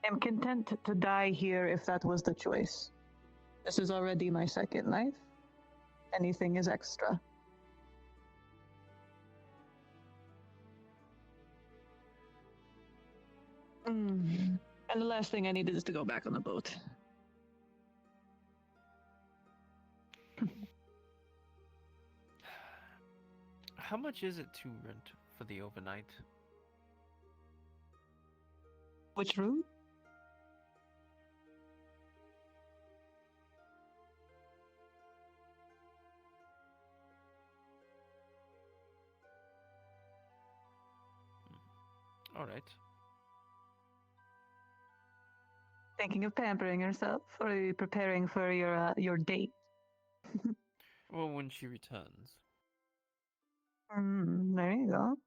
am content to die here if that was the choice. This is already my second life. Anything is extra. And the last thing I needed is to go back on the boat. How much is it to rent for the overnight? Which room? All right. Thinking of pampering yourself, or are you preparing for your date? Well, when she returns. There you go.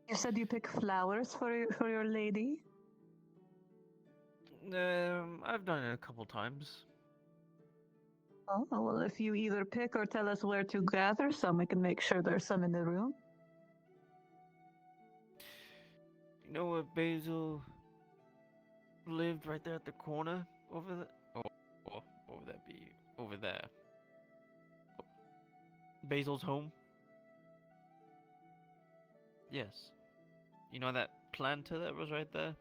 You said you pick flowers for your lady? I've done it a couple times. Oh, well, if you either pick or tell us where to gather some, we can make sure there's some in the room. You know where Basil lived right there at the corner over there? Or what would that be? Over there. Basil's home? Yes. You know that planter that was right there?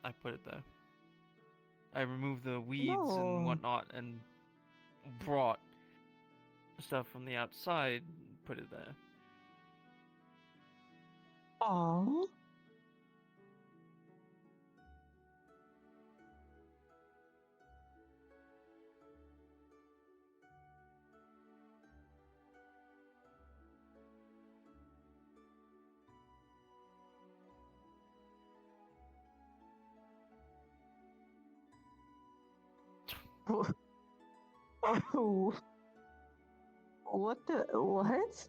I put it there. I removed the weeds and whatnot and brought stuff from the outside and put it there. Aww. Oh. What the what?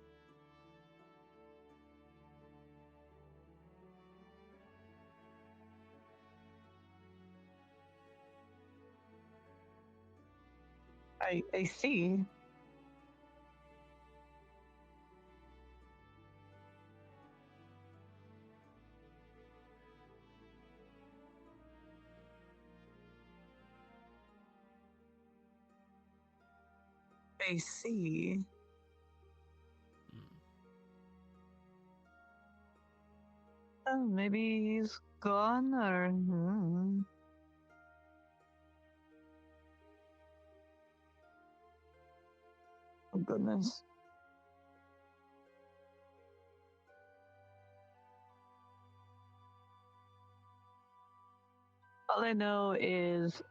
I see. I see. Oh, maybe he's gone or. Oh, goodness. All I know is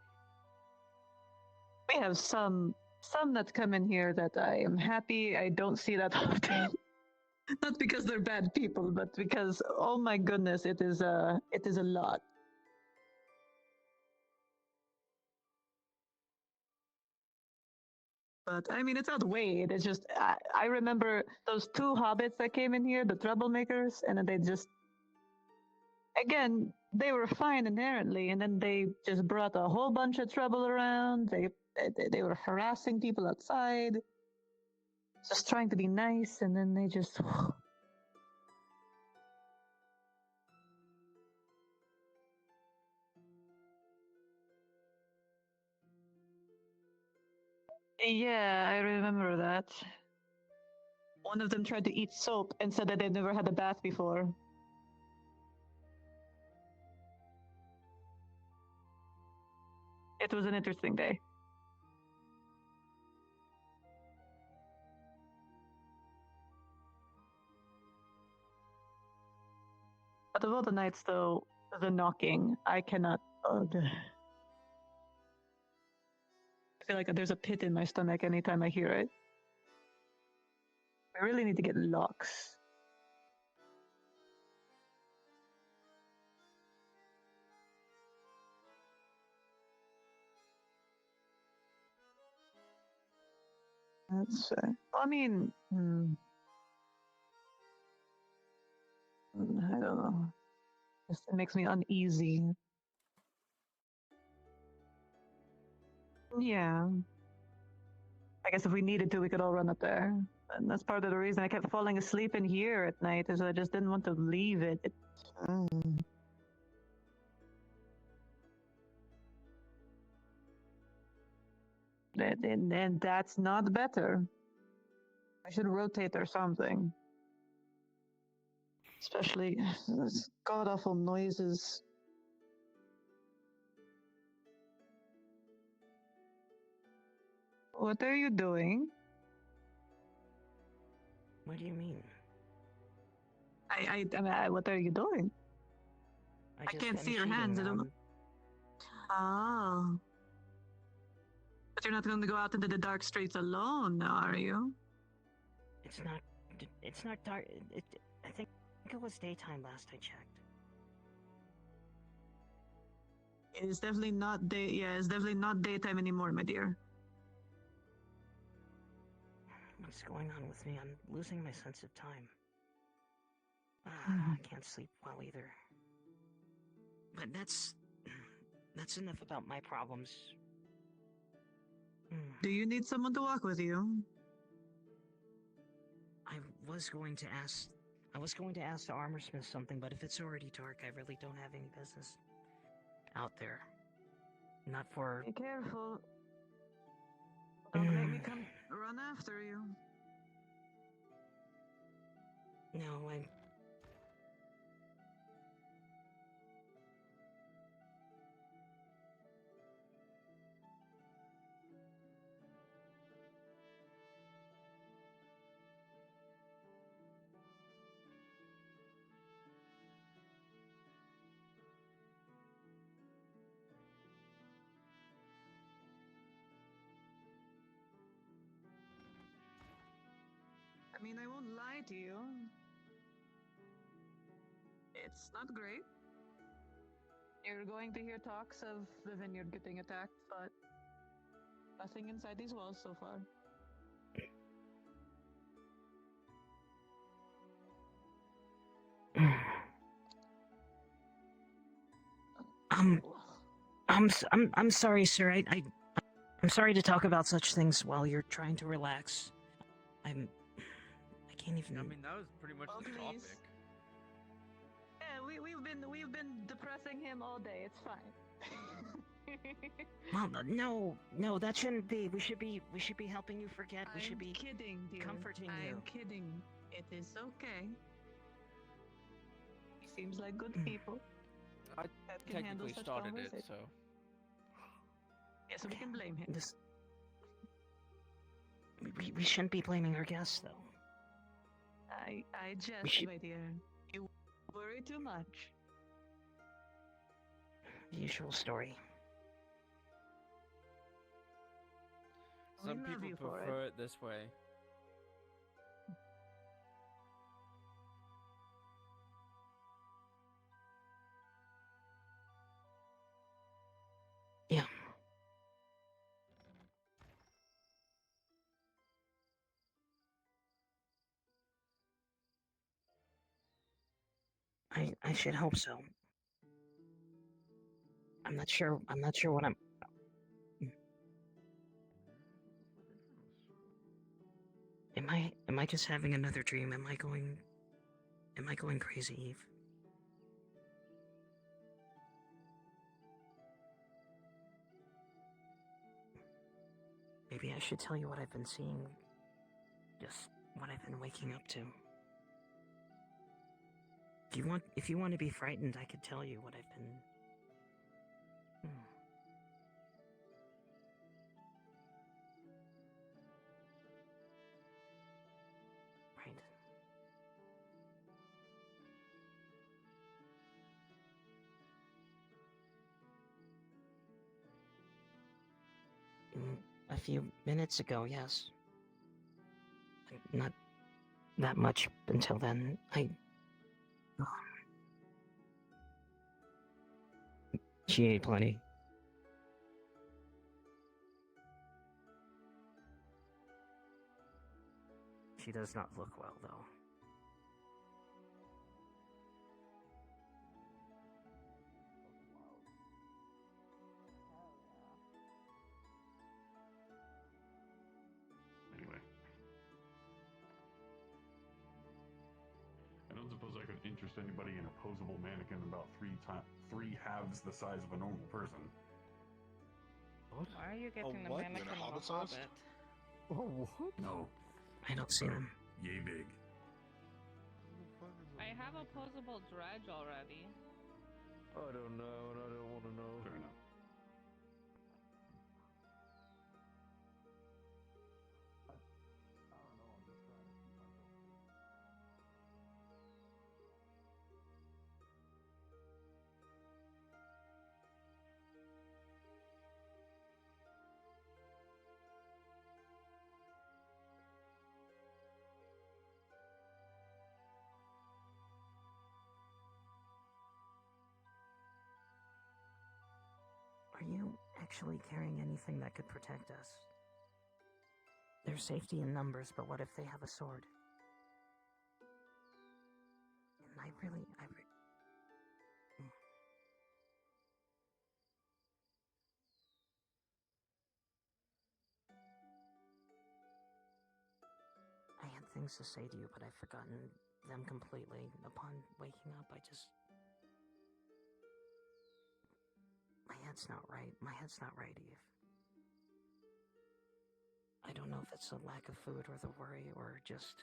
we have some that come in here that I am happy I don't see that often. Not because they're bad people, but because oh my goodness, it is a lot. But I mean, it's outweighed. It's just I remember those two hobbits that came in here, the troublemakers, and then they just again they were fine inherently, and then they just brought a whole bunch of trouble around. They were harassing people outside, just trying to be nice, and then they just. Yeah, I remember that. One of them tried to eat soap and said that they'd never had a bath before. It was an interesting day. Out of all the nights, though, the knocking, I cannot. I feel like there's a pit in my stomach anytime I hear it. I really need to get locks. That's. I mean, I don't know. It makes me uneasy. Yeah. I guess if we needed to, we could all run up there. And that's part of the reason I kept falling asleep in here at night, is I just didn't want to leave it. And that's not better. I should rotate or something. Especially those god-awful noises. What are you doing? What do you mean? I mean, what are you doing? I can't see your hands. I don't know. Oh. But you're not going to go out into the dark streets alone, are you? It's not dark. I think it was daytime last I checked. It's definitely not day. Yeah, it's definitely not daytime anymore, my dear. What's going on with me? I'm losing my sense of time. I can't sleep well either. But that's enough about my problems. Do you need someone to walk with you? I was going to ask the armorsmith something, but if it's already dark, I really don't have any business out there. Not for. Be careful. Don't make me come run after you. No, I mean, I won't lie to you. It's not great. You're going to hear talks of the vineyard getting attacked, but nothing inside these walls so far. I'm sorry, sir. I'm sorry to talk about such things while you're trying to relax. I can't even. I mean, that was pretty much the topic. Yeah, we've been depressing him all day. It's fine. Mom, no, that shouldn't be. We should be helping you forget. We should be kidding, dear. comforting you. I'm kidding. It is okay. Seems like good people. I that can handle technically such started it, conversation. so. Yeah, so we can blame him. We shouldn't be blaming our guests, though. I jest, should- my dear. You worry too much. The usual story. We Some love people you for prefer it this way. Yeah. I should hope so. I'm not sure what I'm. Am I just having another dream? Am I going crazy, Eve? Maybe I should tell you what I've been seeing. Just what I've been waking up to. If you want to be frightened, I could tell you what I've been. Right. A few minutes ago, yes. Not that much until then. She ate plenty. She does not look well, though. Anyway. I don't suppose I could interest anybody in a posable mannequin about three halves the size of a normal person. Why are you getting the what? mannequin You're of hobbit a sized? hobbit? Oh, what? No. I don't see them. Yay big. I have a posable dredge already. I don't know, and I don't want to know. Fair enough. Are you actually carrying anything that could protect us? There's safety in numbers, but what if they have a sword? And I had things to say to you, but I've forgotten them completely. Upon waking up, my head's not right. My head's not right, Eve. I don't know if it's the lack of food or the worry or just...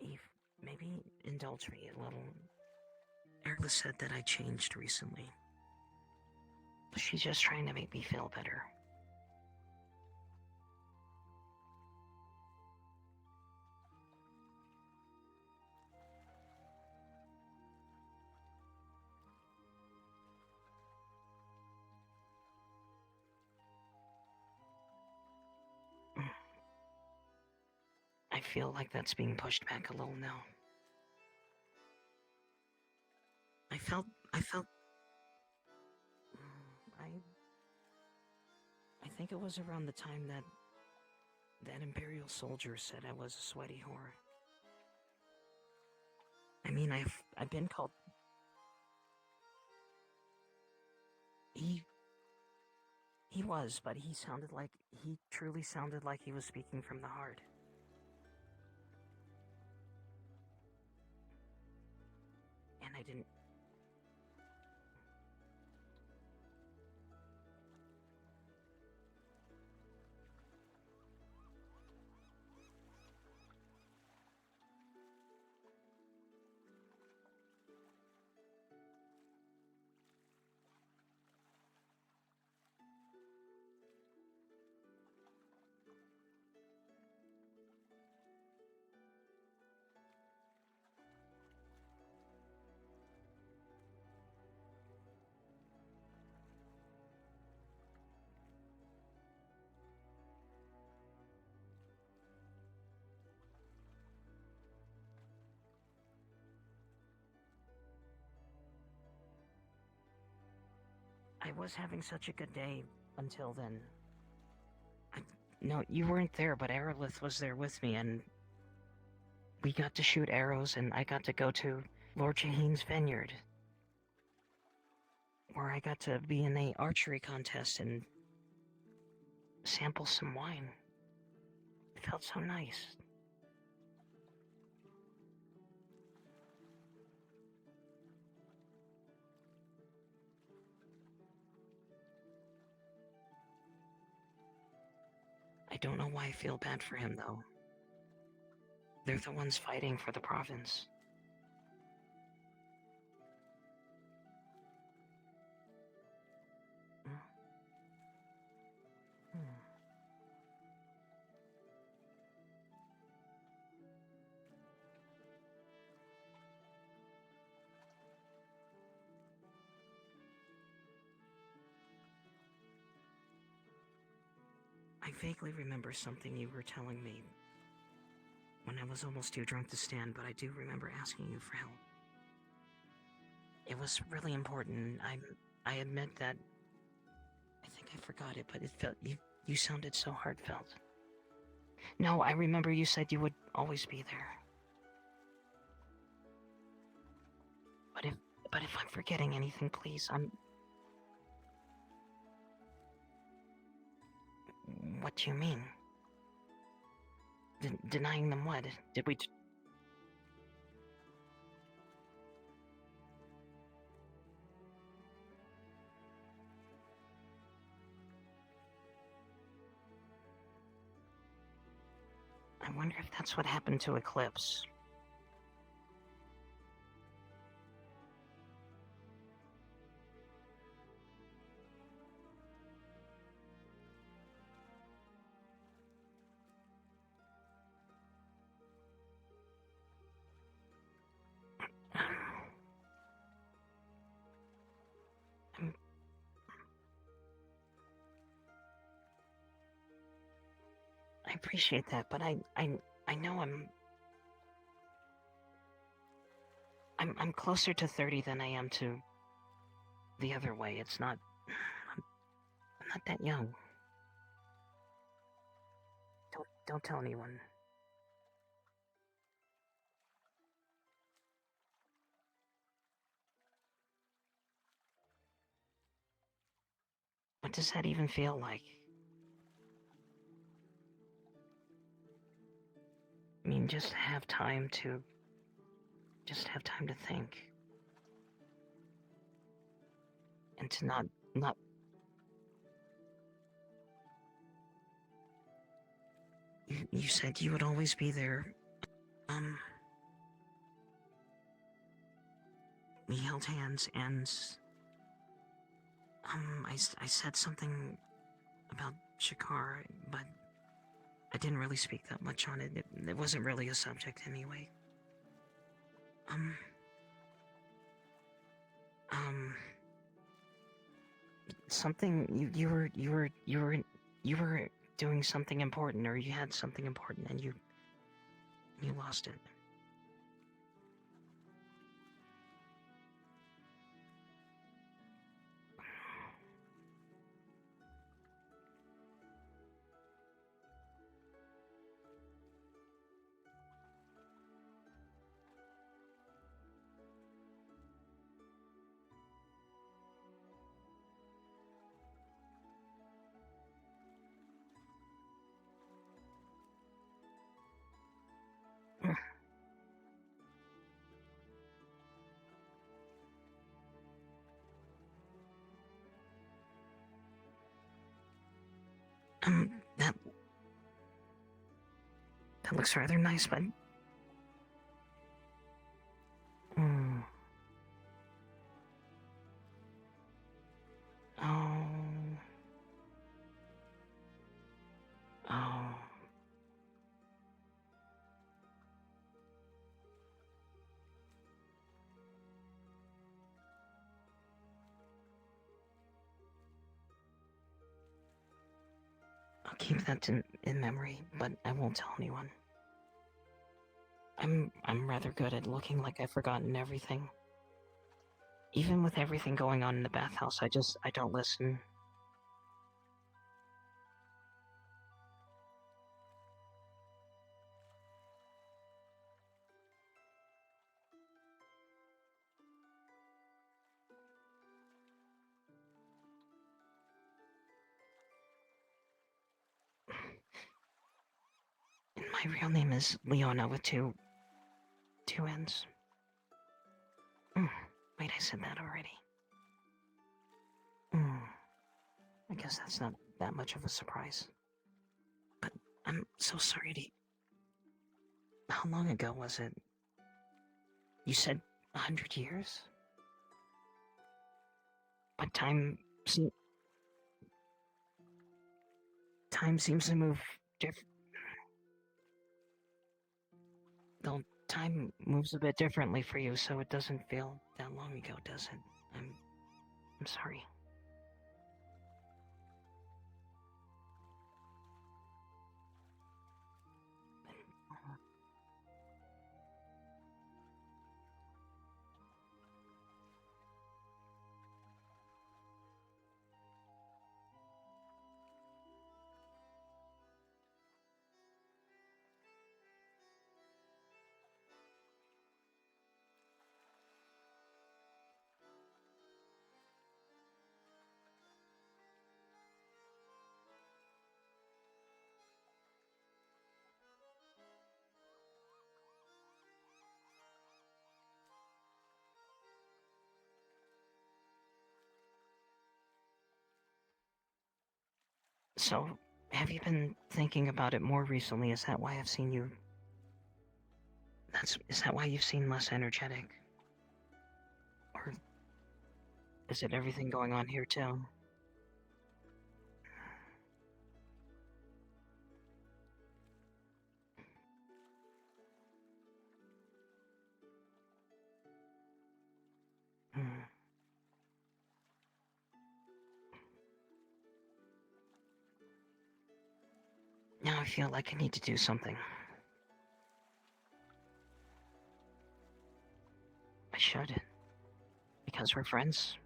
Eve, maybe indulge me a little. Erla said that I changed recently. But she's just trying to make me feel better. I feel like that's being pushed back a little now. I felt I think it was around the time that Imperial soldier said I was a sweaty whore. I mean, I've been called... He was, but he truly sounded like he was speaking from the heart. and I didn't. I was having such a good day until then. No, you weren't there, but Aerolith was there with me, and we got to shoot arrows, and I got to go to Lord Shaheen's vineyard, where I got to be in a archery contest and sample some wine. It felt so nice. I don't know why I feel bad for him, though. They're the ones fighting for the province. I vaguely remember something you were telling me when I was almost too drunk to stand, but I do remember asking you for help. It was really important. I admit that I think I forgot it, but it felt you sounded so heartfelt. No, I remember you said you would always be there. But if I'm forgetting anything, please, What do you mean? Denying them what? Did we... I wonder if that's what happened to Eclipse. I appreciate that, but I know I'm closer to 30 than I am to the other way. It's not... I'm not that young. Don't tell anyone. What does that even feel like? I mean, just have time to think. And to not... You said you would always be there. We held hands and... I said something about Shakar, but I didn't really speak that much on it. It wasn't really a subject anyway. Something you were doing something important, or you had something important, and you lost it. That looks rather nice, but... Oh. Oh. I'll keep that in memory, but I won't tell anyone. I'm rather good at looking like I've forgotten everything. Even with everything going on in the bathhouse, I don't listen. My real name is Leona with two N's. Wait, I said that already. I guess that's not that much of a surprise. But I'm so sorry to... How long ago was it? You said 100 years? But time seems to move different. Though time moves a bit differently for you, so it doesn't feel that long ago, does it? I'm sorry. So, have you been thinking about it more recently? Is that why I've seen you... Is that why you've seen less energetic? Or... is it everything going on here too? Now I feel like I need to do something. I should. Because we're friends.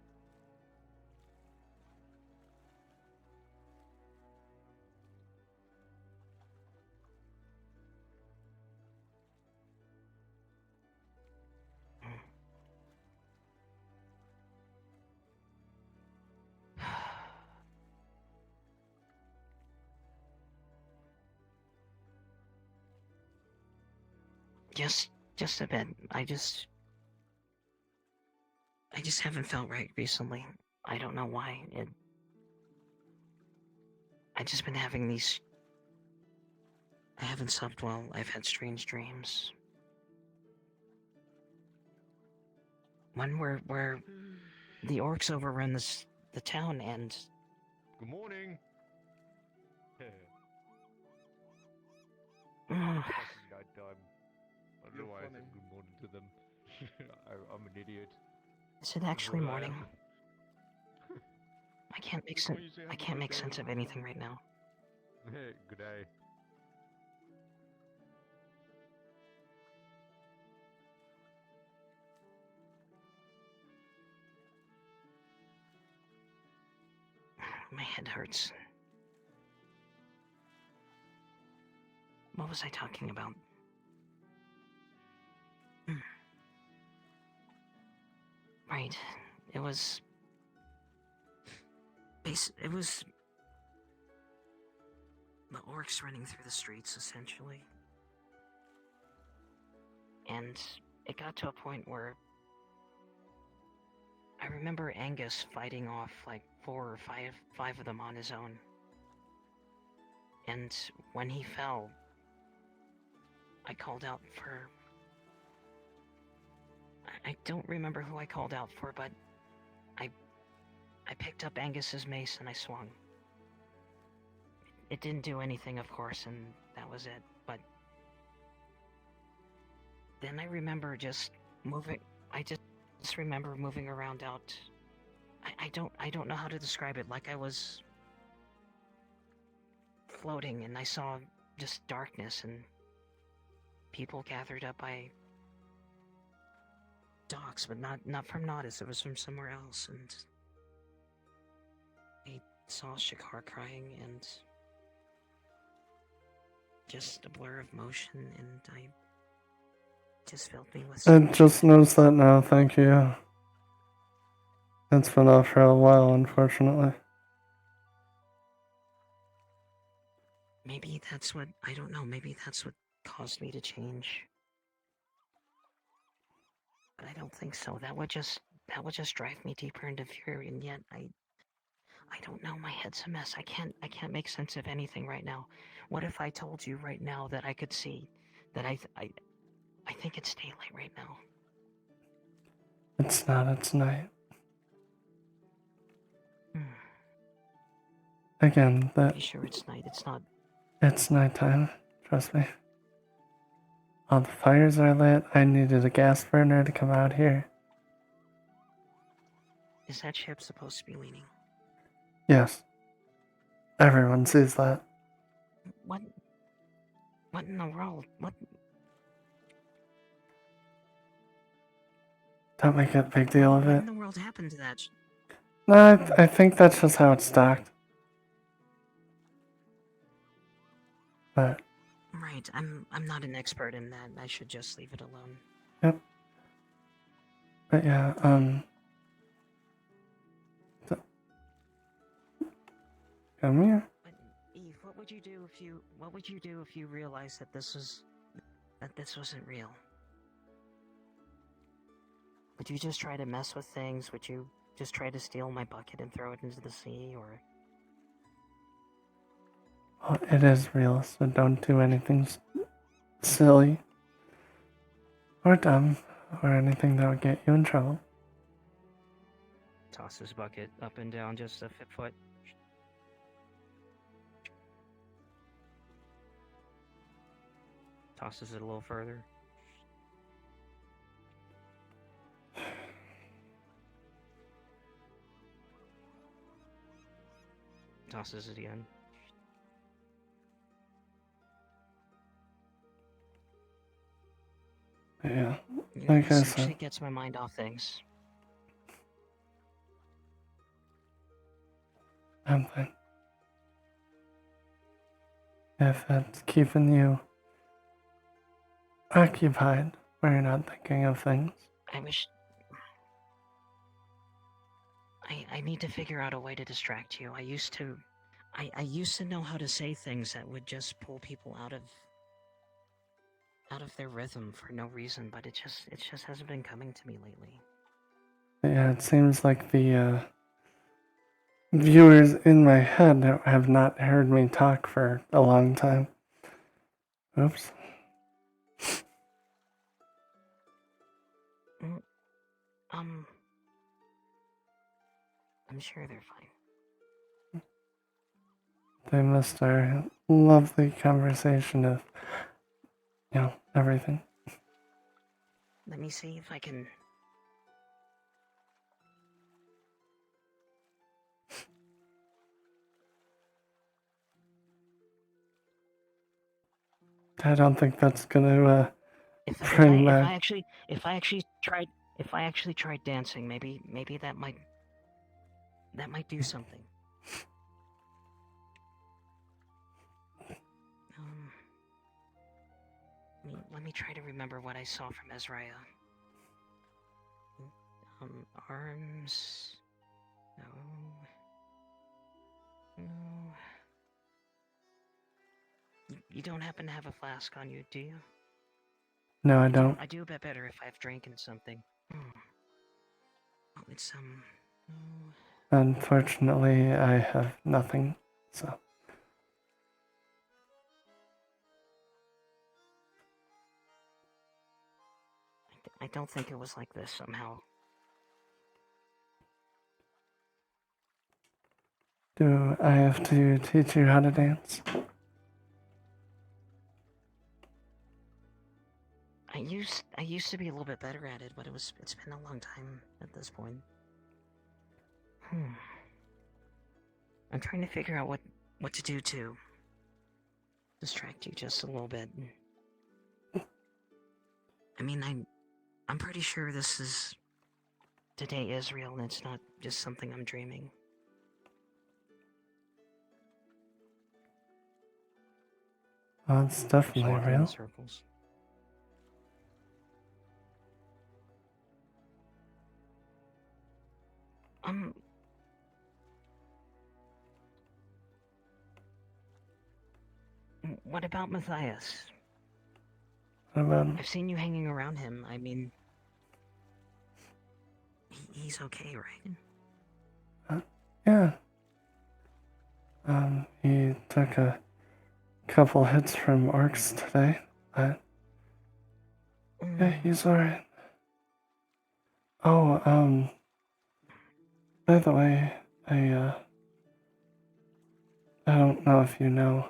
Just a bit. I just haven't felt right recently. I don't know why. I just been having these... I haven't slept well. I've had strange dreams. One where the orcs overrun the town and... Good morning. I don't know why I said good morning to them. I'm an idiot. Is it actually morning? I can't make sense of anything right now. Good day. My head hurts. What was I talking about? Right. It was the orcs running through the streets, essentially. And it got to a point where I remember Angus fighting off like 4 or 5 of them on his own. And when he fell, I called out for... I don't remember who I called out for, but I picked up Angus's mace and I swung. It didn't do anything, of course, and that was it, but... Then I remember just moving... I just remember moving around out... I don't know how to describe it, like I was... floating, and I saw just darkness, and... people gathered up by... docks, but not from Nodus, it was from somewhere else, and... I saw Shakar crying, and... just a blur of motion, and I... just filled me with... I just noticed that now, thank you. It's been off for a while, unfortunately. Maybe that's what... I don't know, maybe that's what caused me to change. But I don't think so. That would just drive me deeper into fear, and yet I don't know, my head's a mess. I can't make sense of anything right now. What if I told you right now that I could see that I think it's daylight right now? It's not, it's night. Again, that... Be sure it's night, it's not... It's nighttime, trust me. All the fires are lit. I needed a gas burner to come out here. Is that ship supposed to be leaning? Yes. Everyone sees that. What in the world? What? Don't make a big deal of What it. in the world happened to that? No, I think that's just how it's docked. But... Right, I'm not an expert in that. I should just leave it alone. Yep. But yeah, come here. But Eve, what would you do if you realized that this wasn't real? Would you just try to mess with things? Would you just try to steal my bucket and throw it into the sea, or... Well, it is real, so don't do anything silly or dumb or anything that would get you in trouble. Toss his bucket up and down just a foot. Tosses it a little further. Tosses it again. Yeah, Yeah, like I this said. actually gets my mind off things. Something. If it's keeping you occupied where you're not thinking of things. I wish... I need to figure out a way to distract you. I used to know how to say things that would just pull people out of their rhythm for no reason, but it just hasn't been coming to me lately. Yeah, it seems like the viewers in my head have not heard me talk for a long time. Oops. I'm sure they're fine. They missed our lovely conversation of, everything. Let me see if I can... I don't think that's gonna If bring I back. actually tried dancing, maybe that might do something. Let me try to remember what I saw from Ezraya. Arms. No. You don't happen to have a flask on you, do you? No, I don't. I do a bit better if I've drinking something. Oh, it's Unfortunately, I have nothing, so. I don't think it was like this somehow. Do I have to teach you how to dance? I used to be a little bit better at it, but it's been a long time at this point. I'm trying to figure out what to do to distract you just a little bit. I mean, I'm pretty sure today is real and it's not just something I'm dreaming. Well, it's definitely Just walking in real. circles. What about Matthias? What about I've seen you hanging around him. I mean, he's okay, right? Yeah. He took a couple hits from orcs today, but yeah, he's alright. Oh, by the way, I don't know if you know,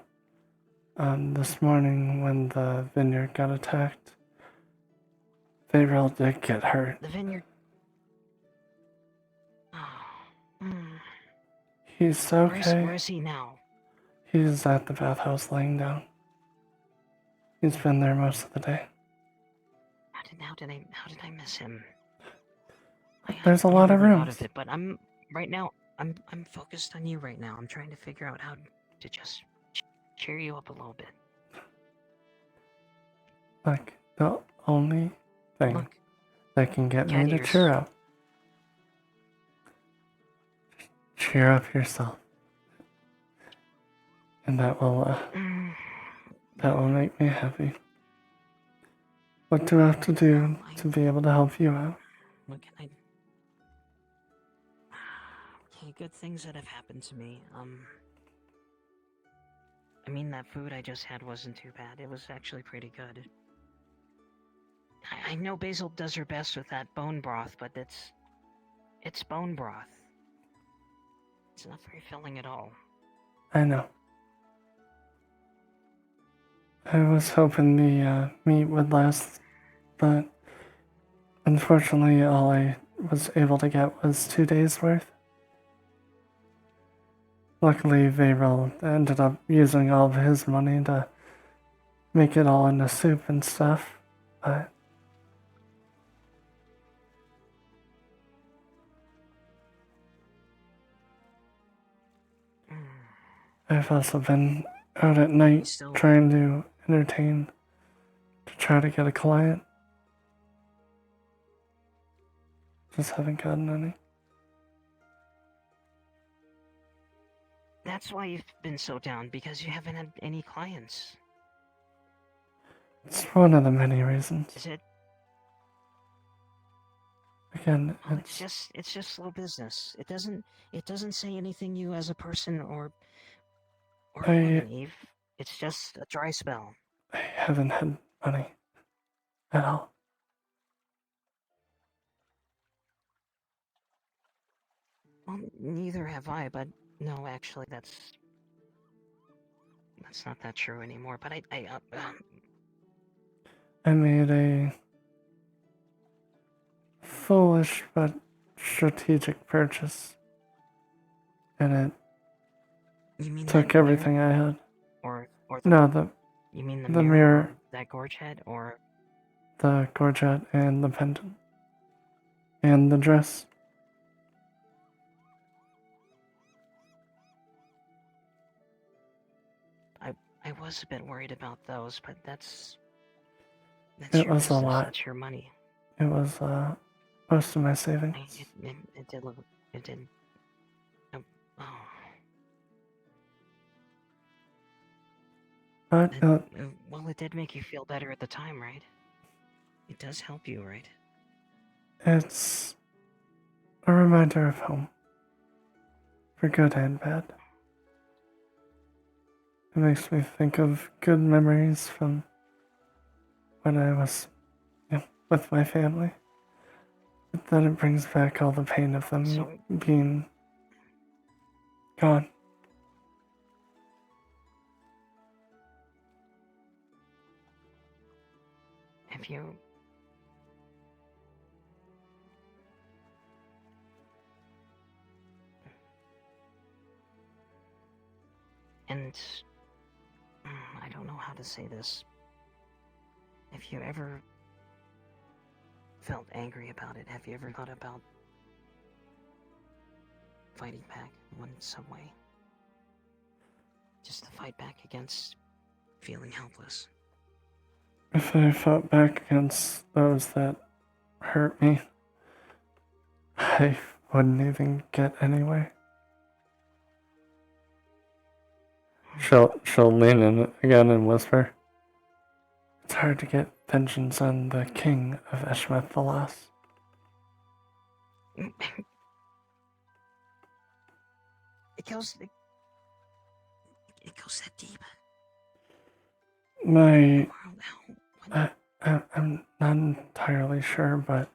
this morning when the vineyard got attacked, Varel did get hurt. The vineyard. He's okay. Where is he now? He's at the bathhouse laying down. He's been there most of the day. How did I miss him? There's a lot of I'm out rooms. of it, but right now. I'm focused on you right now. I'm trying to figure out how to just cheer you up a little bit. Look, the only thing that can get me to Cat cheer ears. up. Cheer up yourself. And that will make me happy. What do I have to do to be able to help you out? What can I? Okay, good things that have happened to me. I mean, that food I just had wasn't too bad. It was actually pretty good. I know Basil does her best with that bone broth, but it's bone broth. It's not very filling at all. I know. I was hoping the meat would last, but unfortunately all I was able to get was 2 days worth. Luckily, Varel ended up using all of his money to make it all into soup and stuff, but I've also been out at night trying to entertain to try to get a client. Just haven't gotten any. That's why you've been so down, because you haven't had any clients. It's one of the many reasons. Is it? Again, Well, it's just slow business. It doesn't say anything you as a person or I- woman, Eve. It's just a dry spell. I haven't had money at all. Well, neither have I, but no, actually, that's not that true anymore. But I made a foolish but strategic purchase, and it You mean took that everything I had. or No, you mean the mirror, that gorge head, or the gorget, and the pendant, and the dress. I was a bit worried about those, but that's It your was a business, lot. It's your money. It was most of my savings. It did look. It did. Oh. But Well, it did make you feel better at the time, right? It does help you, right? it's a reminder of home, for good and bad. It makes me think of good memories from when I was with my family. But then it brings back all the pain of them being gone. Have you... And... I don't know how to say this. If you ever felt angry about it, have you ever thought about fighting back in some way? Just to fight back against feeling helpless. If I fought back against those that hurt me, I wouldn't even get anywhere. She'll lean in again and whisper, "It's hard to get vengeance on the king of Eshmeth the Lost." It goes that deep. I'm not entirely sure, but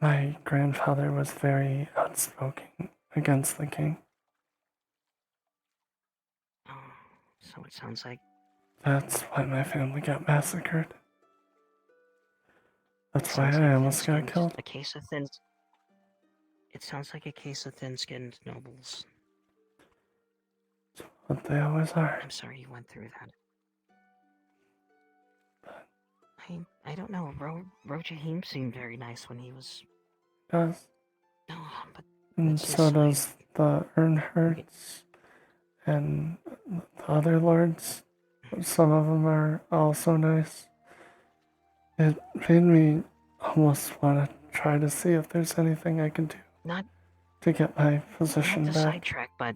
my grandfather was very outspoken against the king. So it sounds like... That's why my family got massacred. That's why sounds I like almost got thin-skinned. killed. A case of thin... It sounds like a case of thin-skinned nobles. What they always are. I'm sorry you went through that. I don't know. Rojahim seemed very nice when he was... Does. No, but... And that's so just like- does the Earnhardts and the other lords. Some of them are also nice. It made me almost want to try to see if there's anything I can do Not to get my not position to back. sidetrack, but...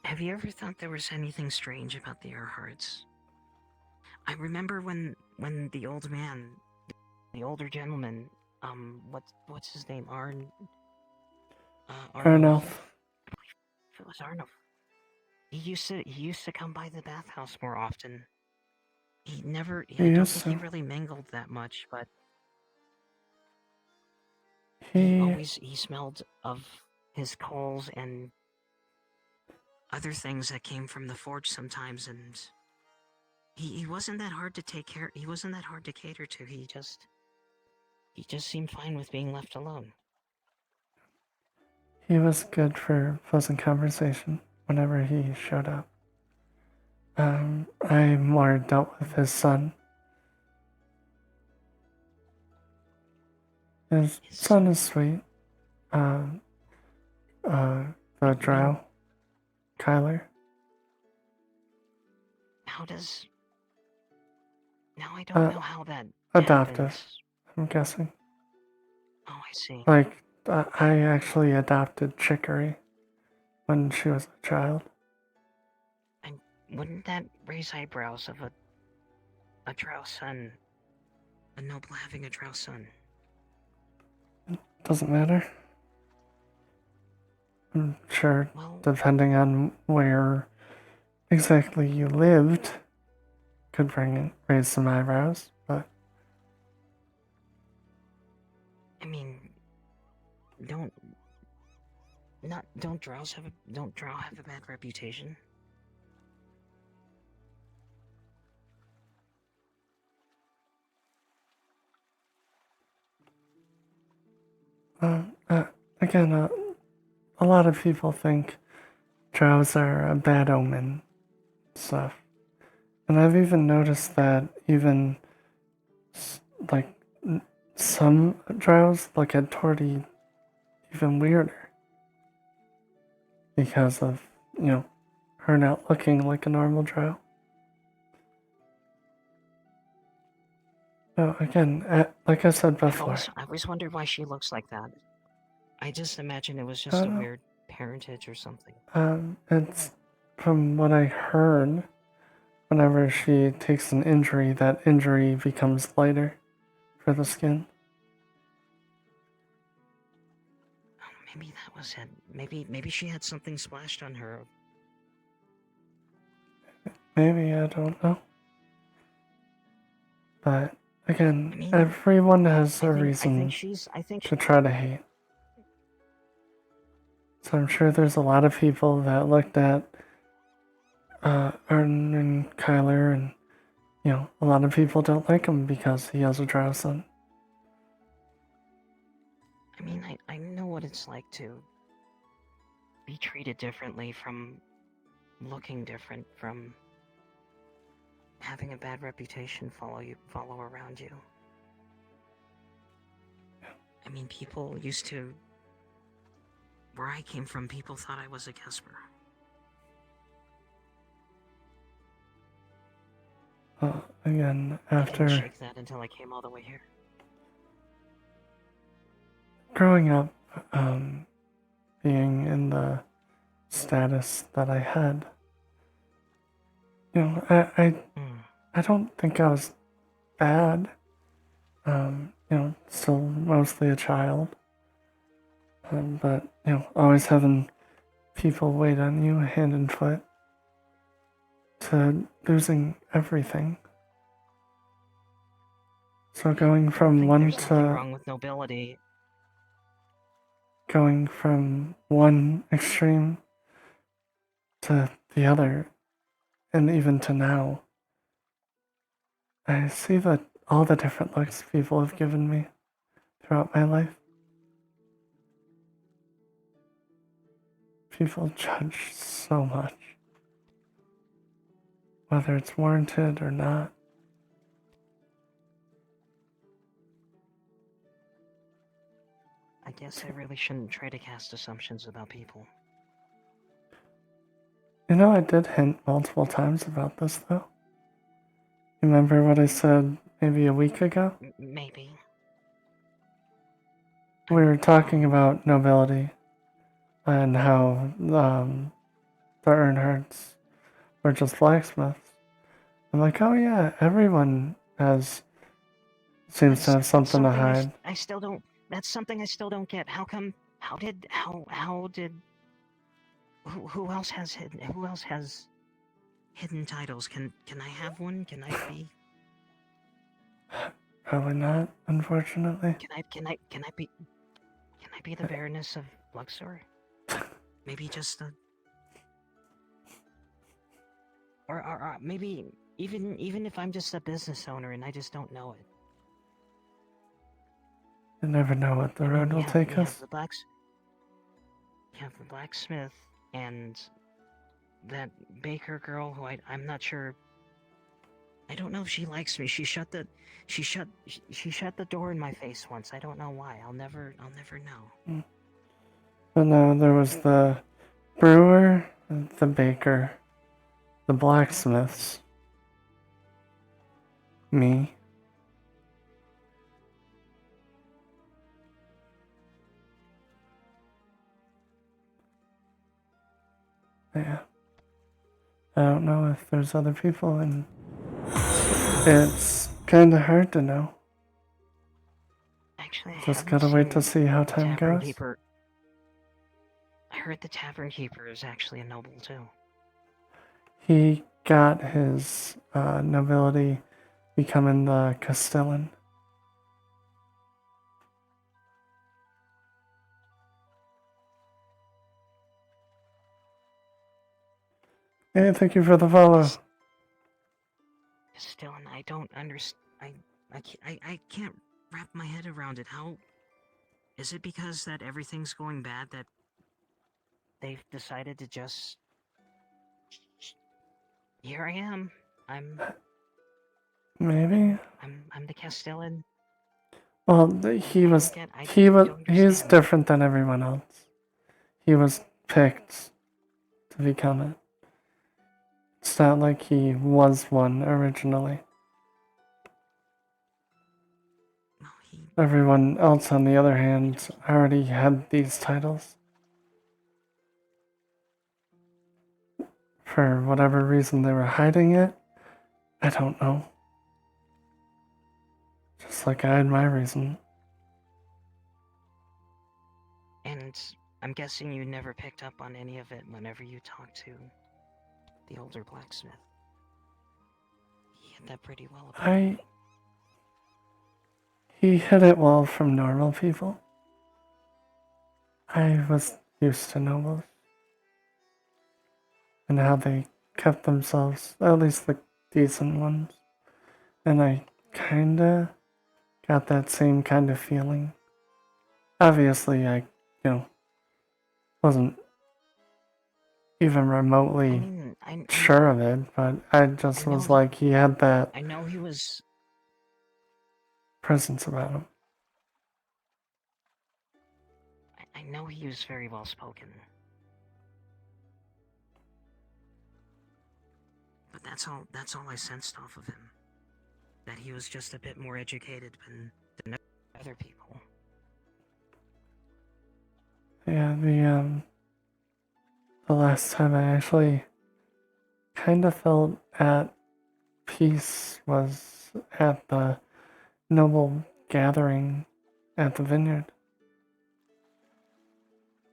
Have you ever thought there was anything strange about the Earharts? I remember when the old man, the older gentleman, what's his name? Arnulf. If it was Arnulf. He used to come by the bathhouse more often. I don't used think he to. really mingled that much, but He he smelled of his coals and other things that came from the forge sometimes, and he wasn't that hard to take care. He wasn't that hard to cater to. He just seemed fine with being left alone. He was good for pleasant conversation whenever he showed up. I more dealt with his son. His son is sweet. The drow, Kyler. Now I don't know how that Adoptive, happens. I'm guessing. Oh, I see. Like, I actually adopted Chicory when she was a child. And wouldn't that raise eyebrows of a drow son, a noble having a drow son? Doesn't matter. I'm sure, depending on where exactly you lived, could raise some eyebrows, but I mean, don't drows have a bad reputation? again, a lot of people think drows are a bad omen stuff. And I've even noticed that even, like, some drows look at Torty even weirder. Because of, her not looking like a normal drow. So again, like I said before, I always wondered why she looks like that. I just imagine it was just a weird parentage or something. It's from what I heard, whenever she takes an injury, that injury becomes lighter for the skin. Maybe that was it. Maybe she had something splashed on her. Maybe, I don't know. But again, everyone has a reason I think to try to hate. So I'm sure there's a lot of people that looked at Arden and Kyler, and a lot of people don't like him because he has a drow son. I mean, I know what it's like to be treated differently, from looking different, from having a bad reputation follow around you. I mean, people used to... Where I came from, people thought I was a Kesper. Again, I after didn't shake that until I came all the way here. growing up, being in the status that I had, I don't think I was bad. Still mostly a child. But, always having people wait on you hand and foot, to losing everything. So going from one There's nothing to wrong with nobility. going from one extreme to the other, and even to now, I see all the different looks people have given me throughout my life. People judge so much, whether it's warranted or not. I guess I really shouldn't try to cast assumptions about people. I did hint multiple times about this, though. Remember what I said maybe a week ago? Maybe. We were talking about nobility and how the Earnhardts were just blacksmiths. I'm like, oh yeah, everyone seems to have something to hide. I still don't. That's something I still don't get. How come? How did? Who else has hidden? Who else has hidden titles? Can I have one? Can I be? Probably not, unfortunately. Can I be the Baroness of Luxor? Maybe just the. Or maybe even if I'm just a business owner and I just don't know it. You never know what the road will take us. You have the blacksmith and that baker girl who I'm not sure. I don't know if she likes me. She shut the door in my face once. I don't know why. I'll never know. But no, there was the brewer, the baker, the blacksmiths, me. Yeah. I don't know if there's other people, and it's kind of hard to know. Actually, Just gotta wait to see how time goes. I heard the tavern keeper is actually a noble too. He got his nobility becoming the Castellan. Hey, thank you for the follow. Still, and I don't understand. I can't wrap my head around it. How is it because that everything's going bad that they've decided to just? Here I am. Maybe. I'm the Castellan. Well, he's different than everyone else. He was picked to become it. It's not like he was one originally. Everyone else, on the other hand, already had these titles. For whatever reason they were hiding it, I don't know. Just like I had my reason. And I'm guessing you never picked up on any of it whenever you talked to the older blacksmith. He had that pretty well about he hid it well from normal people. I was used to nobles and how they kept themselves, at least the decent ones. And I kinda got that same kind of feeling. Obviously, I, wasn't even remotely sure of it, but I just was like, he had that I know he was. presence about him. I know he was very well spoken. But that's all I sensed off of him. That he was just a bit more educated than other people. Yeah, the last time I actually kind of felt at peace was at the noble gathering at the vineyard.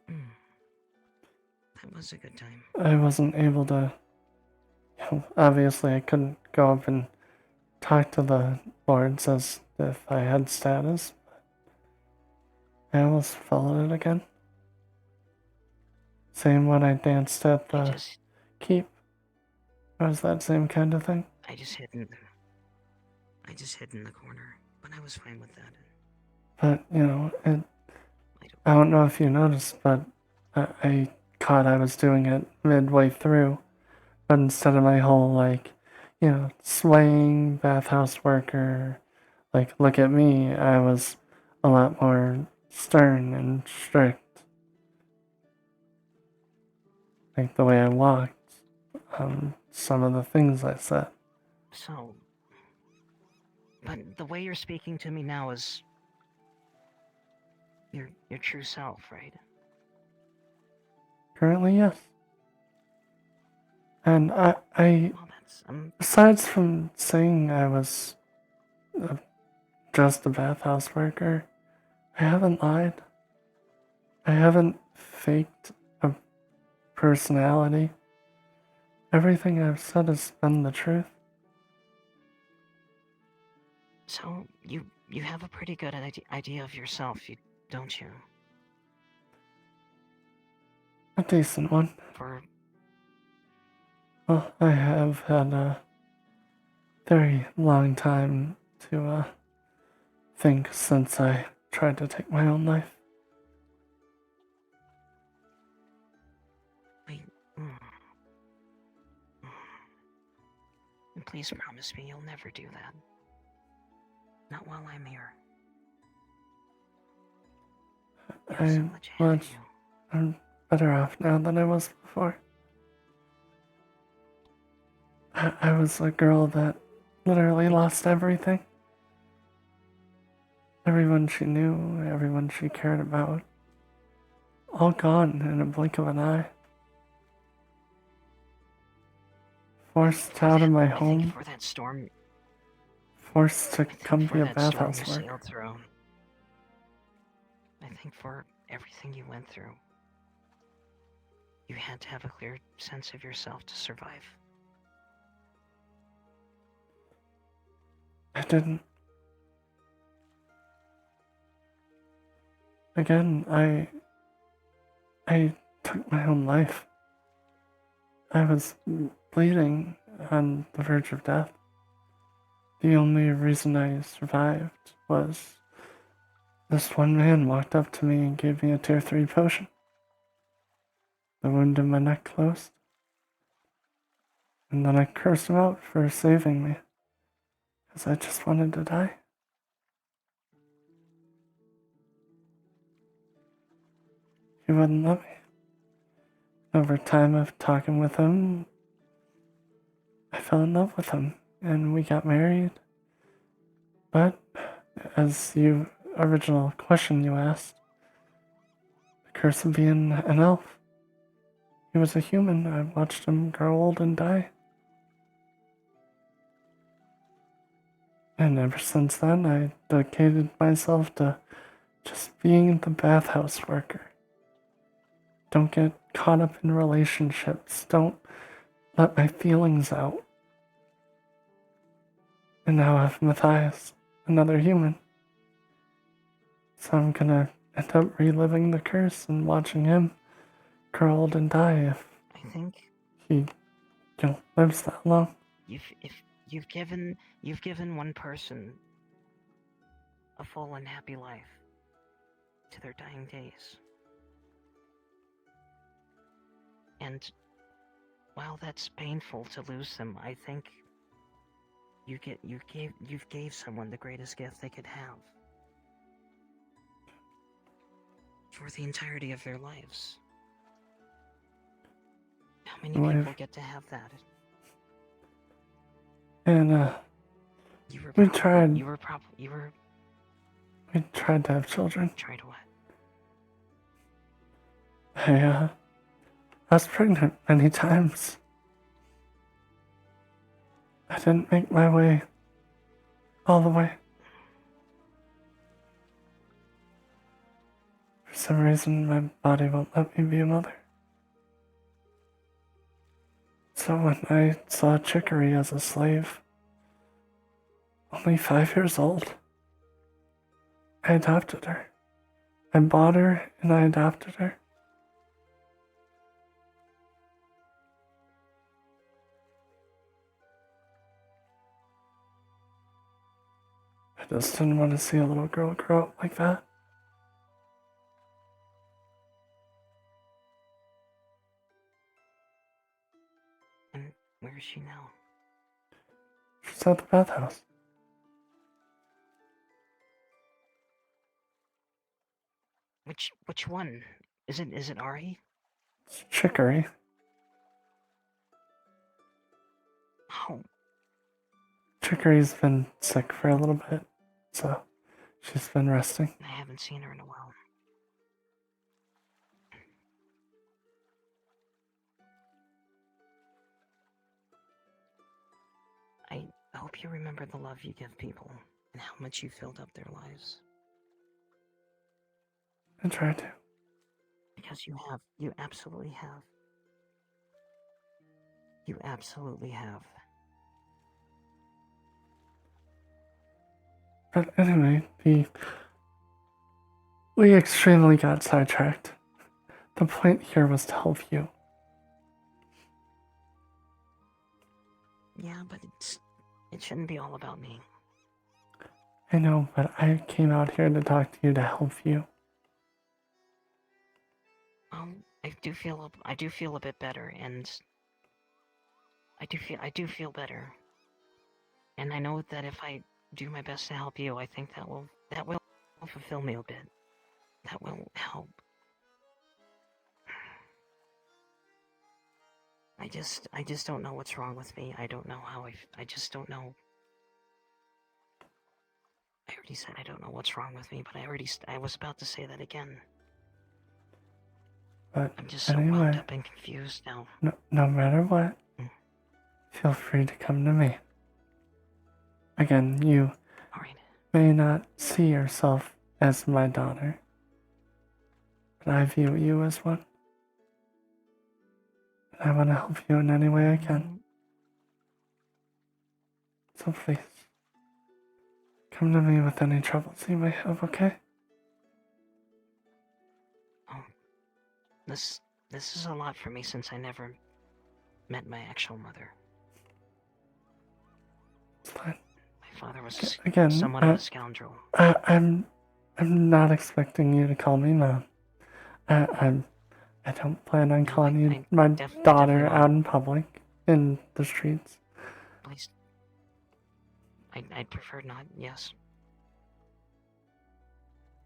That was a good time. I wasn't able to, obviously I couldn't go up and talk to the lords as if I had status. I almost followed it again. Same when I danced at the keep. It was that same kind of thing. I just hid in the corner, but I was fine with that. But, I don't know if you noticed, but I caught I was doing it midway through. But instead of my whole, swaying bathhouse worker, look at me, I was a lot more stern and strict. Like the way I walked, some of the things I said. So, but the way you're speaking to me now is your true self, right? Currently, yes. And besides from saying I was just a bathhouse worker, I haven't lied. I haven't faked a personality. Everything I've said has been the truth. So, you have a pretty good idea of yourself, don't you? A decent one. Well, I have had a very long time to think since I tried to take my own life. Please promise me you'll never do that. Not while I'm here. I'm better off now than I was before. I was a girl that literally lost everything. Everyone she knew, everyone she cared about. All gone in a blink of an eye. Forced out of my home. Before that storm. Forced to come be a bathhouse worker. worker. I think for everything you went through, you had to have a clear sense of yourself to survive. I didn't. Again, I took my own life. I was bleeding on the verge of death. The only reason I survived was this one man walked up to me and gave me a tier 3 potion. The wound in my neck closed. And then I cursed him out for saving me. Because I just wanted to die. He wouldn't let me. Over time of talking with him, I fell in love with him, and we got married. But, as the original question you asked, the curse of being an elf. He was a human. I watched him grow old and die. And ever since then, I dedicated myself to just being the bathhouse worker. Don't get caught up in relationships. Don't let my feelings out. And now I have Matthias, another human. So I'm gonna end up reliving the curse and watching him grow old and die if I think he, lives that long. if you've given one person a full and happy life to their dying days. And while that's painful to lose them, I think you've gave someone the greatest gift they could have for the entirety of their lives. How many people get to have that? And we tried to have children. Tried what? I was pregnant many times. I didn't make my way all the way. For some reason, my body won't let me be a mother. So when I saw Chicory as a slave, only 5 years old, I adopted her. I bought her and I adopted her. I just didn't want to see a little girl grow up like that. And where is she now? She's at the bathhouse. Which one? Is it Ari? It's Chicory. Oh. Chicory's been sick for a little bit, so she's been resting. I haven't seen her in a while. I hope you remember the love you give people and how much you filled up their lives. I try to. Because you have. You absolutely have. You absolutely have. But anyway, we extremely got sidetracked. The point here was to help you. Yeah, but it shouldn't be all about me. I know, but I came out here to talk to you to help you. I do feel a bit better, and I do feel better. And I know that if I do my best to help you, I think that will fulfill me a bit. That will help. I just don't know what's wrong with me. I don't know how I just don't know. I already said I don't know what's wrong with me, but I was about to say that again. But I'm just so anyway, wound up and confused now. No matter what, feel free to come to me. Again, you may not see yourself as my daughter, but I view you as one. And I want to help you in any way I can. So please, come to me with any troubles you may have, okay? This is a lot for me since I never met my actual mother. It's fine. My father was Again, somewhat of a scoundrel. I'm not expecting you to call me mom. I don't plan on calling you my daughter out in public, in the streets. Please. I'd prefer not, yes.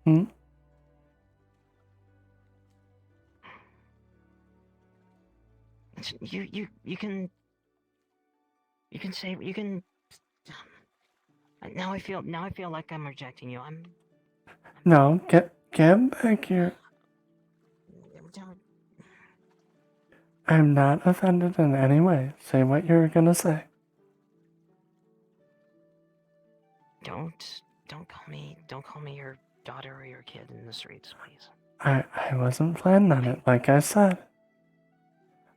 Hmm? You can say, you can. Now I feel like I'm rejecting you. No, get back here. I'm not offended in any way. Say what you're gonna say. Don't call me your daughter or your kid in the streets, please. I wasn't planning on it, like I said.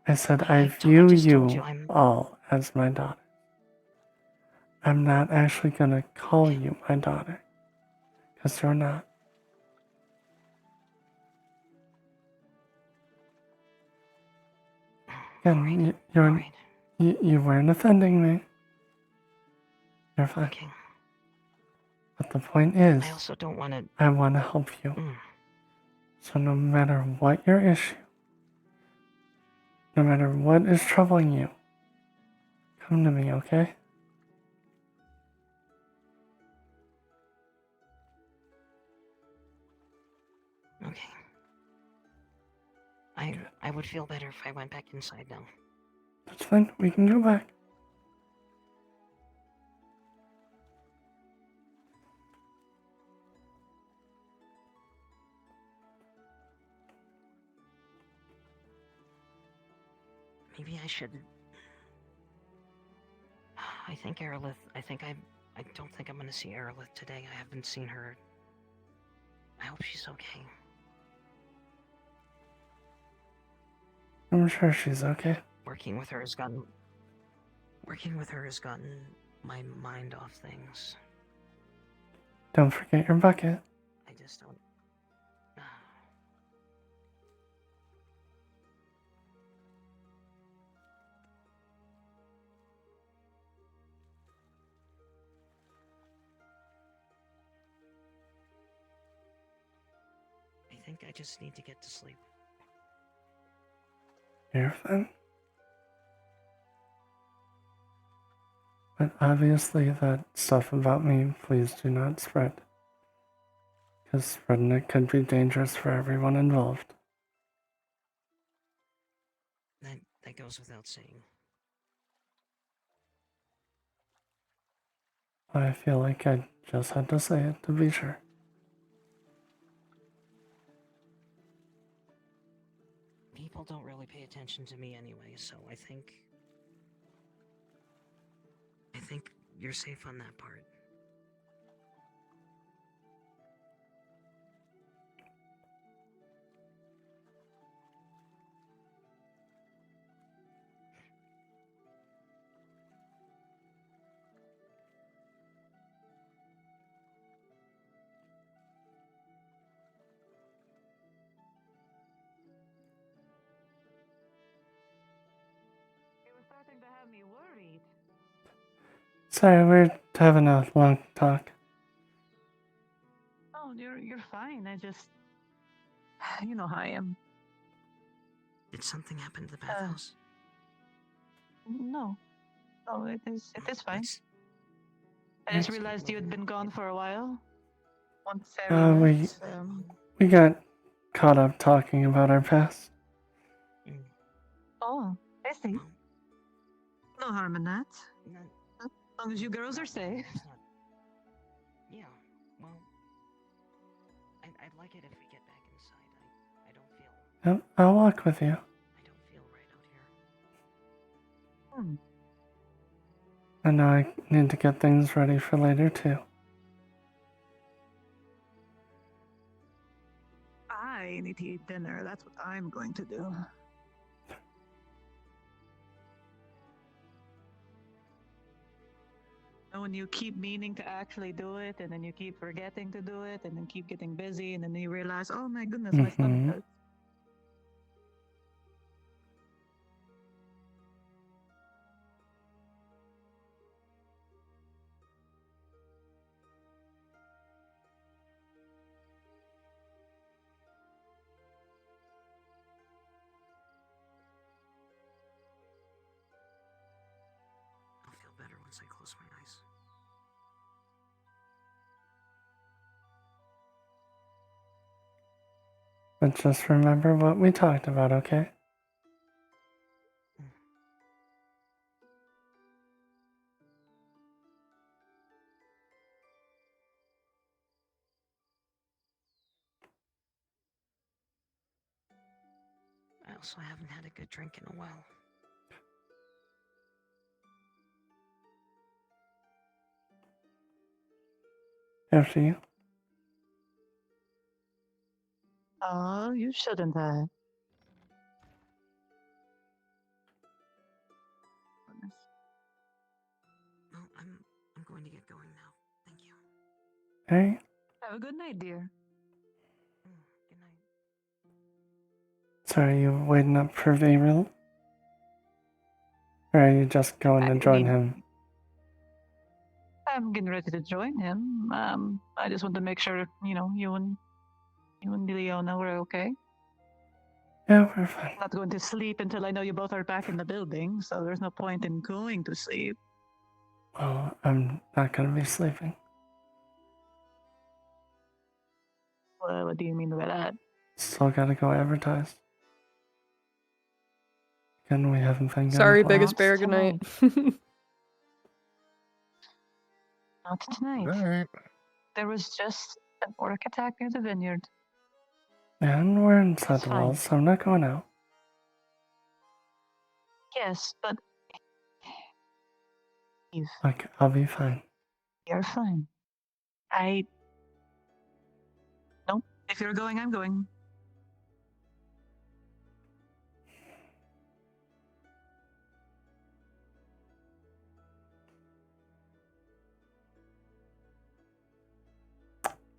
I said I view you all as my daughter. I'm not actually gonna call you my daughter, because you're not. Again, you weren't offending me. You're fine. Okay. But the point is, I also don't want to. I want to help you. So no matter what your issue, no matter what is troubling you, come to me, okay? Okay. I would feel better if I went back inside now. That's fine. We can go back. Maybe I should. I think Aerolith. I don't think I'm gonna see Aerolith today. I haven't seen her. I hope she's okay. I'm sure she's okay. Working with her has gotten my mind off things. Don't forget your bucket. I just don't. I think I just need to get to sleep. You're fine. But obviously that stuff about me, please do not spread. Because spreading it could be dangerous for everyone involved. That goes without saying. I feel like I just had to say it to be sure. People don't really pay attention to me anyway, so I think you're safe on that part. Starting to have me worried. Sorry, we're having a long talk. Oh, you're fine. I just, you know how I am. Did something happen to the bathhouse? No, it is fine. I just realized you had been gone for a while. Once we got caught up talking about our past. Oh, I see. No harm in that. As long as you girls are safe. Yeah, well, I'd like it if we get back inside. I don't feel. Yep, I'll walk with you. I don't feel right out here. And now I need to get things ready for later too. I need to eat dinner. That's what I'm going to do. And when you keep meaning to actually do it, and then you keep forgetting to do it, and then keep getting busy, and then you realize, oh my goodness, my stomach hurts. I'll feel better once I close my eyes. But just remember what we talked about, okay? I also haven't had a good drink in a while. After you. Oh, you shouldn't have. No, I'm going to get going now. Thank you. Hey, Have a good night, dear. Good night. sorry, you waiting up for Vayril? Or are you just going to join him? I'm getting ready to join him. I just want to make sure, you and Leona were okay. Yeah, we're fine. I'm not going to sleep until I know you both are back in the building, so there's no point in going to sleep. Well, I'm not going to be sleeping. Well, what do you mean by that? Still got to go advertise. Again, we haven't been Sorry, getting biggest bear. Good night. Not tonight. Alright. There was just an orc attack near the vineyard. Yeah, and we're inside It's the fine. walls, so I'm not going out. Yes, but Eve, Like, I'll be fine. you're fine. Nope. If you're going, I'm going.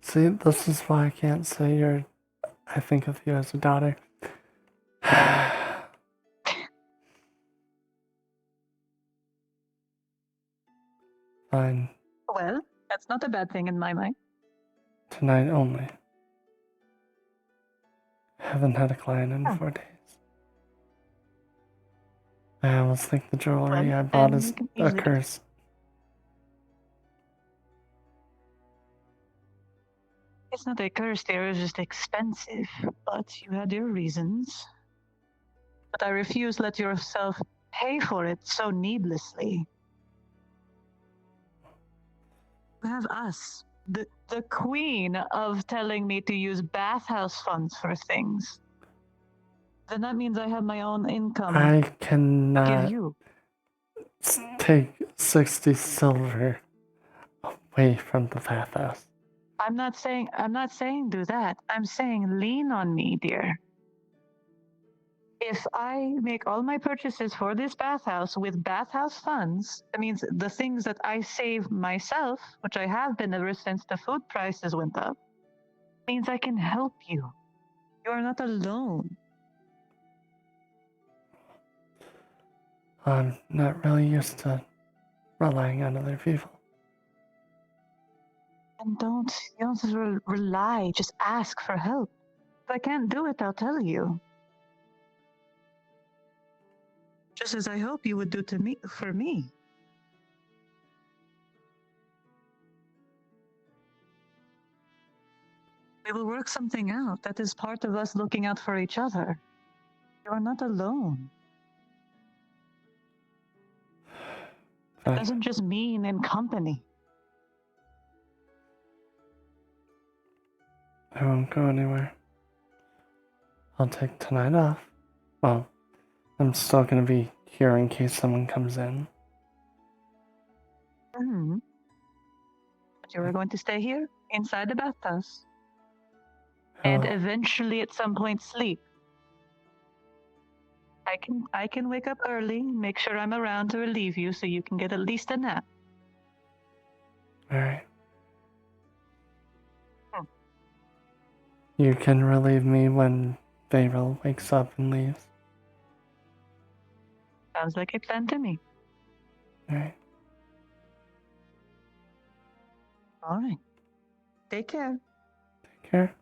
See, this is why I can't say I think of you as a daughter. Fine. Well, that's not a bad thing in my mind. Tonight only. Haven't had a client in 4 days. I almost think the jewelry I bought is a curse. It's not a curse, dear. It's just expensive. But you had your reasons. But I refuse to let yourself pay for it so needlessly. You have us, the queen of telling me to use bathhouse funds for things. Then that means I have my own income. I to cannot give you. take 60 silver away from the bathhouse. I'm not saying do that. I'm saying lean on me, dear. If I make all my purchases for this bathhouse with bathhouse funds, that means the things that I save myself, which I have been ever since the food prices went up, means I can help you. You are not alone. I'm not really used to relying on other people. And you don't just rely, just ask for help. If I can't do it, I'll tell you. Just as I hope you would do for me. We will work something out. That is part of us looking out for each other. You are not alone. It doesn't just mean in company. I won't go anywhere. I'll take tonight off. Well, I'm still gonna be here in case someone comes in. Mm-hmm. But you are going to stay here, inside the bathhouse. And eventually at some point sleep. I can wake up early, make sure I'm around to relieve you so you can get at least a nap. Alright. You can relieve me when Beryl wakes up and leaves. Sounds like a plan to me. Alright. Alright. Take care. Take care.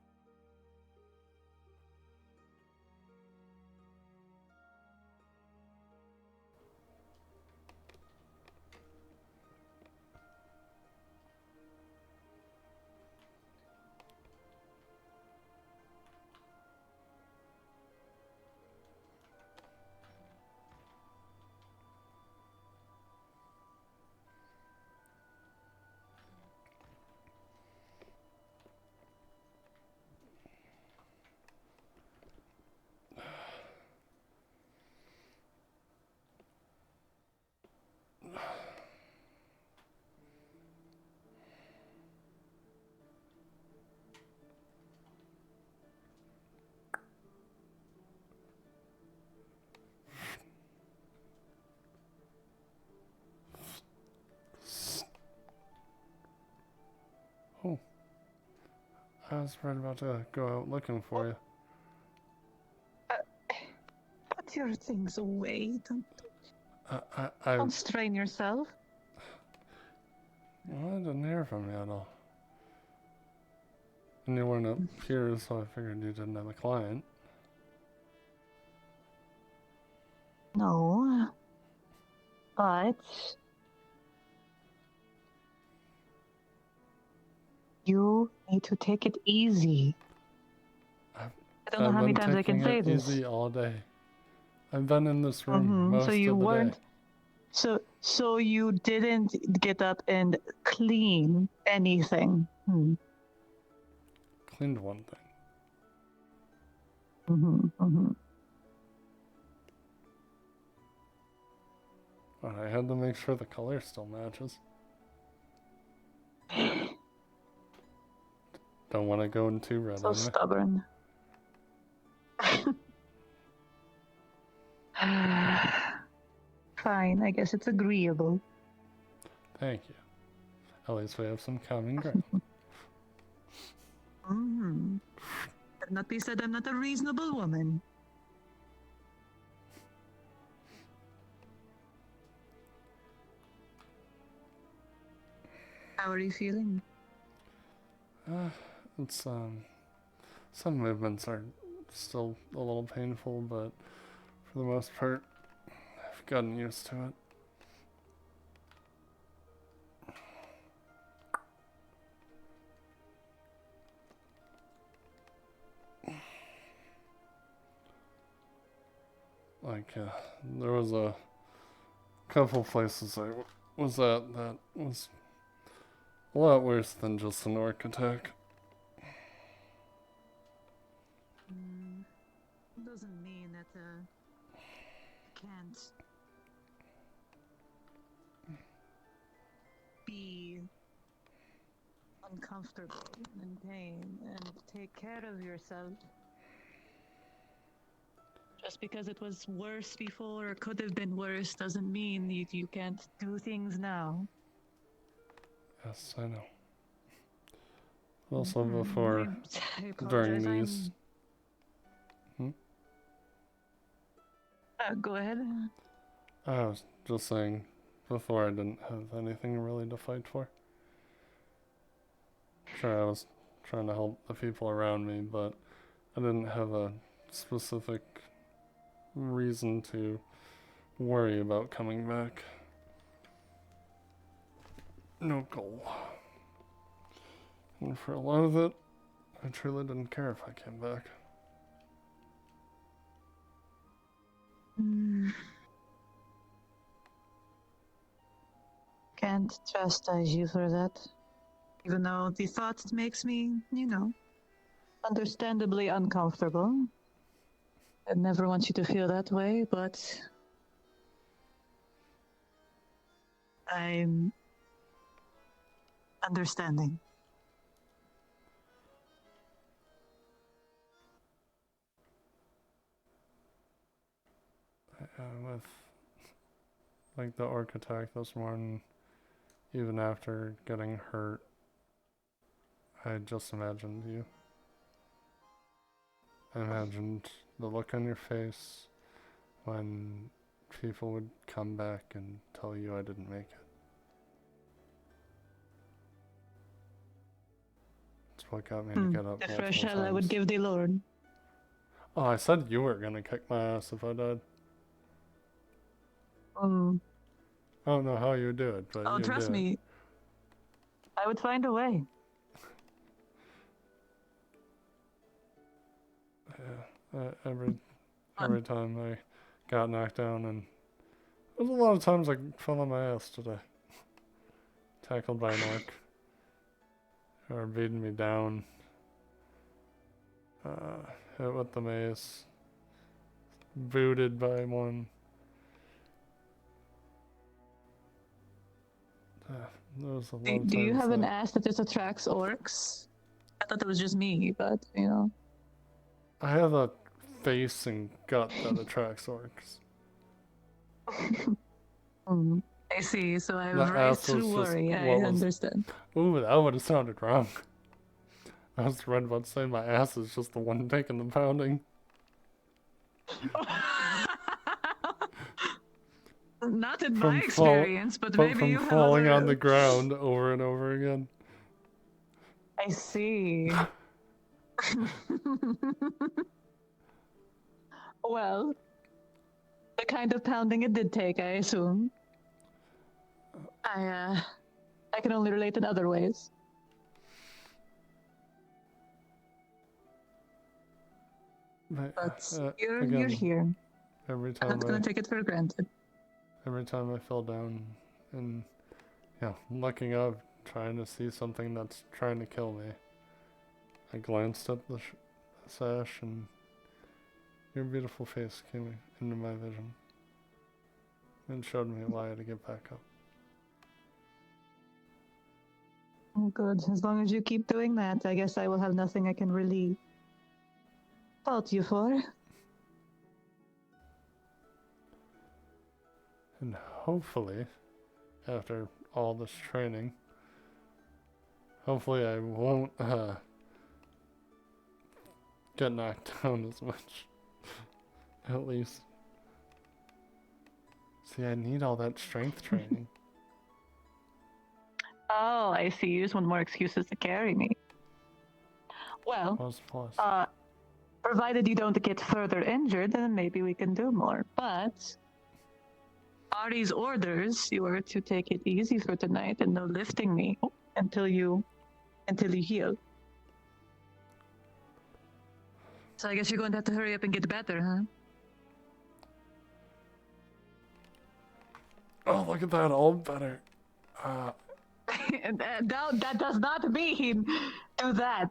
Oh. I was right about to go out looking for you. Put your things away. Don't. I Don't strain yourself. Well, I didn't hear from you at all. And you weren't up here, so I figured you didn't have a client. No. But you need to take it easy. I don't know how many times I can say this. Easy all day. I've been in this room most So you of the weren't. day. So you didn't get up and clean anything. Cleaned one thing. But I had to make sure the color still matches. Don't want to go in too red So on me. stubborn. Fine, I guess it's agreeable. Thank you. At least we have some common ground. Let not be said I'm not a reasonable woman. How are you feeling? It's some movements are still a little painful, but for the most part, I've gotten used to it. Like, there was a couple places I was at that was a lot worse than just an orc attack. Doesn't mean that can't be uncomfortable and in pain and take care of yourself. Just because it was worse before or could have been worse doesn't mean you can't do things now. Yes, I know. Also before, I during apologize, these... Go ahead. I was just saying, before I didn't have anything really to fight for. Sure, I was trying to help the people around me, but I didn't have a specific reason to worry about coming back. No goal. And for a lot of it, I truly didn't care if I came back. Can't chastise you for that. Even though the thought makes me, understandably uncomfortable. I never want you to feel that way, but I'm understanding. With like the orc attack this morning, even after getting hurt, I just imagined you. I imagined the look on your face when people would come back and tell you I didn't make it. It's what got me to get up The multiple fresh hell I times. would give the Lord. Oh, I said you were gonna kick my ass if I died. I don't know how you would do it, but Oh, you'd trust do it. me. I would find a way. Yeah, every time I got knocked down, and there's a lot of times I fell on my ass today. Tackled by an orc. Or beating me down. Hit with the mace. Booted by one. There was a lot of Do you times have an that- ass that just attracts orcs? I thought it was just me, but I have a face and gut that attracts orcs. I see, so I The have ass raised was to just worry. I what was- understand. Ooh, that would have sounded wrong. I was right about to say my ass is just the one taking the pounding. Not in from my experience, but maybe from you have falling on the others. ground over and over again. I see. Well, the kind of pounding it did take, I assume. I can only relate in other ways. But you're again, here. Every I'm time not gonna take it for granted. every time I fell down and looking up, trying to see something that's trying to kill me, I glanced at the sash and your beautiful face came into my vision and showed me why I had to get back up. Oh, good. As long as you keep doing that, I guess I will have nothing I can really fault you for. And hopefully, after all this training, hopefully I won't get knocked down as much. At least. See, I need all that strength training. Oh, I see. You just want more excuses to carry me. Well, plus. Provided you don't get further injured, then maybe we can do more. But Ari's orders, you are to take it easy for tonight and no lifting me until you heal. So I guess you're going to have to hurry up and get better, huh? Oh, look at that, all better. That does not mean do that.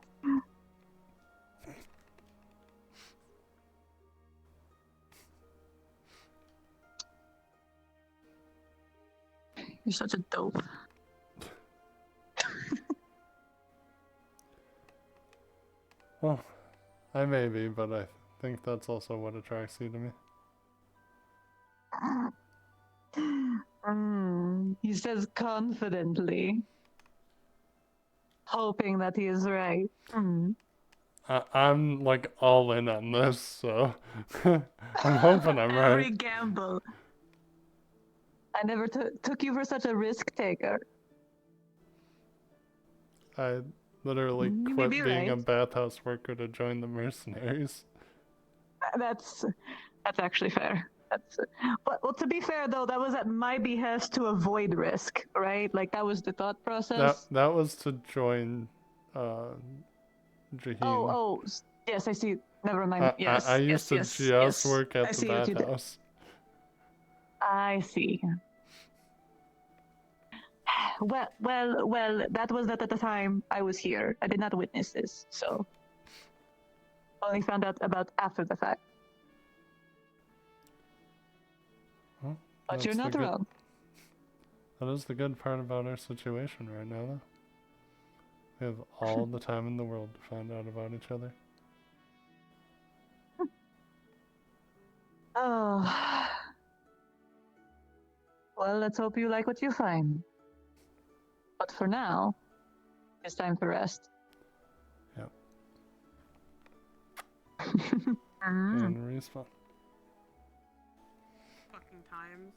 You're such a dope. Well, I may be, but I think that's also what attracts you to me. He says confidently, hoping that he is right. I'm like all in on this, so I'm hoping I'm Every right. gamble. I never took you for such a risk taker. I literally You may quit be being a right. bathhouse worker to join the mercenaries. That's actually fair. Well, to be fair though, that was at my behest to avoid risk, right? Like that was the thought process. That was to join Jaheen. Yes, I see. Never mind. Yes, I used to yes, just yes. work at I the see what you did. bathhouse. I see. Well, that was not at the time I was here. I did not witness this, so only found out about after the fact. Well, But you're that's not the good- wrong. That is the good part about our situation right now, though. We have all the time in the world to find out about each other. Oh. Well, let's hope you like what you find. But for now, it's time for rest. Yep. Mm. And respawn. Fucking times.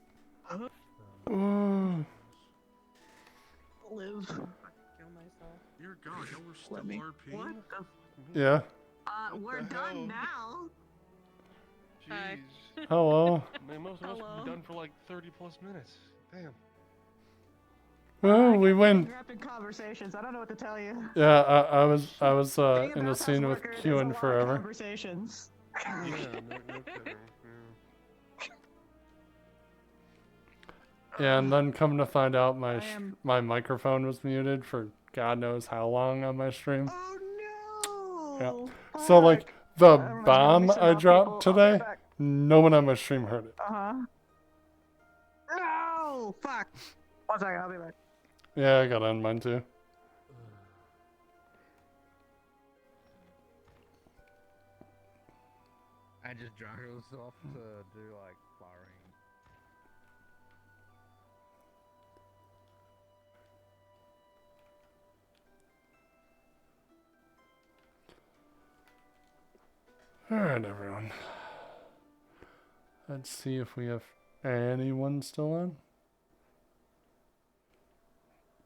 Live. Kill myself. Dear God, y'all were still Let me- RP? What the? Yeah. We're done now. Hi. Hello. Man, most of us will be done for like 30 plus minutes. Damn. Oh, we went. Interrupting conversations. I don't know what to tell you. Yeah, I was Being in a bathhouse scene with worker, there's a Qin lot of forever. Conversations. Yeah, no kidding. Yeah, and then come to find out my I am- my microphone was muted for God knows how long on my stream. Oh no! Yeah. So like the bomb I dropped people. I'll today, get back. no one on my stream heard it. No! Fuck! 1 second, I'll be back. Yeah, I got on mine too. I just dropped off to do like flowering. Alright, everyone. Let's see if we have anyone still on?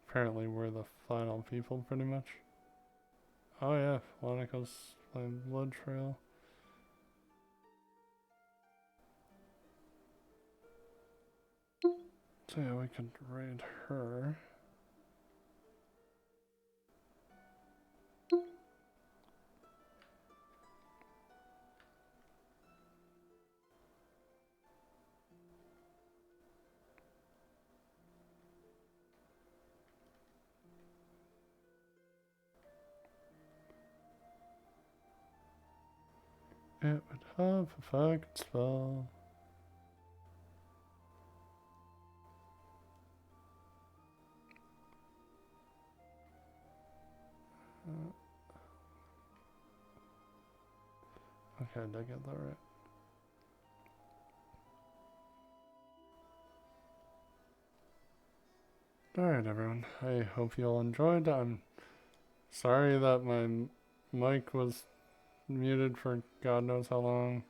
Apparently we're the final people, pretty much. Oh yeah, Lonica's playing Blood Trail. So yeah, we could raid her. It would help if I could spell. Okay, did I get that right? Alright everyone, I hope you all enjoyed. I'm sorry that my mic was muted for God knows how long.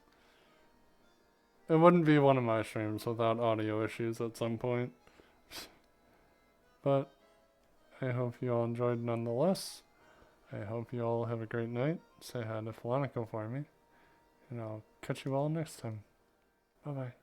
It wouldn't be one of my streams without audio issues at some point. But I hope you all enjoyed nonetheless. I hope you all have a great night. Say hi to Flonico for me. And I'll catch you all next time. Bye bye.